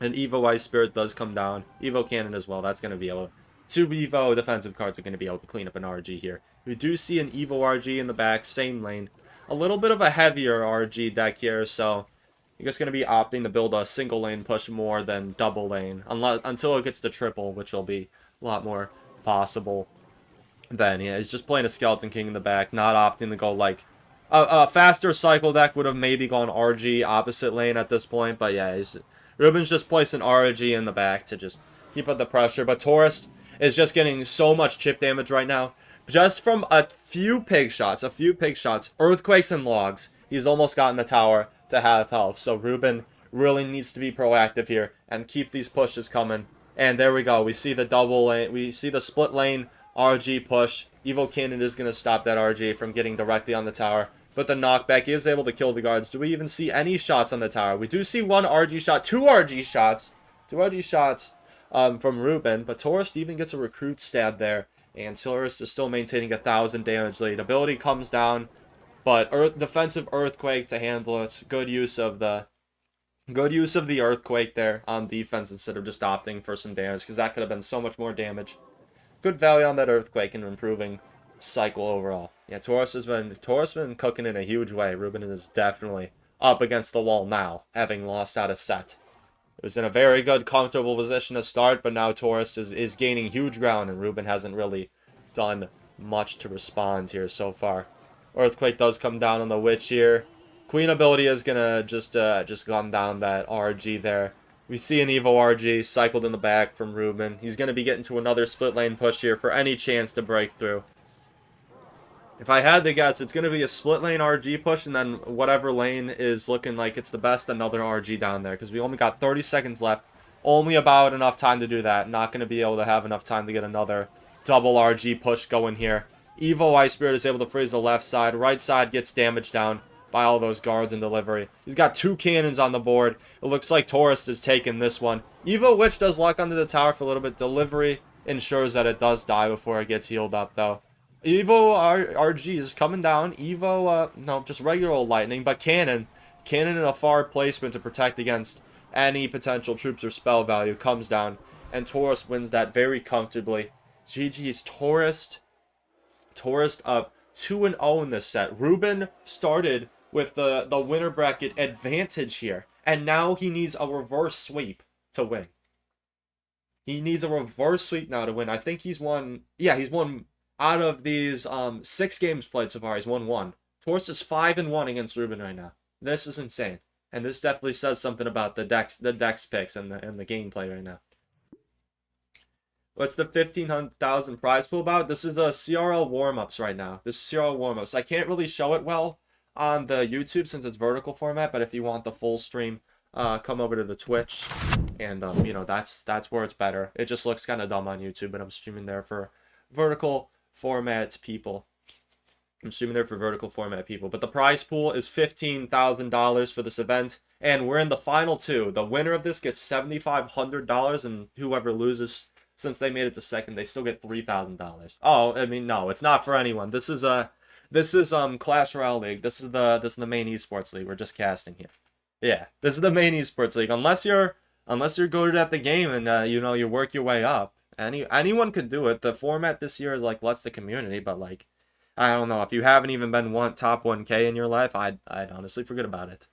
And Evo Ice Spirit does come down. Evo Cannon as well. That's gonna be able. 2 Evo defensive cards are gonna be able to clean up an RG here. We do see an Evo RG in the back, same lane. A little bit of a heavier RG deck here, so you're just gonna be opting to build a single lane push more than double lane, until it gets to triple, which will be a lot more possible. Then yeah, he's just playing a Skeleton King in the back, not opting to go like a faster cycle deck would have maybe gone RG opposite lane at this point, but yeah, Reuben's just placing RG in the back to just keep up the pressure. But Taurus is just getting so much chip damage right now, just from a few pig shots, earthquakes and logs. He's almost gotten the tower to half health, so Reuben really needs to be proactive here and keep these pushes coming. And there we go. We see the double lane. We see the split lane RG push. Evo Cannon is going to stop that RG from getting directly on the tower. But the knockback is able to kill the guards. Do we even see any shots on the tower? We do see 1 RG shot. 2 RG shots. 2 RG shots from Reuben. But Taurus even gets a recruit stab there. And Taurus is still maintaining 1,000 damage lead. Ability comes down. But defensive Earthquake to handle it. Good use of the Earthquake there on defense instead of just opting for some damage, because that could have been so much more damage. Good value on that Earthquake and improving cycle overall. Yeah, Taurus has been cooking in a huge way. Reuben is definitely up against the wall now, having lost out a set. It was in a very good, comfortable position to start, but now Taurus is gaining huge ground, and Reuben hasn't really done much to respond here so far. Earthquake does come down on the Witch here. Queen ability is gonna just gun down that RG there. We see an Evo RG cycled in the back from Reuben. He's gonna be getting to another split lane push here for any chance to break through. If I had to guess, it's gonna be a split lane RG push, and then whatever lane is looking like it's the best, another RG down there, because we only got 30 seconds left. Only about enough time to do that. Not gonna be able to have enough time to get another double RG push going here. Evo Ice Spirit is able to freeze the left side. Right side gets damaged down by all those guards in delivery. He's got 2 cannons on the board. It looks like Taurus is taking this one. Evo Witch does lock onto the tower for a little bit. Delivery ensures that it does die before it gets healed up, though. Evo RG is coming down. Evo, no, just regular old lightning, but cannon in a far placement to protect against any potential troops or spell value comes down, and Taurus wins that very comfortably. GG's Taurus up 2-0 in this set. Reuben started with the winner bracket advantage here, and now he needs a reverse sweep to win. He needs a reverse sweep now to win. I think he's won. Yeah, he's won out of these 6 games played so far. He's won 1. Taurus is 5-1 against Reuben right now. This is insane, and this definitely says something about the dex picks and the gameplay right now. What's the 15,000 prize pool about? This is a CRL Warmups right now. This is CRL Warmups. I can't really show it well on the YouTube since it's vertical format, but if you want the full stream come over to the Twitch, and you know, that's where it's better. It just looks kind of dumb on YouTube, but I'm streaming there for vertical format people. But the prize pool is $15,000 for this event, and we're in the final two. The winner of this gets $7,500, and whoever loses, since they made it to second, they still get $3,000. Oh, I mean, no, it's not for anyone. This is Clash Royale League. This is the main esports league. We're just casting here. Yeah, this is the main esports league. Unless you're good at the game and you know, you work your way up. Anyone can do it. The format this year is like lets the community, but like, I don't know, if you haven't even been top 1K in your life, I'd honestly forget about it.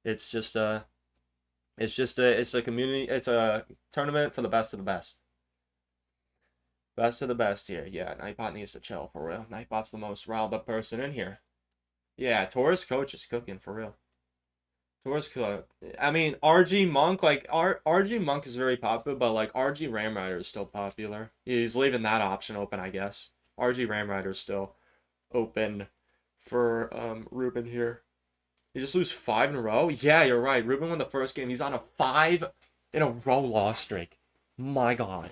It's a community, it's a tournament for the best of the best. Best of the best here. Yeah, Nightbot needs to chill, for real. Nightbot's the most riled up person in here. Yeah, Taurus coach is cooking, for real. Taurus coach. I mean, RG Monk, like, RG Monk is very popular, but, like, RG Ramrider is still popular. He's leaving that option open, I guess. RG Ramrider is still open for Reuben here. He just lose 5 in a row? Yeah, you're right. Reuben won the first game. He's on a 5 in a row loss streak. My God.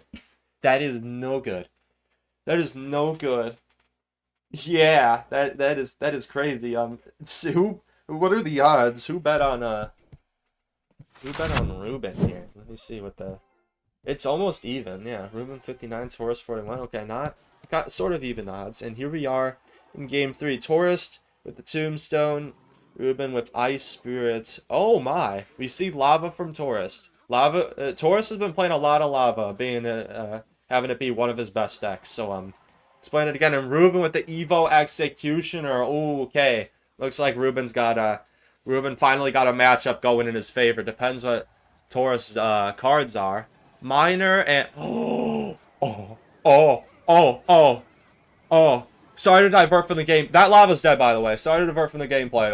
That is no good. That is no good. Yeah, that is crazy. What are the odds? Who bet on Reuben here? Let me see what the. It's almost even. Yeah, Reuben 59, Taurus 41. Okay, got sort of even odds. And here we are in game 3. Taurus with the Tombstone, Reuben with Ice Spirit. Oh my! We see lava from Taurus. Taurus has been playing a lot of lava, being having it be one of his best decks. So let's play it again. And Reuben with the Evo Executioner. Ooh, okay, looks like Reuben finally got a matchup going in his favor. Depends what Taurus cards are. Miner and oh. Sorry to divert from the game. That lava's dead, by the way. Sorry to divert from the gameplay.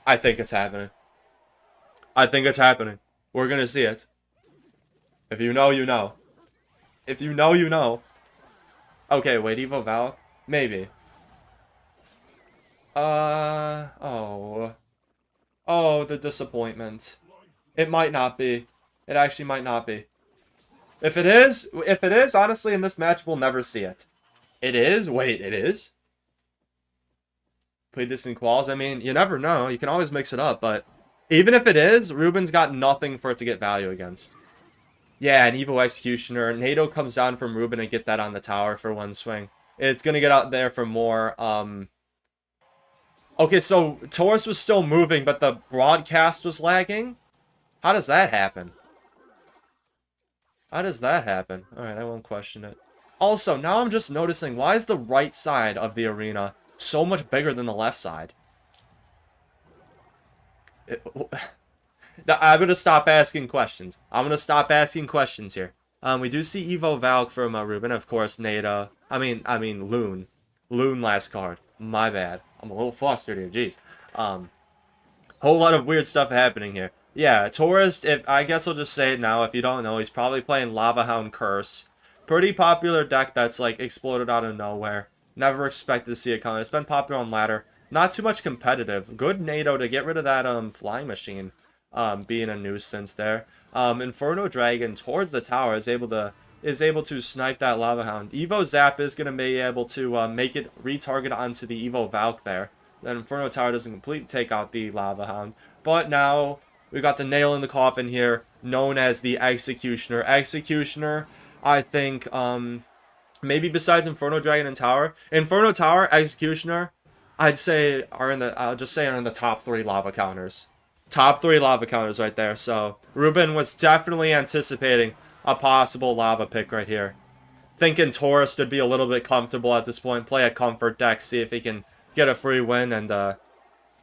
I think it's happening. We're gonna see it. If you know, you know. If you know, you know. Okay, wait, Evo Val? Maybe. Oh, the disappointment. It might not be. It actually might not be. If it is, honestly, in this match, we'll never see it. It is? Wait, it is? Played this in quals? I mean, you never know. You can always mix it up, but even if it is, Reuben's got nothing for it to get value against. Yeah, an Evo Executioner. NATO comes down from Reuben and get that on the tower for one swing. It's going to get out there for more. Okay, so Taurus was still moving, but the broadcast was lagging? How does that happen? Alright, I won't question it. Also, now I'm just noticing, why is the right side of the arena so much bigger than the left side? I'm gonna stop asking questions. Here. We do see Evo Valk from Reuben, of course, Nada. I mean, Loon. Loon last card. My bad. I'm a little flustered here, jeez. Whole lot of weird stuff happening here. Yeah, Taurus, I guess I'll just say it now, if you don't know, he's probably playing Lava Hound Curse. Pretty popular deck that's, like, exploded out of nowhere. Never expected to see it coming. It's been popular on ladder. Not too much competitive. Good NATO to get rid of that, flying machine, being a nuisance there. Inferno Dragon towards the tower is able to snipe that Lava Hound. Evo Zap is going to be able to make it retarget onto the Evo Valk there. That Inferno Tower doesn't completely take out the Lava Hound. But now we got the nail in the coffin here, known as the Executioner. Executioner, I think, maybe besides Inferno Dragon and Tower. Inferno Tower, Executioner, I'll just say are in the top 3 lava counters. Top 3 lava counters right there. So Reuben was definitely anticipating a possible lava pick right here. Thinking Taurus would be a little bit comfortable at this point. Play a comfort deck, see if he can get a free win, and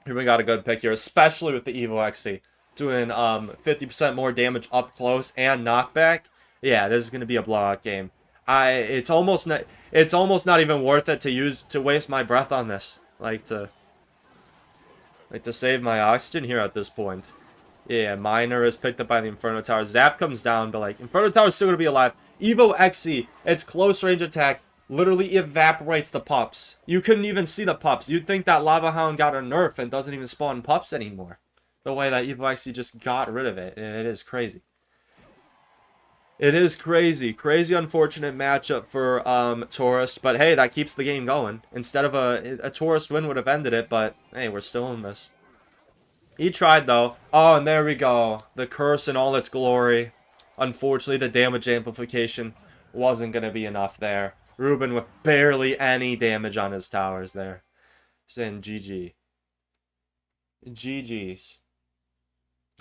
Reuben got a good pick here, especially with the Evo XC. Doing 50% more damage up close and knockback. Yeah, this is gonna be a blowout game. It's almost not even worth it to waste my breath on this. Like to save my oxygen here at this point. Yeah, Miner is picked up by the Inferno Tower. Zap comes down, but like Inferno Tower is still gonna be alive. Evo XC, it's close range attack. Literally evaporates the pups. You couldn't even see the pups. You'd think that Lava Hound got a nerf and doesn't even spawn pups anymore. The way that Evil Icy just got rid of it. It is crazy. It is crazy. Crazy unfortunate matchup for Taurus. But hey, that keeps the game going. Instead of a Taurus win would have ended it, but hey, we're still in this. He tried though. Oh, and there we go. The curse in all its glory. Unfortunately, the damage amplification wasn't going to be enough there. Reuben with barely any damage on his towers there. And GG. GG's.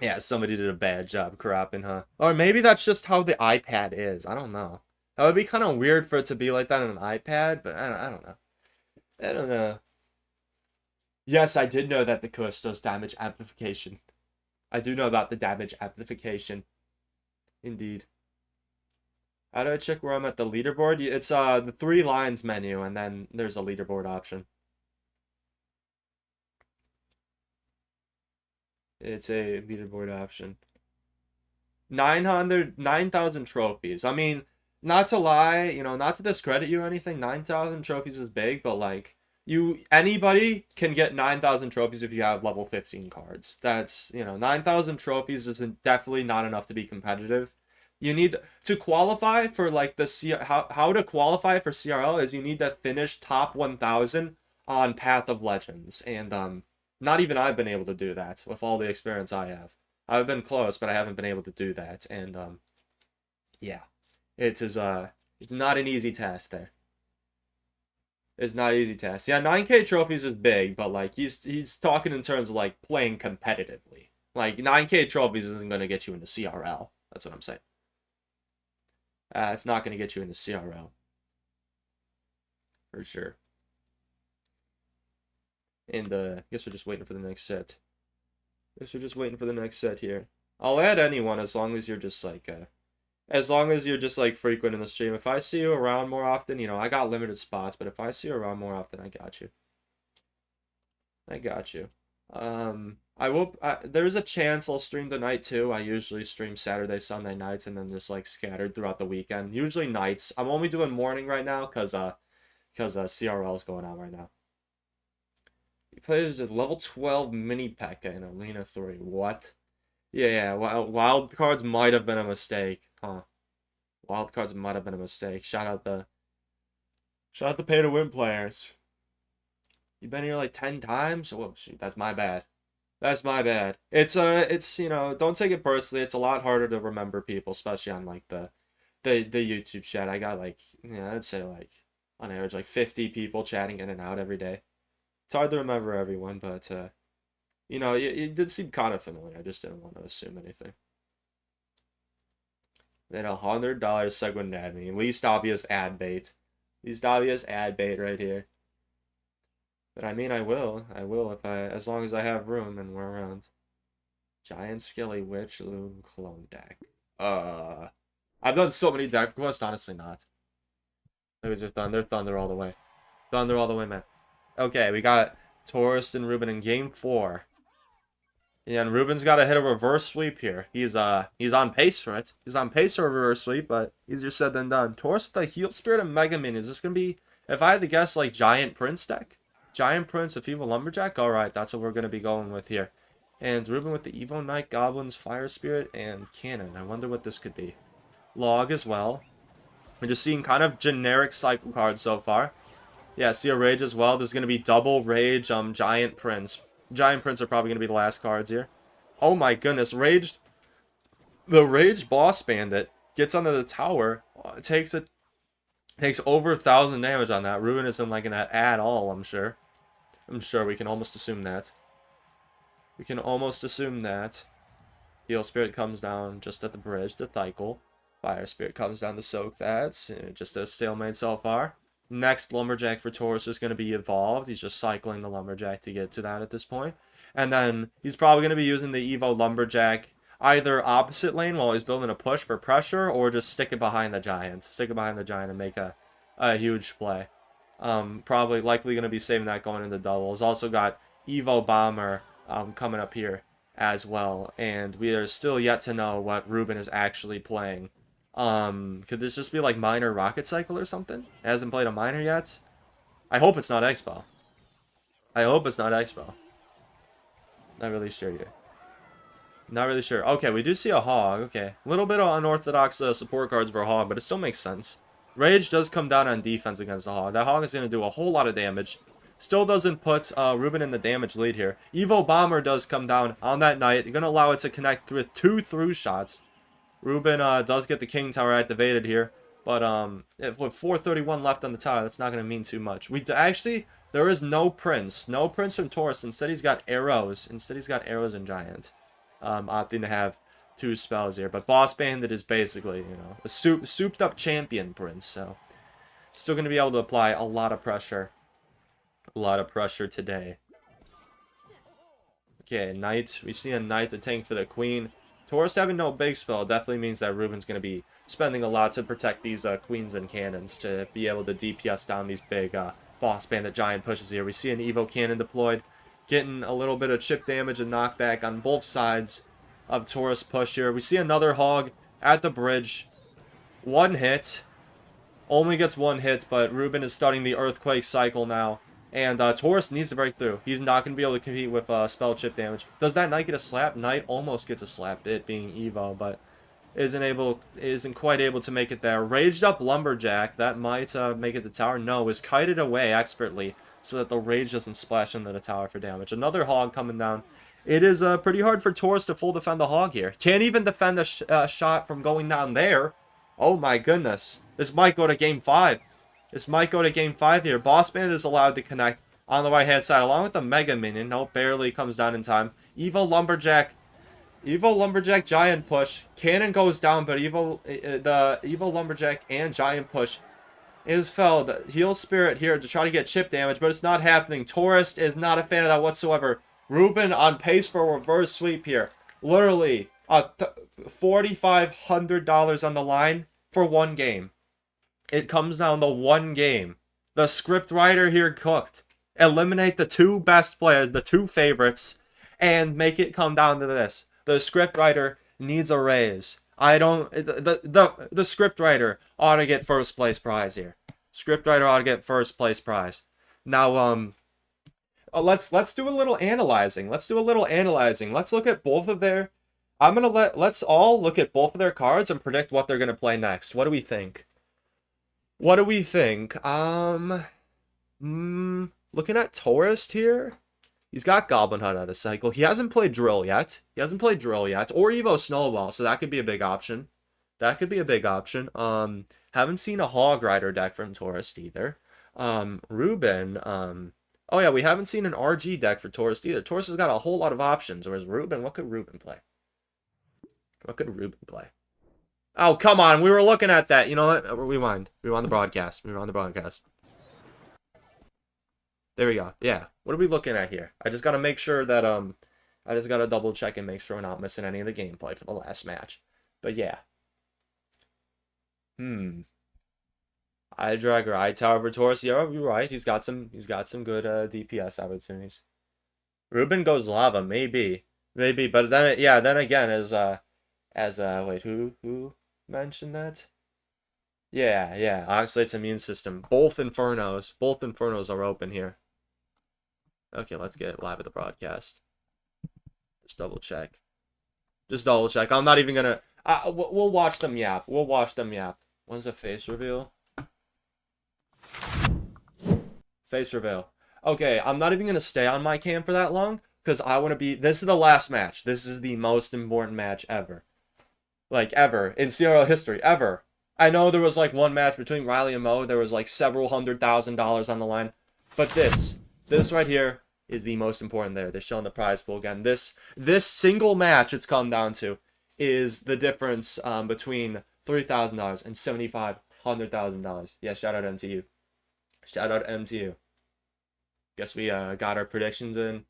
Yeah, somebody did a bad job crapping, huh? Or maybe that's just how the iPad is. I don't know. That would be kind of weird for it to be like that on an iPad, but I don't know. I don't know. Yes, I did know that the curse does damage amplification. I do know about the damage amplification. Indeed. How do I check where I'm at the leaderboard? It's the 3 lines menu, and then there's a leaderboard option. It's a leaderboard option. 9,000 trophies. I mean, not to lie, you know, not to discredit you or anything, 9,000 trophies is big, but like, anybody can get 9,000 trophies if you have level 15 cards. That's, you know, 9,000 trophies isn't definitely not enough to be competitive. You need to qualify for like how to qualify for CRL is you need to finish top 1,000 on Path of Legends, and not even I've been able to do that with all the experience I have. I've been close, but I haven't been able to do that, and yeah, it's not an easy task there. It's not an easy task. Yeah, 9K trophies is big, but like he's talking in terms of like playing competitively. Like 9K trophies isn't gonna get you into CRL. That's what I'm saying. It's not going to get you into CRL. For sure. And I guess we're just waiting for the next set. Here. I'll add anyone as long as you're just like frequent in the stream. If I see you around more often, you know, I got limited spots, but if I see you around more often, I got you. There's a chance I'll stream tonight too. I usually stream Saturday, Sunday nights, and then just like scattered throughout the weekend. Usually nights. I'm only doing morning right now because CRL is going on right now. He plays just level 12 mini P.E.K.K.A in Arena 3. What? Yeah. Wild cards might have been a mistake, huh? Wild cards might have been a mistake. Shout out the pay to win players. You've been here like 10 times? Oh, shoot, that's my bad. That's my bad. It's you know, don't take it personally. It's a lot harder to remember people, especially on like the YouTube chat. I got like, yeah, I'd say like on average like 50 people chatting in and out every day. It's hard to remember everyone, but you know, it did seem kind of familiar. I just didn't want to assume anything. Then $100 Seguinadme. Least obvious ad bait. Least obvious ad bait right here. But I mean, I will as long as I have room and we're around. Giant Skilly Witch Loom clone deck. I've done so many deck requests, honestly not. Those are Thunder all the way. Thunder all the way, man. Okay, we got Taurus and Reuben in game 4. Yeah, and Reuben's got to hit a reverse sweep here. He's on pace for it. He's on pace for a reverse sweep, but easier said than done. Taurus with a Heal Spirit and Mega Min. Is this gonna be, if I had to guess, like Giant Prince deck? Giant Prince with Evil Lumberjack? Alright, that's what we're going to be going with here. And Reuben with the Evo Knight, Goblins, Fire Spirit, and Cannon. I wonder what this could be. Log as well. We're just seeing kind of generic cycle cards so far. Yeah, see a Rage as well. There's going to be double Rage, Giant Prince. Giant Prince are probably going to be the last cards here. Oh my goodness, Rage. The Rage Boss Bandit gets onto the tower, takes over 1,000 damage on that. Reuben isn't liking that at all, I'm sure. We can almost assume that. Heal Spirit comes down just at the bridge to cycle. Fire Spirit comes down to soak that. Just a stalemate so far. Next Lumberjack for Taurus is going to be evolved. He's just cycling the Lumberjack to get to that at this point. And then he's probably going to be using the Evo Lumberjack either opposite lane while he's building a push for pressure, or just stick it behind the Giant. Stick it behind the Giant and make a huge play. Probably likely going to be saving that going into doubles. Also got Evo Bomber coming up here as well. And we are still yet to know what Reuben is actually playing Could this just be like minor rocket cycle or something? It hasn't played a minor yet. I hope it's not Expo. I hope it's not Expo. Not really sure here. Not really sure. Okay, we do see a Hog. Okay. A little bit of unorthodox support cards for a Hog, but it still makes sense. Rage does come down on defense against the Hog. That Hog is going to do a whole lot of damage. Still doesn't put Reuben in the damage lead here. Evo Bomber does come down on that Knight. You're going to allow it to connect with 2 through shots. Reuben does get the King Tower activated here. But with 431 left on the tower, that's not going to mean too much. Actually, there is no Prince. No Prince from Taurus. Instead, he's got arrows. Instead, he's got arrows and Giant. Opting to have 2 spells here. But Boss Bandit is basically, you know, a souped up champion Prince. So, still going to be able to apply a lot of pressure. A lot of pressure today. Okay, Knight. We see a Knight to tank for the Queen. Taurus having no big spell definitely means that Reuben's going to be spending a lot to protect these Queens and Cannons to be able to DPS down these big Boss Bandit Giant pushes here. We see an Evo Cannon deployed, getting a little bit of chip damage and knockback on both sides of Taurus push here. We see another Hog at the bridge. 1 hit. Only gets 1 hit, but Reuben is starting the Earthquake cycle now. And Taurus needs to break through. He's not going to be able to compete with spell chip damage. Does that Knight get a slap? Knight almost gets a slap, it being Evo, but isn't quite able to make it there. Raged up Lumberjack, that might make it to tower. No, is kited away expertly so that the rage doesn't splash into the tower for damage. Another Hog coming down. It is pretty hard for Taurus to full defend the Hog here. Can't even defend the shot from going down there. Oh my goodness. This might go to game 5. This might go to game 5 here. Boss Bandit is allowed to connect on the right-hand side, along with the Mega Minion. Nope, barely comes down in time. Evo Lumberjack Giant push. Cannon goes down, but the Evo Lumberjack and Giant push is felled. Heal Spirit here to try to get chip damage, but it's not happening. Taurus is not a fan of that whatsoever. Reuben on pace for a reverse sweep here. Literally, $4,500 on the line for 1 game. It comes down to 1 game. The script writer here cooked. Eliminate the 2 best players, the 2 favorites, and make it come down to this. The script writer needs a raise. The script writer ought to get first place prize here. Script writer ought to get first place prize. Now, let's do a little analyzing. Let's look at both of their. Let's all look at both of their cards and predict what they're gonna play next. What do we think? Looking at Taurus here, he's got Goblin Hunt out of cycle. He hasn't played Drill yet. Or Evo Snowball, so that could be a big option. Haven't seen a Hog Rider deck from Taurus either. Reuben, oh yeah, we haven't seen an RG deck for Taurus either. Taurus has got a whole lot of options, whereas Reuben, what could Reuben play? Oh, come on. We were looking at that. You know what? Rewind. Rewind the broadcast. There we go. Yeah. What are we looking at here? I just got to make sure that, I just got to double check and make sure we're not missing any of the gameplay for the last match. But yeah. Eye-Dragger, Eye-Tower for Taurus. Yeah, you're right. He's got some good DPS opportunities. Reuben goes Lava. Maybe. But then, then again, wait, who mentioned that? Yeah, Oxalate's immune system. Both Infernos are open here. Okay, let's get live at the broadcast. Just double check. I'm not even gonna. We'll watch them yap. When's the face reveal? Okay, I'm not even gonna stay on my cam for that long because I want to be. This is the last match. This is the most important match ever. Like, ever. In CRL history. Ever. I know there was, like, 1 match between Riley and Mo. There was, like, several $100,000 on the line. But this right here is the most important there. They're showing the prize pool again. This single match it's come down to is the difference between $3,000 and $7,500. Yeah, shout out MTU. Guess we got our predictions in.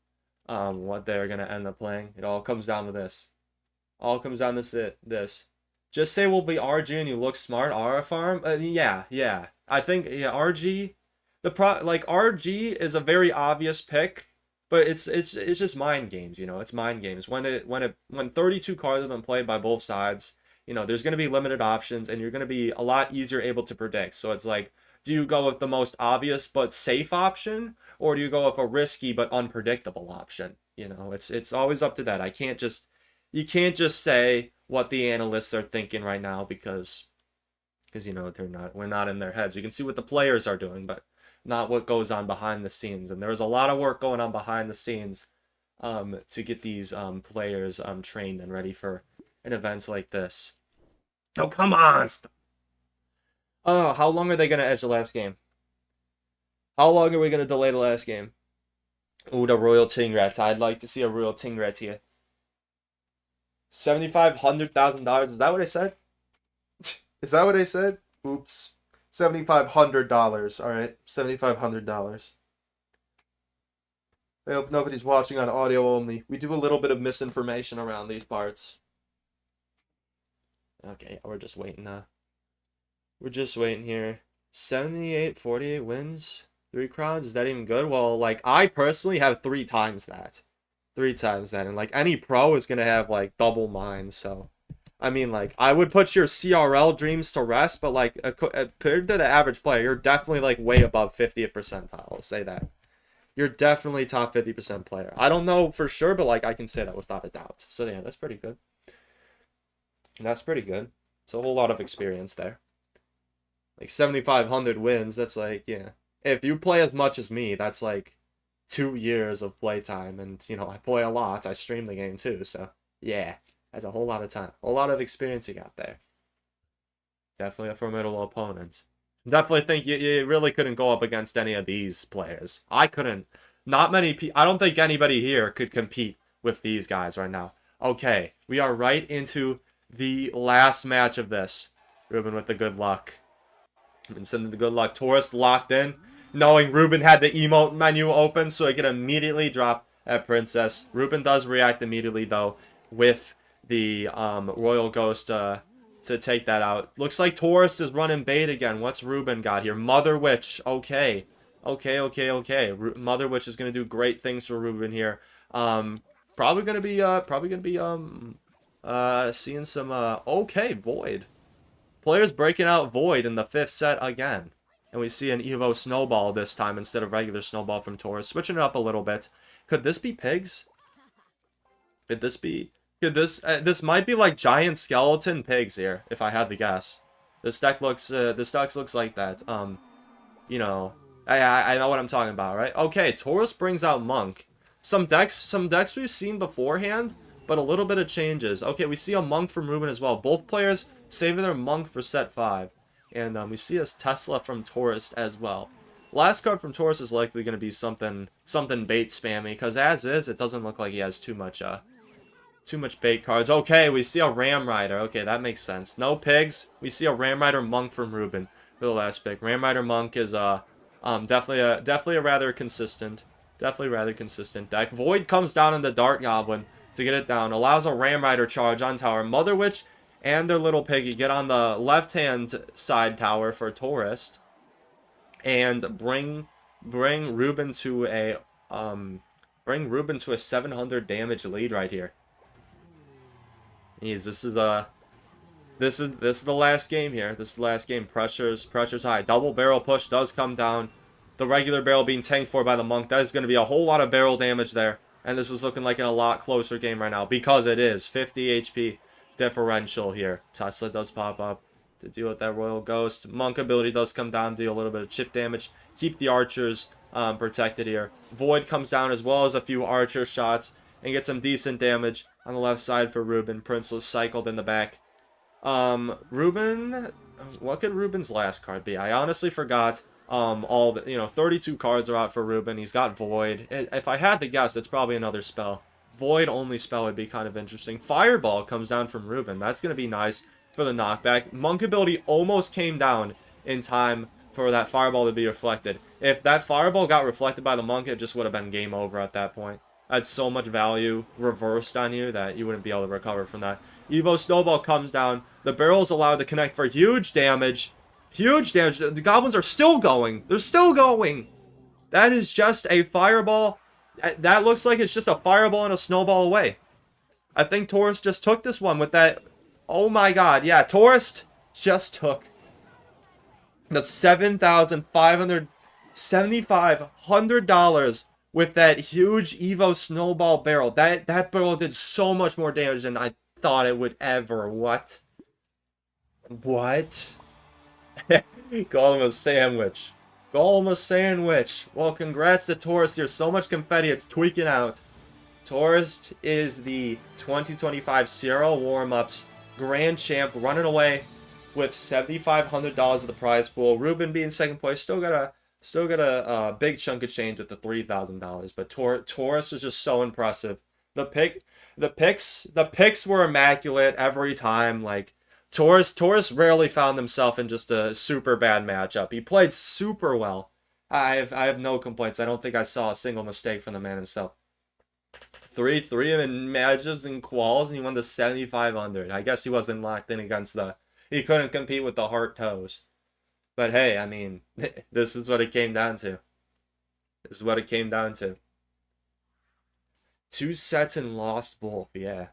What they're going to end up playing. It all comes down to this. Just say we'll be RG and you look smart. Aura farm. Yeah. I think RG. RG is a very obvious pick, but it's just mind games. You know, it's mind games. When 32 cards have been played by both sides, You know, there's going to be limited options, and you're going to be a lot easier able to predict. So it's like, do you go with the most obvious but safe option, or do you go with a risky but unpredictable option? You know, it's always up to that. You can't just say what the analysts are thinking right now because you know we're not in their heads. You can see what the players are doing, but not what goes on behind the scenes. And there's a lot of work going on behind the scenes to get these players trained and ready for an events like this. Oh, come on! Oh, how long are they going to edge the last game? How long are we going to delay the last game? Ooh, the Royal Tingret. I'd like to see a Royal Tingret here. $7,500,000. Is that what I said? Is that what I said? Oops. $7,500. All right, $7,500. I hope nobody's watching on audio only. We do a little bit of misinformation around these parts. Okay, we're just waiting. We're just waiting here. 78, 48 wins. 3 crowns. Is that even good? Well, like, I personally have 3 times that. 3 times that. And, like, any pro is going to have, like, double mine. So, I mean, like, I would put your CRL dreams to rest. But, like, compared to the average player, you're definitely, like, way above 50th percentile. I'll say that. You're definitely top 50% player. I don't know for sure, but, like, I can say that without a doubt. So, yeah, that's pretty good. That's pretty good. It's a whole lot of experience there. Like, 7,500 wins, that's like, yeah. If you play as much as me, that's like 2 years of playtime. And, you know, I play a lot. I stream the game too. So, yeah. That's a whole lot of time. A whole lot of experience you got there. Definitely a formidable opponent. Definitely think you really couldn't go up against any of these players. I couldn't. Not many people. I don't think anybody here could compete with these guys right now. Okay. We are right into the last match of this. Reuben with the good luck. And sending the good luck. Taurus locked in, knowing Reuben had the emote menu open so he could immediately drop at Princess. Reuben does react immediately, though, with the Royal Ghost to take that out. Looks like Taurus is running bait again. What's Reuben got here? Mother Witch. Okay. Okay. Mother Witch is going to do great things for Reuben here. Probably going to be seeing some, okay, Void. Players breaking out Void in the 5th set again. And we see an Evo Snowball this time instead of regular Snowball from Taurus. Switching it up a little bit. Could this be pigs? Could this be... this might be like giant skeleton pigs here, if I had to guess. This deck looks like that. You know, I know what I'm talking about, right? Okay, Taurus brings out Monk. Some decks we've seen beforehand, but a little bit of changes. Okay, we see a Monk from Reuben as well. Both players saving their Monk for set 5. And we see this Tesla from Taurus as well. Last card from Taurus is likely going to be something bait spammy, because as is, it doesn't look like he has too much bait cards. Okay, we see a Ram Rider. Okay, that makes sense. No pigs. We see a Ram Rider Monk from Reuben for the last pick. Ram Rider Monk is definitely a rather consistent deck. Void comes down in the Dart Goblin to get it down. Allows a Ram Rider charge on tower. Mother Witch and their little piggy get on the left-hand side tower for Taurus. And bring Reuben to a 700 damage lead right here. This is the last game here. This is the last game. Pressure's high. Double barrel push does come down. The regular barrel being tanked for by the Monk. That is going to be a whole lot of barrel damage there. And this is looking like a lot closer game right now. Because it is. 50 HP differential here. Tesla does pop up to deal with that Royal Ghost. Monk ability does come down, deal a little bit of chip damage. Keep the archers protected here. Void comes down as well as a few archer shots. And get some decent damage on the left side for Reuben. Princeless cycled in the back. Reuben... What could Reuben's last card be? I honestly forgot. 32 cards are out for Reuben. He's got Void. If I had to guess, it's probably another spell. Void only spell would be kind of interesting. Fireball comes down from Reuben. That's going to be nice for the knockback. Monk ability almost came down in time for that Fireball to be reflected. If that Fireball got reflected by the Monk, it just would have been game over at that point. That's so much value reversed on you that you wouldn't be able to recover from that. Evo Snowball comes down. The barrel is allowed to connect for huge damage. Huge damage. The goblins are still going. They're still going. That is just a fireball. That looks like it's just a fireball and a snowball away. I think Taurus just took this one with that Oh my god, yeah, Taurus just took the $7,500 with that huge Evo snowball barrel. That barrel did so much more damage than I thought it would ever. What? What? Call him a sandwich. Call him a sandwich. Well, congrats to Taurus. There's so much confetti, it's tweaking out. Taurus is the 2025 CRL Warmups Grand Champ, running away with $7,500 of the prize pool. Reuben being second place, still got a big chunk of change with the $3,000. But Taurus was just so impressive. The picks were immaculate every time. Like Taurus rarely found himself in just a super bad matchup. He played super well. I have no complaints. I don't think I saw a single mistake from the man himself. Three in matches and quals, and he won the 7,500. I guess he wasn't locked in against he couldn't compete with the Heart Toes. But hey, I mean, this is what it came down to. This is what it came down to. 2 sets and lost both, yeah.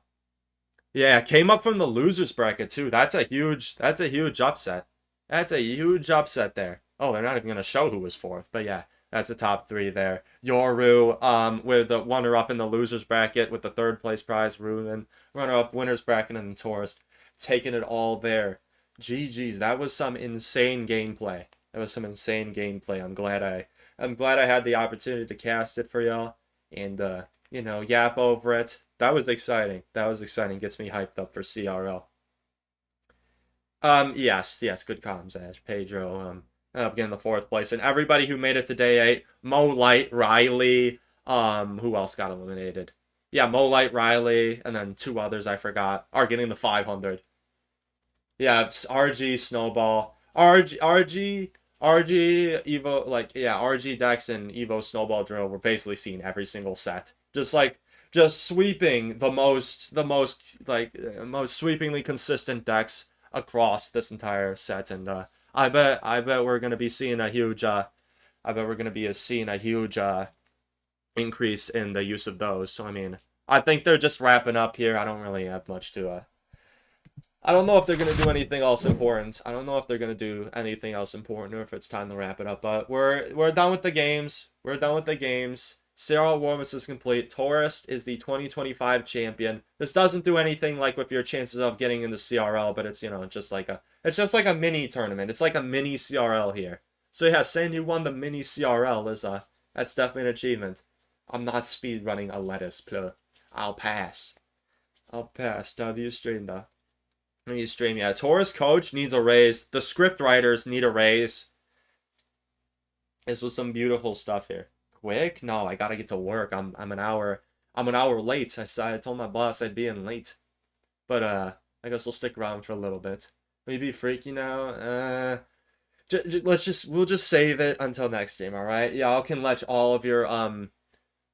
Yeah, came up from the losers bracket too. That's a huge upset. That's a huge upset there. Oh, they're not even gonna show who was fourth, but yeah. That's the top 3 there. Yoru, with the runner-up in the losers bracket with the 3rd place prize. Reuben, runner-up winners bracket, and Taurus taking it all there. GG's, that was some insane gameplay. I'm glad I had the opportunity to cast it for y'all and yap over it. That was exciting. Gets me hyped up for CRL. Yes, good comms, Ash. Pedro, up getting the 4th place, and everybody who made it to day 8, Mo Light, Riley, who else got eliminated? Yeah, Mo Light, Riley, and then 2 others I forgot, are getting the 500. Yeah, RG, Snowball, RG, Evo, RG, Dex, and Evo Snowball Drill were basically seen every single set. Just sweeping the most sweepingly consistent decks across this entire set, and I bet we're gonna be seeing a huge increase in the use of those. So I mean, I think they're just wrapping up here. I don't really have much to I don't know if they're gonna do anything else important. Or if it's time to wrap it up. But we're done with the games. CRL Warmups is complete. Taurus is the 2025 champion. This doesn't do anything like with your chances of getting into CRL, but it's just like a mini tournament. It's like a mini CRL here. So yeah, saying you won the mini CRL that's definitely an achievement. I'm not speed running a lettuce, plug. I'll pass. W stream though. Yeah. Taurus coach needs a raise. The script writers need a raise. This was some beautiful stuff here. Quick? No, I gotta get to work. I'm an hour late. I told my boss I'd be in late. But I guess I'll stick around for a little bit. Will you be freaky now? We'll just save it until next stream, alright? Y'all can let all of your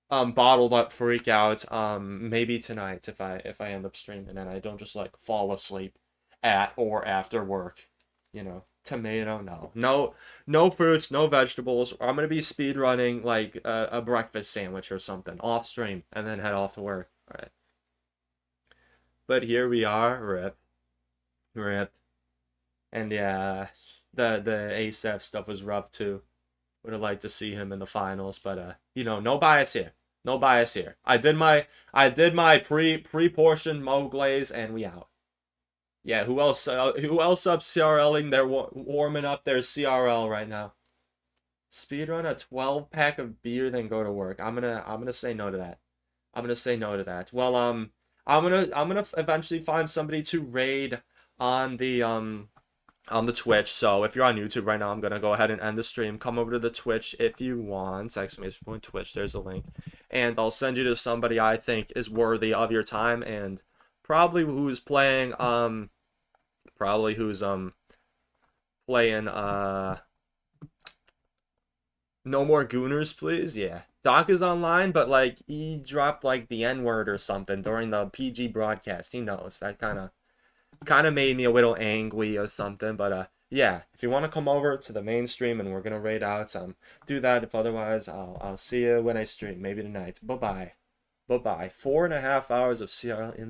bottled up freak out maybe tonight if I end up streaming and I don't just fall asleep at or after work. Tomato, no fruits, no vegetables. I'm gonna be speed running a breakfast sandwich or something off stream and then head off to work. All right. But here we are, rip. And yeah, the ASAP stuff was rough too. Would have liked to see him in the finals, but no bias here. I did my pre-portioned Mo Glaze and we out. Yeah, who else up CRLing? They're warming up their CRL right now. Speedrun a 12-pack of beer, then go to work. I'm gonna say no to that. Well, I'm gonna eventually find somebody to raid on the Twitch. So if you're on YouTube right now, I'm gonna go ahead and end the stream. Come over to the Twitch if you want. ! Twitch. There's a link, and I'll send you to somebody I think is worthy of your time and probably who's playing No More Gooners, please. Yeah, Doc is online, but he dropped the N-word or something during the PG broadcast. He knows that kind of made me a little angry or something. But yeah, if you want to come over to the mainstream and we're gonna raid out, do that. If otherwise, I'll see you when I stream, maybe tonight. Bye bye. 4.5 hours of CRL in